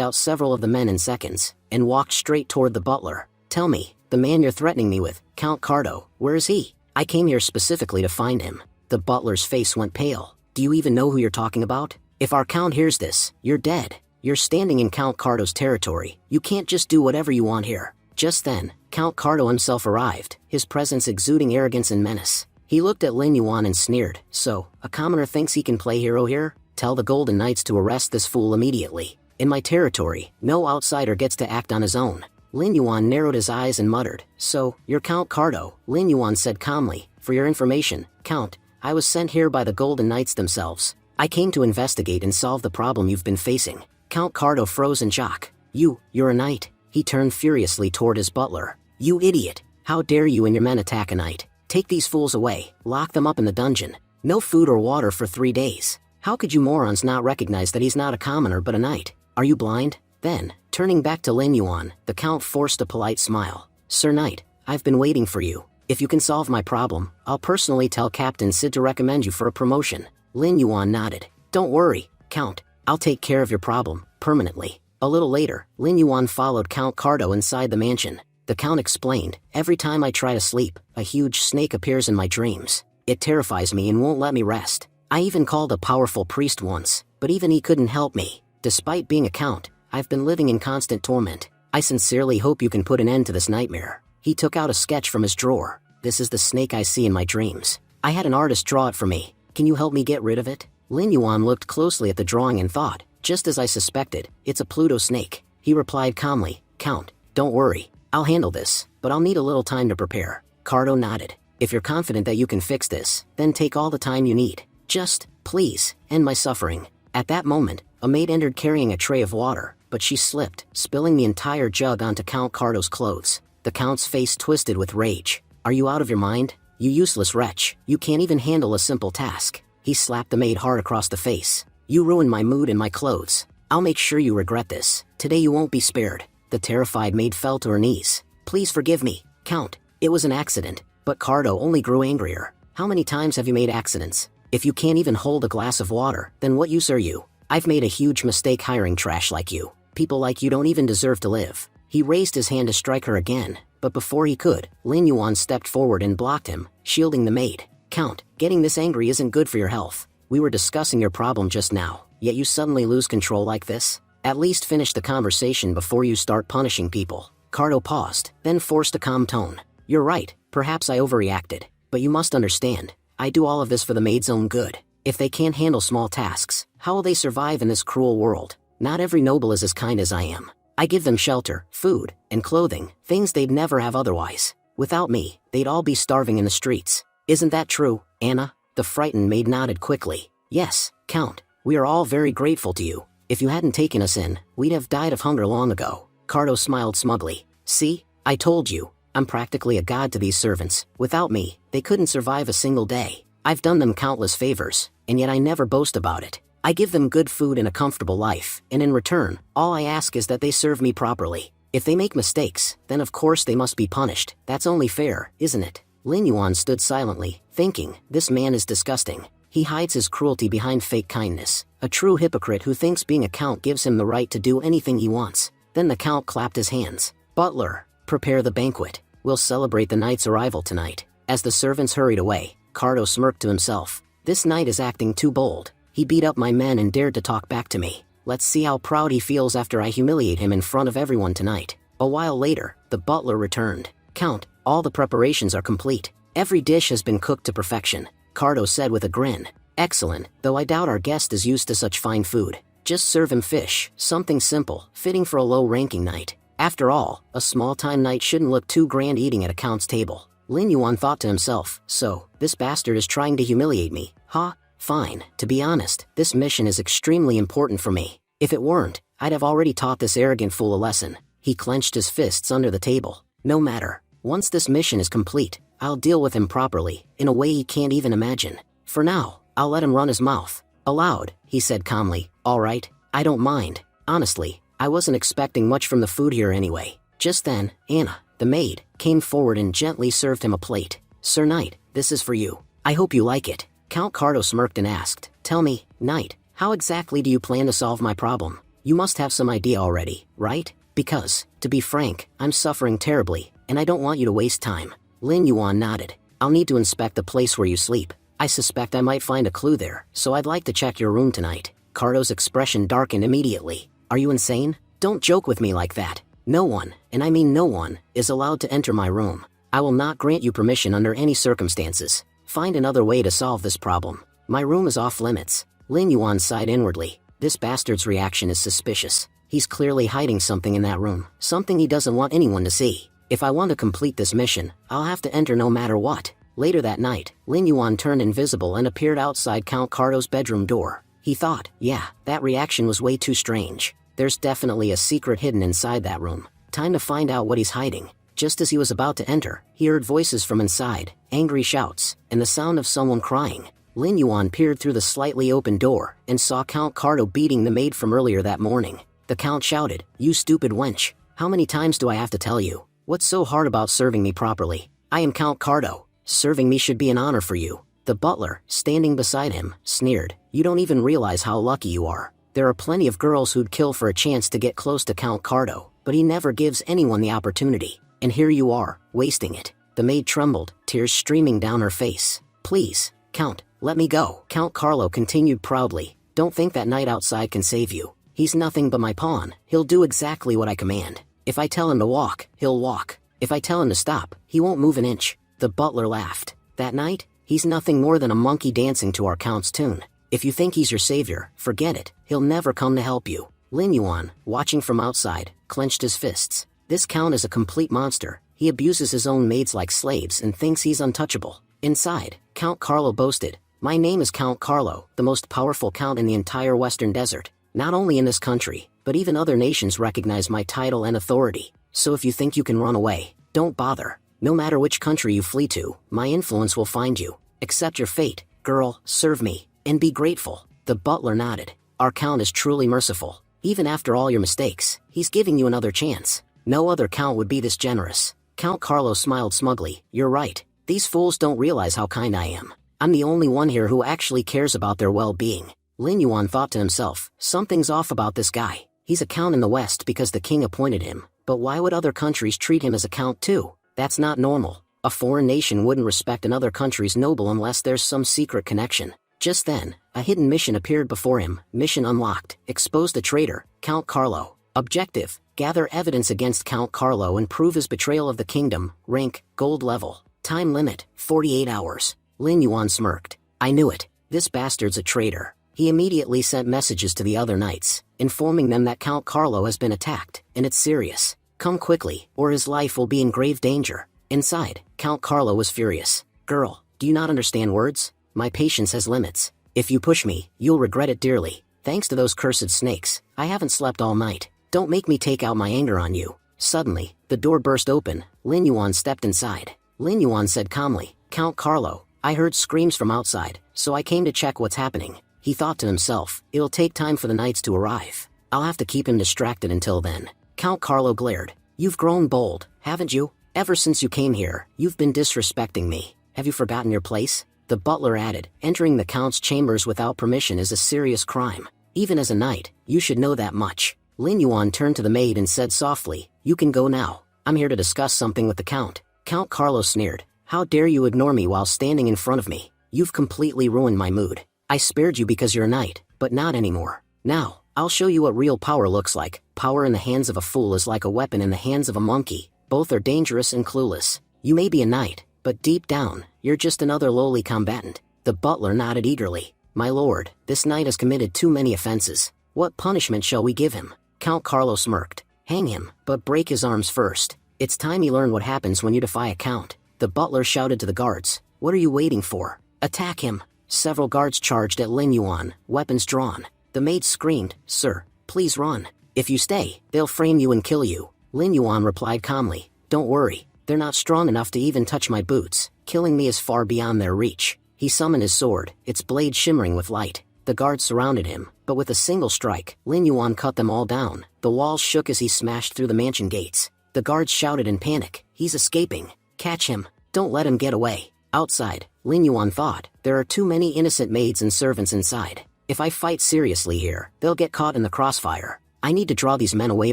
out several of the men in seconds, and walked straight toward the butler. "Tell me, the man you're threatening me with, Count Cardo, where is he? I came here specifically to find him." The butler's face went pale. "Do you even know who you're talking about? If our Count hears this, you're dead. You're standing in Count Cardo's territory. You can't just do whatever you want here." Just then, Count Cardo himself arrived, his presence exuding arrogance and menace. He looked at Lin Yuan and sneered, "So, a commoner thinks he can play hero here? Tell the Golden Knights to arrest this fool immediately. In my territory, no outsider gets to act on his own." Lin Yuan narrowed his eyes and muttered, "So, you're Count Cardo," Lin Yuan said calmly. "For your information, Count, I was sent here by the Golden Knights themselves. I came to investigate and solve the problem you've been facing." Count Cardo froze in shock. You're a knight?" He turned furiously toward his butler. "You idiot! How dare you and your men attack a knight? Take these fools away, lock them up in the dungeon. No food or water for 3 days. How could you morons not recognize that he's not a commoner but a knight? Are you blind?" Then, turning back to Lin Yuan, the Count forced a polite smile. "Sir Knight, I've been waiting for you. If you can solve my problem, I'll personally tell Captain Sid to recommend you for a promotion." Lin Yuan nodded. "Don't worry, Count. I'll take care of your problem, permanently." A little later, Lin Yuan followed Count Cardo inside the mansion. The Count explained, "Every time I try to sleep, a huge snake appears in my dreams. It terrifies me and won't let me rest. I even called a powerful priest once, but even he couldn't help me. Despite being a count, I've been living in constant torment. I sincerely hope you can put an end to this nightmare." He took out a sketch from his drawer. "This is the snake I see in my dreams. I had an artist draw it for me. Can you help me get rid of it?" Lin Yuan looked closely at the drawing and thought, "Just as I suspected, it's a Pluto snake." He replied calmly, "Count, don't worry. I'll handle this, but I'll need a little time to prepare." Cardo nodded. "If you're confident that you can fix this, then take all the time you need. Just, please, end my suffering." At that moment, a maid entered carrying a tray of water, but she slipped, spilling the entire jug onto Count Cardo's clothes. The Count's face twisted with rage. "Are you out of your mind? You useless wretch. You can't even handle a simple task." He slapped the maid hard across the face. "You ruined my mood and my clothes. I'll make sure you regret this. Today you won't be spared." The terrified maid fell to her knees. "Please forgive me, Count. It was an accident." But Cardo only grew angrier. "How many times have you made accidents? If you can't even hold a glass of water, then what use are you? I've made a huge mistake hiring trash like you. People like you don't even deserve to live." He raised his hand to strike her again, but before he could, Lin Yuan stepped forward and blocked him, shielding the maid. "Count, getting this angry isn't good for your health. We were discussing your problem just now, yet you suddenly lose control like this. At least finish the conversation before you start punishing people." Cardo paused, then forced a calm tone. "You're right, perhaps I overreacted. But you must understand, I do all of this for the maid's own good. If they can't handle small tasks, how will they survive in this cruel world? Not every noble is as kind as I am. I give them shelter, food, food, and clothing, things they'd never have otherwise. Without me, they'd all be starving in the streets. Isn't that true, Anna? The frightened maid nodded quickly. Yes, Count, we are all very grateful to you. If you hadn't taken us in, we'd have died of hunger long ago. Cardo smiled smugly. See, I told you, I'm practically a god to these servants. Without me, they couldn't survive a single day. I've done them countless favors, and yet I never boast about it. I give them good food and a comfortable life, and in return, all I ask is that they serve me properly. If they make mistakes, then of course they must be punished. That's only fair, isn't it? Lin Yuan stood silently, thinking, this man is disgusting. He hides his cruelty behind fake kindness. A true hypocrite who thinks being a count gives him the right to do anything he wants. Then the count clapped his hands. Butler, prepare the banquet. We'll celebrate the knight's arrival tonight. As the servants hurried away, Cardo smirked to himself. This knight is acting too bold. He beat up my men and dared to talk back to me. Let's see how proud he feels after I humiliate him in front of everyone tonight. A while later, the butler returned. Count, all the preparations are complete. Every dish has been cooked to perfection, Cardo said with a grin. Excellent, though I doubt our guest is used to such fine food. Just serve him fish, something simple, fitting for a low-ranking knight. After all, a small-time knight shouldn't look too grand eating at a count's table. Lin Yuan thought to himself, so, this bastard is trying to humiliate me, huh? Fine, to be honest, this mission is extremely important for me. If it weren't, I'd have already taught this arrogant fool a lesson. He clenched his fists under the table. No matter. Once this mission is complete, I'll deal with him properly, in a way he can't even imagine. For now, I'll let him run his mouth. Aloud, he said calmly, all right, I don't mind. Honestly, I wasn't expecting much from the food here anyway. Just then, Anna, the maid, came forward and gently served him a plate. Sir Knight, this is for you. I hope you like it. Count Cardo smirked and asked, tell me, Knight, how exactly do you plan to solve my problem? You must have some idea already, right? Because, to be frank, I'm suffering terribly, and I don't want you to waste time. Lin Yuan nodded. I'll need to inspect the place where you sleep. I suspect I might find a clue there, so I'd like to check your room tonight. Cardo's expression darkened immediately. Are you insane? Don't joke with me like that. No one, and I mean no one, is allowed to enter my room. I will not grant you permission under any circumstances. Find another way to solve this problem. My room is off limits. Lin Yuan sighed inwardly. This bastard's reaction is suspicious. He's clearly hiding something in that room, something he doesn't want anyone to see. If I want to complete this mission, I'll have to enter no matter what. Later that night, Lin Yuan turned invisible and appeared outside Count Cardo's bedroom door. He thought, yeah, that reaction was way too strange. There's definitely a secret hidden inside that room. Time to find out what he's hiding. Just as he was about to enter, he heard voices from inside, angry shouts, and the sound of someone crying. Lin Yuan peered through the slightly open door and saw Count Cardo beating the maid from earlier that morning. The Count shouted, you stupid wench. How many times do I have to tell you? What's so hard about serving me properly? I am Count Cardo. Serving me should be an honor for you. The butler, standing beside him, sneered. You don't even realize how lucky you are. There are plenty of girls who'd kill for a chance to get close to Count Cardo, but he never gives anyone the opportunity. And here you are, wasting it. The maid trembled, tears streaming down her face. Please, Count, let me go. Count Carlo continued proudly. Don't think that knight outside can save you. He's nothing but my pawn. He'll do exactly what I command. If I tell him to walk, he'll walk. If I tell him to stop, he won't move an inch. The butler laughed. That knight? He's nothing more than a monkey dancing to our Count's tune. If you think he's your savior, forget it. He'll never come to help you. Lin Yuan, watching from outside, clenched his fists. This Count is a complete monster. He abuses his own maids like slaves and thinks he's untouchable. Inside, Count Carlo boasted, my name is Count Carlo, the most powerful count in the entire Western Desert. Not only in this country, but even other nations recognize my title and authority. So if you think you can run away, don't bother. No matter which country you flee to, my influence will find you. Accept your fate, girl, serve me, and be grateful. The butler nodded. Our Count is truly merciful. Even after all your mistakes, he's giving you another chance. No other Count would be this generous. Count Carlo smiled smugly. You're right. These fools don't realize how kind I am. I'm the only one here who actually cares about their well-being. Lin Yuan thought to himself, something's off about this guy. He's a count in the West because the king appointed him. But why would other countries treat him as a count too? That's not normal. A foreign nation wouldn't respect another country's noble unless there's some secret connection. Just then, a hidden mission appeared before him. Mission unlocked. Expose the traitor, Count Carlo. Objective, gather evidence against Count Carlo and prove his betrayal of the kingdom. Rank, gold level. Time limit, 48 hours. Lin Yuan smirked. I knew it. This bastard's a traitor. He immediately sent messages to the other knights, informing them that Count Carlo has been attacked, and it's serious. Come quickly, or his life will be in grave danger. Inside, Count Carlo was furious. Girl, do you not understand words? My patience has limits. If you push me, you'll regret it dearly. Thanks to those cursed snakes, I haven't slept all night. Don't make me take out my anger on you. Suddenly, the door burst open. Lin Yuan stepped inside. Lin Yuan said calmly, Count Carlo, I heard screams from outside, so I came to check what's happening. He thought to himself, it'll take time for the knights to arrive. I'll have to keep him distracted until then. Count Carlo glared. You've grown bold, haven't you? Ever since you came here, you've been disrespecting me. Have you forgotten your place? The butler added, entering the count's chambers without permission is a serious crime. Even as a knight, you should know that much. Lin Yuan turned to the maid and said softly, you can go now. I'm here to discuss something with the count. Count Carlo sneered. How dare you ignore me while standing in front of me? You've completely ruined my mood. I spared you because you're a knight, but not anymore. Now, I'll show you what real power looks like. Power in the hands of a fool is like a weapon in the hands of a monkey. Both are dangerous and clueless. You may be a knight, but deep down, you're just another lowly combatant. The butler nodded eagerly. My lord, this knight has committed too many offenses. What punishment shall we give him? Count Carlo smirked. Hang him, but break his arms first. It's time he learned what happens when you defy a count. The butler shouted to the guards. What are you waiting for? Attack him. Several guards charged at Lin Yuan, weapons drawn. The maid screamed, Sir, please run. If you stay, they'll frame you and kill you. Lin Yuan replied calmly, Don't worry, they're not strong enough to even touch my boots. Killing me is far beyond their reach. He summoned his sword, its blade shimmering with light. The guards surrounded him, but with a single strike, Lin Yuan cut them all down. The walls shook as he smashed through the mansion gates. The guards shouted in panic, He's escaping. Catch him. Don't let him get away. Outside, Lin Yuan thought, there are too many innocent maids and servants inside. If I fight seriously here, they'll get caught in the crossfire. I need to draw these men away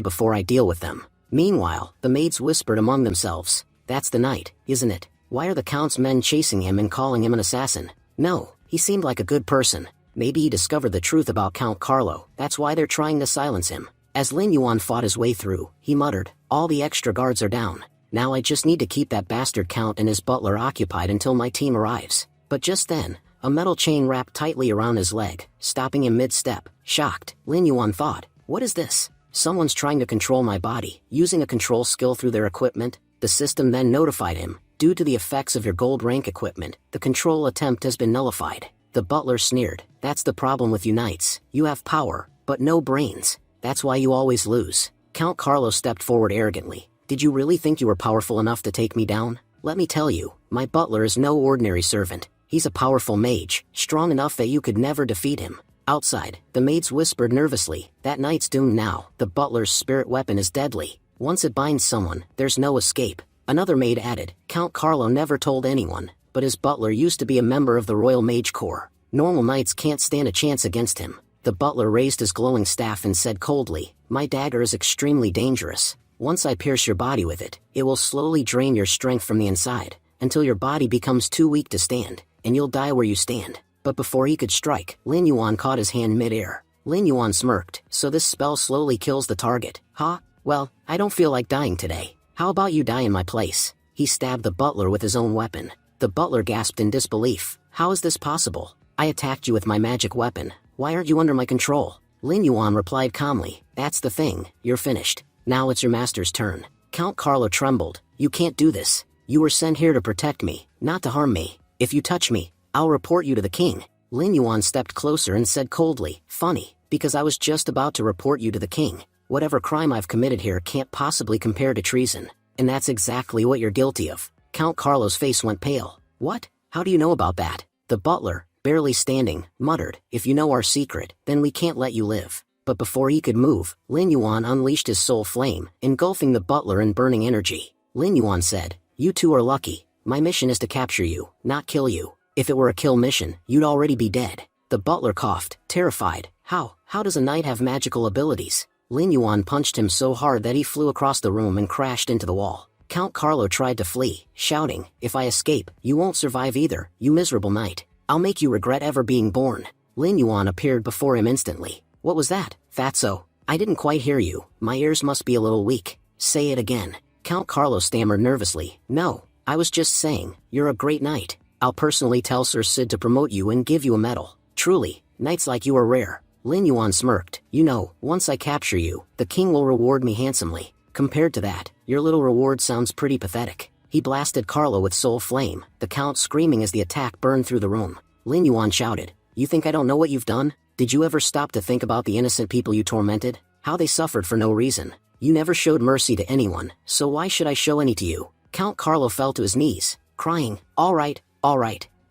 before I deal with them. Meanwhile, the maids whispered among themselves. That's the knight, isn't it? Why are the count's men chasing him and calling him an assassin? No, he seemed like a good person. Maybe he discovered the truth about Count Carlo, that's why they're trying to silence him. As Lin Yuan fought his way through, he muttered, all the extra guards are down. Now I just need to keep that bastard count and his butler occupied until my team arrives. But just then, a metal chain wrapped tightly around his leg, stopping him mid-step. Shocked, Lin Yuan thought, what is this? Someone's trying to control my body, using a control skill through their equipment. The system then notified him, due to the effects of your gold rank equipment, the control attempt has been nullified. The butler sneered, that's the problem with you knights. You have power, but no brains. That's why you always lose. Count Carlo stepped forward arrogantly. Did you really think you were powerful enough to take me down? Let me tell you, my butler is no ordinary servant. He's a powerful mage, strong enough that you could never defeat him. Outside, the maids whispered nervously, that knight's doomed now. The butler's spirit weapon is deadly. Once it binds someone, there's no escape. Another maid added, Count Carlo never told anyone, but his butler used to be a member of the Royal Mage Corps. Normal knights can't stand a chance against him. The butler raised his glowing staff and said coldly, my dagger is extremely dangerous. Once I pierce your body with it, it will slowly drain your strength from the inside, until your body becomes too weak to stand, and you'll die where you stand. But before he could strike, Lin Yuan caught his hand mid-air. Lin Yuan smirked, so this spell slowly kills the target. Huh? Well, I don't feel like dying today. How about you die in my place? He stabbed the butler with his own weapon. The butler gasped in disbelief. How is this possible? I attacked you with my magic weapon. Why aren't you under my control? Lin Yuan replied calmly, that's the thing, you're finished. Now it's your master's turn. Count Carlo trembled. You can't do this. You were sent here to protect me, not to harm me. If you touch me, I'll report you to the king. Lin Yuan stepped closer and said coldly, funny, because I was just about to report you to the king. Whatever crime I've committed here can't possibly compare to treason. And that's exactly what you're guilty of. Count Carlo's face went pale. What? How do you know about that? The butler, barely standing, muttered, if you know our secret, then we can't let you live. But before he could move, Lin Yuan unleashed his soul flame, engulfing the butler in burning energy. Lin Yuan said, you two are lucky. My mission is to capture you, not kill you. If it were a kill mission, you'd already be dead. The butler coughed, terrified. How does a knight have magical abilities? Lin Yuan punched him so hard that he flew across the room and crashed into the wall. Count Carlo tried to flee, shouting, if I escape, you won't survive either, you miserable knight. I'll make you regret ever being born. Lin Yuan appeared before him instantly. What was that, Fatso? I didn't quite hear you. My ears must be a little weak. Say it again. Count Carlo stammered nervously. No, I was just saying, you're a great knight. I'll personally tell Sir Sid to promote you and give you a medal. Truly, knights like you are rare. Lin Yuan smirked. You know, once I capture you, the king will reward me handsomely. Compared to that, your little reward sounds pretty pathetic. He blasted Carlo with soul flame, the Count screaming as the attack burned through the room. Lin Yuan shouted, "You think I don't know what you've done? Did you ever stop to think about the innocent people you tormented? How they suffered for no reason? You never showed mercy to anyone, so why should I show any to you?" Count Carlo fell to his knees, crying, all right,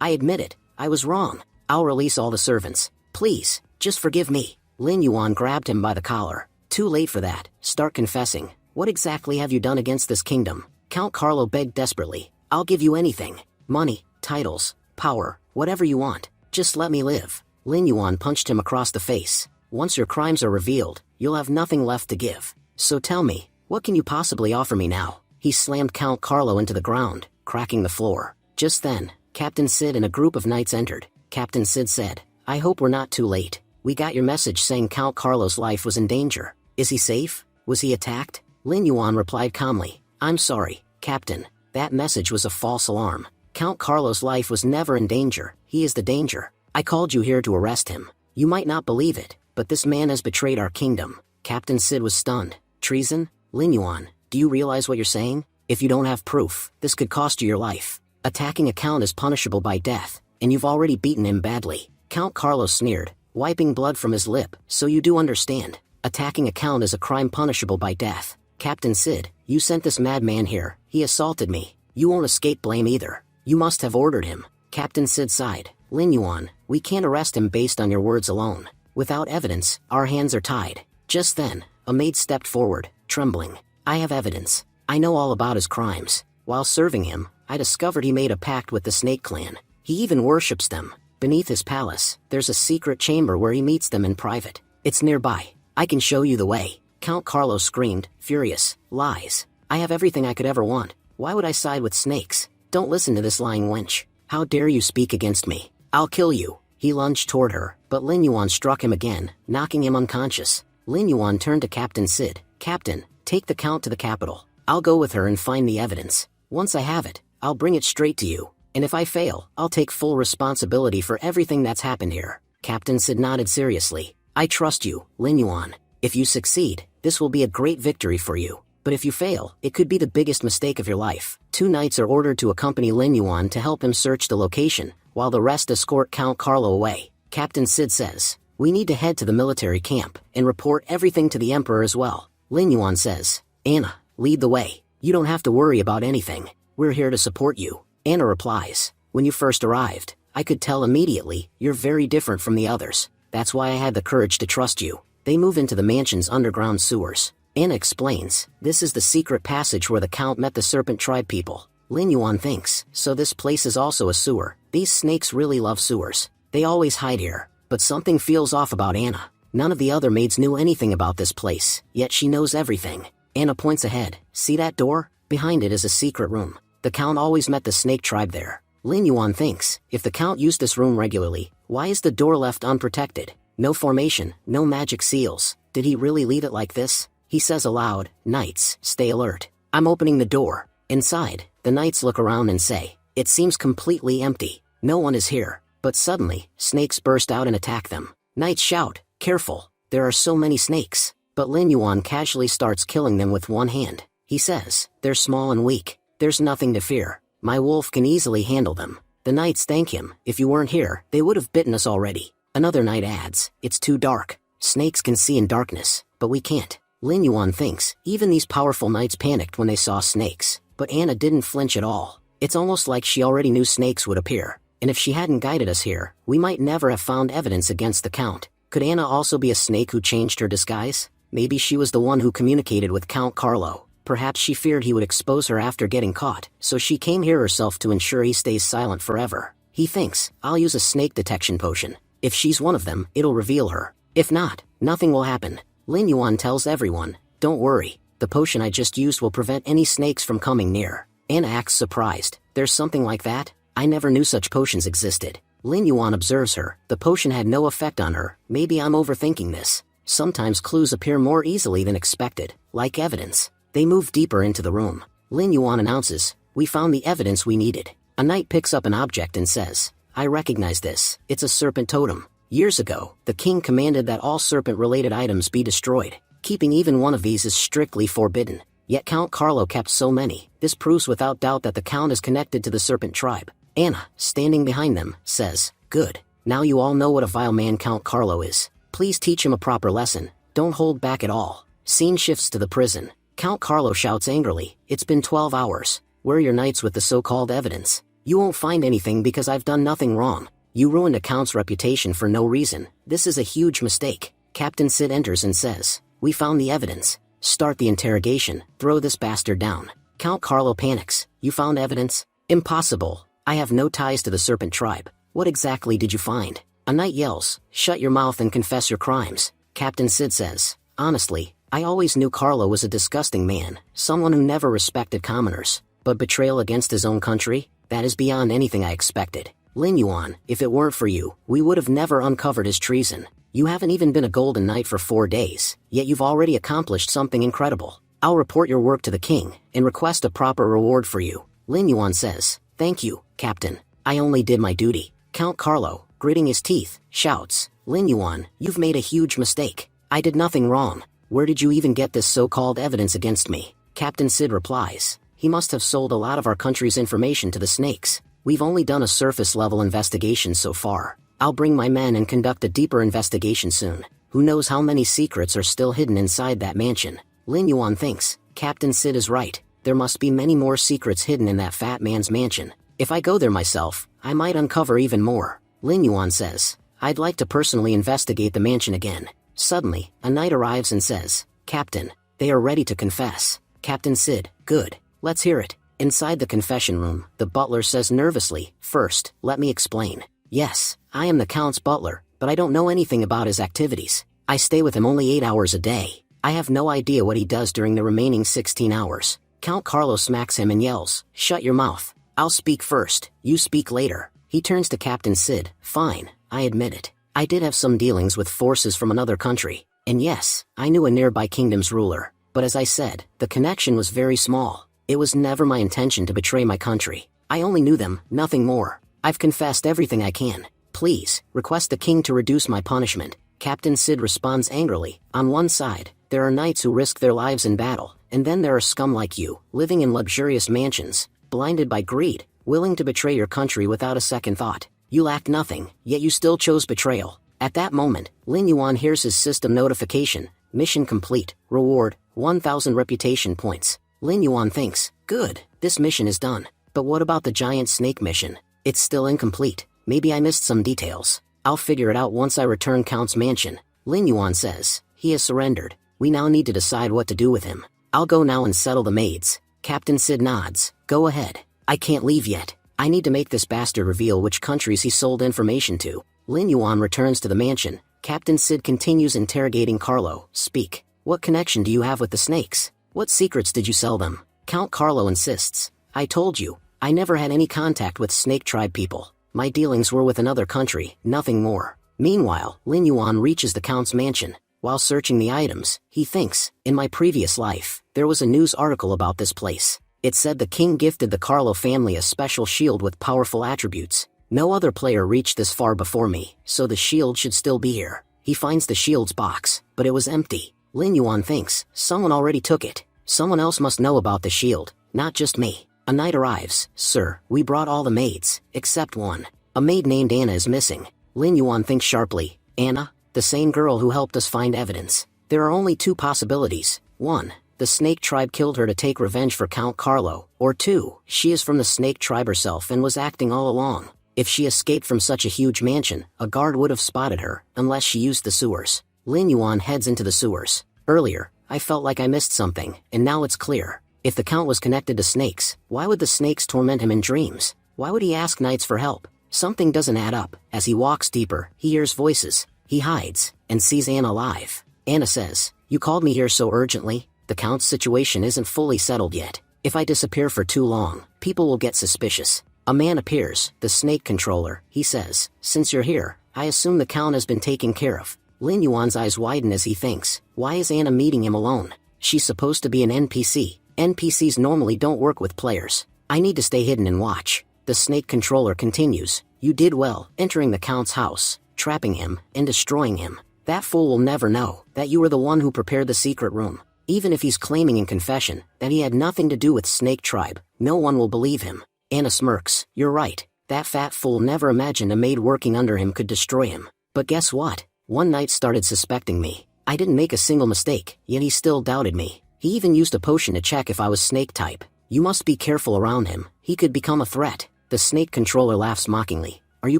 I admit it, I was wrong. I'll release all the servants. Please, just forgive me." Lin Yuan grabbed him by the collar. "Too late for that, start confessing. What exactly have you done against this kingdom?" Count Carlo begged desperately. "I'll give you anything. Money, titles, power, whatever you want. Just let me live." Lin Yuan punched him across the face. "Once your crimes are revealed, you'll have nothing left to give. So tell me, what can you possibly offer me now?" He slammed Count Carlo into the ground, cracking the floor. Just then, Captain Sid and a group of knights entered. Captain Sid said, "I hope we're not too late. We got your message saying Count Carlo's life was in danger. Is he safe? Was he attacked?" Lin Yuan replied calmly, "I'm sorry, Captain. That message was a false alarm. Count Carlo's life was never in danger. He is the danger. I called you here to arrest him. You might not believe it, but this man has betrayed our kingdom." Captain Sid was stunned. "Treason? Lin Yuan, do you realize what you're saying? If you don't have proof, this could cost you your life. Attacking a count is punishable by death, and you've already beaten him badly." Count Carlo sneered, wiping blood from his lip. "So you do understand. Attacking a count is a crime punishable by death. Captain Sid, you sent this madman here. He assaulted me. You won't escape blame either. You must have ordered him." Captain Sid sighed. "Lin Yuan, we can't arrest him based on your words alone. Without evidence, our hands are tied." Just then, a maid stepped forward, trembling. "I have evidence. I know all about his crimes. While serving him, I discovered he made a pact with the Snake Clan. He even worships them. Beneath his palace, there's a secret chamber where he meets them in private. It's nearby. I can show you the way." Count Carlo screamed, furious. "Lies. I have everything I could ever want. Why would I side with snakes? Don't listen to this lying wench. How dare you speak against me? I'll kill you." He lunged toward her, but Lin Yuan struck him again, knocking him unconscious. Lin Yuan turned to Captain Sid. "Captain, take the Count to the capital. I'll go with her and find the evidence. Once I have it, I'll bring it straight to you. And if I fail, I'll take full responsibility for everything that's happened here." Captain Sid nodded seriously. "I trust you, Lin Yuan. If you succeed, this will be a great victory for you. But if you fail, it could be the biggest mistake of your life." Two knights are ordered to accompany Lin Yuan to help him search the location, while the rest escort Count Carlo away. Captain Sid says, "We need to head to the military camp and report everything to the Emperor as well." Lin Yuan says, "Anna, lead the way. You don't have to worry about anything. We're here to support you." Anna replies, "When you first arrived, I could tell immediately you're very different from the others. That's why I had the courage to trust you." They move into the mansion's underground sewers. Anna explains, "This is the secret passage where the Count met the Serpent Tribe people." Lin Yuan thinks, "So this place is also a sewer. These snakes really love sewers. They always hide here." But something feels off about Anna. None of the other maids knew anything about this place, yet she knows everything. Anna points ahead. "See that door? Behind it is a secret room. The Count always met the snake tribe there." Lin Yuan thinks, if the Count used this room regularly, why is the door left unprotected? No formation, no magic seals. Did he really leave it like this? He says aloud, "Knights, stay alert. I'm opening the door." Inside, the knights look around and say, "It seems completely empty. No one is here." But suddenly, snakes burst out and attack them. Knights shout, "Careful, there are so many snakes." But Lin Yuan casually starts killing them with one hand. He says, "They're small and weak. There's nothing to fear. My wolf can easily handle them." The knights thank him. "If you weren't here, they would have bitten us already." Another knight adds, "It's too dark. Snakes can see in darkness, but we can't." Lin Yuan thinks, even these powerful knights panicked when they saw snakes. But Anna didn't flinch at all. It's almost like she already knew snakes would appear. And if she hadn't guided us here, we might never have found evidence against the Count. Could Anna also be a snake who changed her disguise? Maybe she was the one who communicated with Count Carlo. Perhaps she feared he would expose her after getting caught, so she came here herself to ensure he stays silent forever. He thinks, "I'll use a snake detection potion. If she's one of them, it'll reveal her. If not, nothing will happen." Lin Yuan tells everyone, "Don't worry, the potion I just used will prevent any snakes from coming near." Anna acts surprised. "There's something like that? I never knew such potions existed." Lin Yuan observes her. The potion had no effect on her. Maybe I'm overthinking this. Sometimes clues appear more easily than expected, like evidence. They move deeper into the room. Lin Yuan announces, "We found the evidence we needed." A knight picks up an object and says, "I recognize this. It's a serpent totem. Years ago, the king commanded that all serpent-related items be destroyed. Keeping even one of these is strictly forbidden." Yet Count Carlo kept so many. This proves without doubt that the Count is connected to the serpent tribe. Anna, standing behind them, says, "Good. Now you all know what a vile man Count Carlo is. Please teach him a proper lesson. Don't hold back at all." Scene shifts to the prison. Count Carlo shouts angrily, "It's been 12 hours. Where are your knights with the so-called evidence? You won't find anything because I've done nothing wrong. You ruined a Count's reputation for no reason. This is a huge mistake." Captain Sid enters and says, "We found the evidence. Start the interrogation. Throw this bastard down." Count Carlo panics. "You found evidence? Impossible. I have no ties to the serpent tribe. What exactly did you find?" A knight yells, "Shut your mouth and confess your crimes." Captain Sid says, "Honestly, I always knew Carlo was a disgusting man, someone who never respected commoners. But betrayal against his own country? That is beyond anything I expected. Lin Yuan, if it weren't for you, we would have never uncovered his treason. You haven't even been a golden knight for 4 days, yet you've already accomplished something incredible. I'll report your work to the king, and request a proper reward for you." Lin Yuan says, "Thank you, Captain. I only did my duty." Count Carlo, gritting his teeth, shouts, "Lin Yuan, you've made a huge mistake. I did nothing wrong. Where did you even get this so-called evidence against me?" Captain Sid replies, "He must have sold a lot of our country's information to the snakes. We've only done a surface-level investigation so far. I'll bring my men and conduct a deeper investigation soon. Who knows how many secrets are still hidden inside that mansion." Lin Yuan thinks, Captain Sid is right. There must be many more secrets hidden in that fat man's mansion. If I go there myself, I might uncover even more. Lin Yuan says, "I'd like to personally investigate the mansion again." Suddenly, a knight arrives and says, "Captain, they are ready to confess." Captain Sid, "Good. Let's hear it." Inside the confession room, the butler says nervously, "First, let me explain. Yes, I am the Count's butler, but I don't know anything about his activities. I stay with him only 8 hours a day. I have no idea what he does during the remaining 16 hours. Count Carlo smacks him and yells, "Shut your mouth. I'll speak first, you speak later." He turns to Captain Sid, "Fine, I admit it. I did have some dealings with forces from another country. And yes, I knew a nearby kingdom's ruler. But as I said, the connection was very small. It was never my intention to betray my country. I only knew them, nothing more. I've confessed everything I can. Please, request the king to reduce my punishment." Captain Sid responds angrily, "On one side, there are knights who risk their lives in battle, and then there are scum like you, living in luxurious mansions, blinded by greed, willing to betray your country without a second thought. You lacked nothing, yet you still chose betrayal." At that moment, Lin Yuan hears his system notification, "Mission complete, reward, 1,000 reputation points." Lin Yuan thinks, "Good, this mission is done. But what about the giant snake mission? It's still incomplete. Maybe I missed some details. I'll figure it out once I return Count's mansion." Lin Yuan says, "He has surrendered. We now need to decide what to do with him. I'll go now and settle the maids." Captain Sid nods, "Go ahead. I can't leave yet. I need to make this bastard reveal which countries he sold information to." Lin Yuan returns to the mansion. Captain Sid continues interrogating Carlo, "Speak. What connection do you have with the snakes? What secrets did you sell them?" Count Carlo insists, "I told you, I never had any contact with snake tribe people. My dealings were with another country, nothing more." Meanwhile, Lin Yuan reaches the Count's mansion. While searching the items, he thinks, "In my previous life, there was a news article about this place. It said the king gifted the Carlo family a special shield with powerful attributes. No other player reached this far before me, so the shield should still be here." He finds the shield's box, but it was empty. Lin Yuan thinks, "Someone already took it. Someone else must know about the shield, not just me." A knight arrives, "Sir, we brought all the maids, except one. A maid named Anna is missing." Lin Yuan thinks sharply, "Anna? The same girl who helped us find evidence. There are only 2 possibilities. 1, the snake tribe killed her to take revenge for Count Carlo, or 2, she is from the snake tribe herself and was acting all along. If she escaped from such a huge mansion, a guard would have spotted her, unless she used the sewers." Lin Yuan heads into the sewers. "Earlier, I felt like I missed something, and now it's clear. If the Count was connected to snakes, why would the snakes torment him in dreams? Why would he ask knights for help? Something doesn't add up." As he walks deeper, he hears voices. He hides, and sees Anna alive. Anna says, "You called me here so urgently? The Count's situation isn't fully settled yet. If I disappear for too long, people will get suspicious." A man appears, the snake controller. He says, "Since you're here, I assume the Count has been taken care of." Lin Yuan's eyes widen as he thinks, why is Anna meeting him alone? She's supposed to be an NPC. NPCs normally don't work with players. I need to stay hidden and watch. The snake controller continues, "You did well, entering the Count's house, trapping him, and destroying him. That fool will never know that you were the one who prepared the secret room. Even if he's claiming in confession that he had nothing to do with Snake Tribe, no one will believe him. Anna smirks. You're right. That fat fool never imagined a maid working under him could destroy him. But guess what? One night started suspecting me. I didn't make a single mistake, yet he still doubted me. He even used a potion to check if I was snake type. You must be careful around him. He could become a threat. The snake controller laughs mockingly. Are you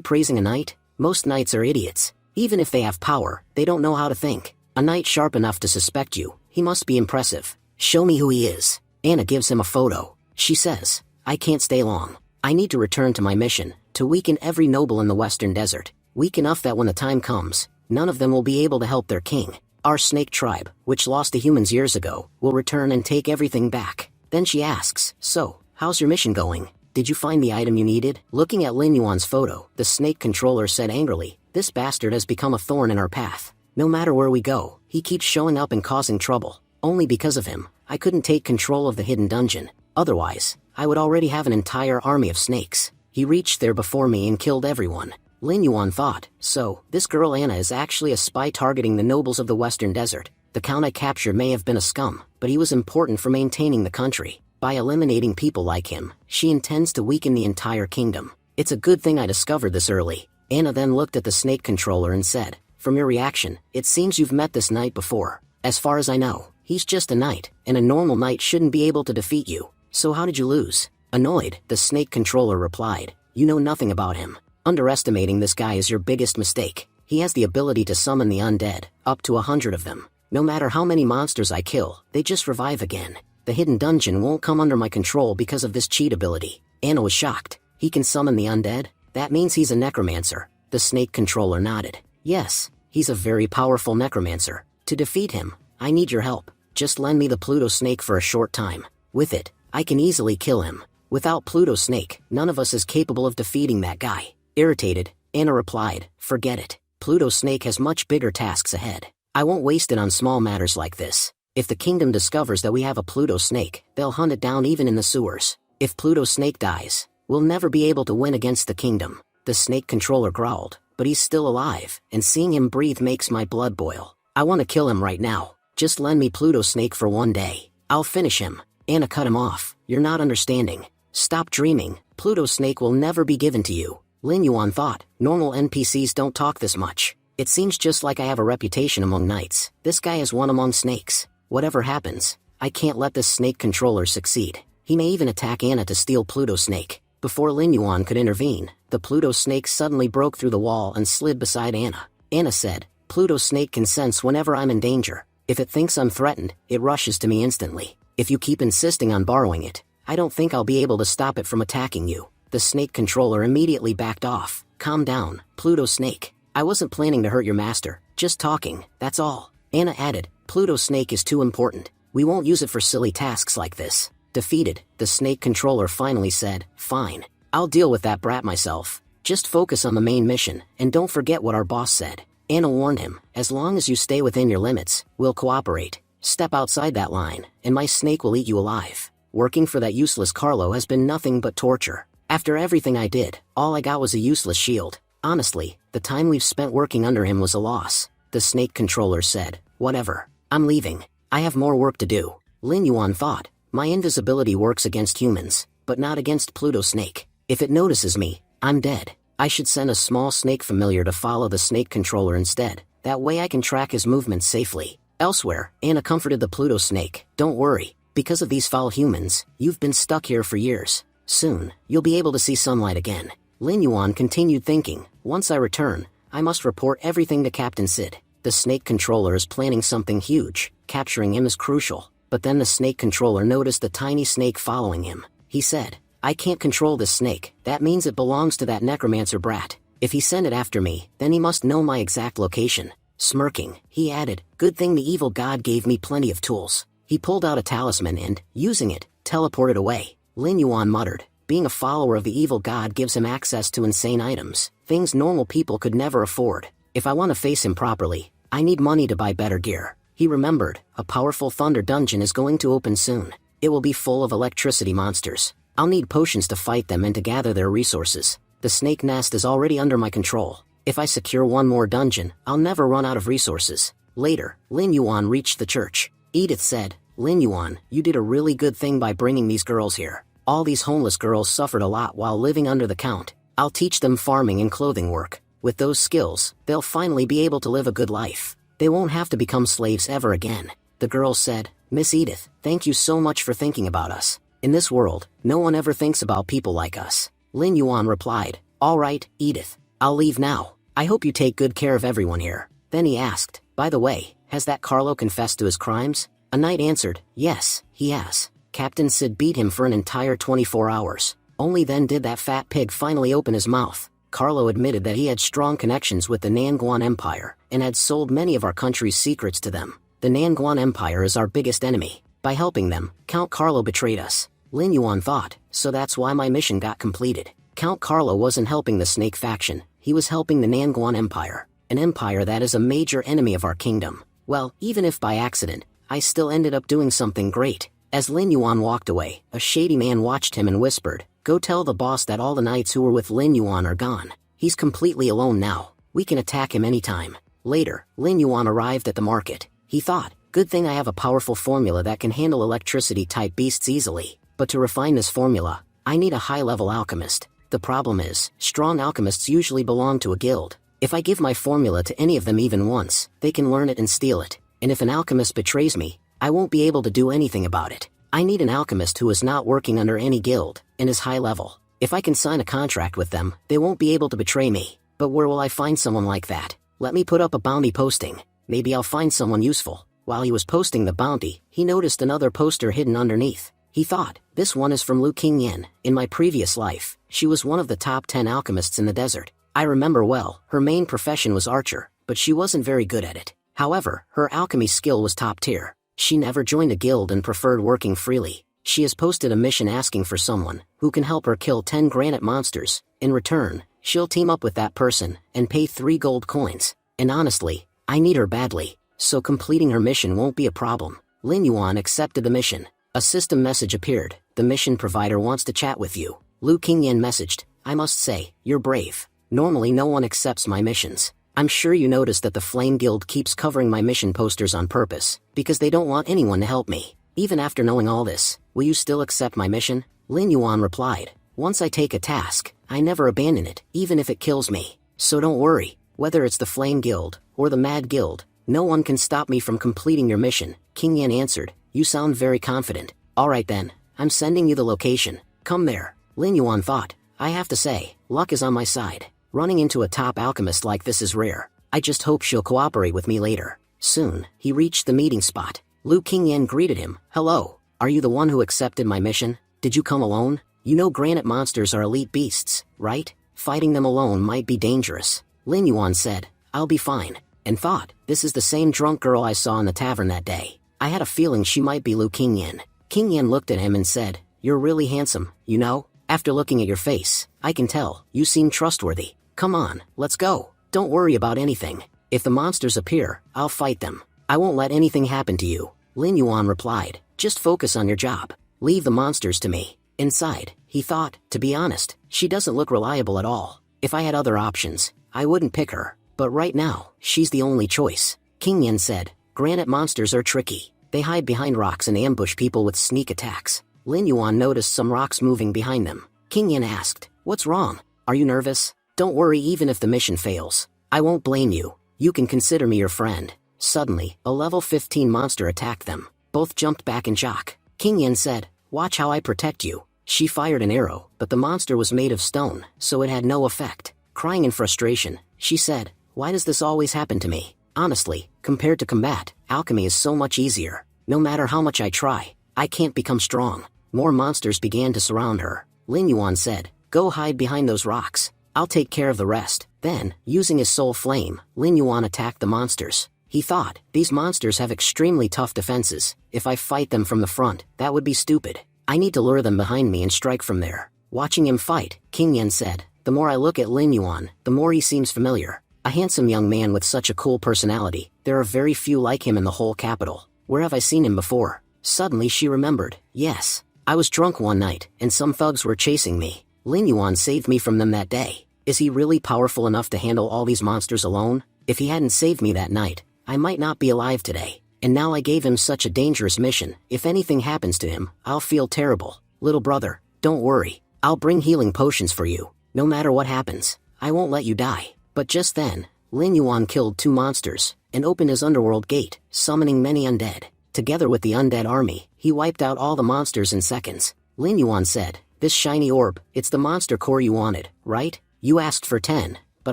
praising a knight? Most knights are idiots. Even if they have power, they don't know how to think. A knight sharp enough to suspect you. He must be impressive. Show me who he is. Anna gives him a photo. She says, I can't stay long. I need to return to my mission, to weaken every noble in the Western Desert. Weak enough that when the time comes, none of them will be able to help their king. Our snake tribe, which lost to humans years ago, will return and take everything back. Then she asks, so, how's your mission going? Did you find the item you needed? Looking at Lin Yuan's photo, the snake controller said angrily, this bastard has become a thorn in our path. No matter where we go, he keeps showing up and causing trouble. Only because of him, I couldn't take control of the hidden dungeon. Otherwise, I would already have an entire army of snakes. He reached there before me and killed everyone. Lin Yuan thought, so, this girl Anna is actually a spy targeting the nobles of the Western Desert. The count I captured may have been a scum, but he was important for maintaining the country. By eliminating people like him, she intends to weaken the entire kingdom. It's a good thing I discovered this early. Anna then looked at the snake controller and said, from your reaction, it seems you've met this knight before. As far as I know, he's just a knight, and a normal knight shouldn't be able to defeat you. So how did you lose? Annoyed, the snake controller replied, you know nothing about him. Underestimating this guy is your biggest mistake. He has the ability to summon the undead, up to 100 of them. No matter how many monsters I kill, they just revive again. The hidden dungeon won't come under my control because of this cheat ability. Anna was shocked. He can summon the undead? That means he's a necromancer. The snake controller nodded. Yes, he's a very powerful necromancer. To defeat him, I need your help. Just lend me the Pluto snake for a short time. With it, I can easily kill him. Without Pluto snake, none of us is capable of defeating that guy. Irritated, Anna replied, forget it. Pluto snake has much bigger tasks ahead. I won't waste it on small matters like this. If the kingdom discovers that we have a Pluto snake, they'll hunt it down even in the sewers. If Pluto snake dies, we'll never be able to win against the kingdom. The snake controller growled, but he's still alive, and seeing him breathe makes my blood boil. I want to kill him right now. Just lend me Pluto snake for one day. I'll finish him. Anna cut him off. You're not understanding. Stop dreaming. Pluto snake will never be given to you. Lin Yuan thought, normal NPCs don't talk this much. It seems just like I have a reputation among knights. This guy is one among snakes. Whatever happens, I can't let this snake controller succeed. He may even attack Anna to steal Pluto snake. Before Lin Yuan could intervene, the Pluto snake suddenly broke through the wall and slid beside Anna. Anna said, Pluto snake can sense whenever I'm in danger. If it thinks I'm threatened, it rushes to me instantly. If you keep insisting on borrowing it, I don't think I'll be able to stop it from attacking you. The snake controller immediately backed off. Calm down, Pluto snake. I wasn't planning to hurt your master, just talking, that's all. Anna added, Pluto snake is too important. We won't use it for silly tasks like this. Defeated, the snake controller finally said, fine. I'll deal with that brat myself. Just focus on the main mission, and don't forget what our boss said. Anna warned him, as long as you stay within your limits, we'll cooperate. Step outside that line, and my snake will eat you alive. Working for that useless Carlo has been nothing but torture. After everything I did, all I got was a useless shield. Honestly, the time we've spent working under him was a loss. The snake controller said, whatever. I'm leaving. I have more work to do. Lin Yuan thought, my invisibility works against humans, but not against Pluto snake. If it notices me, I'm dead. I should send a small snake familiar to follow the snake controller instead. That way I can track his movements safely. Elsewhere, Anna comforted the Pluto snake. Don't worry. Because of these foul humans, you've been stuck here for years. Soon, you'll be able to see sunlight again. Lin Yuan continued thinking, once I return, I must report everything to Captain Sid. The snake controller is planning something huge. Capturing him is crucial. But then the snake controller noticed a tiny snake following him. He said, I can't control this snake. That means it belongs to that necromancer brat. If he sent it after me, then he must know my exact location. Smirking, he added, good thing the evil god gave me plenty of tools. He pulled out a talisman and, using it, teleported away. Lin Yuan muttered, being a follower of the evil god gives him access to insane items, things normal people could never afford. If I want to face him properly, I need money to buy better gear. He remembered, a powerful thunder dungeon is going to open soon. It will be full of electricity monsters. I'll need potions to fight them and to gather their resources. The snake nest is already under my control. If I secure one more dungeon, I'll never run out of resources. Later, Lin Yuan reached the church. Edith said, Lin Yuan, you did a really good thing by bringing these girls here. All these homeless girls suffered a lot while living under the count. I'll teach them farming and clothing work. With those skills, they'll finally be able to live a good life. They won't have to become slaves ever again. The girls said, Miss Edith, thank you so much for thinking about us. In this world, no one ever thinks about people like us. Lin Yuan replied, all right, Edith, I'll leave now. I hope you take good care of everyone here. Then he asked, by the way, has that Carlo confessed to his crimes? A knight answered, yes, he has. Captain Sid beat him for an entire 24 hours. Only then did that fat pig finally open his mouth. Carlo admitted that he had strong connections with the Nanguan Empire, and had sold many of our country's secrets to them. The Nanguan Empire is our biggest enemy. By helping them, Count Carlo betrayed us. Lin Yuan thought, so that's why my mission got completed. Count Carlo wasn't helping the Snake faction, he was helping the Nanguan Empire, an empire that is a major enemy of our kingdom. Well, even if by accident, I still ended up doing something great. As Lin Yuan walked away, a shady man watched him and whispered, go tell the boss that all the knights who were with Lin Yuan are gone. He's completely alone now. We can attack him anytime. Later, Lin Yuan arrived at the market. He thought, good thing I have a powerful formula that can handle electricity-type beasts easily. But to refine this formula, I need a high-level alchemist. The problem is, strong alchemists usually belong to a guild. If I give my formula to any of them even once, they can learn it and steal it. And if an alchemist betrays me, I won't be able to do anything about it. I need an alchemist who is not working under any guild, and is high level. If I can sign a contract with them, they won't be able to betray me. But where will I find someone like that? Let me put up a bounty posting. Maybe I'll find someone useful. While he was posting the bounty, he noticed another poster hidden underneath. He thought, this one is from Lu Qingyan. In my previous life, she was one of the top 10 alchemists in the desert. I remember well, her main profession was archer, but she wasn't very good at it. However, her alchemy skill was top tier. She never joined a guild and preferred working freely. She has posted a mission asking for someone who can help her kill 10 granite monsters. In return, she'll team up with that person and pay 3 gold coins. And honestly, I need her badly, so completing her mission won't be a problem. Lin Yuan accepted the mission. A system message appeared. The mission provider wants to chat with you. Lu Qingyan messaged, I must say, you're brave. Normally no one accepts my missions. I'm sure you noticed that the Flame Guild keeps covering my mission posters on purpose, because they don't want anyone to help me. Even after knowing all this, will you still accept my mission? Lin Yuan replied, once I take a task, I never abandon it, even if it kills me. So don't worry, whether it's the Flame Guild, or the Mad Guild, no one can stop me from completing your mission. Qingyan answered, you sound very confident. Alright then, I'm sending you the location. Come there. Lin Yuan thought, I have to say, luck is on my side. Running into a top alchemist like this is rare. I just hope she'll cooperate with me later. Soon, he reached the meeting spot. Lu Qingyan greeted him. Hello, are you the one who accepted my mission? Did you come alone? You know granite monsters are elite beasts, right? Fighting them alone might be dangerous. Lin Yuan said, I'll be fine. And thought, this is the same drunk girl I saw in the tavern that day. I had a feeling she might be Lu Qingyan. Qingyan looked at him and said, you're really handsome, you know? After looking at your face, I can tell, you seem trustworthy. Come on, let's go. Don't worry about anything. If the monsters appear, I'll fight them. I won't let anything happen to you. Lin Yuan replied, just focus on your job. Leave the monsters to me. Inside, he thought, to be honest, she doesn't look reliable at all. If I had other options, I wouldn't pick her. But right now, she's the only choice. Qingyan said, granite monsters are tricky. They hide behind rocks and ambush people with sneak attacks. Lin Yuan noticed some rocks moving behind them. Qingyan asked, what's wrong? Are you nervous? Don't worry even if the mission fails. I won't blame you. You can consider me your friend. Suddenly, a level 15 monster attacked them. Both jumped back in shock. Qingyan said, watch how I protect you. She fired an arrow, but the monster was made of stone, so it had no effect. Crying in frustration, she said, why does this always happen to me? Honestly, compared to combat, alchemy is so much easier. No matter how much I try, I can't become strong. More monsters began to surround her. Lin Yuan said, go hide behind those rocks. I'll take care of the rest. Then, using his soul flame, Lin Yuan attacked the monsters. He thought, these monsters have extremely tough defenses. If I fight them from the front, that would be stupid. I need to lure them behind me and strike from there. Watching him fight, Qingyan said, the more I look at Lin Yuan, the more he seems familiar. A handsome young man with such a cool personality. There are very few like him in the whole capital. Where have I seen him before? Suddenly she remembered. Yes. I was drunk one night, and some thugs were chasing me. Lin Yuan saved me from them that day. Is he really powerful enough to handle all these monsters alone? If he hadn't saved me that night, I might not be alive today. And now I gave him such a dangerous mission. If anything happens to him, I'll feel terrible. Little brother, don't worry. I'll bring healing potions for you. No matter what happens, I won't let you die. But just then, Lin Yuan killed 2 monsters and opened his underworld gate, summoning many undead. Together with the undead army, he wiped out all the monsters in seconds. Lin Yuan said, "This shiny orb, it's the monster core you wanted, right? You asked for 10, but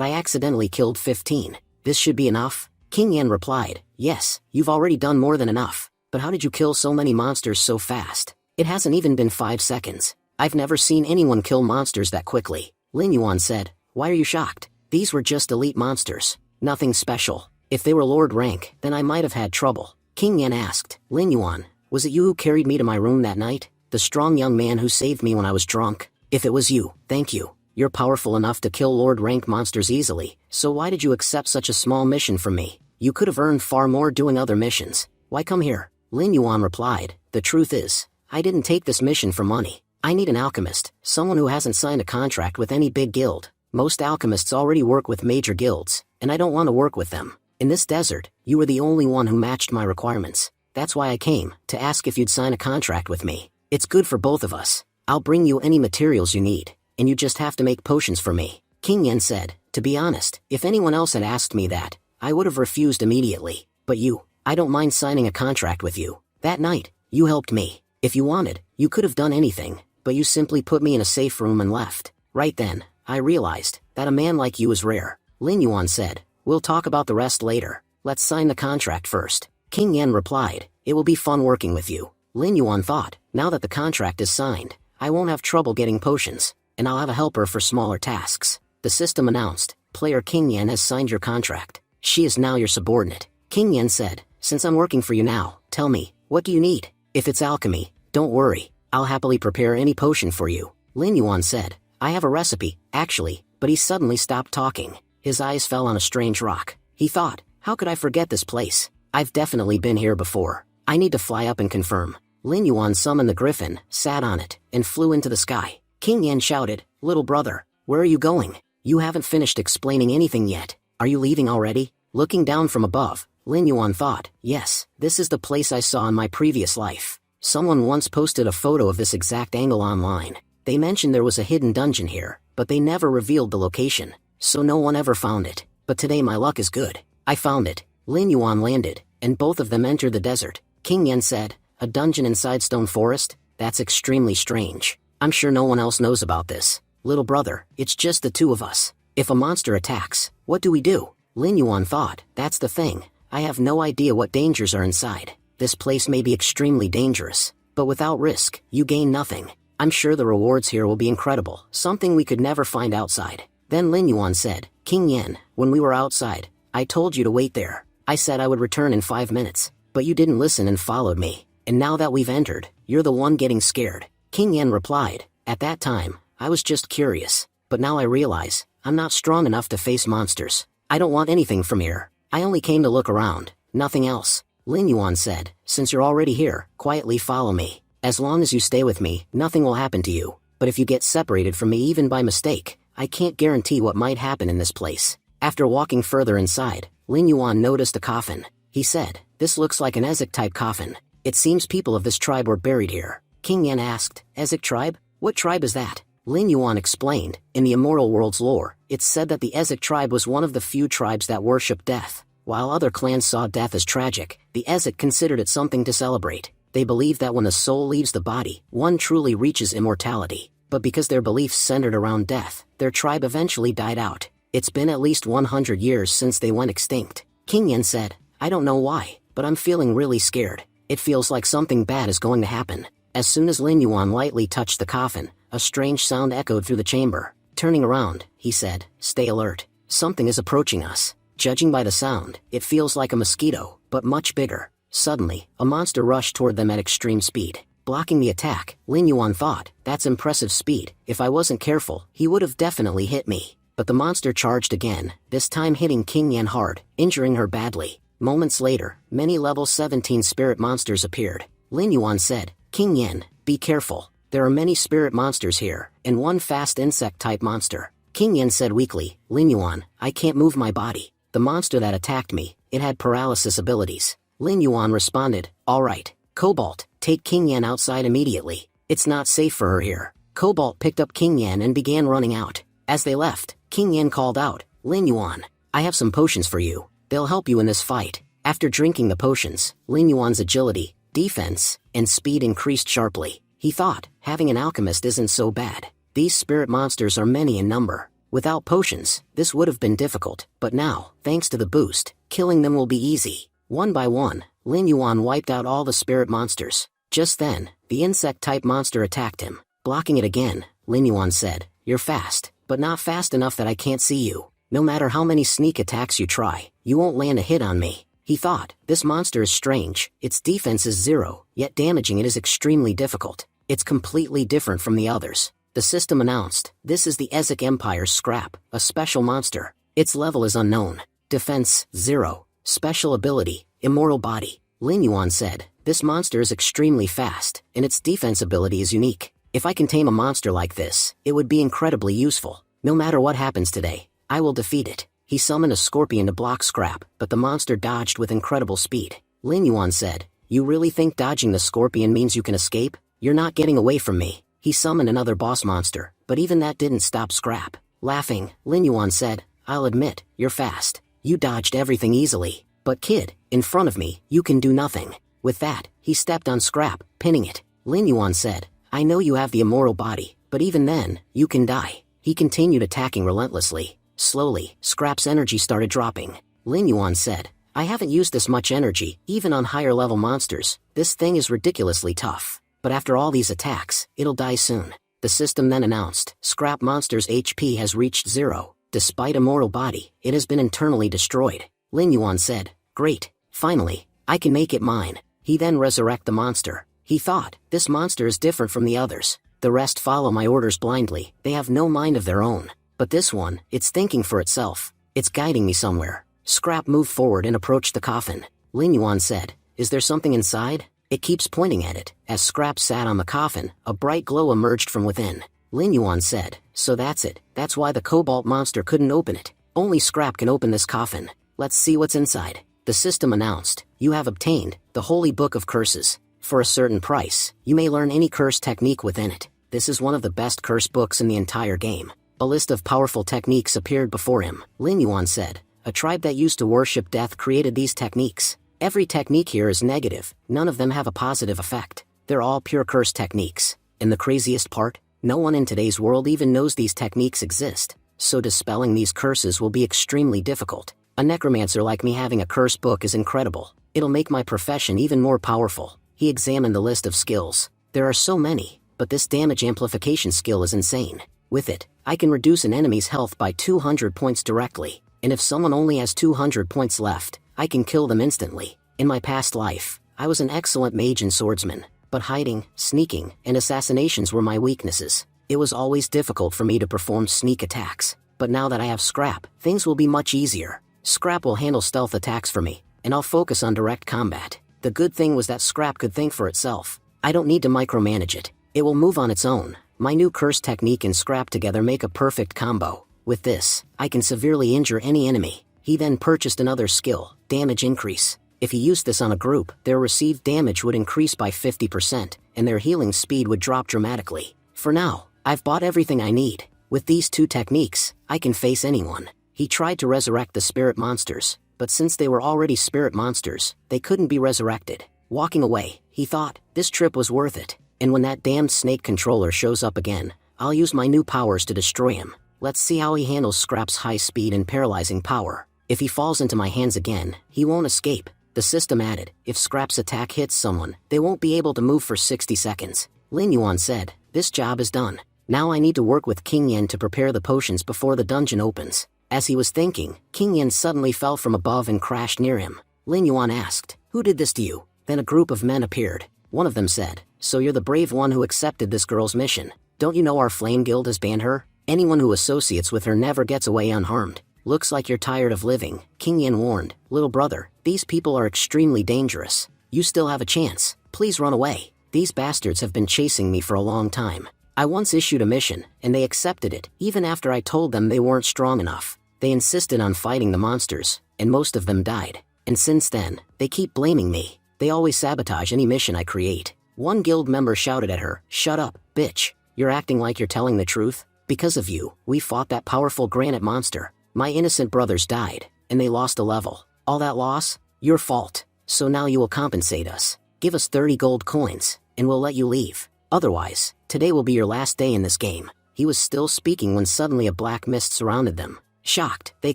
I accidentally killed 15. This should be enough?" King Yan replied, "Yes, you've already done more than enough. But how did you kill so many monsters so fast? It hasn't even been 5 seconds. I've never seen anyone kill monsters that quickly." Lin Yuan said, "Why are you shocked? These were just elite monsters. Nothing special. If they were Lord rank, then I might have had trouble." King Yan asked, "Lin Yuan, was it you who carried me to my room that night? The strong young man who saved me when I was drunk? If it was you, thank you. You're powerful enough to kill Lord rank monsters easily, so why did you accept such a small mission from me? You could have earned far more doing other missions. Why come here?" Lin Yuan replied, "The truth is, I didn't take this mission for money. I need an alchemist, someone who hasn't signed a contract with any big guild. Most alchemists already work with major guilds, and I don't want to work with them. In this desert, you were the only one who matched my requirements. That's why I came, to ask if you'd sign a contract with me. It's good for both of us. I'll bring you any materials you need, and you just have to make potions for me." King Yan said, "To be honest, if anyone else had asked me that, I would have refused immediately. But you, I don't mind signing a contract with you. That night, you helped me. If you wanted, you could have done anything, but you simply put me in a safe room and left." Right then, I realized that a man like you is rare. Lin Yuan said, "We'll talk about the rest later. Let's sign the contract first." King Yan replied, "It will be fun working with you." Lin Yuan thought, now that the contract is signed, I won't have trouble getting potions, and I'll have a helper for smaller tasks. The system announced, "Player King Yan has signed your contract. She is now your subordinate." King Yan said, "Since I'm working for you now, tell me, what do you need? If it's alchemy, don't worry, I'll happily prepare any potion for you." Lin Yuan said, "I have a recipe, actually," but he suddenly stopped talking. His eyes fell on a strange rock. He thought, how could I forget this place? I've definitely been here before. I need to fly up and confirm. Lin Yuan summoned the griffin, sat on it, and flew into the sky. King Yan shouted, "Little brother, where are you going? You haven't finished explaining anything yet. Are you leaving already?" Looking down from above, Lin Yuan thought, yes, this is the place I saw in my previous life. Someone once posted a photo of this exact angle online. They mentioned there was a hidden dungeon here, but they never revealed the location, so no one ever found it. But today my luck is good. I found it. Lin Yuan landed, and both of them entered the desert. King Yan said, "A dungeon inside Stone Forest? That's extremely strange. I'm sure no one else knows about this. Little brother, it's just the 2 of us. If a monster attacks, what do we do?" Lin Yuan thought, that's the thing. I have no idea what dangers are inside. This place may be extremely dangerous, but without risk, you gain nothing. I'm sure the rewards here will be incredible, something we could never find outside. Then Lin Yuan said, "King Yan, when we were outside, I told you to wait there. I said I would return in 5 minutes, but you didn't listen and followed me. And now that we've entered, you're the one getting scared." King Yan replied, "At that time, I was just curious, but now I realize, I'm not strong enough to face monsters. I don't want anything from here. I only came to look around, nothing else." Lin Yuan said, "Since you're already here, quietly follow me. As long as you stay with me, nothing will happen to you. But if you get separated from me even by mistake, I can't guarantee what might happen in this place." After walking further inside, Lin Yuan noticed a coffin. He said, "This looks like an Ezek-type coffin. It seems people of this tribe were buried here." King Yan asked, "Ezek tribe? What tribe is that?" Lin Yuan explained, "In the immortal world's lore, it's said that the Ezek tribe was one of the few tribes that worship death. While other clans saw death as tragic, the Ezek considered it something to celebrate. They believe that when the soul leaves the body, one truly reaches immortality. But because their beliefs centered around death, their tribe eventually died out. It's been at least 100 years since they went extinct." King Yan said, "I don't know why, but I'm feeling really scared. It feels like something bad is going to happen." As soon as Lin Yuan lightly touched the coffin, a strange sound echoed through the chamber. Turning around, he said, "Stay alert. Something is approaching us." Judging by the sound, it feels like a mosquito, but much bigger. Suddenly, a monster rushed toward them at extreme speed. Blocking the attack, Lin Yuan thought, that's impressive speed. If I wasn't careful, he would have definitely hit me. But the monster charged again, this time hitting King Yan hard, injuring her badly. Moments later, many level 17 spirit monsters appeared. Lin Yuan said, "King Yan, be careful. There are many spirit monsters here, and one fast insect-type monster." King Yan said weakly, "Lin Yuan, I can't move my body. The monster that attacked me, it had paralysis abilities. Lin Yuan responded, "Alright, Cobalt, take King Yan outside immediately. It's not safe for her here." Cobalt picked up King Yan and began running out. As they left, King Yan called out, "Lin Yuan, I have some potions for you. They'll help you in this fight." After drinking the potions, Lin Yuan's agility, defense, and speed increased sharply. He thought, having an alchemist isn't so bad. These spirit monsters are many in number. Without potions, this would have been difficult, but now, thanks to the boost, killing them will be easy. One by one, Lin Yuan wiped out all the spirit monsters. Just then, the insect-type monster attacked him. Blocking it again, Lin Yuan said, "You're fast, but not fast enough that I can't see you. No matter how many sneak attacks you try, you won't land a hit on me." He thought, this monster is strange. Its defense is 0, yet damaging it is extremely difficult. It's completely different from the others. The system announced, "This is the Ezek Empire's Scrap, a special monster. Its level is unknown. Defense, 0. Special ability, Immortal Body." Lin Yuan said, "This monster is extremely fast, and its defense ability is unique. If I can tame a monster like this, it would be incredibly useful. No matter what happens today, I will defeat it." He summoned a scorpion to block Scrap, but the monster dodged with incredible speed. Lin Yuan said, "You really think dodging the scorpion means you can escape? You're not getting away from me." He summoned another boss monster, but even that didn't stop Scrap. Laughing, Lin Yuan said, "I'll admit, you're fast. You dodged everything easily. But kid, in front of me, you can do nothing." With that, he stepped on Scrap, pinning it. Lin Yuan said, "I know you have the immortal body, but even then, you can die." He continued attacking relentlessly. Slowly, Scrap's energy started dropping. Lin Yuan said, "I haven't used this much energy, even on higher level monsters. This thing is ridiculously tough. But after all these attacks, it'll die soon." The system then announced, "Scrap monster's HP has reached 0. Despite immortal body, it has been internally destroyed." Lin Yuan said, "Great, finally, I can make it mine." He then resurrect the monster. He thought, this monster is different from the others. The rest follow my orders blindly, they have no mind of their own. But this one, it's thinking for itself. It's guiding me somewhere. Scrap moved forward and approached the coffin. Lin Yuan said, "Is there something inside?" It keeps pointing at it. As Scrap sat on the coffin, a bright glow emerged from within. Lin Yuan said, "So that's it. That's why the Cobalt monster couldn't open it. Only Scrap can open this coffin. Let's see what's inside." The system announced, "You have obtained the Holy Book of Curses. For a certain price, you may learn any curse technique within it. This is one of the best curse books in the entire game." A list of powerful techniques appeared before him. Lin Yuan said, "A tribe that used to worship death created these techniques. Every technique here is negative, none of them have a positive effect. They're all pure curse techniques. And the craziest part? No one in today's world even knows these techniques exist. So dispelling these curses will be extremely difficult. A necromancer like me having a curse book is incredible. It'll make my profession even more powerful." He examined the list of skills. There are so many, but this damage amplification skill is insane. With it, I can reduce an enemy's health by 200 points directly, and if someone only has 200 points left, I can kill them instantly. In my past life, I was an excellent mage and swordsman, but hiding, sneaking, and assassinations were my weaknesses. It was always difficult for me to perform sneak attacks, but now that I have Scrap, things will be much easier. Scrap will handle stealth attacks for me, and I'll focus on direct combat. The good thing was that Scrap could think for itself. I don't need to micromanage it. It will move on its own. My new curse technique and Scrap together make a perfect combo. With this, I can severely injure any enemy. He then purchased another skill, damage increase. If he used this on a group, their received damage would increase by 50%, and their healing speed would drop dramatically. For now, I've bought everything I need. With these two techniques, I can face anyone. He tried to resurrect the spirit monsters, but since they were already spirit monsters, they couldn't be resurrected. Walking away, he thought, this trip was worth it. And when that damned snake controller shows up again, I'll use my new powers to destroy him. Let's see how he handles Scrap's high speed and paralyzing power. If he falls into my hands again, he won't escape. The system added, if Scrap's attack hits someone, they won't be able to move for 60 seconds. Lin Yuan said, "This job is done. Now I need to work with King Yen to prepare the potions before the dungeon opens." As he was thinking, King Yen suddenly fell from above and crashed near him. Lin Yuan asked, "Who did this to you?" Then a group of men appeared. One of them said, "So you're the brave one who accepted this girl's mission. Don't you know our Flame Guild has banned her? Anyone who associates with her never gets away unharmed. Looks like you're tired of living." King Yin warned, "Little brother, these people are extremely dangerous. You still have a chance. Please run away. These bastards have been chasing me for a long time. I once issued a mission, and they accepted it, even after I told them they weren't strong enough. They insisted on fighting the monsters, and most of them died. and since then, they keep blaming me. They always sabotage any mission I create. One guild member shouted at her, "Shut up, bitch. You're acting like you're telling the truth. Because of you, we fought that powerful granite monster. My innocent brothers died, and they lost a level. All that loss? Your fault. So now you will compensate us. Give us 30 gold coins, and we'll let you leave. Otherwise, today will be your last day in this game." He was still speaking when suddenly a black mist surrounded them. Shocked, they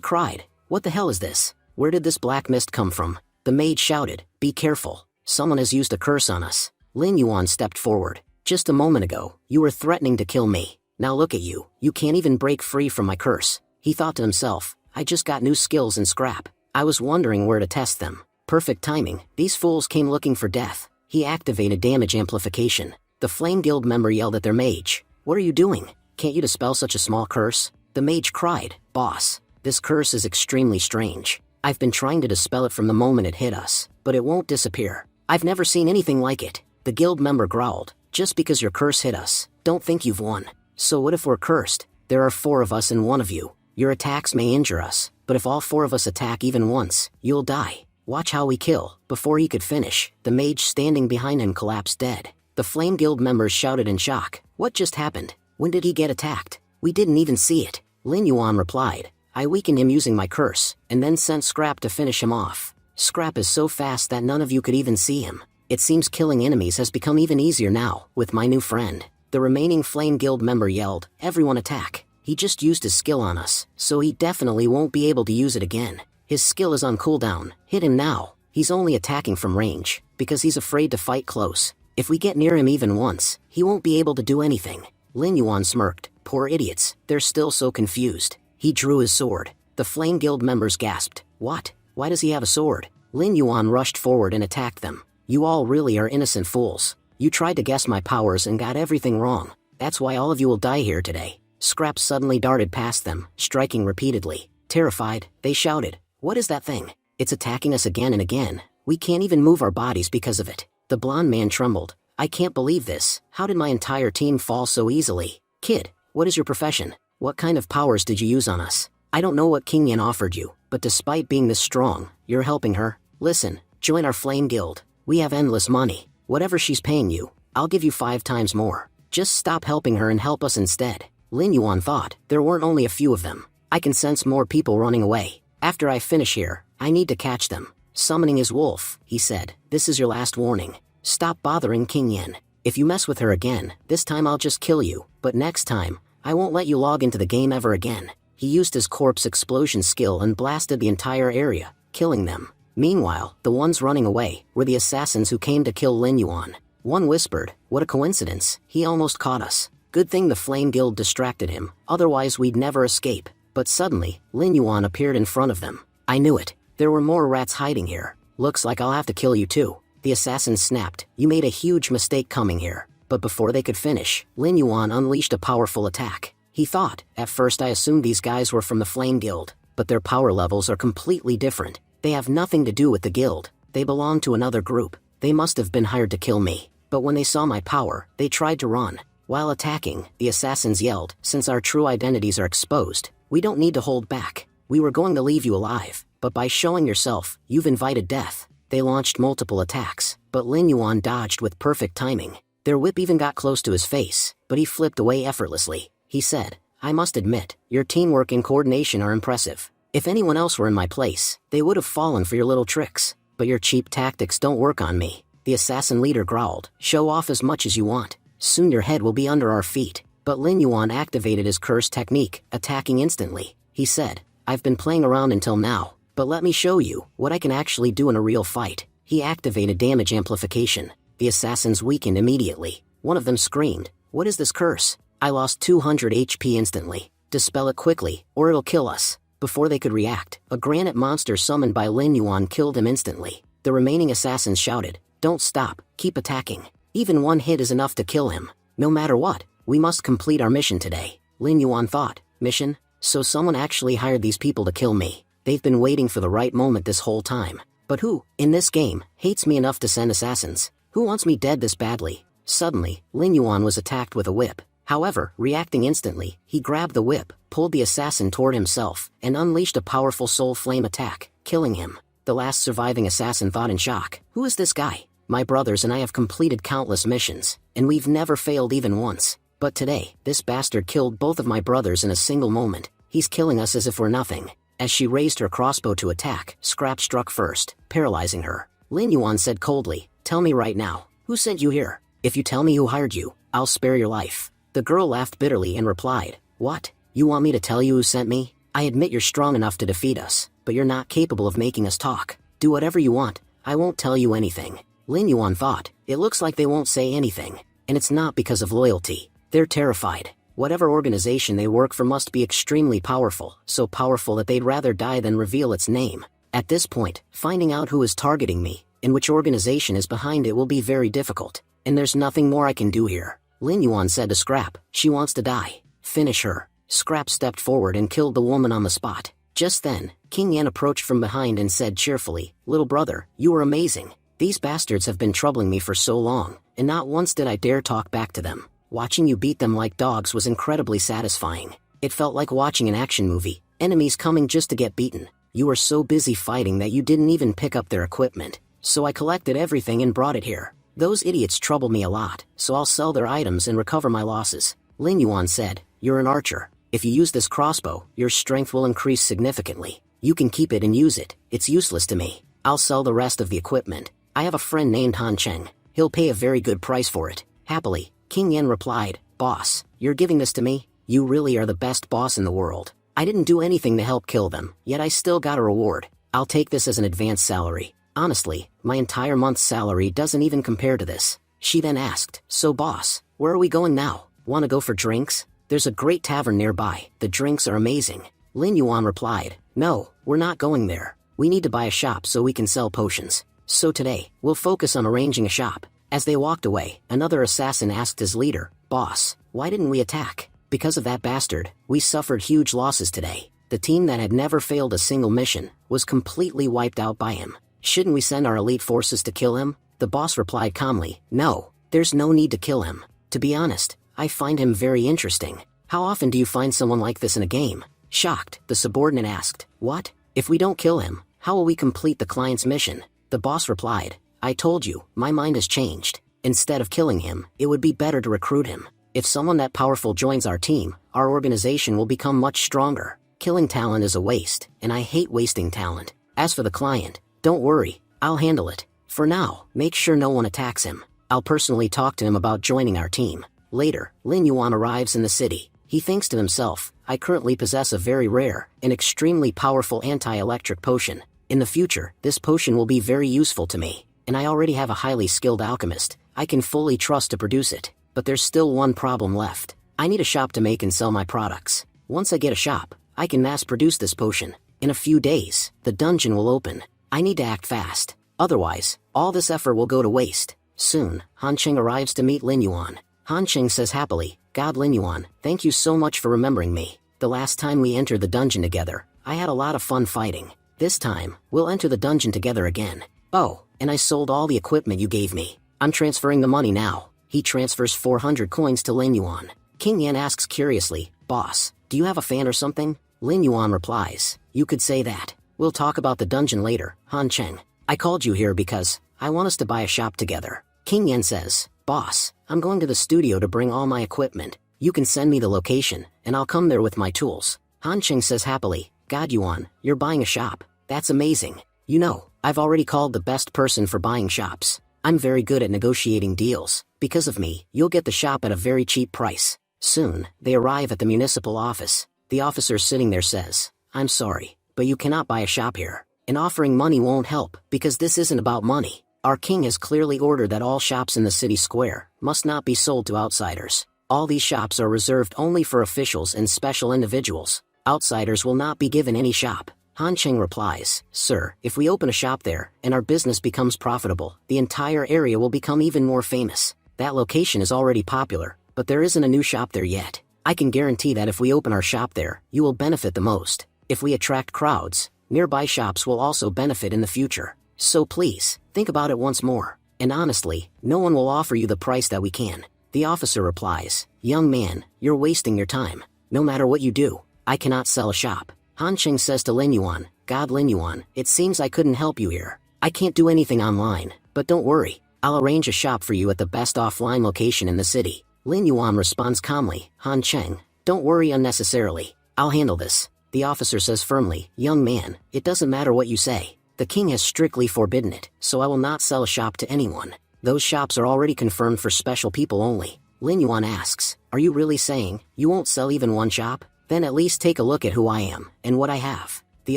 cried, "What the hell is this? Where did this black mist come from?" The mage shouted, "Be careful. Someone has used a curse on us." Lin Yuan stepped forward. "Just a moment ago, you were threatening to kill me. Now look at you, you can't even break free from my curse." He thought to himself, "I just got new skills in scrap. I was wondering where to test them. Perfect timing, these fools came looking for death." He activated damage amplification. The Flame Guild member yelled at their mage, "What are you doing? Can't you dispel such a small curse?" The mage cried, "Boss, this curse is extremely strange. I've been trying to dispel it from the moment it hit us, but it won't disappear. I've never seen anything like it." The guild member growled, "Just because your curse hit us, don't think you've won. So what if we're cursed? There are 4 of us and 1 of you. Your attacks may injure us, but if all 4 of us attack even once, you'll die. Watch how we kill." Before he could finish, the mage standing behind him collapsed dead. The Flame Guild members shouted in shock, "What just happened? When did he get attacked? We didn't even see it." Lin Yuan replied, "I weakened him using my curse, and then sent Scrap to finish him off. Scrap is so fast that none of you could even see him. It seems killing enemies has become even easier now, with my new friend." The remaining Flame Guild member yelled, "Everyone attack. He just used his skill on us, so he definitely won't be able to use it again. His skill is on cooldown. Hit him now. He's only attacking from range, because he's afraid to fight close. If we get near him even once, he won't be able to do anything." Lin Yuan smirked, "Poor idiots, they're still so confused." He drew his sword. The Flame Guild members gasped, "What? Why does he have a sword?" Lin Yuan rushed forward and attacked them. "You all really are innocent fools. You tried to guess my powers and got everything wrong. That's why all of you will die here today." Scrap suddenly darted past them, striking repeatedly. Terrified, they shouted, "What is that thing? It's attacking us again and again. We can't even move our bodies because of it." The blonde man trembled. "I can't believe this. How did my entire team fall so easily?" "Kid, what is your profession? What kind of powers did you use on us?" "I don't know what King Yin offered you, but despite being this strong, you're helping her. Listen, join our Flame Guild. We have endless money. Whatever she's paying you, I'll give you 5 times more. Just stop helping her and help us instead." Lin Yuan thought, there weren't only a few of them. "I can sense more people running away. After I finish here, I need to catch them." Summoning his wolf, he said, "This is your last warning. Stop bothering King Yin. If you mess with her again, this time I'll just kill you, but next time, I won't let you log into the game ever again." He used his corpse explosion skill and blasted the entire area, killing them. Meanwhile, the ones running away were the assassins who came to kill Lin Yuan. One whispered, "What a coincidence, he almost caught us. Good thing the Flame Guild distracted him, otherwise we'd never escape." But suddenly, Lin Yuan appeared in front of them. "I knew it. There were more rats hiding here. Looks like I'll have to kill you too." The assassins snapped, "You made a huge mistake coming here." But before they could finish, Lin Yuan unleashed a powerful attack. He thought, "At first I assumed these guys were from the Flame Guild, but their power levels are completely different. They have nothing to do with the guild. They belong to another group. They must have been hired to kill me. But when they saw my power, they tried to run." While attacking, the assassins yelled, "Since our true identities are exposed, we don't need to hold back. We were going to leave you alive, but by showing yourself, you've invited death." They launched multiple attacks, but Lin Yuan dodged with perfect timing. Their whip even got close to his face, but he flipped away effortlessly. He said, "I must admit, your teamwork and coordination are impressive. If anyone else were in my place, they would have fallen for your little tricks. But your cheap tactics don't work on me." The assassin leader growled, "Show off as much as you want. Soon your head will be under our feet." But Lin Yuan activated his curse technique, attacking instantly. He said, "I've been playing around until now, but let me show you what I can actually do in a real fight." He activated damage amplification. The assassins weakened immediately. One of them screamed, "What is this curse? I lost 200 HP instantly. Dispel it quickly, or it'll kill us." Before they could react, a granite monster summoned by Lin Yuan killed him instantly. The remaining assassins shouted, "Don't stop, keep attacking. Even one hit is enough to kill him. No matter what, we must complete our mission today." Lin Yuan thought, "Mission? So someone actually hired these people to kill me. They've been waiting for the right moment this whole time. But who, in this game, hates me enough to send assassins? Who wants me dead this badly?" Suddenly, Lin Yuan was attacked with a whip. However, reacting instantly, he grabbed the whip, pulled the assassin toward himself, and unleashed a powerful soul flame attack, killing him. The last surviving assassin thought in shock. Who is this guy? My brothers and I have completed countless missions, and we've never failed even once. But today, this bastard killed both of my brothers in a single moment. He's killing us as if we're nothing. As she raised her crossbow to attack, Scrap struck first, paralyzing her. Lin Yuan said coldly, "Tell me right now, who sent you here? If you tell me who hired you, I'll spare your life." The girl laughed bitterly and replied, "What? You want me to tell you who sent me? I admit you're strong enough to defeat us, but you're not capable of making us talk. Do whatever you want, I won't tell you anything." Lin Yuan thought, it looks like they won't say anything, and it's not because of loyalty. They're terrified. Whatever organization they work for must be extremely powerful, so powerful that they'd rather die than reveal its name. At this point, finding out who is targeting me, and which organization is behind it will be very difficult, and there's nothing more I can do here. Lin Yuan said to Scrap, "She wants to die. Finish her." Scrap stepped forward and killed the woman on the spot. Just then, King Yan approached from behind and said cheerfully, "Little brother, you are amazing. These bastards have been troubling me for so long, and not once did I dare talk back to them. Watching you beat them like dogs was incredibly satisfying. It felt like watching an action movie, enemies coming just to get beaten. You were so busy fighting that you didn't even pick up their equipment, so I collected everything and brought it here. Those idiots trouble me a lot, so I'll sell their items and recover my losses." Lin Yuan said, "You're an archer. If you use this crossbow, your strength will increase significantly. You can keep it and use it. It's useless to me. I'll sell the rest of the equipment. I have a friend named Han Cheng. He'll pay a very good price for it." Happily, King Yan replied, "Boss, you're giving this to me? You really are the best boss in the world. I didn't do anything to help kill them, yet I still got a reward. I'll take this as an advance salary. Honestly, my entire month's salary doesn't even compare to this." She then asked, "So boss, where are we going now? Want to go for drinks? There's a great tavern nearby. The drinks are amazing." Lin Yuan replied, "No, we're not going there. We need to buy a shop so we can sell potions. So today, we'll focus on arranging a shop." As they walked away, another assassin asked his leader, "Boss, why didn't we attack? Because of that bastard, we suffered huge losses today. The team that had never failed a single mission was completely wiped out by him. Shouldn't we send our elite forces to kill him?" The boss replied calmly, "No, there's no need to kill him. To be honest, I find him very interesting. How often do you find someone like this in a game?" Shocked, the subordinate asked, "What? If we don't kill him, how will we complete the client's mission?" The boss replied, "I told you, my mind has changed. Instead of killing him, it would be better to recruit him. If someone that powerful joins our team, our organization will become much stronger. Killing talent is a waste, and I hate wasting talent. As for the client, don't worry, I'll handle it. For now, make sure no one attacks him. I'll personally talk to him about joining our team." Later, Lin Yuan arrives in the city. He thinks to himself, "I currently possess a very rare and extremely powerful anti-electric potion. In the future, this potion will be very useful to me, and I already have a highly skilled alchemist I can fully trust to produce it. But there's still one problem left. I need a shop to make and sell my products. Once I get a shop, I can mass-produce this potion. In a few days, the dungeon will open. I need to act fast. Otherwise, all this effort will go to waste." Soon, Han Cheng arrives to meet Lin Yuan. Han Cheng says happily, "God Lin Yuan, thank you so much for remembering me. The last time we entered the dungeon together, I had a lot of fun fighting. This time, we'll enter the dungeon together again. Oh, and I sold all the equipment you gave me. I'm transferring the money now." He transfers 400 coins to Lin Yuan. King Yan asks curiously, "Boss, do you have a fan or something?" Lin Yuan replies, "You could say that. We'll talk about the dungeon later, Han Cheng. I called you here because I want us to buy a shop together." King Yan says, "Boss, I'm going to the studio to bring all my equipment. You can send me the location, and I'll come there with my tools." Han Cheng says happily, "God Yuan, you're buying a shop. That's amazing. You know, I've already called the best person for buying shops. I'm very good at negotiating deals. Because of me, you'll get the shop at a very cheap price." Soon, they arrive at the municipal office. The officer sitting there says, "I'm sorry, but you cannot buy a shop here. And offering money won't help, because this isn't about money. Our king has clearly ordered that all shops in the city square must not be sold to outsiders. All these shops are reserved only for officials and special individuals. Outsiders will not be given any shop." Han Cheng replies, "Sir, if we open a shop there, and our business becomes profitable, the entire area will become even more famous. That location is already popular, but there isn't a new shop there yet. I can guarantee that if we open our shop there, you will benefit the most. If we attract crowds, nearby shops will also benefit in the future. So please, think about it once more. And honestly, no one will offer you the price that we can." The officer replies, "Young man, you're wasting your time. No matter what you do, I cannot sell a shop." Han Cheng says to Lin Yuan, God Lin Yuan, it seems I couldn't help you here. I can't do anything online, but don't worry. I'll arrange a shop for you at the best offline location in the city. Lin Yuan responds calmly, Han Cheng, don't worry unnecessarily. I'll handle this. The officer says firmly, young man, it doesn't matter what you say. The king has strictly forbidden it, so I will not sell a shop to anyone. Those shops are already confirmed for special people only. Lin Yuan asks, are you really saying you won't sell even one shop? Then at least take a look at who I am and what I have. The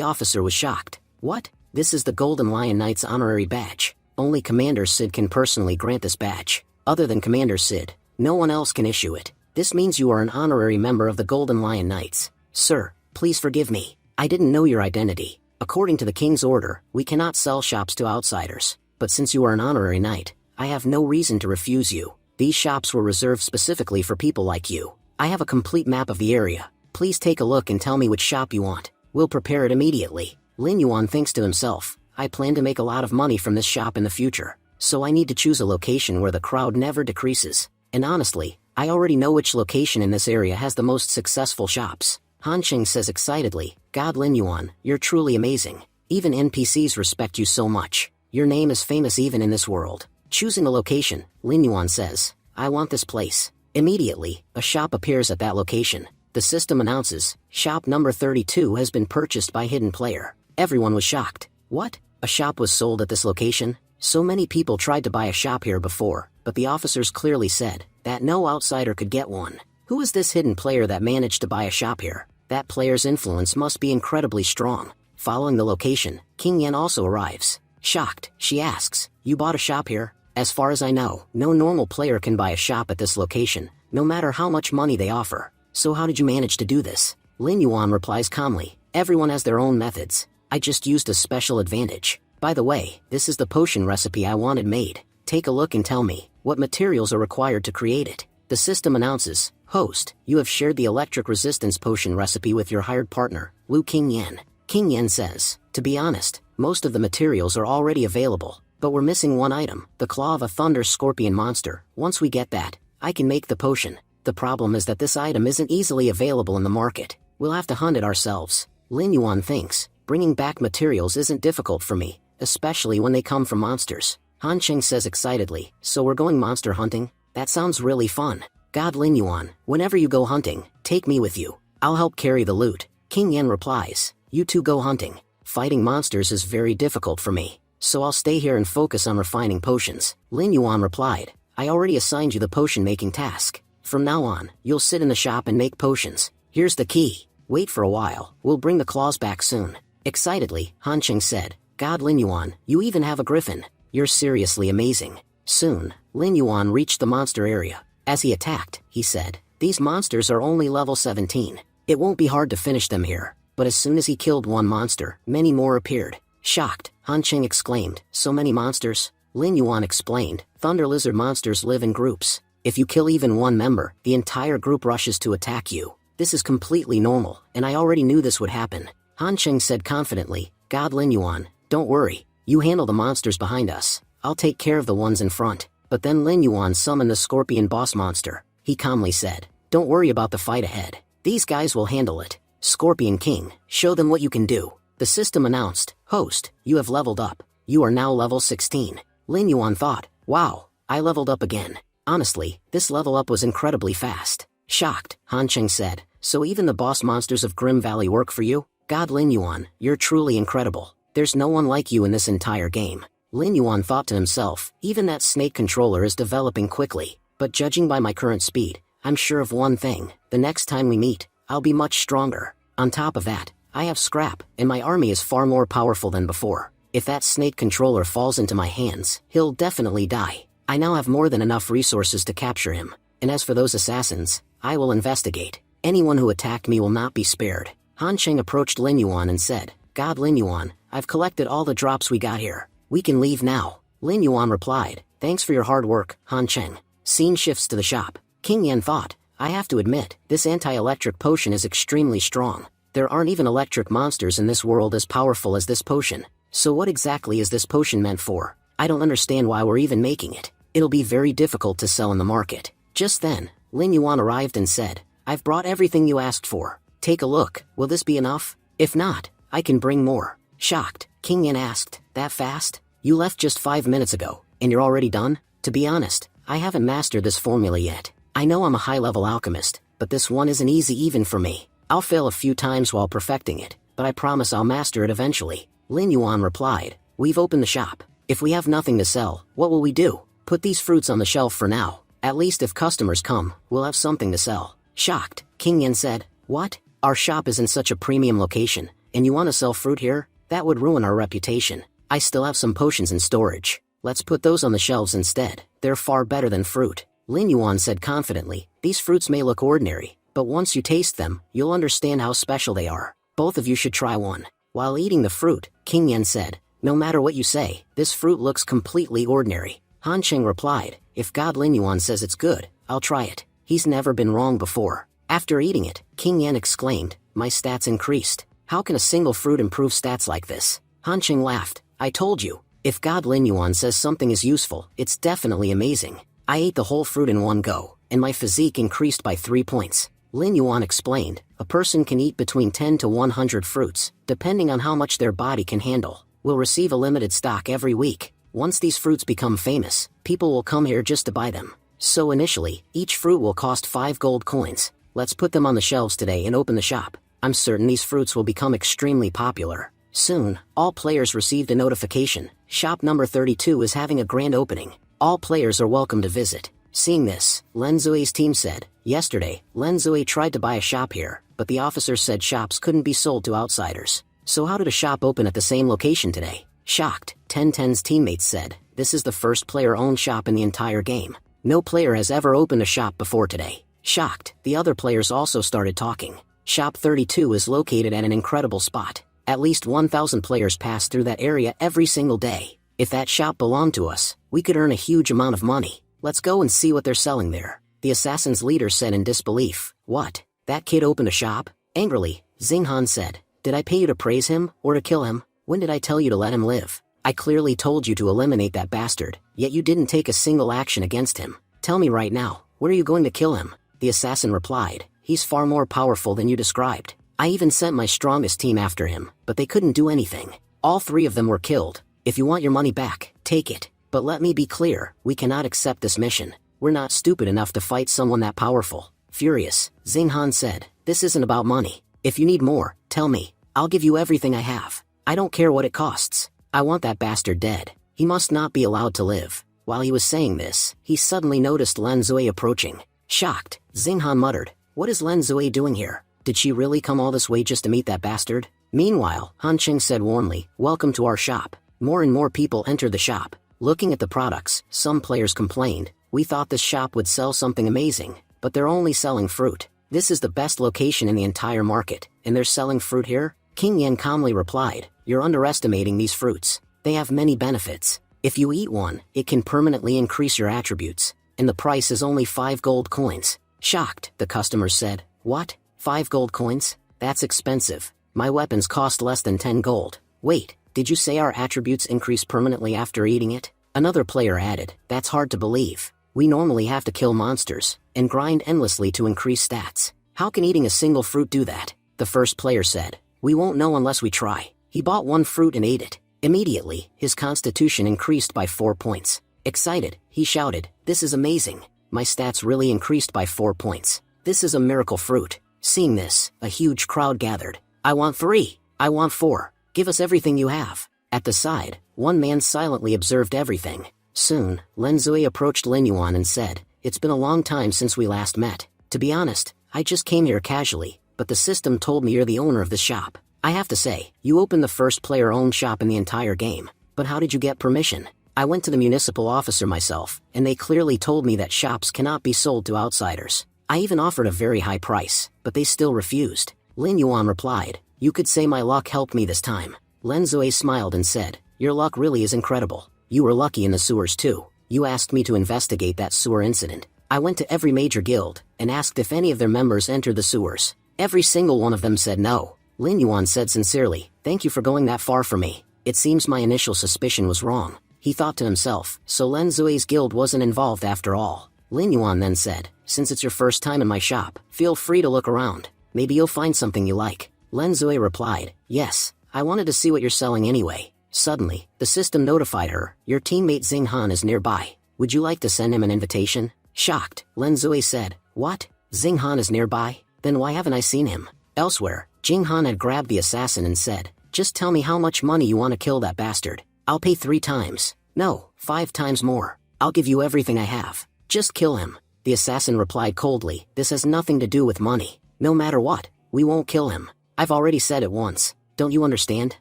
officer was shocked. What? This is the Golden Lion Knight's honorary badge. Only Commander Sid can personally grant this badge. Other than Commander Sid, no one else can issue it. This means you are an honorary member of the Golden Lion Knights. Sir, please forgive me. I didn't know your identity. According to the king's order, we cannot sell shops to outsiders. But since you are an honorary knight, I have no reason to refuse you. These shops were reserved specifically for people like you. I have a complete map of the area. Please take a look and tell me which shop you want. We'll prepare it immediately. Lin Yuan thinks to himself, I plan to make a lot of money from this shop in the future, so I need to choose a location where the crowd never decreases. And honestly, I already know which location in this area has the most successful shops. Han Cheng says excitedly, God Lin Yuan, you're truly amazing. Even NPCs respect you so much. Your name is famous even in this world. Choosing a location, Lin Yuan says, I want this place. Immediately, a shop appears at that location. The system announces, shop number 32 has been purchased by hidden player. Everyone was shocked. What? A shop was sold at this location? So many people tried to buy a shop here before, but the officers clearly said that no outsider could get one. Who is this hidden player that managed to buy a shop here? That player's influence must be incredibly strong. Following the location, King Yan also arrives. Shocked, she asks, you bought a shop here? As far as I know, no normal player can buy a shop at this location, no matter how much money they offer. So how did you manage to do this? Lin Yuan replies calmly, everyone has their own methods. I just used a special advantage. By the way, this is the potion recipe I wanted made. Take a look and tell me what materials are required to create it. The system announces, host, you have shared the electric resistance potion recipe with your hired partner, Wu King Yan. King Yan says, to be honest, most of the materials are already available, but we're missing one item, the claw of a thunder scorpion monster. Once we get that, I can make the potion. The problem is that this item isn't easily available in the market. We'll have to hunt it ourselves. Lin Yuan thinks, bringing back materials isn't difficult for me, especially when they come from monsters. Han Cheng says excitedly, so we're going monster hunting? That sounds really fun. God Lin Yuan, whenever you go hunting, take me with you. I'll help carry the loot. King Yan replies, you two go hunting. Fighting monsters is very difficult for me, so I'll stay here and focus on refining potions. Lin Yuan replied, I already assigned you the potion making task. From now on, you'll sit in the shop and make potions. Here's the key. Wait for a while, we'll bring the claws back soon. Excitedly, Han Cheng said, God Lin Yuan, you even have a griffin. You're seriously amazing. Soon, Lin Yuan reached the monster area. As he attacked, he said, these monsters are only level 17. It won't be hard to finish them here. But as soon as he killed one monster, many more appeared. Shocked, Han Cheng exclaimed, so many monsters? Lin Yuan explained, thunder lizard monsters live in groups. If you kill even one member, the entire group rushes to attack you. This is completely normal, and I already knew this would happen. Han Cheng said confidently, God Lin Yuan, don't worry. You handle the monsters behind us. I'll take care of the ones in front. But then Lin Yuan summoned the scorpion boss monster. He calmly said, don't worry about the fight ahead. These guys will handle it. Scorpion King, show them what you can do. The system announced, host, you have leveled up. You are now level 16. Lin Yuan thought, wow, I leveled up again. Honestly, this level up was incredibly fast. Shocked, Han Cheng said, so even the boss monsters of Grim Valley work for you? God Lin Yuan, you're truly incredible. There's no one like you in this entire game. Lin Yuan thought to himself, even that snake controller is developing quickly. But judging by my current speed, I'm sure of one thing, the next time we meet, I'll be much stronger. On top of that, I have scrap, and my army is far more powerful than before. If that snake controller falls into my hands, he'll definitely die. I now have more than enough resources to capture him. And as for those assassins, I will investigate. Anyone who attacked me will not be spared. Han Cheng approached Lin Yuan and said, God Lin Yuan, I've collected all the drops we got here. We can leave now. Lin Yuan replied, thanks for your hard work, Han Cheng. Scene shifts to the shop. King Yan thought, I have to admit, this anti-electric potion is extremely strong. There aren't even electric monsters in this world as powerful as this potion. So what exactly is this potion meant for? I don't understand why we're even making it. It'll be very difficult to sell in the market. Just then, Lin Yuan arrived and said, I've brought everything you asked for. Take a look, will this be enough? If not, I can bring more. Shocked, King Yan asked, that fast? You left just 5 minutes ago, and you're already done? To be honest, I haven't mastered this formula yet. I know I'm a high-level alchemist, but this one isn't easy even for me. I'll fail a few times while perfecting it, but I promise I'll master it eventually. Lin Yuan replied, we've opened the shop. If we have nothing to sell, what will we do? Put these fruits on the shelf for now. At least if customers come, we'll have something to sell. Shocked, King Yan said, what? Our shop is in such a premium location, and you want to sell fruit here? That would ruin our reputation. I still have some potions in storage. Let's put those on the shelves instead. They're far better than fruit. Lin Yuan said confidently, these fruits may look ordinary, but once you taste them, you'll understand how special they are. Both of you should try one. While eating the fruit, King Yan said, no matter what you say, this fruit looks completely ordinary. Han Cheng replied, if God Lin Yuan says it's good, I'll try it. He's never been wrong before. After eating it, King Yan exclaimed, my stats increased. How can a single fruit improve stats like this? Han Cheng laughed, I told you. If God Lin Yuan says something is useful, it's definitely amazing. I ate the whole fruit in one go, and my physique increased by 3 points. Lin Yuan explained, a person can eat between 10 to 100 fruits, depending on how much their body can handle. We'll receive a limited stock every week. Once these fruits become famous, people will come here just to buy them. So initially, each fruit will cost 5 gold coins. Let's put them on the shelves today and open the shop. I'm certain these fruits will become extremely popular. Soon, all players received a notification. Shop number 32 is having a grand opening. All players are welcome to visit. Seeing this, Len Zui's team said, yesterday, Len Zui tried to buy a shop here, but the officer said shops couldn't be sold to outsiders. So how did a shop open at the same location today? Shocked, Ten's teammates said, this is the first player-owned shop in the entire game. No player has ever opened a shop before today. Shocked, the other players also started talking. Shop 32 is located at an incredible spot. At least 1,000 players pass through that area every single day. If that shop belonged to us, we could earn a huge amount of money. Let's go and see what they're selling there. The assassin's leader said in disbelief. What? That kid opened a shop? Angrily, Xinghan said, did I pay you to praise him, or to kill him? When did I tell you to let him live? I clearly told you to eliminate that bastard, yet you didn't take a single action against him. Tell me right now, where are you going to kill him? The assassin replied, he's far more powerful than you described. I even sent my strongest team after him, but they couldn't do anything. All 3 of them were killed. If you want your money back, take it. But let me be clear, we cannot accept this mission. We're not stupid enough to fight someone that powerful. Furious, Xinghan said, this isn't about money. If you need more, tell me. I'll give you everything I have. I don't care what it costs. I want that bastard dead. He must not be allowed to live. While he was saying this, he suddenly noticed Len Zui approaching. Shocked, Xinghan muttered, what is Len Zui doing here? Did she really come all this way just to meet that bastard? Meanwhile, Han Qing said warmly, welcome to our shop. More and more people entered the shop. Looking at the products, some players complained, we thought this shop would sell something amazing, but they're only selling fruit. This is the best location in the entire market, and they're selling fruit here? King Yan calmly replied, you're underestimating these fruits. They have many benefits. If you eat one, it can permanently increase your attributes, and the price is only 5 gold coins. Shocked, the customers said, what? 5 gold coins? That's expensive. My weapons cost less than 10 gold. Wait, did you say our attributes increase permanently after eating it? Another player added, that's hard to believe. We normally have to kill monsters, and grind endlessly to increase stats. How can eating a single fruit do that? The first player said, we won't know unless we try. He bought one fruit and ate it. Immediately, his constitution increased by 4 points. Excited, he shouted, this is amazing. My stats really increased by 4 points. This is a miracle fruit. Seeing this, a huge crowd gathered. I want 3. I want 4. Give us everything you have. At the side, one man silently observed everything. Soon, Len Zui approached Lin Yuan and said, it's been a long time since we last met. To be honest, I just came here casually, but the system told me you're the owner of the shop. I have to say, you opened the first player-owned shop in the entire game. But how did you get permission? I went to the municipal officer myself, and they clearly told me that shops cannot be sold to outsiders. I even offered a very high price, but they still refused. Lin Yuan replied, you could say my luck helped me this time. Len Zui smiled and said, your luck really is incredible. You were lucky in the sewers too. You asked me to investigate that sewer incident. I went to every major guild, and asked if any of their members entered the sewers. Every single one of them said no. Lin Yuan said sincerely, thank you for going that far for me. It seems my initial suspicion was wrong. He thought to himself, so Len Zui's guild wasn't involved after all. Lin Yuan then said, since it's your first time in my shop, feel free to look around. Maybe you'll find something you like. Len Zui replied, yes, I wanted to see what you're selling anyway. Suddenly, the system notified her, your teammate Xing Han is nearby. Would you like to send him an invitation? Shocked, Lin Zui said, what? Xing Han is nearby? Then why haven't I seen him? Elsewhere, Xing Han had grabbed the assassin and said, just tell me how much money you want to kill that bastard. I'll pay 3 times. No, 5 times more. I'll give you everything I have. Just kill him. The assassin replied coldly, this has nothing to do with money. No matter what, we won't kill him. I've already said it once. Don't you understand?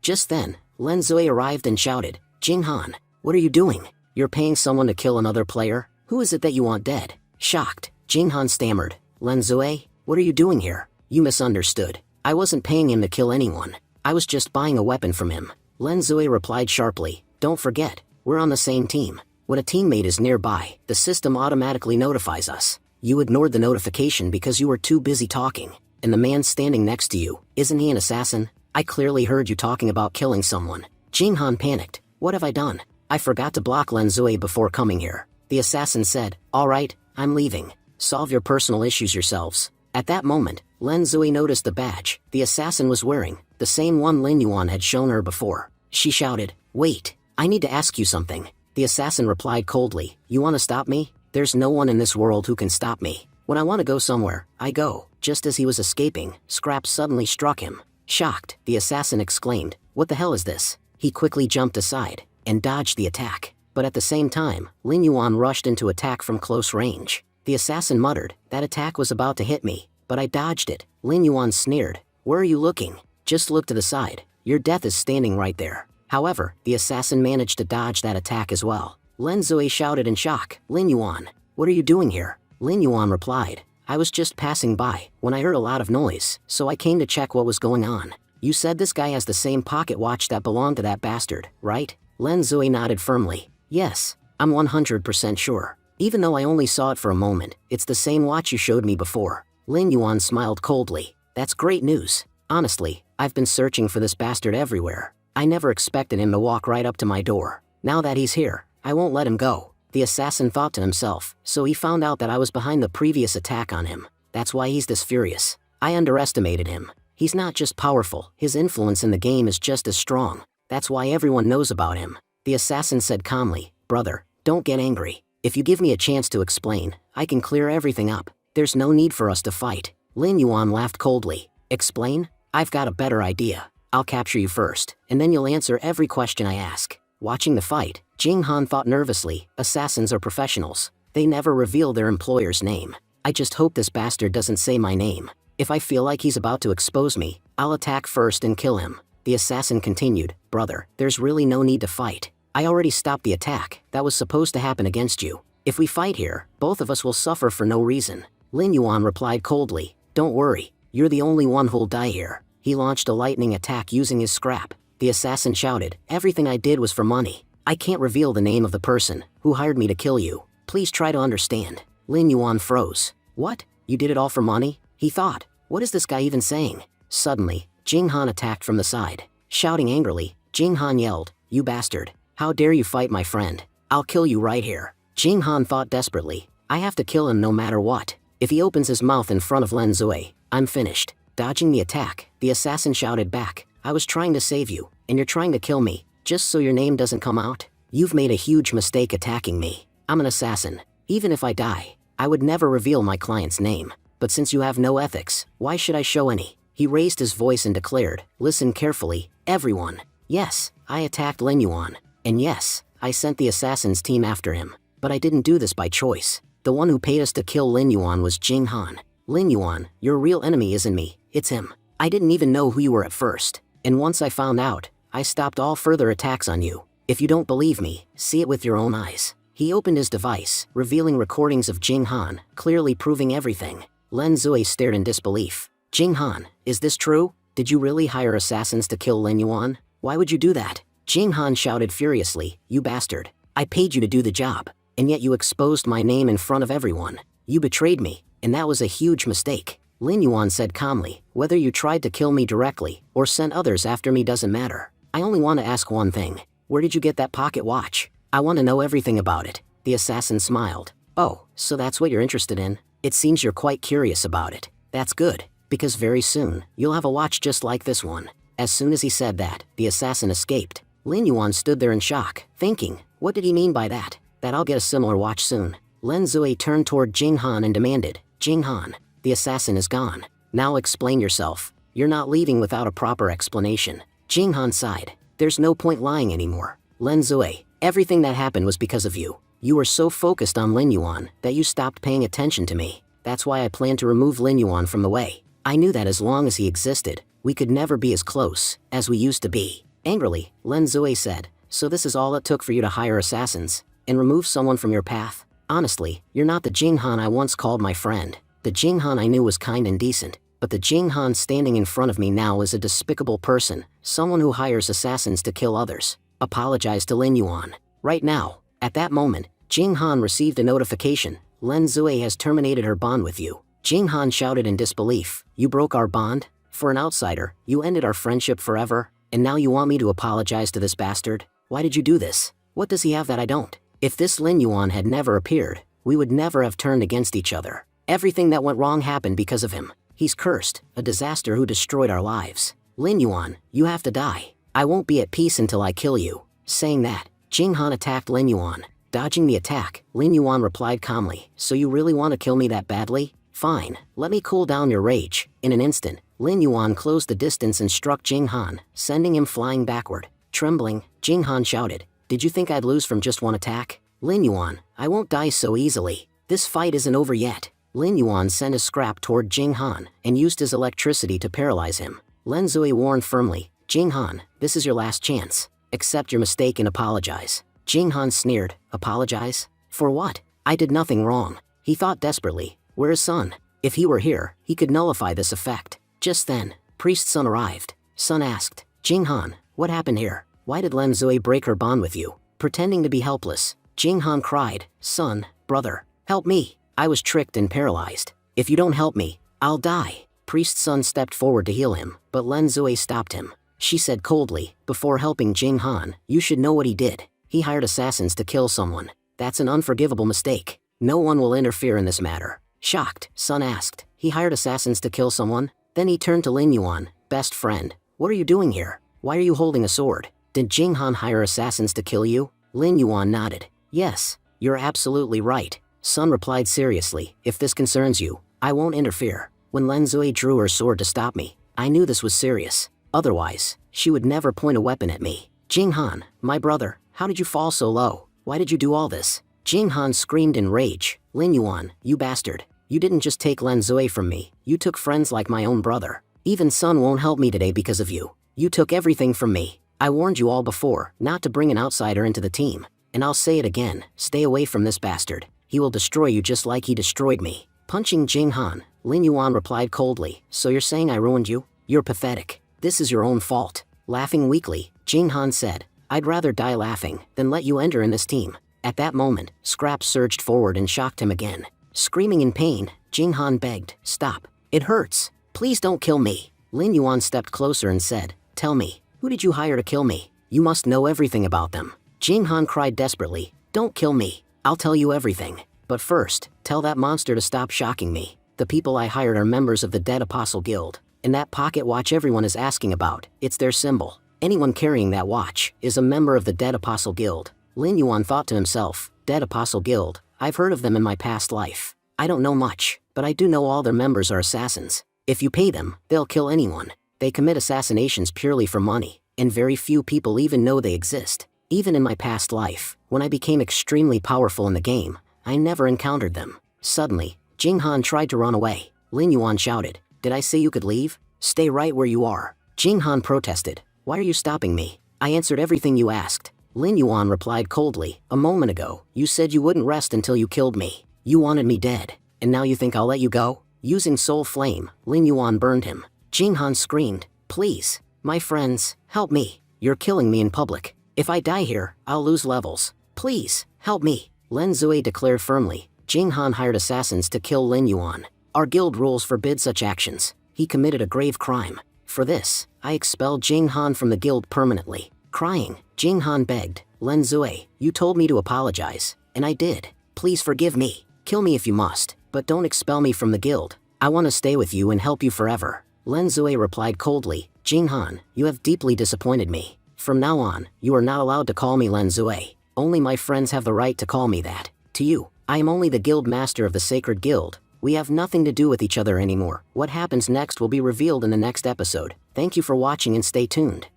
Just then, Lin Zui arrived and shouted, Xing Han, what are you doing? You're paying someone to kill another player? Who is it that you want dead? Shocked, Xing Han stammered, Lin Zui, what are you doing here? You misunderstood. I wasn't paying him to kill anyone. I was just buying a weapon from him. Lin Zui replied sharply, don't forget, we're on the same team. When a teammate is nearby, the system automatically notifies us. You ignored the notification because you were too busy talking. And the man standing next to you, isn't he an assassin? I clearly heard you talking about killing someone. Xing Han panicked. What have I done? I forgot to block Lin Zui before coming here. The assassin said, all right, I'm leaving. Solve your personal issues yourselves. At that moment, Lin Zui noticed the badge the assassin was wearing, the same one Lin Yuan had shown her before. She shouted, wait, I need to ask you something. The assassin replied coldly, you want to stop me? There's no one in this world who can stop me. When I want to go somewhere, I go. Just as he was escaping, Scrap suddenly struck him. Shocked, the assassin exclaimed, what the hell is this? He quickly jumped aside and dodged the attack. But at the same time, Lin Yuan rushed into attack from close range. The assassin muttered, that attack was about to hit me, but I dodged it. Lin Yuan sneered, where are you looking? Just look to the side. Your death is standing right there. However, the assassin managed to dodge that attack as well. Lin Zui shouted in shock, Lin Yuan, what are you doing here? Lin Yuan replied, I was just passing by when I heard a lot of noise, so I came to check what was going on. You said this guy has the same pocket watch that belonged to that bastard, right? Lin Zui nodded firmly. Yes, I'm 100% sure. Even though I only saw it for a moment, it's the same watch you showed me before. Lin Yuan smiled coldly. That's great news. Honestly, I've been searching for this bastard everywhere. I never expected him to walk right up to my door. Now that he's here, I won't let him go. The assassin thought to himself, so he found out that I was behind the previous attack on him. That's why he's this furious. I underestimated him. He's not just powerful, his influence in the game is just as strong. That's why everyone knows about him. The assassin said calmly, brother, don't get angry. If you give me a chance to explain, I can clear everything up. There's no need for us to fight. Lin Yuan laughed coldly. Explain? I've got a better idea. I'll capture you first, and then you'll answer every question I ask. Watching the fight, Xing Han thought nervously, assassins are professionals. They never reveal their employer's name. I just hope this bastard doesn't say my name. If I feel like he's about to expose me, I'll attack first and kill him. The assassin continued, brother, there's really no need to fight. I already stopped the attack that was supposed to happen against you. If we fight here, both of us will suffer for no reason. Lin Yuan replied coldly, don't worry, you're the only one who'll die here. He launched a lightning attack using his scrap. The assassin shouted, everything I did was for money. I can't reveal the name of the person who hired me to kill you. Please try to understand. Lin Yuan froze. What? You did it all for money? He thought, what is this guy even saying? Suddenly, Xing Han attacked from the side. Shouting angrily, Xing Han yelled, you bastard. How dare you fight my friend? I'll kill you right here. Xing Han thought desperately, I have to kill him no matter what. If he opens his mouth in front of Lin Zui, I'm finished. Dodging the attack, the assassin shouted back, I was trying to save you, and you're trying to kill me, just so your name doesn't come out? You've made a huge mistake attacking me. I'm an assassin. Even if I die, I would never reveal my client's name. But since you have no ethics, why should I show any? He raised his voice and declared, listen carefully, everyone. Yes, I attacked Lin Yuan. And yes, I sent the assassin's team after him. But I didn't do this by choice. The one who paid us to kill Lin Yuan was Xing Han. Lin Yuan, your real enemy isn't me, it's him. I didn't even know who you were at first. And once I found out, I stopped all further attacks on you. If you don't believe me, see it with your own eyes. He opened his device, revealing recordings of Xing Han, clearly proving everything. Lin Zui stared in disbelief. Xing Han, is this true? Did you really hire assassins to kill Lin Yuan? Why would you do that? Xing Han shouted furiously, you bastard. I paid you to do the job, and yet you exposed my name in front of everyone. You betrayed me, and that was a huge mistake. Lin Yuan said calmly, whether you tried to kill me directly or sent others after me doesn't matter. I only want to ask one thing. Where did you get that pocket watch? I want to know everything about it. The assassin smiled. Oh, so that's what you're interested in? It seems you're quite curious about it. That's good, because very soon, you'll have a watch just like this one. As soon as he said that, the assassin escaped. Lin Yuan stood there in shock, thinking, what did he mean by that? That I'll get a similar watch soon. Lin Zui turned toward Jing Han and demanded, Jing Han, the assassin is gone. Now explain yourself. You're not leaving without a proper explanation. Jing Han sighed. There's no point lying anymore. Lin Zui, everything that happened was because of you. You were so focused on Lin Yuan that you stopped paying attention to me. That's why I planned to remove Lin Yuan from the way. I knew that as long as he existed, we could never be as close as we used to be. Angrily, Lin Zui said, so this is all it took for you to hire assassins and remove someone from your path? Honestly, you're not the Jing Han I once called my friend. The Jing Han I knew was kind and decent, but the Jing Han standing in front of me now is a despicable person, someone who hires assassins to kill others. Apologize to Lin Yuan. Right now. At that moment, Jing Han received a notification. Lin Zui has terminated her bond with you. Jing Han shouted in disbelief. You broke our bond? For an outsider, you ended our friendship forever, and now you want me to apologize to this bastard? Why did you do this? What does he have that I don't? If this Lin Yuan had never appeared, we would never have turned against each other. Everything that went wrong happened because of him. He's cursed, a disaster who destroyed our lives. Lin Yuan, you have to die. I won't be at peace until I kill you. Saying that, Jing Han attacked Lin Yuan. Dodging the attack, Lin Yuan replied calmly, so you really want to kill me that badly? Fine, let me cool down your rage. In an instant, Lin Yuan closed the distance and struck Jing Han, sending him flying backward. Trembling, Jing Han shouted, did you think I'd lose from just one attack? Lin Yuan, I won't die so easily. This fight isn't over yet. Lin Yuan sent a scrap toward Jing Han and used his electricity to paralyze him. Lin Zui warned firmly, Jing Han, this is your last chance. Accept your mistake and apologize. Jing Han sneered, apologize? For what? I did nothing wrong. He thought desperately, where is Sun? If he were here, he could nullify this effect. Just then, Priest Sun arrived. Sun asked, Jing Han, what happened here? Why did Lin Zui break her bond with you? Pretending to be helpless, Jing Han cried, Sun, brother, help me. I was tricked and paralyzed. If you don't help me, I'll die. Priest Sun stepped forward to heal him, but Lin Zui stopped him. She said coldly, before helping Jing Han, you should know what he did. He hired assassins to kill someone. That's an unforgivable mistake. No one will interfere in this matter. Shocked, Sun asked, he hired assassins to kill someone? Then he turned to Lin Yuan, best friend. What are you doing here? Why are you holding a sword? Did Jing Han hire assassins to kill you? Lin Yuan nodded. Yes, you're absolutely right. Sun replied seriously, if this concerns you, I won't interfere. When Lin Zui drew her sword to stop me, I knew this was serious. Otherwise, she would never point a weapon at me. Jing Han, my brother, how did you fall so low? Why did you do all this? Jing Han screamed in rage, Lin Yuan, you bastard. You didn't just take Lin Zui from me, you took friends like my own brother. Even Sun won't help me today because of you. You took everything from me. I warned you all before, not to bring an outsider into the team. And I'll say it again, stay away from this bastard. He will destroy you just like he destroyed me. Punching Jing Han, Lin Yuan replied coldly, so you're saying I ruined you? You're pathetic. This is your own fault. Laughing weakly, Jing Han said, I'd rather die laughing than let you enter in this team. At that moment, Scrap surged forward and shocked him again. Screaming in pain, Jing Han begged, stop. It hurts. Please don't kill me. Lin Yuan stepped closer and said, tell me, who did you hire to kill me? You must know everything about them. Jing Han cried desperately, don't kill me. I'll tell you everything. But first, tell that monster to stop shocking me. The people I hired are members of the Dead Apostle Guild. And that pocket watch everyone is asking about, it's their symbol. Anyone carrying that watch is a member of the Dead Apostle Guild. Lin Yuan thought to himself, Dead Apostle Guild, I've heard of them in my past life. I don't know much, but I do know all their members are assassins. If you pay them, they'll kill anyone. They commit assassinations purely for money, and very few people even know they exist. Even in my past life, when I became extremely powerful in the game, I never encountered them. Suddenly, Jing Han tried to run away. Lin Yuan shouted, did I say you could leave? Stay right where you are. Jing Han protested, why are you stopping me? I answered everything you asked. Lin Yuan replied coldly, a moment ago, you said you wouldn't rest until you killed me. You wanted me dead, and now you think I'll let you go? Using Soul Flame, Lin Yuan burned him. Jing Han screamed, please, my friends, help me. You're killing me in public. If I die here, I'll lose levels. Please, help me. Lin Zui declared firmly, Jing Han hired assassins to kill Lin Yuan. Our guild rules forbid such actions. He committed a grave crime. For this, I expelled Jing Han from the guild permanently. Crying, Jing Han begged, Lin Zui, you told me to apologize, and I did. Please forgive me. Kill me if you must, but don't expel me from the guild. I want to stay with you and help you forever. Lin Zui replied coldly, Jinhan, you have deeply disappointed me. From now on, you are not allowed to call me Len Zui. Only my friends have the right to call me that. To you, I am only the guild master of the Sacred Guild. We have nothing to do with each other anymore. What happens next will be revealed in the next episode. Thank you for watching and stay tuned.